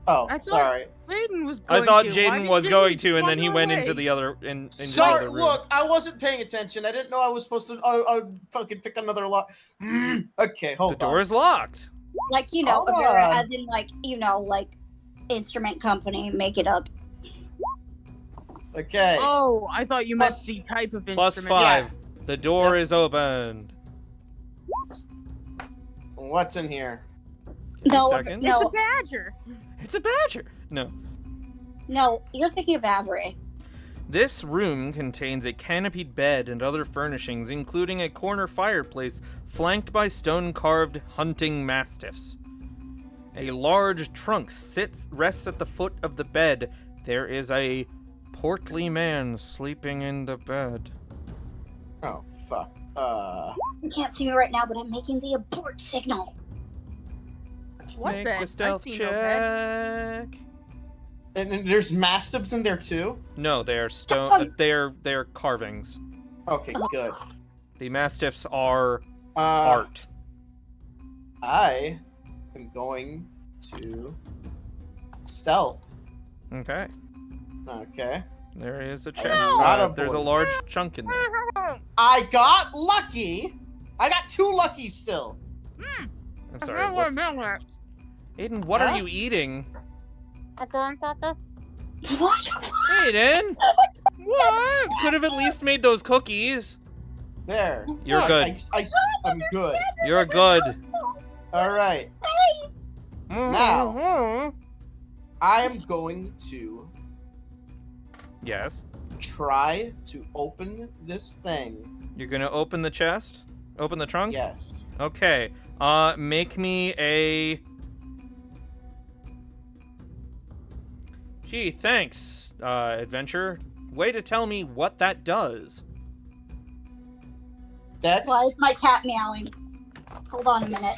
S5: Oh,
S6: I thought-
S5: sorry.
S6: Jaden was
S1: I
S6: going
S1: thought
S6: to. Why
S1: Jaden
S6: did
S1: was
S6: Jaden
S1: going to, and then he
S6: wander
S1: went
S6: away?
S1: into the other into
S5: Sorry,
S1: the other room.
S5: look, I wasn't paying attention. I didn't know I was supposed to. I fucking pick another lock. Okay, hold
S1: The
S5: on.
S1: door is locked.
S3: like, you know,
S5: Hold
S3: Averia,
S5: on.
S3: as in, like, you know, like, instrument company, make it up.
S5: Okay.
S6: Oh, I thought you meant
S5: Plus-
S6: the type of
S1: Plus
S6: instrument.
S1: 5. The door is opened.
S5: What's in here?
S3: No,
S1: second.
S6: It's a
S3: no,
S6: badger.
S1: It's a badger. No.
S3: no, you're thinking of Avery.
S1: This room contains a canopied bed and other furnishings, including a corner fireplace flanked by stone-carved hunting mastiffs. A large trunk rests at the foot of the bed. There is a portly man sleeping in the bed.
S5: Oh fuck.
S3: You can't see me right now, but I'm making the abort signal.
S6: What
S1: Make
S6: bed?
S1: a stealth
S6: I see no bed.
S1: check.
S5: And there's mastiffs in there too.
S1: No, they are stone. They're carvings.
S5: Okay, good.
S1: The mastiffs are
S5: Uh,
S1: art.
S5: I am going to stealth.
S1: Okay.
S5: Okay.
S1: There is a
S5: No!
S1: chest.
S5: Not a
S1: There's a
S5: boy.
S1: large chunk in there.
S5: I got lucky. I got 2 lucky still.
S1: I'm sorry. What's... Aiden, what
S5: Huh?
S1: are you eating?
S3: What?
S1: Aiden! What? Could have at least made those cookies.
S5: There.
S1: You're
S5: Look,
S1: good.
S5: I'm good.
S1: You're good.
S5: All right. Now. I am going to
S1: Yes.
S5: try to open this thing.
S1: You're gonna open the chest? Open the trunk?
S5: Yes.
S1: Okay. Make me a... Gee, thanks, adventure. Way to tell me what that does.
S5: Dex.
S3: Why is my cat meowing? Hold on a minute.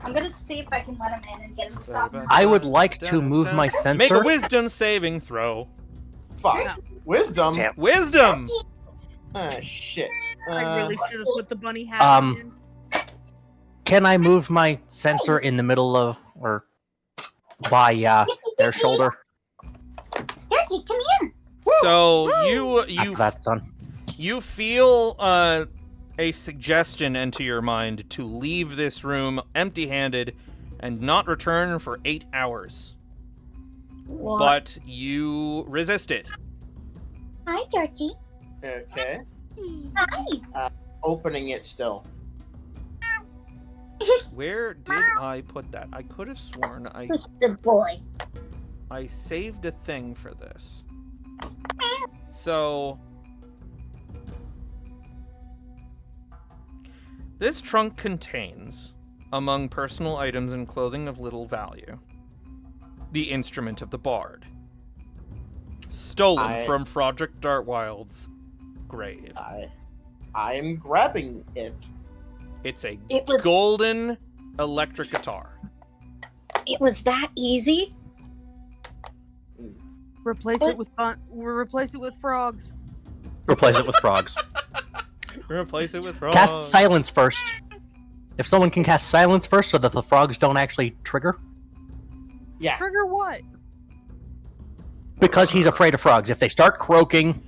S3: I'm gonna see if I can let him in and get him to stop.
S2: I would like to move my sensor.
S1: Make a wisdom saving throw.
S5: Fuck.
S6: Yeah.
S5: Wisdom.
S2: Damn.
S1: Wisdom!
S5: Ah, shit.
S6: I really should have put the bunny hat
S2: um,
S6: in.
S2: Can I move my sensor in the middle of, or by their shoulder?
S3: Turkey, come here.
S1: So you
S2: After that's done.
S1: you feel a suggestion enter your mind to leave this room empty-handed and not return for 8 hours.
S3: What?
S1: But you resist it.
S3: Hi, Turkey.
S5: Okay.
S3: Hi.
S5: Opening it still.
S1: Where did I put that? I could have sworn
S3: Who's the boy?
S1: I saved a thing for this. So this trunk contains, among personal items and clothing of little value, the instrument of the bard. Stolen
S5: I-
S1: from Frodrick Dartwild's grave.
S5: I am grabbing it.
S1: It's a
S3: It was-
S1: golden electric guitar.
S3: It was that easy?
S6: Replace it with frogs.
S2: Replace it with frogs.
S1: Replace it with frogs.
S2: Cast silence first. If someone can cast silence first so that the frogs don't actually trigger.
S5: Yeah.
S6: Trigger what?
S2: Because he's afraid of frogs. If they start croaking,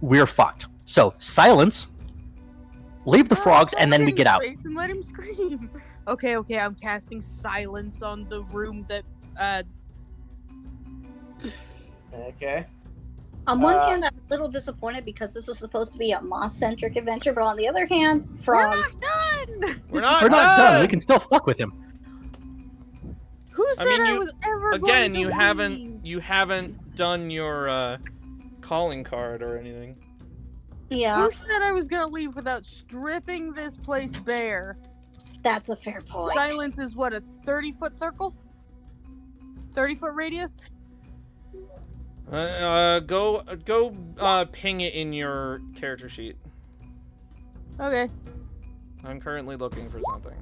S2: we're fucked. So, silence. Leave the frogs, and then we get out.
S6: And let him scream. Okay, I'm casting silence on the room that,
S5: Okay.
S3: On one hand, I'm a little disappointed because this was supposed to be a Moss-centric adventure, but on the other hand, frogs.
S6: We're not done!
S1: We're not
S2: We're not done. We
S1: done.
S2: can still fuck with him.
S6: Who said I was ever
S1: Again,
S6: going to leave?
S1: you haven't done your calling card or anything.
S3: Yeah,
S6: Who said I was gonna leave without stripping this place bare?
S3: that's a fair point.
S6: Silence is what, a 30-foot circle? 30-foot radius?
S1: Go ping it in your character sheet.
S6: Okay.
S1: I'm currently looking for something.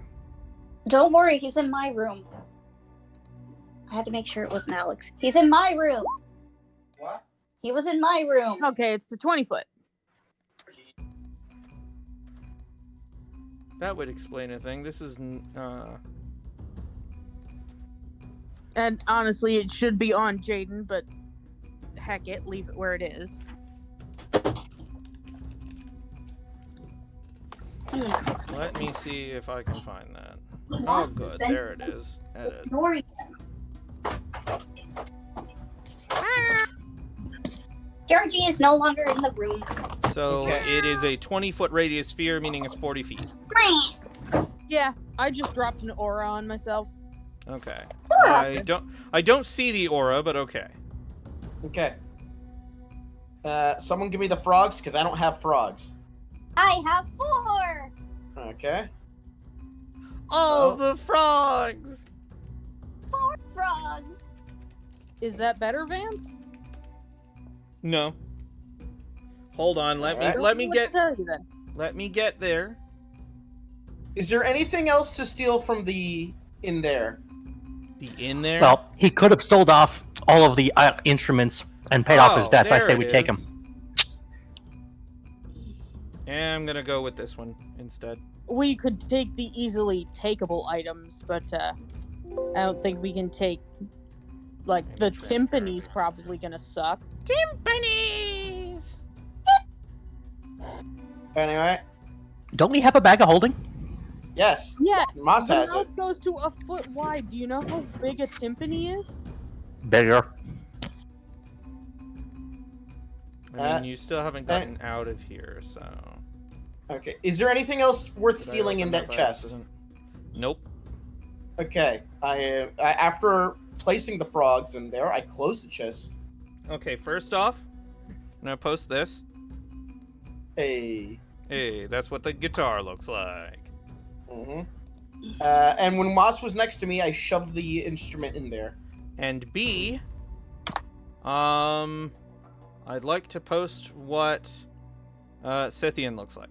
S3: Don't worry, he's in my room. I had to make sure it wasn't Alex. He's in my room.
S5: What?
S3: He was in my room.
S6: Okay, it's a 20-foot.
S1: That would explain a thing. This is
S6: And honestly, it should be on Jaden, but heck it, leave it where it is.
S1: Let me see if I can find that. Oh, good. There it is. Edit.
S3: Ignoring him. Georgie is no longer in the room.
S1: So
S5: Okay.
S1: it is a 20-foot radius sphere, meaning it's 40 feet.
S6: Yeah, I just dropped an aura on myself.
S1: Okay. I don't see the aura, but okay.
S5: Okay. Someone give me the frogs, because I don't have frogs.
S3: I have 4.
S5: Okay.
S1: All
S5: Oh.
S1: the frogs.
S3: 4 frogs.
S6: Is that better, Vance?
S1: No. Hold on. Let
S5: Alright.
S1: me
S6: What to
S1: get
S6: tell you then.
S1: let me get there.
S5: Is there anything else to steal from the in there?
S1: The in there.
S2: Well, he could have sold off all of the instruments and paid off his
S1: Oh,
S2: debts. I
S1: there
S2: say
S1: it
S2: we take
S1: is.
S2: him.
S1: Yeah, I'm gonna go with this one instead.
S6: We could take the easily takeable items, but I don't think we can take, like,
S1: Maybe
S6: the
S1: transparent.
S6: timpani's probably gonna suck.
S1: Timpanis.
S5: Anyway,
S2: Don't we have a bag of holding?
S5: yes.
S6: Yeah,
S5: Moss
S6: the
S5: has it.
S6: mouth goes to a foot wide. Do you know how big a timpani is?
S2: Bigger.
S1: I mean, you still haven't gotten out of here, so.
S5: Okay. Is there anything else worth
S1: Did I
S5: stealing in
S1: open
S5: that
S1: by
S5: chest?
S1: accident? Nope.
S5: Okay. I after placing the frogs in there, I closed the chest.
S1: Okay, first off, I'm gonna post this.
S5: Hey.
S1: Hey, that's what the guitar looks like.
S5: Mm-hmm. And when Moss was next to me, I shoved the instrument in there.
S1: And B, I'd like to post what Scythian looks like.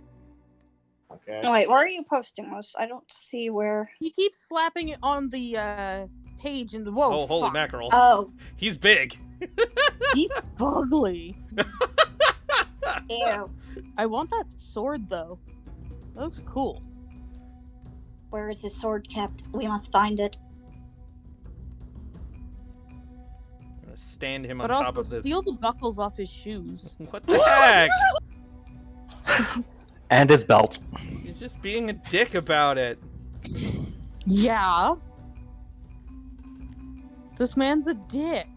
S5: Okay.
S3: Oh, wait, where are you posting this? I don't see where.
S6: He keeps slapping it on the page in the whoa.
S1: Oh, holy
S6: fuck.
S1: mackerel.
S3: Oh,
S1: He's big.
S6: He's fugly.
S3: ew.
S6: I want that sword though. That looks cool.
S3: Where is his sword kept? We must find it.
S1: I'm gonna stand him on
S6: But
S1: top
S6: also
S1: of this.
S6: steal the buckles off his shoes.
S1: What the heck?
S2: And his belt.
S1: He's just being a dick about it.
S6: Yeah. This man's a dick.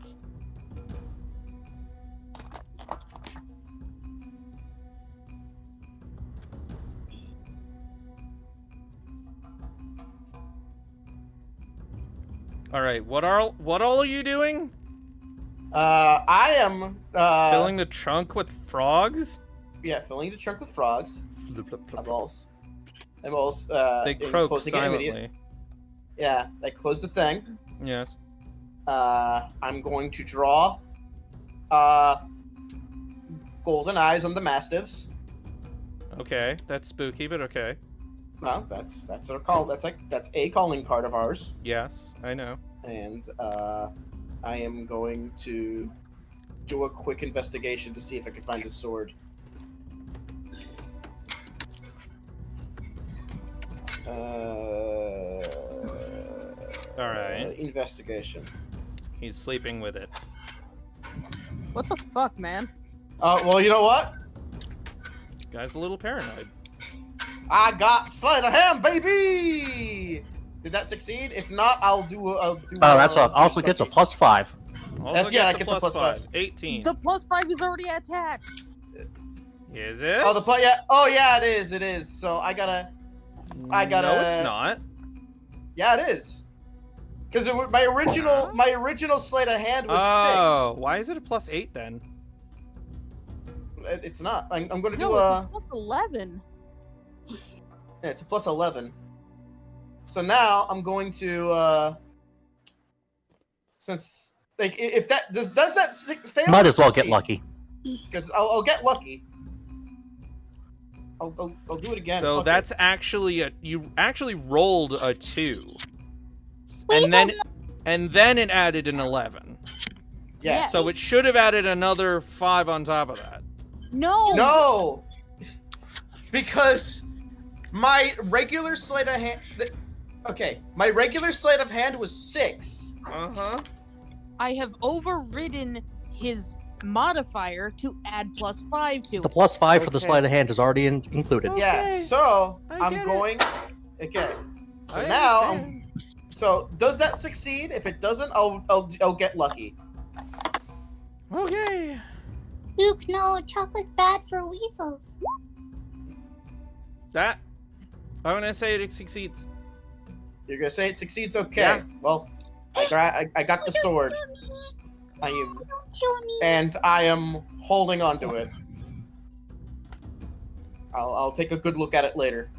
S1: All right, what all are you doing?
S5: I am
S1: Filling the trunk with frogs?
S5: filling the trunk with frogs.
S1: Flip, flip, flip.
S5: I'm also
S1: They
S5: in
S1: croak
S5: closing it
S1: silently.
S5: immediately. Yeah, I closed the thing.
S1: Yes.
S5: I'm going to draw golden eyes on the mastiffs.
S1: Okay, that's spooky, but okay.
S5: Well, that's a call. That's a calling card of ours.
S1: Yes, I know.
S5: And I am going to do a quick investigation to see if I can find his sword.
S1: All right.
S5: Investigation.
S1: He's sleeping with it.
S6: What the fuck, man?
S5: Well, you know what?
S1: Guy's a little paranoid.
S5: I got sleight of hand, baby! Did that succeed? If not, I'll do.
S2: Oh, that's also gets a +5.
S1: Also
S5: that
S1: gets
S5: gets a plus five.
S1: 18.
S6: The +5 is already attached.
S1: Is it?
S5: Oh, the yeah. Oh, yeah, it is. It is. So I gotta.
S1: No, it's not.
S5: Yeah, it is. Because my original sleight of hand was
S1: Oh, why is it a +8 then?
S5: 6. It's not. I'm going to do
S6: No, it's +11.
S5: Yeah, it's a +11. So now I'm going to since like if that does that fail?
S2: Might as well get lucky.
S5: Because I'll get lucky. I'll do it again.
S1: So
S5: Fuck
S1: that's
S5: it.
S1: actually you actually rolled a 2.
S3: Wait,
S1: And then it added an 11.
S5: Yes.
S1: So it should have added another 5 on top of that.
S6: No.
S5: No. Because my regular sleight of hand. Okay, my regular sleight of hand was 6.
S1: Uh-huh.
S6: I have overridden his modifier to add +5 to
S2: The
S6: it.
S2: +5 for the
S1: Okay.
S2: sleight of hand is already included.
S5: Yeah.
S1: Okay.
S5: So
S1: I
S5: I'm
S1: get
S5: going. Okay. So
S1: I
S5: now
S1: understand.
S5: So does that succeed? If it doesn't, I'll get lucky.
S1: Okay.
S3: Luke, no, chocolate bad for weasels.
S1: That. I'm gonna say it succeeds.
S5: You're gonna say it succeeds? Okay.
S1: Yeah.
S5: Well, I got the sword. I am,
S3: Don't show me.
S5: and I am holding on to it. I'll take a good look at it later.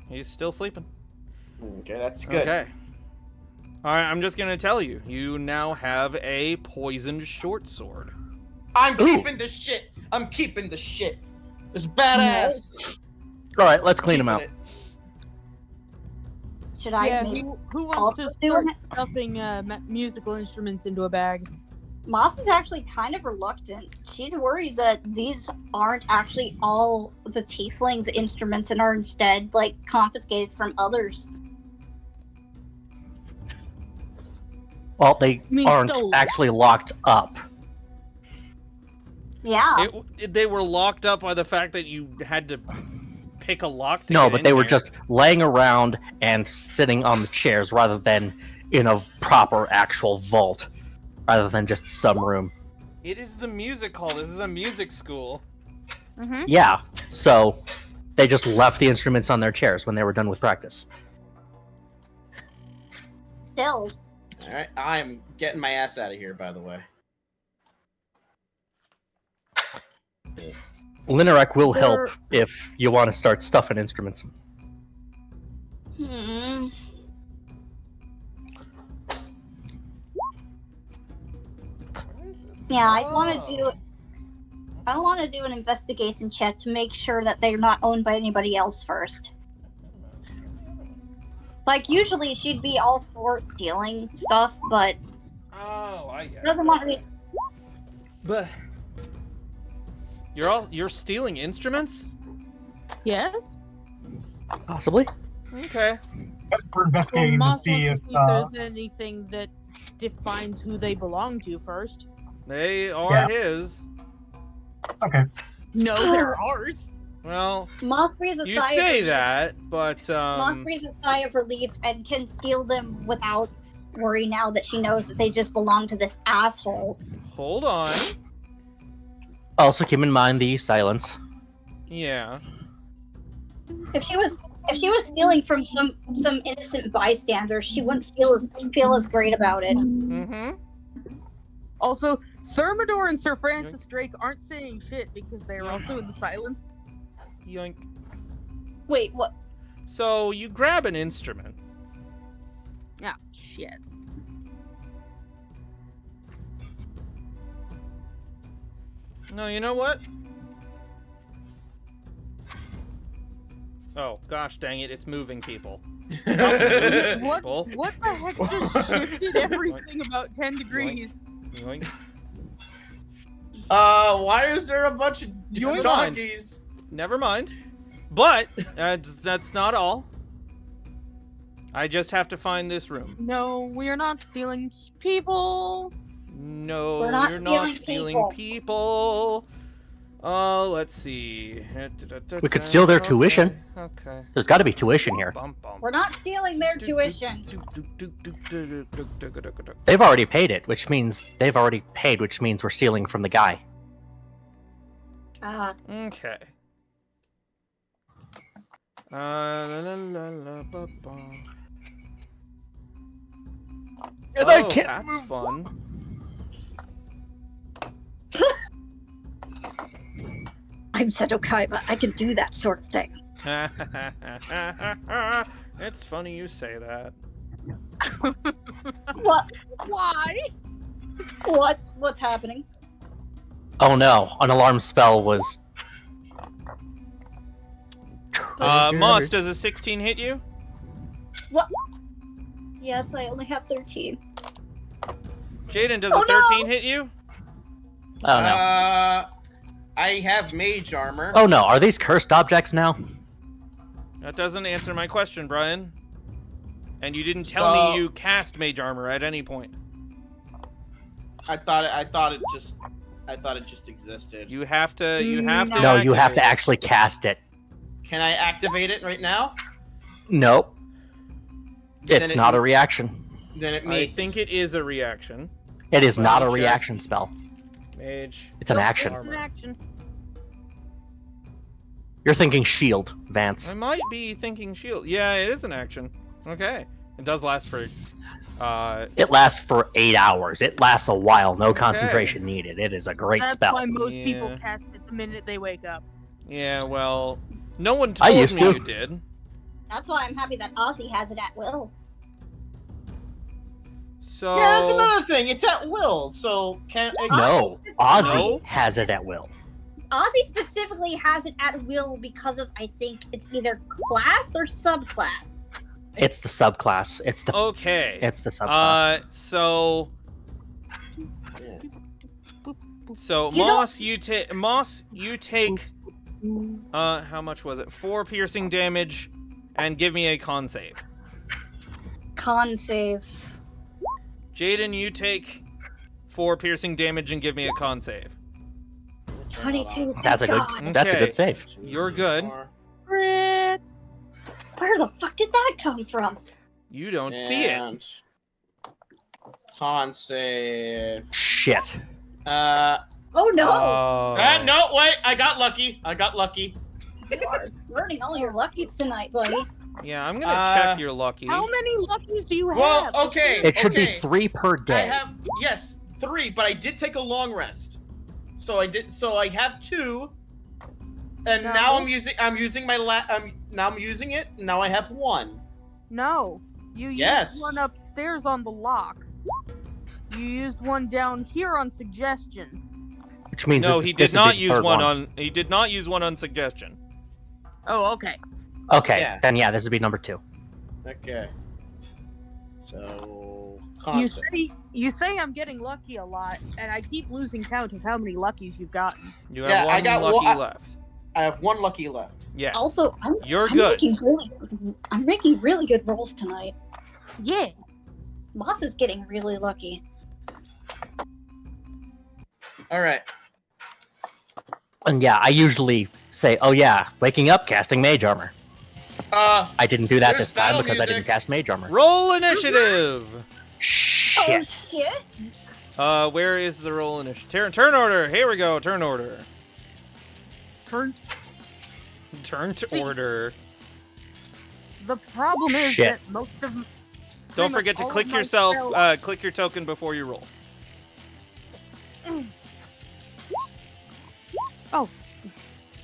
S1: He's still sleeping.
S5: Okay, that's good.
S1: Okay. Alright, I'm just gonna tell you. You now have a poisoned short sword.
S5: I'm
S2: Ooh.
S5: keeping this shit. I'm keeping the shit. It's badass.
S2: All right, let's clean them out.
S5: Keeping it.
S3: Should I
S6: Yeah,
S3: make
S6: who wants to
S3: also
S6: start
S3: doing it?
S6: stuffing musical instruments into a bag?
S3: Moss is actually kind of reluctant. She's worried that these aren't actually all the tieflings' instruments and are instead like confiscated from others.
S2: Well, they
S6: mean
S2: aren't
S6: stolen.
S2: actually locked up.
S3: Yeah.
S1: They were locked up by the fact that you had to pick a lock to
S2: No,
S1: get
S2: but
S1: in
S2: they were
S1: here.
S2: just laying around and sitting on the chairs rather than in a proper actual vault, rather than just some room.
S1: It is the music hall. This is a music school.
S6: Mm-hmm.
S2: Yeah, so they just left the instruments on their chairs when they were done with practice.
S3: Still.
S5: All right, I'm getting my ass out of here. By the way.
S2: Linarek will help
S6: There-
S2: if you want to start stuffing instruments.
S3: Hmm. Yeah, I want to do. I want to do an investigation check to make sure that they're not owned by anybody else first. Like usually, she'd be all for stealing stuff, but
S1: Oh, I get
S3: doesn't want to be.
S1: But you're stealing instruments?
S6: Yes.
S2: Possibly.
S1: Okay.
S4: We're
S6: Well,
S4: investigating to
S6: Moss
S4: see
S6: wants
S4: if
S6: to see if there's anything that defines who they belong to first.
S1: They are
S4: Yeah.
S1: his.
S4: okay.
S6: No, they're ours.
S1: Well,
S3: Moss breathes a
S1: you
S3: sigh
S1: say
S3: of
S1: that, but
S3: Moss breathes a sigh of relief and can steal them without worry now that she knows that they just belong to this asshole.
S1: hold on.
S2: Also, keep in mind the silence.
S1: Yeah.
S3: If she was stealing from some innocent bystander, she wouldn't feel as great about it.
S1: Mm-hmm.
S6: Also, Thermidor and Sir Francis Drake aren't saying shit because they are also in the silence.
S1: Yoink.
S3: Wait, what?
S1: So you grab an instrument.
S6: Ah, shit.
S1: No, you know what? Oh, gosh dang it, it's moving people. Stop moving
S6: What?
S1: people.
S6: What the heck just shifted everything about 10 degrees?
S1: Yoink.
S5: Why is there a bunch of
S6: Yoink.
S5: donkeys?
S1: Never mind. But that's not all. I just have to find this room.
S6: No, we are not stealing people.
S1: No,
S3: We're not
S1: you're not
S3: stealing
S1: stealing people. Oh, let's see.
S2: We could steal their tuition.
S1: Okay.
S2: There's got to be tuition here.
S1: Bum, bum.
S3: We're not stealing their tuition.
S2: They've already paid it, which means we're stealing from the guy.
S1: Okay.
S2: And I
S1: Oh,
S2: can't
S1: that's
S2: move.
S1: fun.
S3: I'm Sedokai, but I can do that sort of thing.
S1: It's funny you say that.
S3: What?
S6: Why?
S3: What's happening?
S2: Oh no, an alarm spell was.
S1: Moss, does a 16 hit you?
S3: What? Yes, I only have 13.
S1: Jaden, does
S3: Oh,
S1: a 13 hit you?
S2: Oh no.
S5: I have mage armor.
S2: Oh no, are these cursed objects now?
S1: That doesn't answer my question, Brian. And you didn't tell me you cast mage armor at any point.
S5: I thought it just existed.
S1: You have to. You
S6: No.
S1: have to.
S2: No, you have
S1: activate
S2: to
S1: it.
S2: actually cast it.
S5: Can I activate it right now?
S2: Nope.
S5: Then
S2: It's
S5: it-
S2: not a reaction.
S5: Then it
S1: I
S5: meets.
S1: think it is a reaction.
S2: It is not a
S1: Check.
S2: reaction spell.
S1: Mage.
S2: It's an
S6: Nope,
S2: action.
S6: It's an action.
S2: You're thinking shield, Vance.
S1: I might be thinking shield. Yeah, it is an action. Okay. It does last for.
S2: It lasts for 8 hours. It lasts a while. No concentration needed. It is a great
S6: That's
S2: spell.
S6: why most people
S1: Yeah.
S6: cast it the minute they wake up.
S1: Yeah. Well, no one
S2: I
S1: told
S2: used
S1: me
S2: to.
S1: you did.
S3: That's why I'm happy that Ozzy has it at will.
S1: So.
S5: Yeah, that's another thing. It's at will, so can.
S2: No,
S3: Ozzy
S2: Ozzy
S1: No.
S2: has it at will.
S3: Ozzy specifically has it at will because of, I think, it's either class or subclass.
S2: It's the subclass. It's the
S1: Okay.
S2: it's the subclass.
S1: So. So
S3: You know-
S1: Moss, you take how much was it? 4 piercing damage, and give me a con save.
S3: Con save.
S1: Jaden, you take 4 piercing damage and give me a con save.
S3: 22.
S2: That's a good
S3: God.
S2: that's a
S1: Okay.
S2: good save.
S1: You're good.
S6: Crit.
S3: Where the fuck did that come from?
S1: You don't see it.
S5: And con save.
S2: Shit.
S3: Oh no!
S5: No, wait, I got lucky.
S3: You are burning all your luckies tonight, buddy.
S1: Yeah, I'm gonna check your lucky.
S6: How many luckies do you have?
S5: Well, okay.
S2: It should be
S5: okay.
S2: 3 per
S5: I
S2: day.
S5: have 3, but I did take a long rest. So I have 2. And
S6: No.
S5: now I'm using now I'm using it. Now I have 1.
S6: No. You
S5: Yes.
S6: used one upstairs on the lock. You used one down here on suggestion.
S2: Which means
S1: No,
S2: that
S1: he
S2: this
S1: did
S2: would be
S1: not
S2: the
S1: use
S2: third
S1: one on. He did not use one on suggestion.
S6: Oh, okay.
S2: Okay,
S5: Yeah.
S2: then yeah, this would be number 2.
S5: Okay. So
S6: You say I'm getting lucky a lot, and I keep losing count of how many luckies you've gotten.
S1: You have
S5: Yeah,
S1: one
S5: I got
S1: lucky
S5: one-
S1: left.
S5: I have 1 lucky left.
S1: Yeah,
S3: Also,
S1: you're
S3: I'm
S1: good.
S3: I'm making really good rolls tonight.
S6: Yeah.
S3: Moss is getting really lucky.
S5: All right.
S2: And yeah, I usually say, "Oh yeah, waking up, casting mage armor." I didn't do that
S5: There's
S2: this time
S5: battle
S2: because I
S5: music.
S2: didn't cast mage armor.
S1: Roll initiative.
S2: Shit.
S3: Oh shit!
S1: Where is the roll initiative? Turn order. Here we go. Turn order. Turn to order.
S6: The problem is
S2: Shit.
S6: that most of
S1: Don't
S6: pretty much
S1: forget to
S6: all of
S1: click
S6: my
S1: yourself.
S6: spell-
S1: Click your token before you roll.
S6: Oh,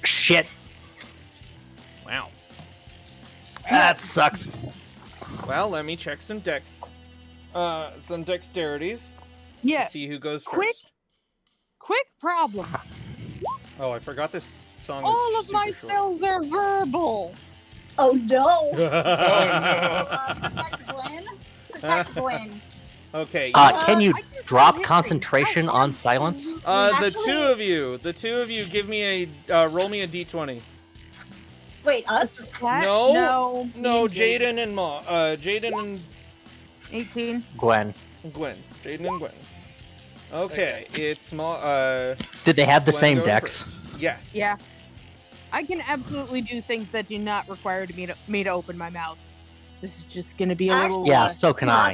S2: Shit.
S1: Wow.
S2: That sucks.
S1: Well, let me check some some dexterities.
S6: yeah.
S1: To see who goes
S6: Quick.
S1: first.
S6: Quick problem.
S1: Oh, I forgot this song.
S6: All
S1: is
S6: of my
S1: super short.
S6: spells are verbal.
S3: Oh no!
S5: Oh,
S3: Protect Gwen. Protect Gwen.
S1: Okay.
S2: Can you
S6: I can
S2: drop
S6: still hit
S2: concentration
S6: things.
S2: on silence?
S1: The
S3: Actually-
S1: two of you, give me a roll me a d20.
S3: Wait, us?
S1: No,
S6: me
S1: No,
S6: and
S1: Jaden and Jaden and
S6: 18.
S2: Gwen.
S1: Gwen. Jaden and Gwen. Okay, it's small.
S2: Did they have the
S1: Gwen
S2: same
S1: going
S2: decks?
S1: first. Yes.
S6: Yeah. I can absolutely do things that do not require me to open my mouth. This is just gonna be a little.
S2: Yeah, so can I.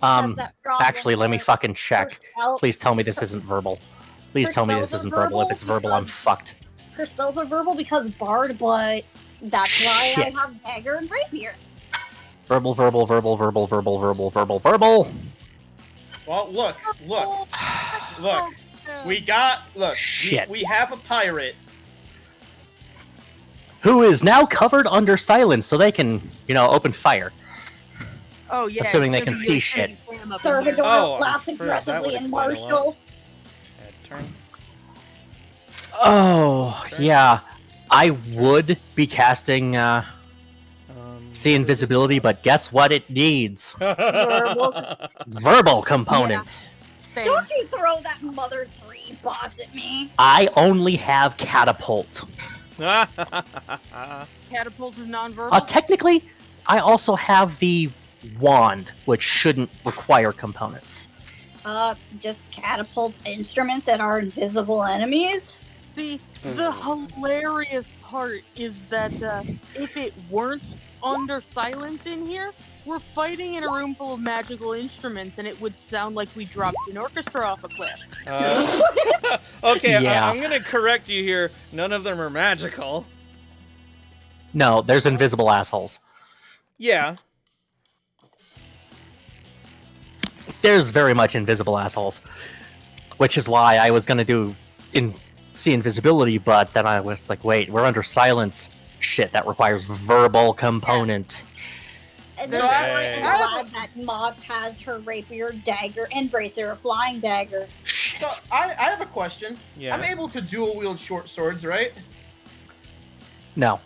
S3: Moss has that problem
S2: Actually, let me
S3: where
S2: fucking
S3: her
S2: check.
S3: spell-
S2: Please tell me this isn't verbal. Please
S3: Her
S2: tell me this
S3: spells are
S2: isn't verbal. If
S3: verbal
S2: it's verbal, I'm
S3: because-
S2: fucked.
S3: Her spells are verbal because Bard, but that's why
S2: Shit.
S3: I have Dagger and Rapier.
S2: Verbal, verbal, verbal, verbal, verbal, verbal, verbal, verbal.
S5: well, look.
S6: Oh,
S2: Shit.
S5: We have a pirate.
S2: Who is now covered under silence so they can, open fire.
S6: Oh yeah.
S2: Assuming
S6: it's
S2: they
S6: gonna
S2: can
S6: be
S2: see
S6: a
S2: shit.
S6: shitty slam up in here.
S3: Thermidor
S1: Oh,
S3: laughs
S1: that would
S3: aggressively and
S1: explain a lot.
S3: Marshall.
S1: Turn.
S2: Oh,
S1: Okay.
S2: yeah. I would be casting See
S1: what
S2: Invisibility, but guess what it needs?
S3: Verbal.
S2: Verbal component.
S6: Same.
S3: Don't you throw that Mother 3 boss at me.
S2: I only have Catapult.
S6: Catapult is non-verbal.
S2: Technically, I also have the Wand, which shouldn't require components.
S3: Just catapult instruments at our invisible enemies?
S6: See, the hilarious part is that if it weren't under silence in here, we're fighting in a room full of magical instruments, and it would sound like we dropped an orchestra off a cliff.
S1: Okay,
S2: Yeah.
S1: I'm gonna correct you here. None of them are magical.
S2: No, there's invisible assholes.
S1: Yeah.
S2: There's very much invisible assholes. Which is why I was gonna do See Invisibility, but then I was like, wait, we're under silence. Shit, that requires verbal component.
S3: And
S5: So
S3: then
S5: I-
S3: I'm
S5: I-
S3: glad that Moss has her rapier, dagger, and bracer, a flying dagger.
S5: So I have a question.
S1: Yeah.
S5: I'm able to dual wield short swords, right?
S2: No,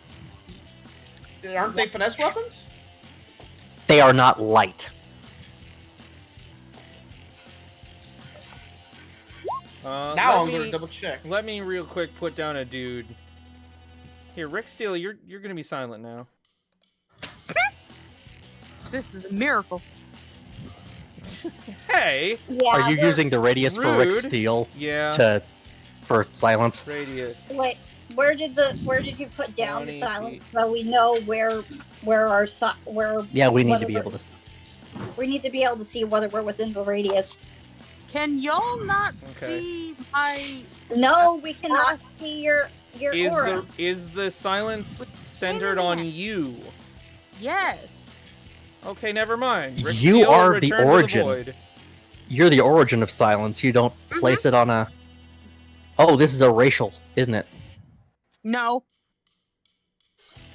S5: Aren't they finesse weapons?
S2: they are not light.
S5: Now I'm gonna double check.
S1: Let me real quick put down a dude. Here, Rick Steele, you're gonna be silent now.
S6: This is a miracle.
S1: Hey.
S3: Yeah,
S2: Are you
S3: we're-
S2: using the radius for Rick
S1: Rude.
S2: Steele
S1: Yeah.
S2: for silence?
S1: Radius.
S3: Wait, where did you put down
S1: 20
S3: the silence
S1: feet.
S3: so we know where our where
S2: Yeah, we need
S3: whether
S2: to be
S3: we're-
S2: able to.
S3: we need to be able to see whether we're within the radius.
S6: Can y'all not
S1: Okay.
S6: see my?
S3: No, we cannot see your aura.
S1: Is the silence centered on you?
S6: Yes.
S1: Okay, never mind. Rick
S2: You
S1: Steele,
S2: are the
S1: Return to
S2: origin.
S1: Void.
S2: You're the origin of silence. You don't place it on a. Oh, this is a racial, isn't it?
S6: No.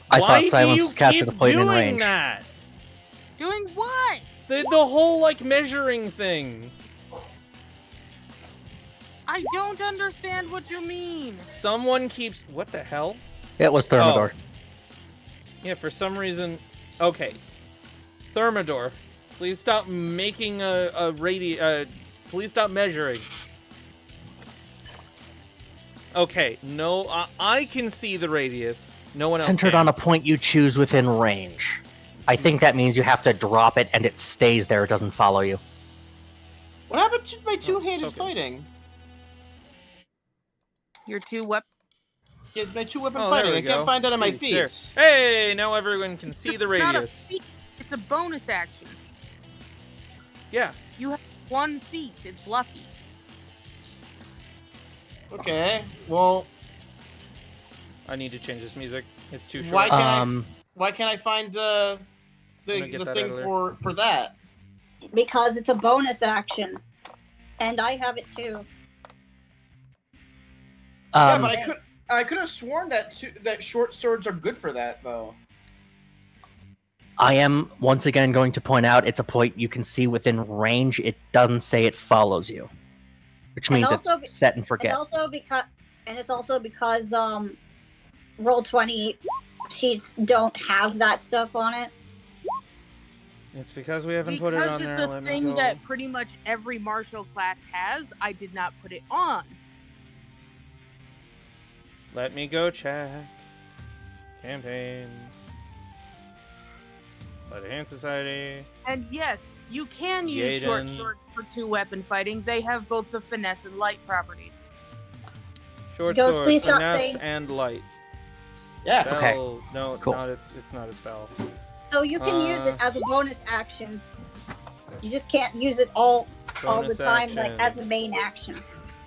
S2: I
S1: Why
S2: thought
S1: do
S2: silence
S1: you
S2: was cast
S1: keep
S2: at a point in
S1: doing
S2: range.
S1: that?
S6: Doing what?
S1: The whole like measuring thing.
S6: I don't understand what you mean.
S1: Someone keeps. What the hell?
S2: It was Thermidor.
S1: Yeah, for some reason. Okay. Thermidor, please stop making please stop measuring. Okay, no, I can see the radius. No one else
S2: Centered
S1: can.
S2: on a point you choose within range. I think that means you have to drop it and it stays there. It doesn't follow you.
S5: What happened to my two-handed
S1: okay.
S5: fighting?
S6: Your two weapons.
S5: Yeah, my two-weapon
S1: Oh, there
S5: fighting.
S1: we
S5: I can't
S1: go.
S5: find that on my
S1: See, there.
S5: feet.
S1: Hey, now everyone can see the
S6: Not a
S1: radius.
S6: feat. It's a bonus action.
S1: Yeah.
S6: You have 1 feat. It's lucky.
S5: Okay. Well,
S1: I need to change this music. It's too short.
S5: Why can't
S2: Um,
S5: why can't I find the
S1: gonna get that
S5: thing
S1: out of there.
S5: for that?
S3: Because it's a bonus action. And I have it too.
S5: Yeah,
S2: um,
S5: but I could have sworn that short swords are good for that though.
S2: I am once again going to point out it's a point you can see within range. It doesn't say it follows you, which
S3: And
S2: means
S3: also
S2: it's set and forget.
S3: And And it's also because Roll20 sheets don't have that stuff on it.
S1: It's because we haven't put it on
S6: Because
S1: there.
S6: it's a thing that pretty much every martial class has, I did not put it on.
S1: Let me go check. Campaigns. Sleight of Hand Society.
S6: And yes, you can use short
S1: Yaden.
S6: swords for 2-weapon fighting. They have both the finesse and light properties.
S1: Short
S3: Ghost,
S1: sword,
S3: please stop
S1: finesse,
S3: saying-
S1: and light.
S5: Yeah.
S1: Spell.
S2: Okay,
S1: No,
S2: cool.
S1: it's not a spell.
S3: So you can use it as a bonus action. You just can't use it all the
S1: Bonus
S3: time, like
S1: action.
S3: as a main action.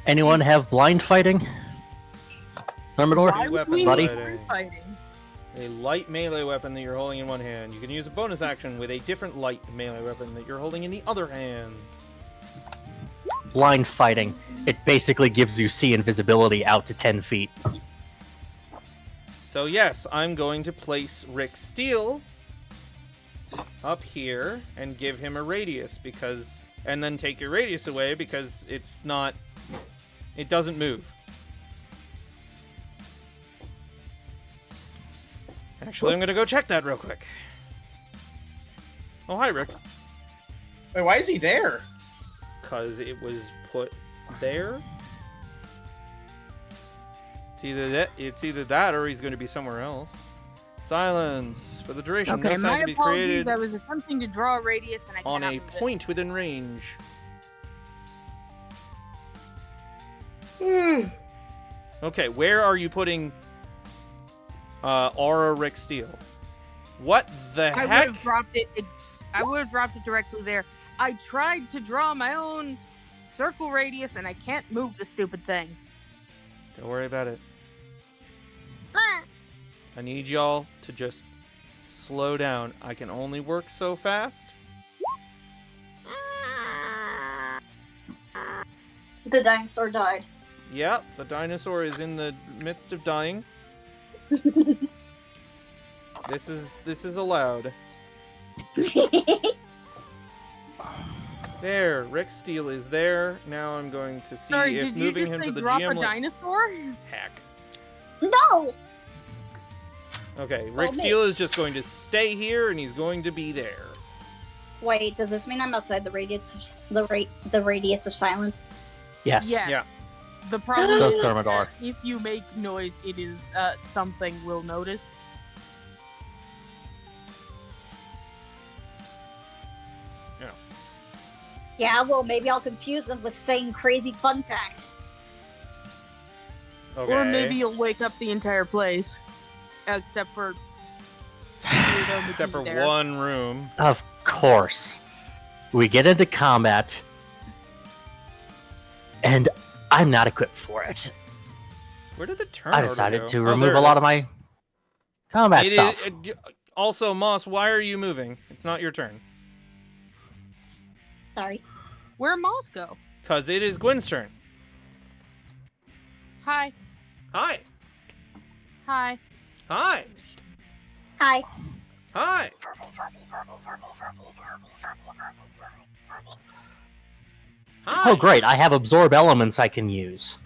S2: Anyone have blind fighting? Thermidor?
S6: Why would
S1: weapon
S6: we
S2: buddy.
S6: need fighting?
S1: A light melee weapon that you're holding in one hand. You can use a bonus action with a different light melee weapon that you're holding in the other hand.
S2: Blind fighting. It basically gives you see invisibility out to 10 feet.
S1: So yes, I'm going to place Rick Steele up here and give him a radius because, and then take your radius away because it doesn't move. Actually, I'm gonna go check that real quick. Oh, hi, Rick.
S5: Wait, why is he there?
S1: Because it was put there. It's either that or he's going to be somewhere else. Silence for the duration.
S6: Okay,
S1: No sound
S6: my
S1: can be
S6: apologies.
S1: created
S6: I was attempting to draw a radius and I
S1: on
S6: cannot
S1: a
S6: move it.
S1: point within range. Okay, where are you putting Aura Rick Steele? What the
S6: I would
S1: heck?
S6: have dropped it. I would have dropped it directly there. I tried to draw my own circle radius and I can't move the stupid thing.
S1: Don't worry about it. I need y'all to just slow down. I can only work so fast.
S3: The dinosaur died.
S1: Yep, the dinosaur is in the midst of dying. This is allowed. There, Rick Steele is there. Now I'm going to see
S6: Sorry,
S1: if
S6: did you
S1: moving
S6: just
S1: him
S6: say
S1: to the
S6: drop
S1: GM
S6: a dinosaur?
S1: Heck.
S3: No!
S1: Okay,
S3: Well,
S1: Rick Steele is just going to stay here, and he's going to be there.
S3: Wait, does this mean I'm outside the radius of, the radius of silence?
S2: Yes.
S6: Yes.
S1: Yeah.
S6: The problem
S2: Says
S6: is
S2: Thermidor.
S6: that if you make noise, it is something we'll notice.
S3: Yeah, well, maybe I'll confuse them with saying crazy fun facts.
S1: Okay.
S6: Or maybe you'll wake up the entire place. Except for...
S1: Except for
S6: there.
S1: one room.
S2: Of course. We get into combat, and I'm not equipped for it.
S1: Where did the turn
S2: I
S1: order
S2: decided
S1: go?
S2: to
S1: Oh,
S2: remove
S1: there
S2: a
S1: it
S2: lot
S1: is.
S2: of my combat
S1: It
S2: stuff.
S1: Also, Moss, why are you moving? It's not your turn.
S3: Sorry.
S6: Where'd Moss go?
S1: Because it is Gwen's turn.
S6: Hi.
S1: Hi.
S6: Hi.
S1: Hi.
S3: Hi.
S1: Hi. Hi.
S2: Oh, great. I have absorb elements I can use.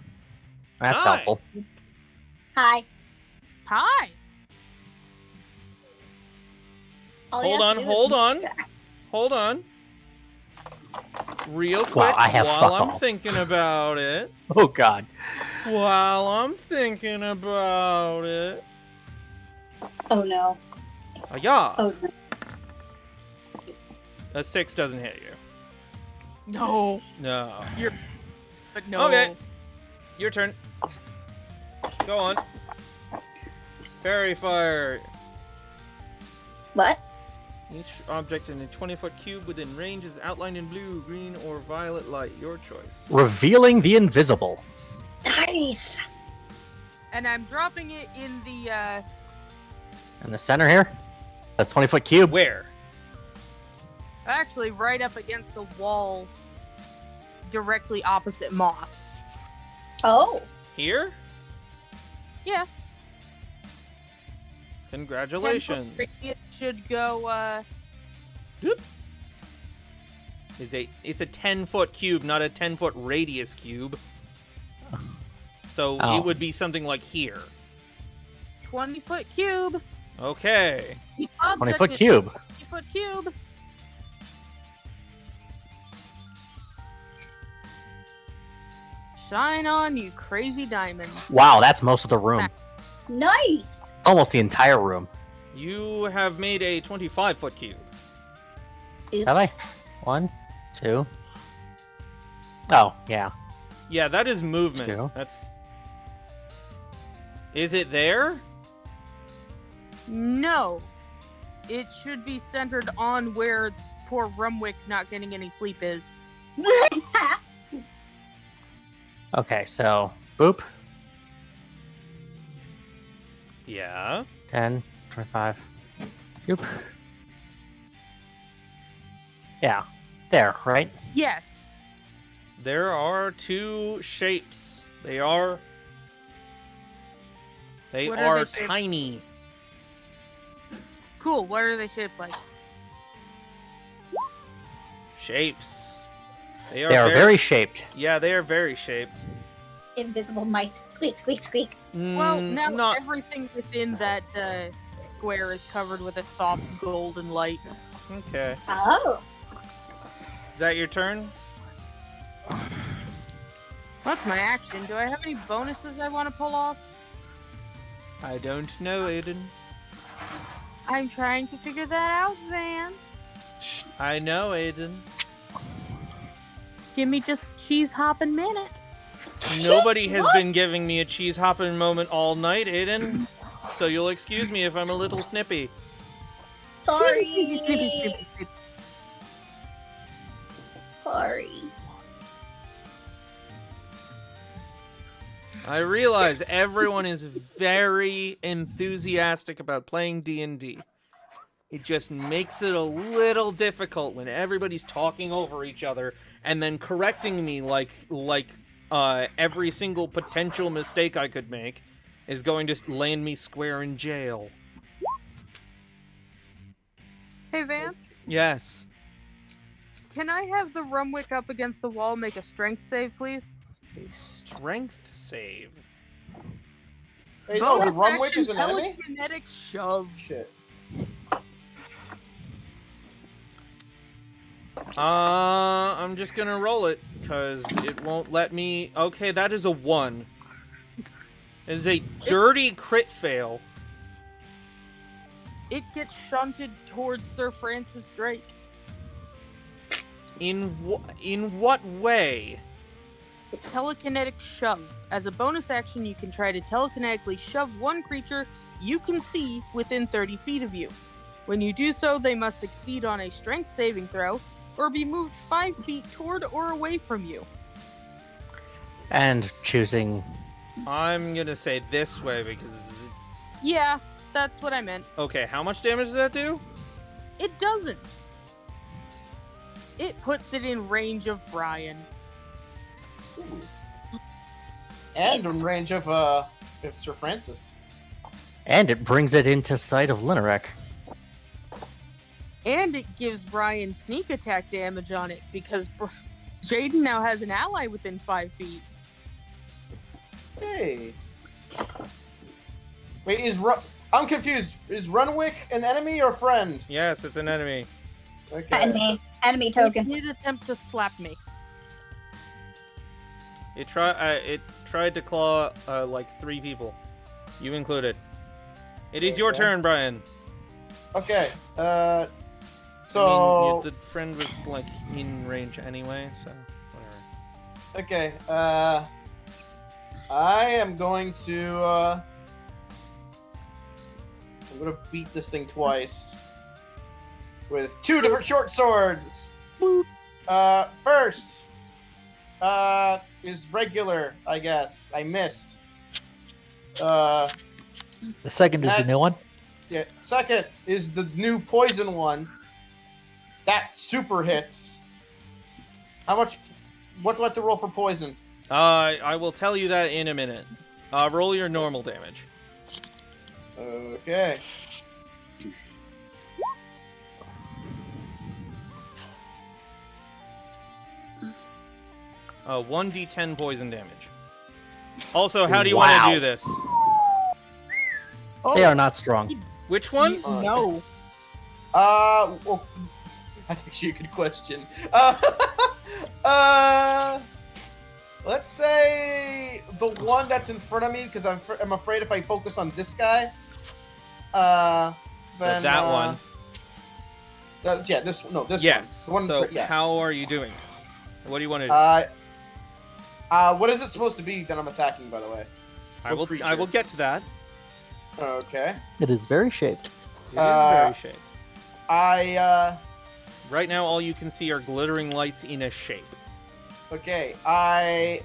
S2: That's
S1: Hi.
S2: helpful.
S3: Hi.
S6: Hi.
S3: All you
S1: Hold
S3: have
S1: on,
S3: to do is
S1: hold
S3: move
S1: on.
S3: back.
S1: Hold on. Real quick,
S2: Wow, I have
S1: while
S2: fuck
S1: I'm
S2: all.
S1: thinking about it.
S2: Oh, God.
S1: While I'm thinking about it.
S3: Oh no.
S1: Yeah.
S3: Oh no.
S1: A 6 doesn't hit you.
S6: No.
S1: No.
S6: But no.
S1: Okay. Your turn. Go on. Fairy fire.
S3: What?
S1: Each object in a 20-foot cube within range is outlined in blue, green, or violet light. Your choice.
S2: Revealing the invisible.
S3: Nice.
S6: And I'm dropping it in the,
S2: In the center here. That's 20-foot cube.
S1: Where?
S6: actually right up against the wall directly opposite Moss.
S3: Oh.
S1: Here?
S6: Yeah.
S1: Congratulations.
S6: It should go,
S1: It's a 10-foot cube, not a 10-foot radius cube. So
S2: Oh.
S1: it would be something like here.
S6: 20-foot cube.
S1: Okay.
S2: 20-foot cube.
S6: 20-foot cube. Shine on, you crazy diamond.
S2: Wow, that's most of the room.
S3: Nice.
S2: Almost the entire room.
S1: You have made a 25-foot cube.
S3: Oops.
S2: Have I? 1, 2. Oh, yeah.
S1: Yeah, that is movement.
S2: Two.
S1: That's. Is it there?
S6: No. It should be centered on where poor Rumwick not getting any sleep is.
S2: Okay, so boop.
S1: Yeah.
S2: 10, 25. Boop. Yeah, there, right?
S6: Yes.
S1: There are two shapes. They are. They
S6: What
S1: are
S6: are they shaped?
S1: tiny.
S6: Cool. What are they shaped like?
S1: Shapes.
S2: They are very shaped.
S1: Yeah, they are very shaped.
S3: Invisible mice. Squeak, squeak, squeak.
S6: Well, now
S1: not.
S6: everything within that square is covered with a soft golden light.
S1: Okay.
S3: Oh.
S1: Is that your turn?
S6: That's my action. Do I have any bonuses I want to pull off?
S1: I don't know, Aiden.
S6: I'm trying to figure that out, Vance.
S1: I know, Aiden.
S6: Give me just a cheese hopping minute.
S1: Nobody has been giving me a cheese hopping moment all night, Aiden. So you'll excuse me if I'm a little snippy.
S3: Sorry.
S6: Snippy.
S3: Sorry.
S1: I realize everyone is very enthusiastic about playing D&D. It just makes it a little difficult when everybody's talking over each other and then correcting me like every single potential mistake I could make is going to land me square in jail.
S6: Hey, Vance.
S1: Yes.
S6: Can I have the Rumwick up against the wall make a strength save, please?
S1: A strength save.
S5: Hey, no, the
S6: Bonus
S5: Rumwick
S6: action
S5: is an enemy?
S6: telekinetic shove.
S5: Shit.
S1: I'm just gonna roll it, because it won't let me... Okay, that is a 1. It is a dirty crit fail.
S6: It gets shunted towards Sir Francis Drake.
S1: In what way?
S6: Telekinetic shove. As a bonus action, you can try to telekinetically shove one creature you can see within 30 feet of you. When you do so, they must succeed on a strength saving throw, or be moved 5 feet toward or away from you.
S2: And choosing...
S1: I'm gonna say this way because it's...
S6: Yeah, that's what I meant.
S1: Okay, how much damage does that do?
S6: It doesn't. It puts it in range of Brian.
S5: And in range of Sir Francis.
S2: And it brings it into sight of Linarek.
S6: And it gives Brian sneak attack damage on it, because Jaden now has an ally within 5 feet.
S5: Hey. Wait, I'm confused. Is Runwick an enemy or friend?
S1: Yes, it's an enemy.
S5: Okay.
S3: Enemy token.
S6: It did attempt to slap me.
S1: It tried to claw like 3 people, you included. It is your
S5: Okay.
S1: turn, Brian.
S5: Okay.
S1: I mean, the friend was like in range anyway, so whatever.
S5: Okay. I am going to. I'm gonna beat this thing twice with 2 different short swords.
S6: Boop.
S5: First, is regular, I guess. I missed.
S2: The second is the new one.
S5: Yeah. Second is the new poison one. That super hits. How much? What do I have to roll for poison?
S1: I will tell you that in a minute. Roll your normal damage.
S5: Okay.
S1: Uh, 1d10 poison damage. Also, how do you want to
S2: Wow.
S1: do this?
S6: Oh,
S2: They are not strong.
S1: Which one?
S6: No.
S5: Well, that's actually a good question. Let's say the one that's in front of me, because I'm afraid if I focus on this guy, then
S1: So that one.
S5: Yeah, this one.
S1: Yes.
S5: The one,
S1: So
S5: yeah.
S1: how are you doing this? What do you want to do?
S5: What is it supposed to be that I'm attacking, by the way?
S1: I will
S5: creature?
S1: get to that.
S5: Okay.
S2: It is very shaped.
S1: It is very shaped. Right now, all you can see are glittering lights in a shape.
S5: Okay. I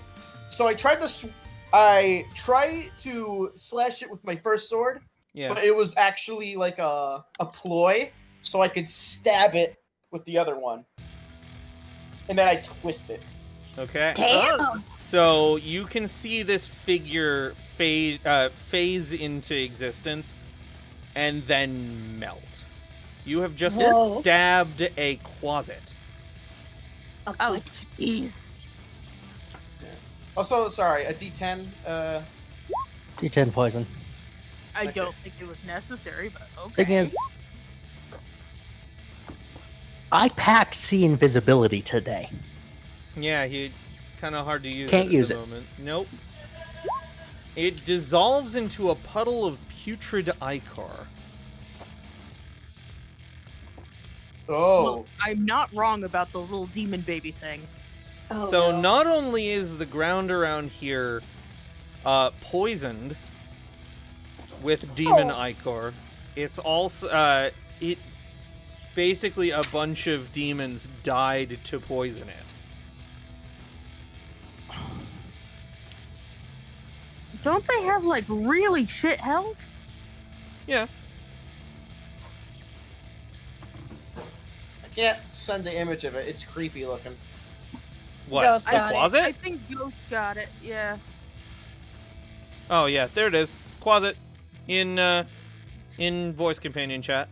S5: tried to slash it with my first sword,
S1: Yeah.
S5: but it was actually like a ploy, so I could stab it with the other one, and then I twist it.
S1: Okay.
S3: Damn.
S1: So you can see this figure phase into existence and then melt. You have just
S3: Whoa.
S1: stabbed a closet.
S6: Oh, jeez.
S5: Also, sorry, a D10.
S2: D10 poison.
S6: I
S5: Okay.
S6: don't think it was necessary, but okay.
S2: Thing is, I packed see invisibility today.
S1: Yeah, it's kind of hard to use
S2: Can't
S1: it
S2: use
S1: at
S2: it.
S1: the moment. Nope. It dissolves into a puddle of putrid ichor.
S5: Oh.
S6: Well, I'm not wrong about the little demon baby thing.
S3: Oh,
S1: So
S3: no.
S1: not only is the ground around here poisoned with demon ichor, it's also it basically a bunch of demons died to poison it.
S6: Don't they have like really shit health?
S1: Yeah.
S5: I can't send the image of it. It's creepy looking.
S1: What?
S3: Ghost
S1: The
S3: got it.
S1: closet?
S6: I think Ghost got it. Yeah.
S1: Oh yeah, there it is. Closet in voice companion chat.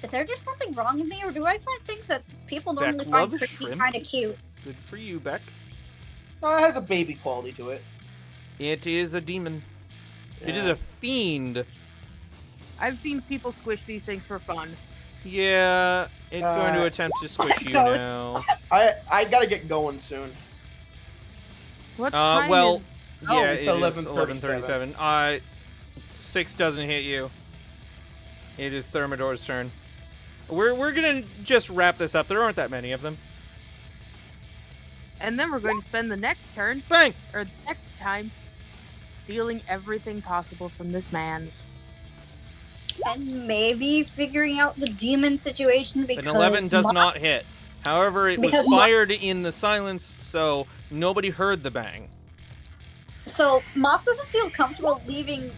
S3: Is there just something wrong with me, or do I find things that people
S1: Beck
S3: normally find
S1: loves
S3: pretty
S1: shrimp.
S3: kind of cute?
S1: Good for you, Beck.
S5: No, it has a baby quality to it.
S1: It is a demon. It is
S5: Yeah.
S1: a fiend.
S6: I've seen people squish these things for fun.
S1: Yeah, it's going to attempt to squish you
S3: Ghost.
S1: now.
S5: I gotta get going soon.
S6: What time
S1: Well,
S6: is...
S1: yeah,
S6: Oh,
S1: it
S5: it's
S1: is
S5: 11:37.
S1: 11:37. 6 doesn't hit you. It is Thermidor's turn. We're gonna just wrap this up. There aren't that many of them.
S6: And then we're going to spend the next turn,
S1: Bang!
S6: or the next time, stealing everything possible from this man's.
S3: And maybe figuring out the demon situation because
S1: An 11 does
S3: Mo-
S1: not hit. However, it was
S3: Because Mo-
S1: fired in the silence, so nobody heard the bang.
S3: So Moss doesn't feel comfortable leaving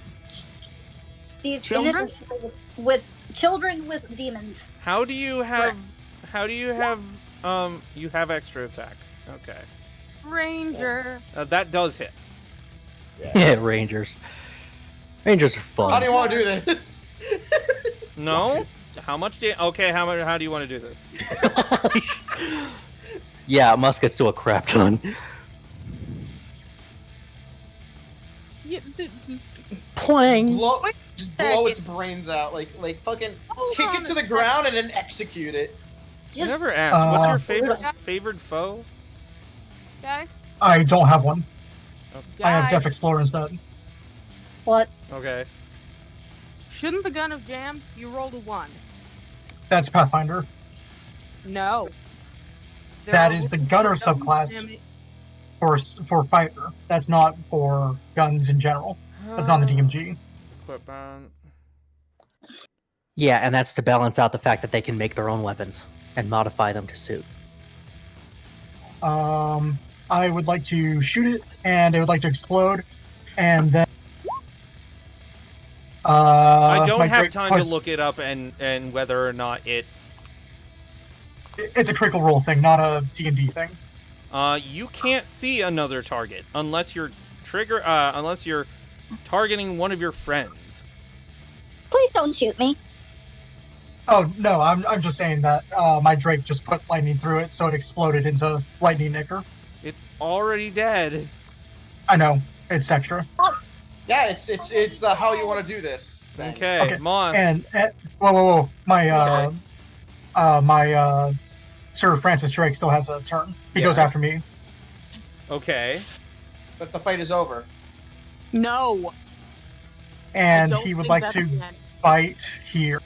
S3: these
S6: Children?
S3: innocent people with children with demons.
S1: How do you have? How do you have? You have extra attack. Okay.
S6: Ranger.
S1: That does hit.
S2: Yeah, Rangers. Rangers are
S5: How
S2: fun.
S5: do you want to do this?
S1: No. How much? Okay. How do you want to do this?
S2: Yeah, muskets do a crap ton.
S6: Yeah,
S2: Plang.
S5: Just blow its brains out, like fucking
S6: hold
S5: kick
S6: on
S5: it to
S6: a
S5: the
S6: second.
S5: ground and then execute it.
S1: I
S3: Just
S1: never asked. What's your
S3: Uh,
S1: favored foe?
S6: Guys,
S4: I don't have one. I have
S6: guys,
S4: Deaf Explorer instead.
S3: what?
S1: Okay.
S6: shouldn't the gun have jammed? You rolled a 1.
S4: That's Pathfinder.
S6: No.
S4: That is the gunner subclass for fighter. That's not for guns in general. That's not in the DMG.
S1: Equip on.
S2: Yeah, and that's to balance out the fact that they can make their own weapons and modify them to suit.
S4: I would like to shoot it, and it would like to explode, and then.
S1: I don't
S4: my
S1: have
S4: Drake
S1: time to
S4: puts-
S1: look it up and whether or not it.
S4: It's a critical role thing, not a D&D thing.
S1: You can't see another target unless you're unless you're targeting one of your friends.
S3: Please don't shoot me.
S4: Oh no, I'm just saying that my Drake just put lightning through it, so it exploded into lightning nicker.
S1: It's already dead.
S4: I know. It's extra.
S5: Yeah, it's the how you want to do this thing.
S1: Okay,
S4: Okay,
S1: Moss.
S4: And whoa. My
S1: Okay.
S4: Sir Francis Drake still has a turn. He goes
S1: Yes.
S4: after me.
S1: Okay.
S5: But the fight is over.
S6: No.
S4: And
S6: I don't
S4: he would
S6: think
S4: like
S6: that's
S4: to
S6: the end.
S4: fight here.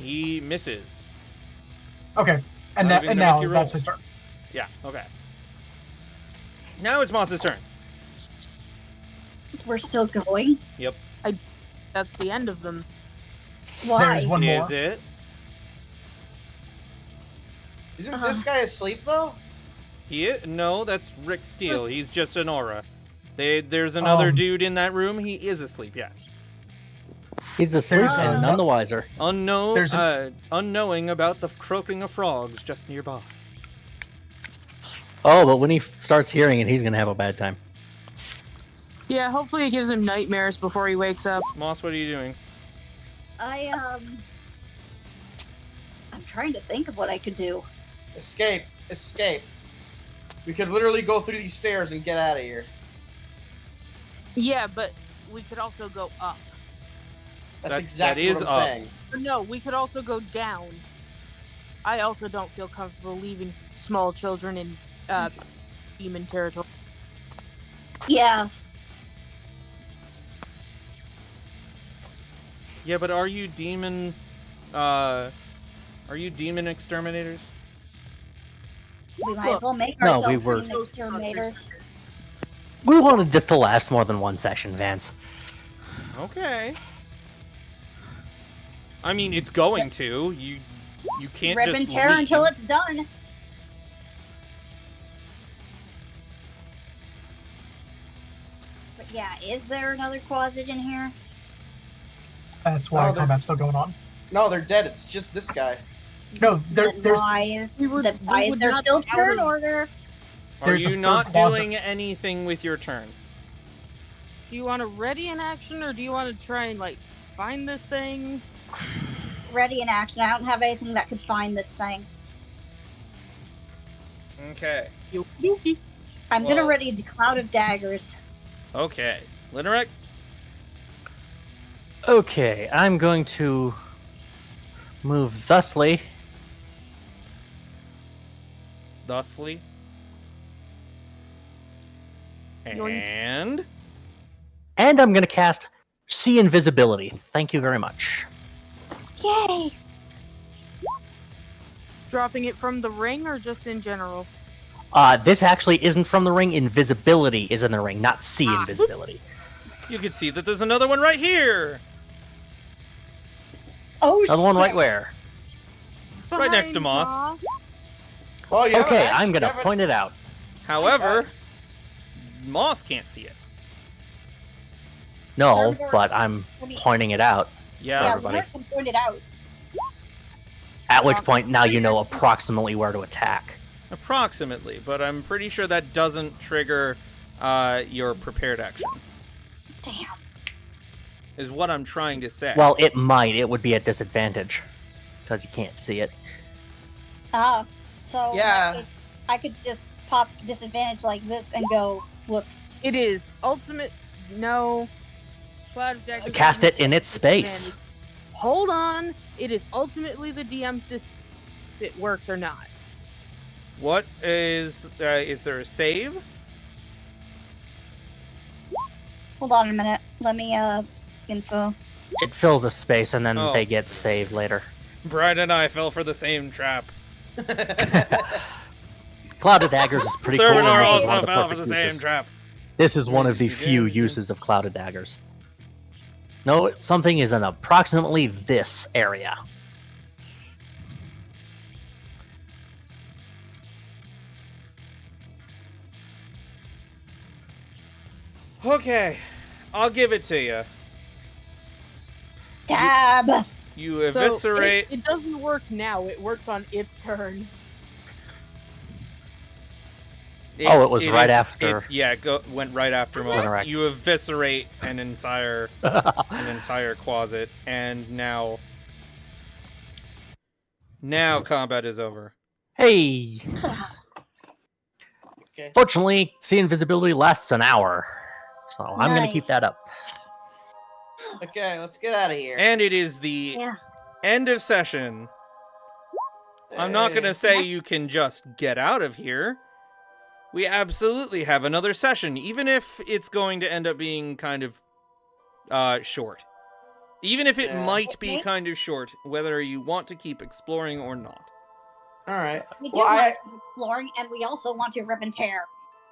S1: He misses.
S4: Okay. And,
S1: Not even gonna
S4: now
S1: make you
S4: that's
S1: roll.
S4: his turn.
S1: Yeah, okay. Now it's Moss's turn.
S3: We're still going.
S1: Yep.
S6: That's the end of them.
S3: Why?
S4: There's one more.
S1: Is it?
S5: Isn't this guy asleep though?
S1: No, that's Rick Steele. He's just an aura. There's another dude in that room. He is asleep, yes.
S2: He's asleep
S4: There's
S2: and none the wiser.
S1: Unknowing about the croaking of frogs just nearby.
S2: Oh, but when he starts hearing it, he's gonna have a bad time.
S6: Yeah, hopefully it gives him nightmares before he wakes up.
S1: Moss, what are you doing?
S3: I'm trying to think of what I could do.
S5: Escape. We could literally go through these stairs and get out of here.
S6: Yeah, but we could also go up.
S5: That's exactly
S1: that is
S5: what I'm
S1: up.
S5: saying.
S6: Or no, we could also go down. I also don't feel comfortable leaving small children in demon territory.
S3: Yeah.
S1: Yeah, but are you demon exterminators?
S3: We might as well make
S2: No, we
S3: ourselves
S2: were-
S3: an exterminator.
S2: We wanted this to last more than one session, Vance.
S1: Okay. I mean, it's going to. You can't
S3: Rip
S1: just
S3: and tear
S1: leave.
S3: until it's done. But yeah, is there another closet in here?
S4: That's why
S5: Oh, there-
S4: combat's still going on.
S5: No, they're dead. It's just this guy.
S4: No,
S3: Then
S4: there's
S3: why is
S6: We would-
S3: then why
S6: we
S3: is
S6: would
S3: there
S6: not
S3: still
S6: be out
S3: turn
S6: of-
S3: order?
S1: Are
S4: There's the
S1: you
S4: third
S1: not
S4: closet.
S1: doing anything with your turn?
S6: Do you want to ready an action, or do you want to try and find this thing?
S3: Ready in action. I don't have anything that could find this thing.
S1: Okay.
S6: Yuki.
S3: I'm gonna
S1: Well-
S3: ready the cloud of daggers.
S1: Okay. Linerek?
S2: Okay, I'm going to move thusly.
S1: Thusly.
S6: Yoink.
S1: And
S2: And I'm going to cast See Invisibility. Thank you very much.
S3: Yay!
S6: Dropping it from the ring, or just in general?
S2: This actually isn't from the ring. Invisibility is in the ring, not See Invisibility.
S1: you can see that there's another one right here.
S3: Oh
S2: Another one right
S3: shit.
S2: where?
S1: Right next to
S6: Behind
S1: Moss.
S6: Moss.
S5: Oh, you
S2: Okay,
S5: haven't
S2: I'm going to
S5: actually-
S2: point it out.
S1: However, Moss can't see it.
S2: No,
S3: Third
S2: but I'm pointing it out.
S1: Yeah.
S3: Yeah,
S2: everybody.
S3: Leonard can point it out.
S2: At which point, now you know approximately where to attack.
S1: Approximately, but I'm pretty sure that doesn't trigger your prepared action.
S3: Damn.
S1: Is what I'm trying to say.
S2: Well, it might. It would be at disadvantage. Because you can't see it.
S3: So
S5: Yeah.
S3: I could just pop disadvantage like this and go, look.
S6: It is ultimate. No. Cloud of daggers.
S2: Cast it in its space.
S6: Disadvantage. Hold on. It is ultimately the DM's if it works or not.
S1: What is there a save?
S3: Hold on a minute. Let me info.
S2: It fills a space and then
S1: Oh.
S2: they get saved later.
S1: Brian and I fell for the same trap.
S2: Cloud of Daggers is pretty cool.
S1: Thurman
S2: and
S3: Thurman
S2: this is
S1: also
S2: one of the
S1: fell for
S2: perfect
S1: the same
S2: uses.
S1: trap.
S2: This is one of the
S1: You
S2: few
S1: did.
S2: uses of Cloud of Daggers. No, something is in approximately this area.
S1: Okay, I'll give it to you.
S3: Dab.
S1: You
S6: So
S1: eviscerate.
S6: it doesn't work now. It works on its turn.
S2: Oh, it was right after.
S1: Went right after Moss.
S2: Interact.
S1: You eviscerate an entire closet, and now combat is over.
S2: Hey!
S5: Okay.
S2: Fortunately, see invisibility lasts an hour, so I'm gonna keep
S3: Nice.
S2: that up.
S5: Okay, let's get out of here.
S1: And it is the
S3: Yeah.
S1: end of session. I'm not going to say
S3: Yeah.
S1: you can just get out of here. We absolutely have another session, even if it's going to end up being kind of short. Even if it
S5: Yeah.
S1: might be
S3: Okay.
S1: kind of short, whether you want to keep exploring or not.
S5: All right.
S3: We do
S5: Well,
S3: want to keep exploring, and we also want to rip and tear.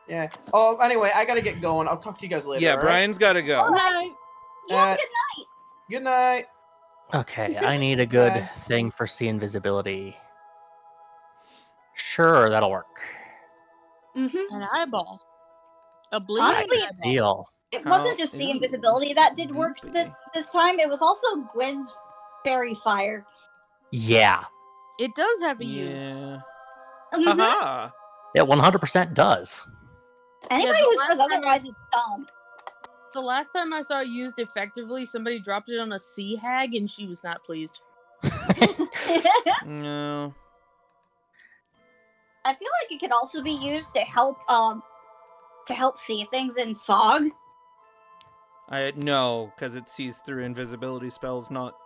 S5: Yeah. Oh, anyway, I gotta get going. I'll talk to you guys later.
S1: Yeah,
S5: all right?
S1: Brian's got to go.
S6: Night.
S3: Yeah,
S5: Good night.
S2: Okay, I need a good
S5: Bye.
S2: thing for see invisibility. Sure, that'll work.
S3: Mm-hmm.
S6: An eyeball. A
S2: I
S6: bleeding
S3: Honestly,
S2: can
S6: eyeball.
S2: steal.
S3: It
S1: How-
S3: wasn't just the invisibility that did work this time. It was also Gwen's fairy fire.
S2: Yeah,
S6: It does have a use.
S1: Yeah.
S3: Mhm.
S1: Haha.
S2: it 100% does.
S3: Anybody
S6: Yeah, the
S3: who
S6: last
S3: says
S6: time
S3: otherwise is dumb.
S6: The last time I saw it used effectively, somebody dropped it on a sea hag and she was not pleased.
S1: No.
S3: I feel like it could also be used to help see things in fog.
S1: No, because it sees through invisibility spells, not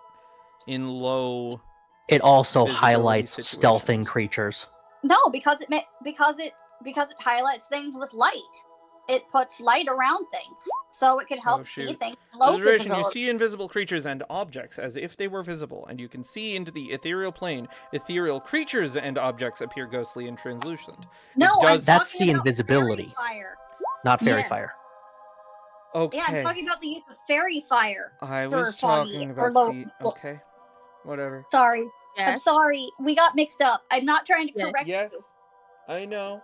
S1: in low.
S2: It also
S1: Visibility
S2: highlights stealthing
S1: situations.
S2: creatures.
S3: No, because it highlights things with light. It puts light around things, so it can help see
S1: shoot.
S3: things low
S1: Alliteration, you
S3: visibility.
S1: see invisible creatures and objects as if they were visible, and you can see into the ethereal plane. Ethereal creatures and objects appear ghostly and translucent.
S3: No,
S1: It
S3: I'm
S1: does-
S2: That's
S3: talking
S2: the
S3: about
S2: invisibility.
S3: fairy fire.
S2: Not fairy
S3: Yes.
S2: fire.
S1: Okay.
S3: Yeah, I'm talking about the use of fairy fire
S1: I
S3: for
S1: was
S3: foggy
S1: talking
S3: or
S1: about
S3: low.
S1: Okay. Whatever.
S3: Sorry, I'm
S6: Yes.
S3: sorry. We got mixed up. I'm not trying to
S6: Yes.
S3: correct
S1: Yes.
S3: you.
S1: I know.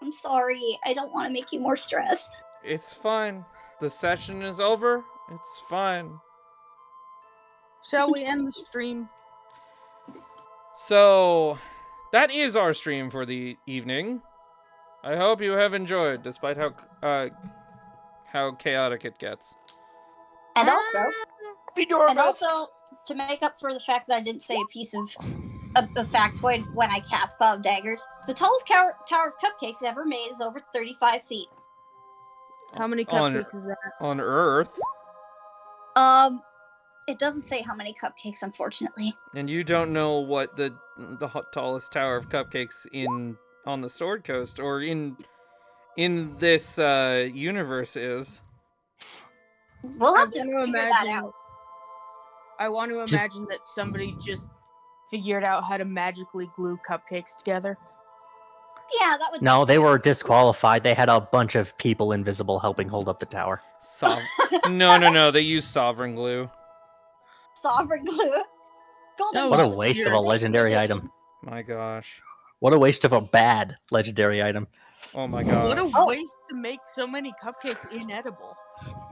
S3: I'm sorry. I don't want to make you more stressed.
S1: It's fine. The session is over. It's fine.
S6: Shall we end the stream?
S1: So, that is our stream for the evening. I hope you have enjoyed, despite how chaotic it gets.
S3: And also,
S2: Be your
S3: and
S2: best.
S3: also, to make up for the fact that I didn't say a piece of a factoid when I cast Cloud Daggers, the tallest tower of cupcakes ever made is over 35 feet.
S6: How many
S1: On-
S6: cupcakes is that?
S1: On Earth.
S3: It doesn't say how many cupcakes, unfortunately.
S1: And you don't know what the tallest tower of cupcakes on the Sword Coast or in this universe is.
S3: We'll have to
S6: want
S3: figure that out.
S6: I want to imagine that somebody just figured out how to magically glue cupcakes together.
S3: Yeah, that would.
S2: No,
S3: make
S2: they were
S3: sense.
S2: disqualified. They had a bunch of people invisible helping hold up the tower.
S1: No. They use sovereign glue.
S3: Sovereign glue. Golden
S6: Oh,
S2: What a
S3: balls.
S2: waste of a legendary item.
S1: My gosh.
S2: What a waste of a bad legendary item.
S1: Oh my god.
S6: What a
S3: Oh.
S6: waste to make so many cupcakes inedible.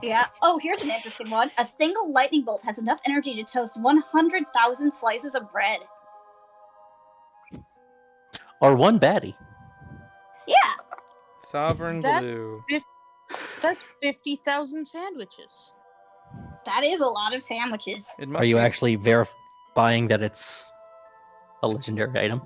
S3: Yeah. Oh, here's an interesting one. A single lightning bolt has enough energy to toast 100,000 slices of bread.
S2: Or one baddie.
S3: Yeah.
S1: Sovereign
S6: That's
S1: glue.
S6: That's 50,000 sandwiches.
S3: That is a lot of sandwiches.
S1: It
S2: Are
S1: must
S2: you
S1: be-
S2: actually verifying that it's a legendary item?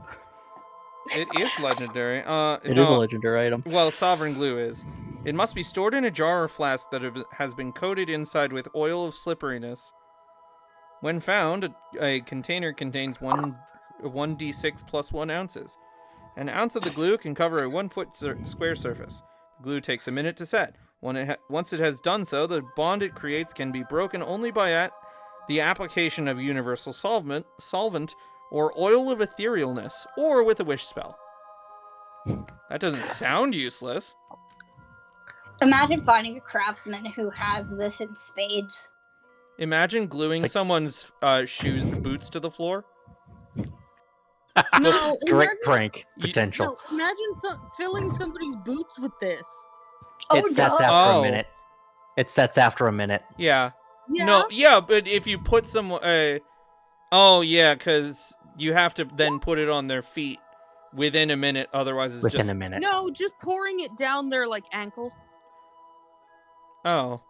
S1: It is legendary.
S2: It is a legendary item.
S1: Well, sovereign glue is. It must be stored in a jar or flask that has been coated inside with oil of slipperiness. When found, a container contains 1d6 plus 1 ounces. An ounce of the glue can cover a 1 foot square surface. The glue takes a minute to set. Once it has done so, the bond it creates can be broken only by the application of universal solvent, or oil of etherealness, or with a wish spell. That doesn't sound useless.
S3: Imagine finding a craftsman who has this in spades.
S1: Imagine gluing
S2: It's like-
S1: someone's boots to the floor.
S6: No,
S2: Great
S6: imagine,
S2: prank
S1: You-
S2: potential.
S6: no, imagine filling somebody's boots with this.
S3: Oh
S2: It sets
S3: no!
S2: after
S1: Oh.
S2: a minute. It sets after a minute.
S1: Yeah.
S6: Yeah.
S1: No, yeah, but if you put some... oh, yeah, because you have to then put it on their feet within a minute, otherwise it's
S2: Within
S1: just...
S2: a minute.
S6: No, just pouring it down their like ankle.
S1: Oh.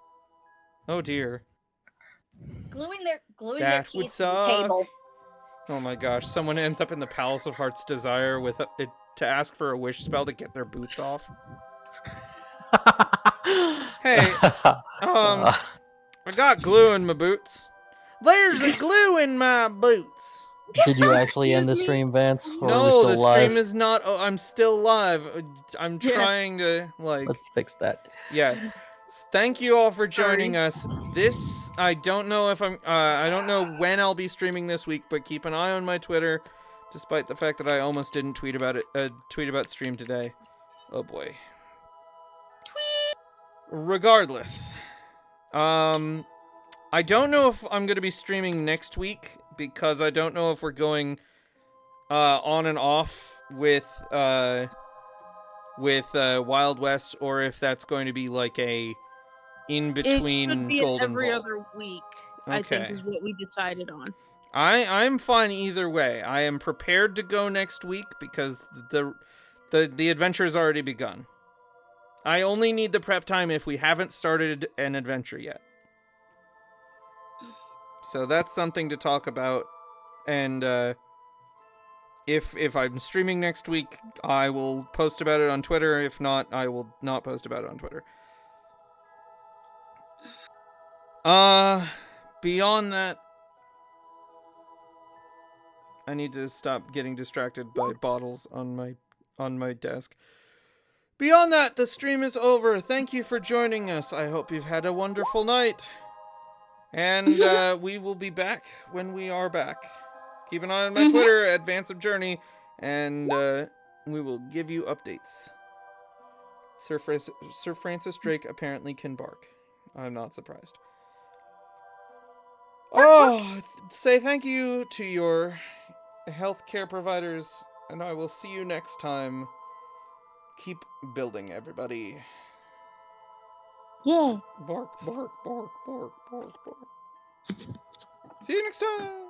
S1: Oh, dear.
S3: Gluing their
S1: That would
S3: keys to the
S1: suck.
S3: table.
S1: Oh my gosh, someone ends up in the Palace of Heart's Desire with a to ask for a wish spell to get their boots off. Hey, I got glue in my boots. There's a glue in my boots.
S2: Did you actually end the
S6: Excuse me?
S2: stream, Vance? Or are we
S1: No,
S2: still
S1: the
S2: live?
S1: stream is not. Oh, I'm still live. I'm
S6: Yeah.
S1: trying to
S2: Let's fix that.
S1: Yes. Thank you all for joining us. This I don't know if I don't know when I'll be streaming this week, but keep an eye on my Twitter, despite the fact that I almost didn't tweet about stream today. Oh boy. Regardless, I don't know if I'm gonna be streaming next week because I don't know if we're going on and off with Wild West, or if that's going to be like a in between
S6: It should be
S1: Golden
S6: every
S1: Vault.
S6: other week. I think
S1: Okay.
S6: is what we decided on.
S1: I'm fine either way. I am prepared to go next week because the adventure has already begun. I only need the prep time if we haven't started an adventure yet. So that's something to talk about, and if I'm streaming next week, I will post about it on Twitter. If not, I will not post about it on Twitter. Beyond that, I need to stop getting distracted by bottles on my desk. Beyond that, the stream is over. Thank you for joining us. I hope you've had a wonderful night. And we will be back when we are back. Keep an eye on my Twitter at Vance of Journey, and we will give you updates. Sir Francis Drake apparently can bark. I'm not surprised. Oh, say thank you to your healthcare providers, and I will see you next time. Keep building, everybody.
S6: Yeah.
S1: Bark, bark, bark, bark, bark, bark. See you next time!